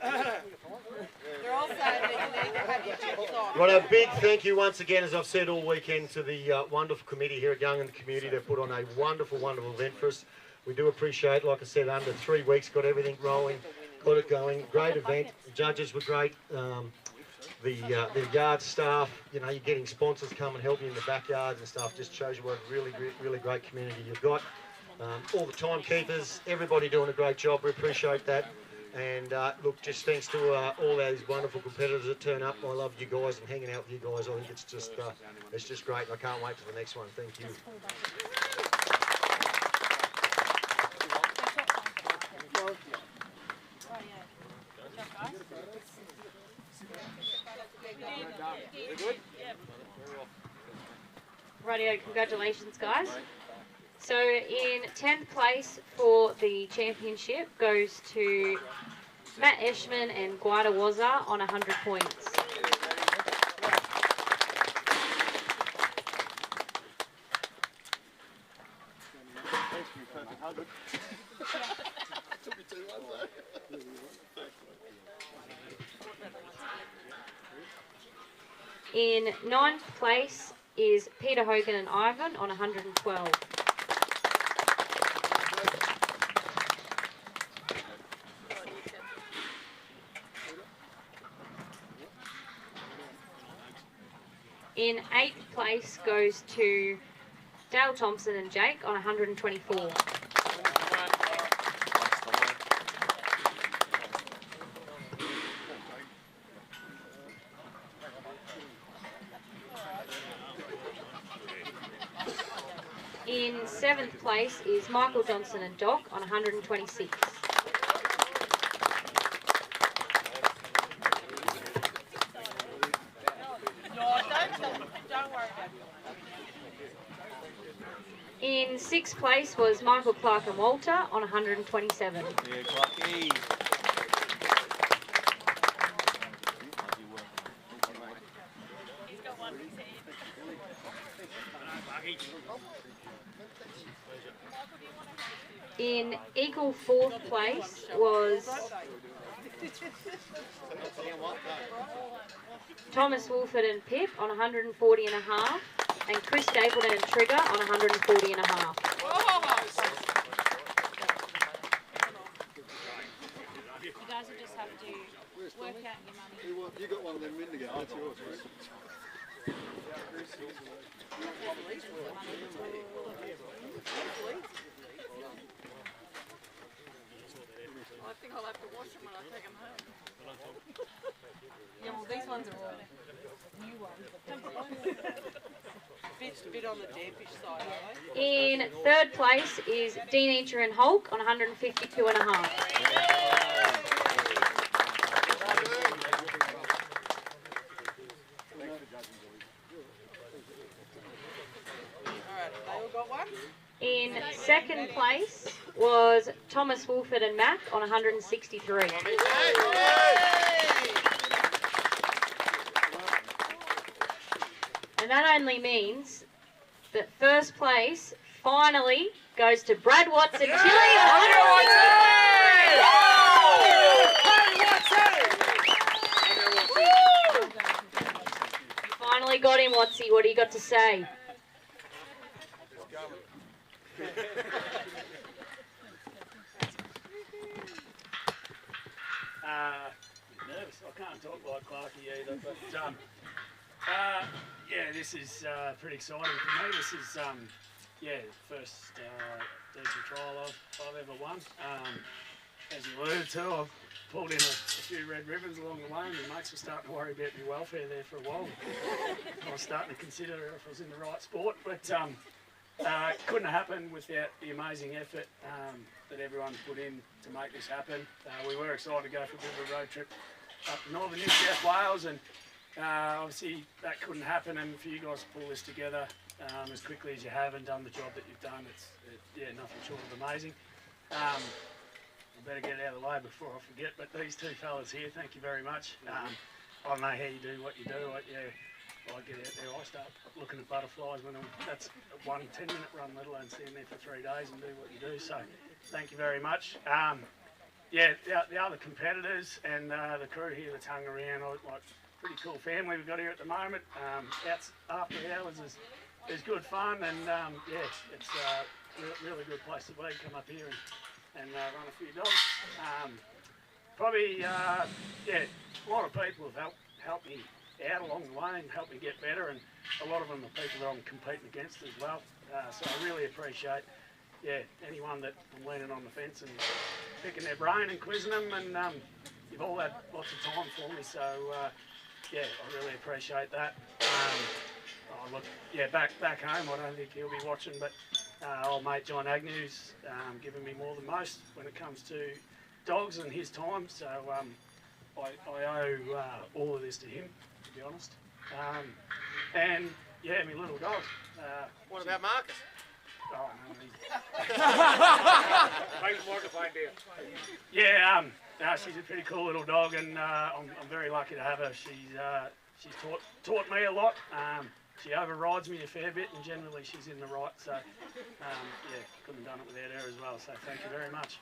They're all saying that you need to have your chips on. Right, a big thank you once again, as I've said all weekend, to the wonderful committee here at Young and the community. They've put on a wonderful, wonderful event for us. We do appreciate, like I said, under 3 weeks, got everything rolling, got it going. Great event. The judges were great. The yard staff, you know, you're getting sponsors come and help you in the backyards and stuff. Just shows you what a really, really great community you've got. All the timekeepers, everybody doing a great job. We appreciate that. And look, just thanks to all those wonderful competitors that turn up. I love you guys and hanging out with you guys. I think it's just great. And I can't wait for the next one. Thank you. Rightio, congratulations, guys. So in 10th place for the championship goes to Matt Eschman and Guida Wazza on 100 points. In 9th place is Peter Hogan and Ivan on 112. In 8th place goes to Dale Thompson and Jake on 124. In 7th place is Michael Johnson and Doc on 126. In 6th place was Michael Clark and Walter on 127. Yeah, Clarky. In equal 4th place was Thomas Wolford and Pip on 140 and a half, and Chris Stapleton and Trigger on 140 and a half. You guys will just have to work out your money. You got one of them a minute ago. That's yours, right? I think I'll have to wash them when I take them home. Yeah, well, these ones are all new ones. Bit on the deadfish side, are they? In third place is Dean Eacher and Hulk on 152.5. Alright, they all got one? In second place was Thomas Wolford and Mac on 163. And that only means that first place finally goes to Brad Watts and Chile on 163. You finally got him, Watsy. What do you got to say? Nervous. I can't talk like Clarkie either, but yeah, this is pretty exciting for me. This is first decent trial I've ever won. As you alluded to, I've pulled in a few red ribbons along the way, and my mates were starting to worry about my welfare there for a while. I was starting to consider if I was in the right sport, but it couldn't have happened without the amazing effort that everyone put in to make this happen. We were excited to go for a bit of a road trip up to northern New South Wales, and obviously that couldn't happen, and for you guys to pull this together as quickly as you have and done the job that you've done, it's nothing short of amazing. I better get it out of the way before I forget, but these two fellas here, thank you very much. I don't know how you do what you do. I get out there, I start looking at butterflies when that's a 1 10-minute run, let alone staying there for 3 days and do what you do. So thank you very much. The other competitors and the crew here that's hung around, pretty cool family we've got here at the moment. After hours is good fun, and it's a really good place to be. Come up here and run a few dogs. A lot of people have helped me out along the way and helped me get better, and a lot of them are people that I'm competing against as well. So I really appreciate anyone that I'm leaning on the fence and picking their brain and quizzing them, and you've all had lots of time for me, so I really appreciate that. Back home, I don't think he'll be watching, but old mate John Agnew's given me more than most when it comes to dogs and his time, so I owe all of this to him, to be honest. My little dog. What about Marcus? Oh, no, she's a pretty cool little dog, and I'm very lucky to have her. She's taught me a lot. She overrides me a fair bit, and generally she's in the right. So couldn't have done it without her as well. So thank you very much.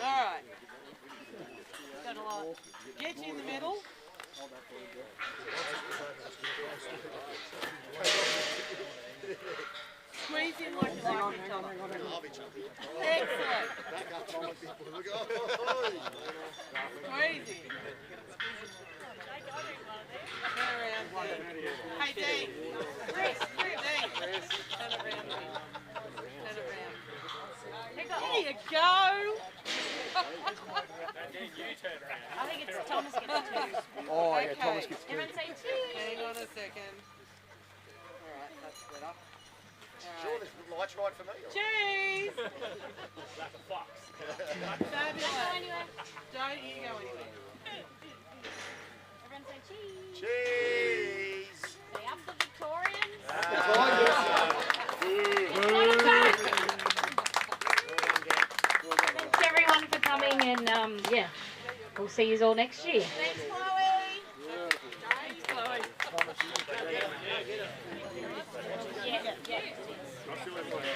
All right. Get you in the middle. Squeeze in like you like each other. Excellent. Squeeze in. Turn around. Hey, Dean. Chris. Dean. Turn it around. Turn it around. There you go. I think it's Thomas gets two. Oh, yeah, Thomas gets two. Everyone say cheese. Hang on a second. Alright, that's better. Sure, this light's right for me. Cheese! Like a fox. Fabulous. Don't you go anywhere. Everyone say cheese. Cheese! Say up the Victorians. Thanks everyone for coming, and we'll see you all next year. Thanks, Chloe.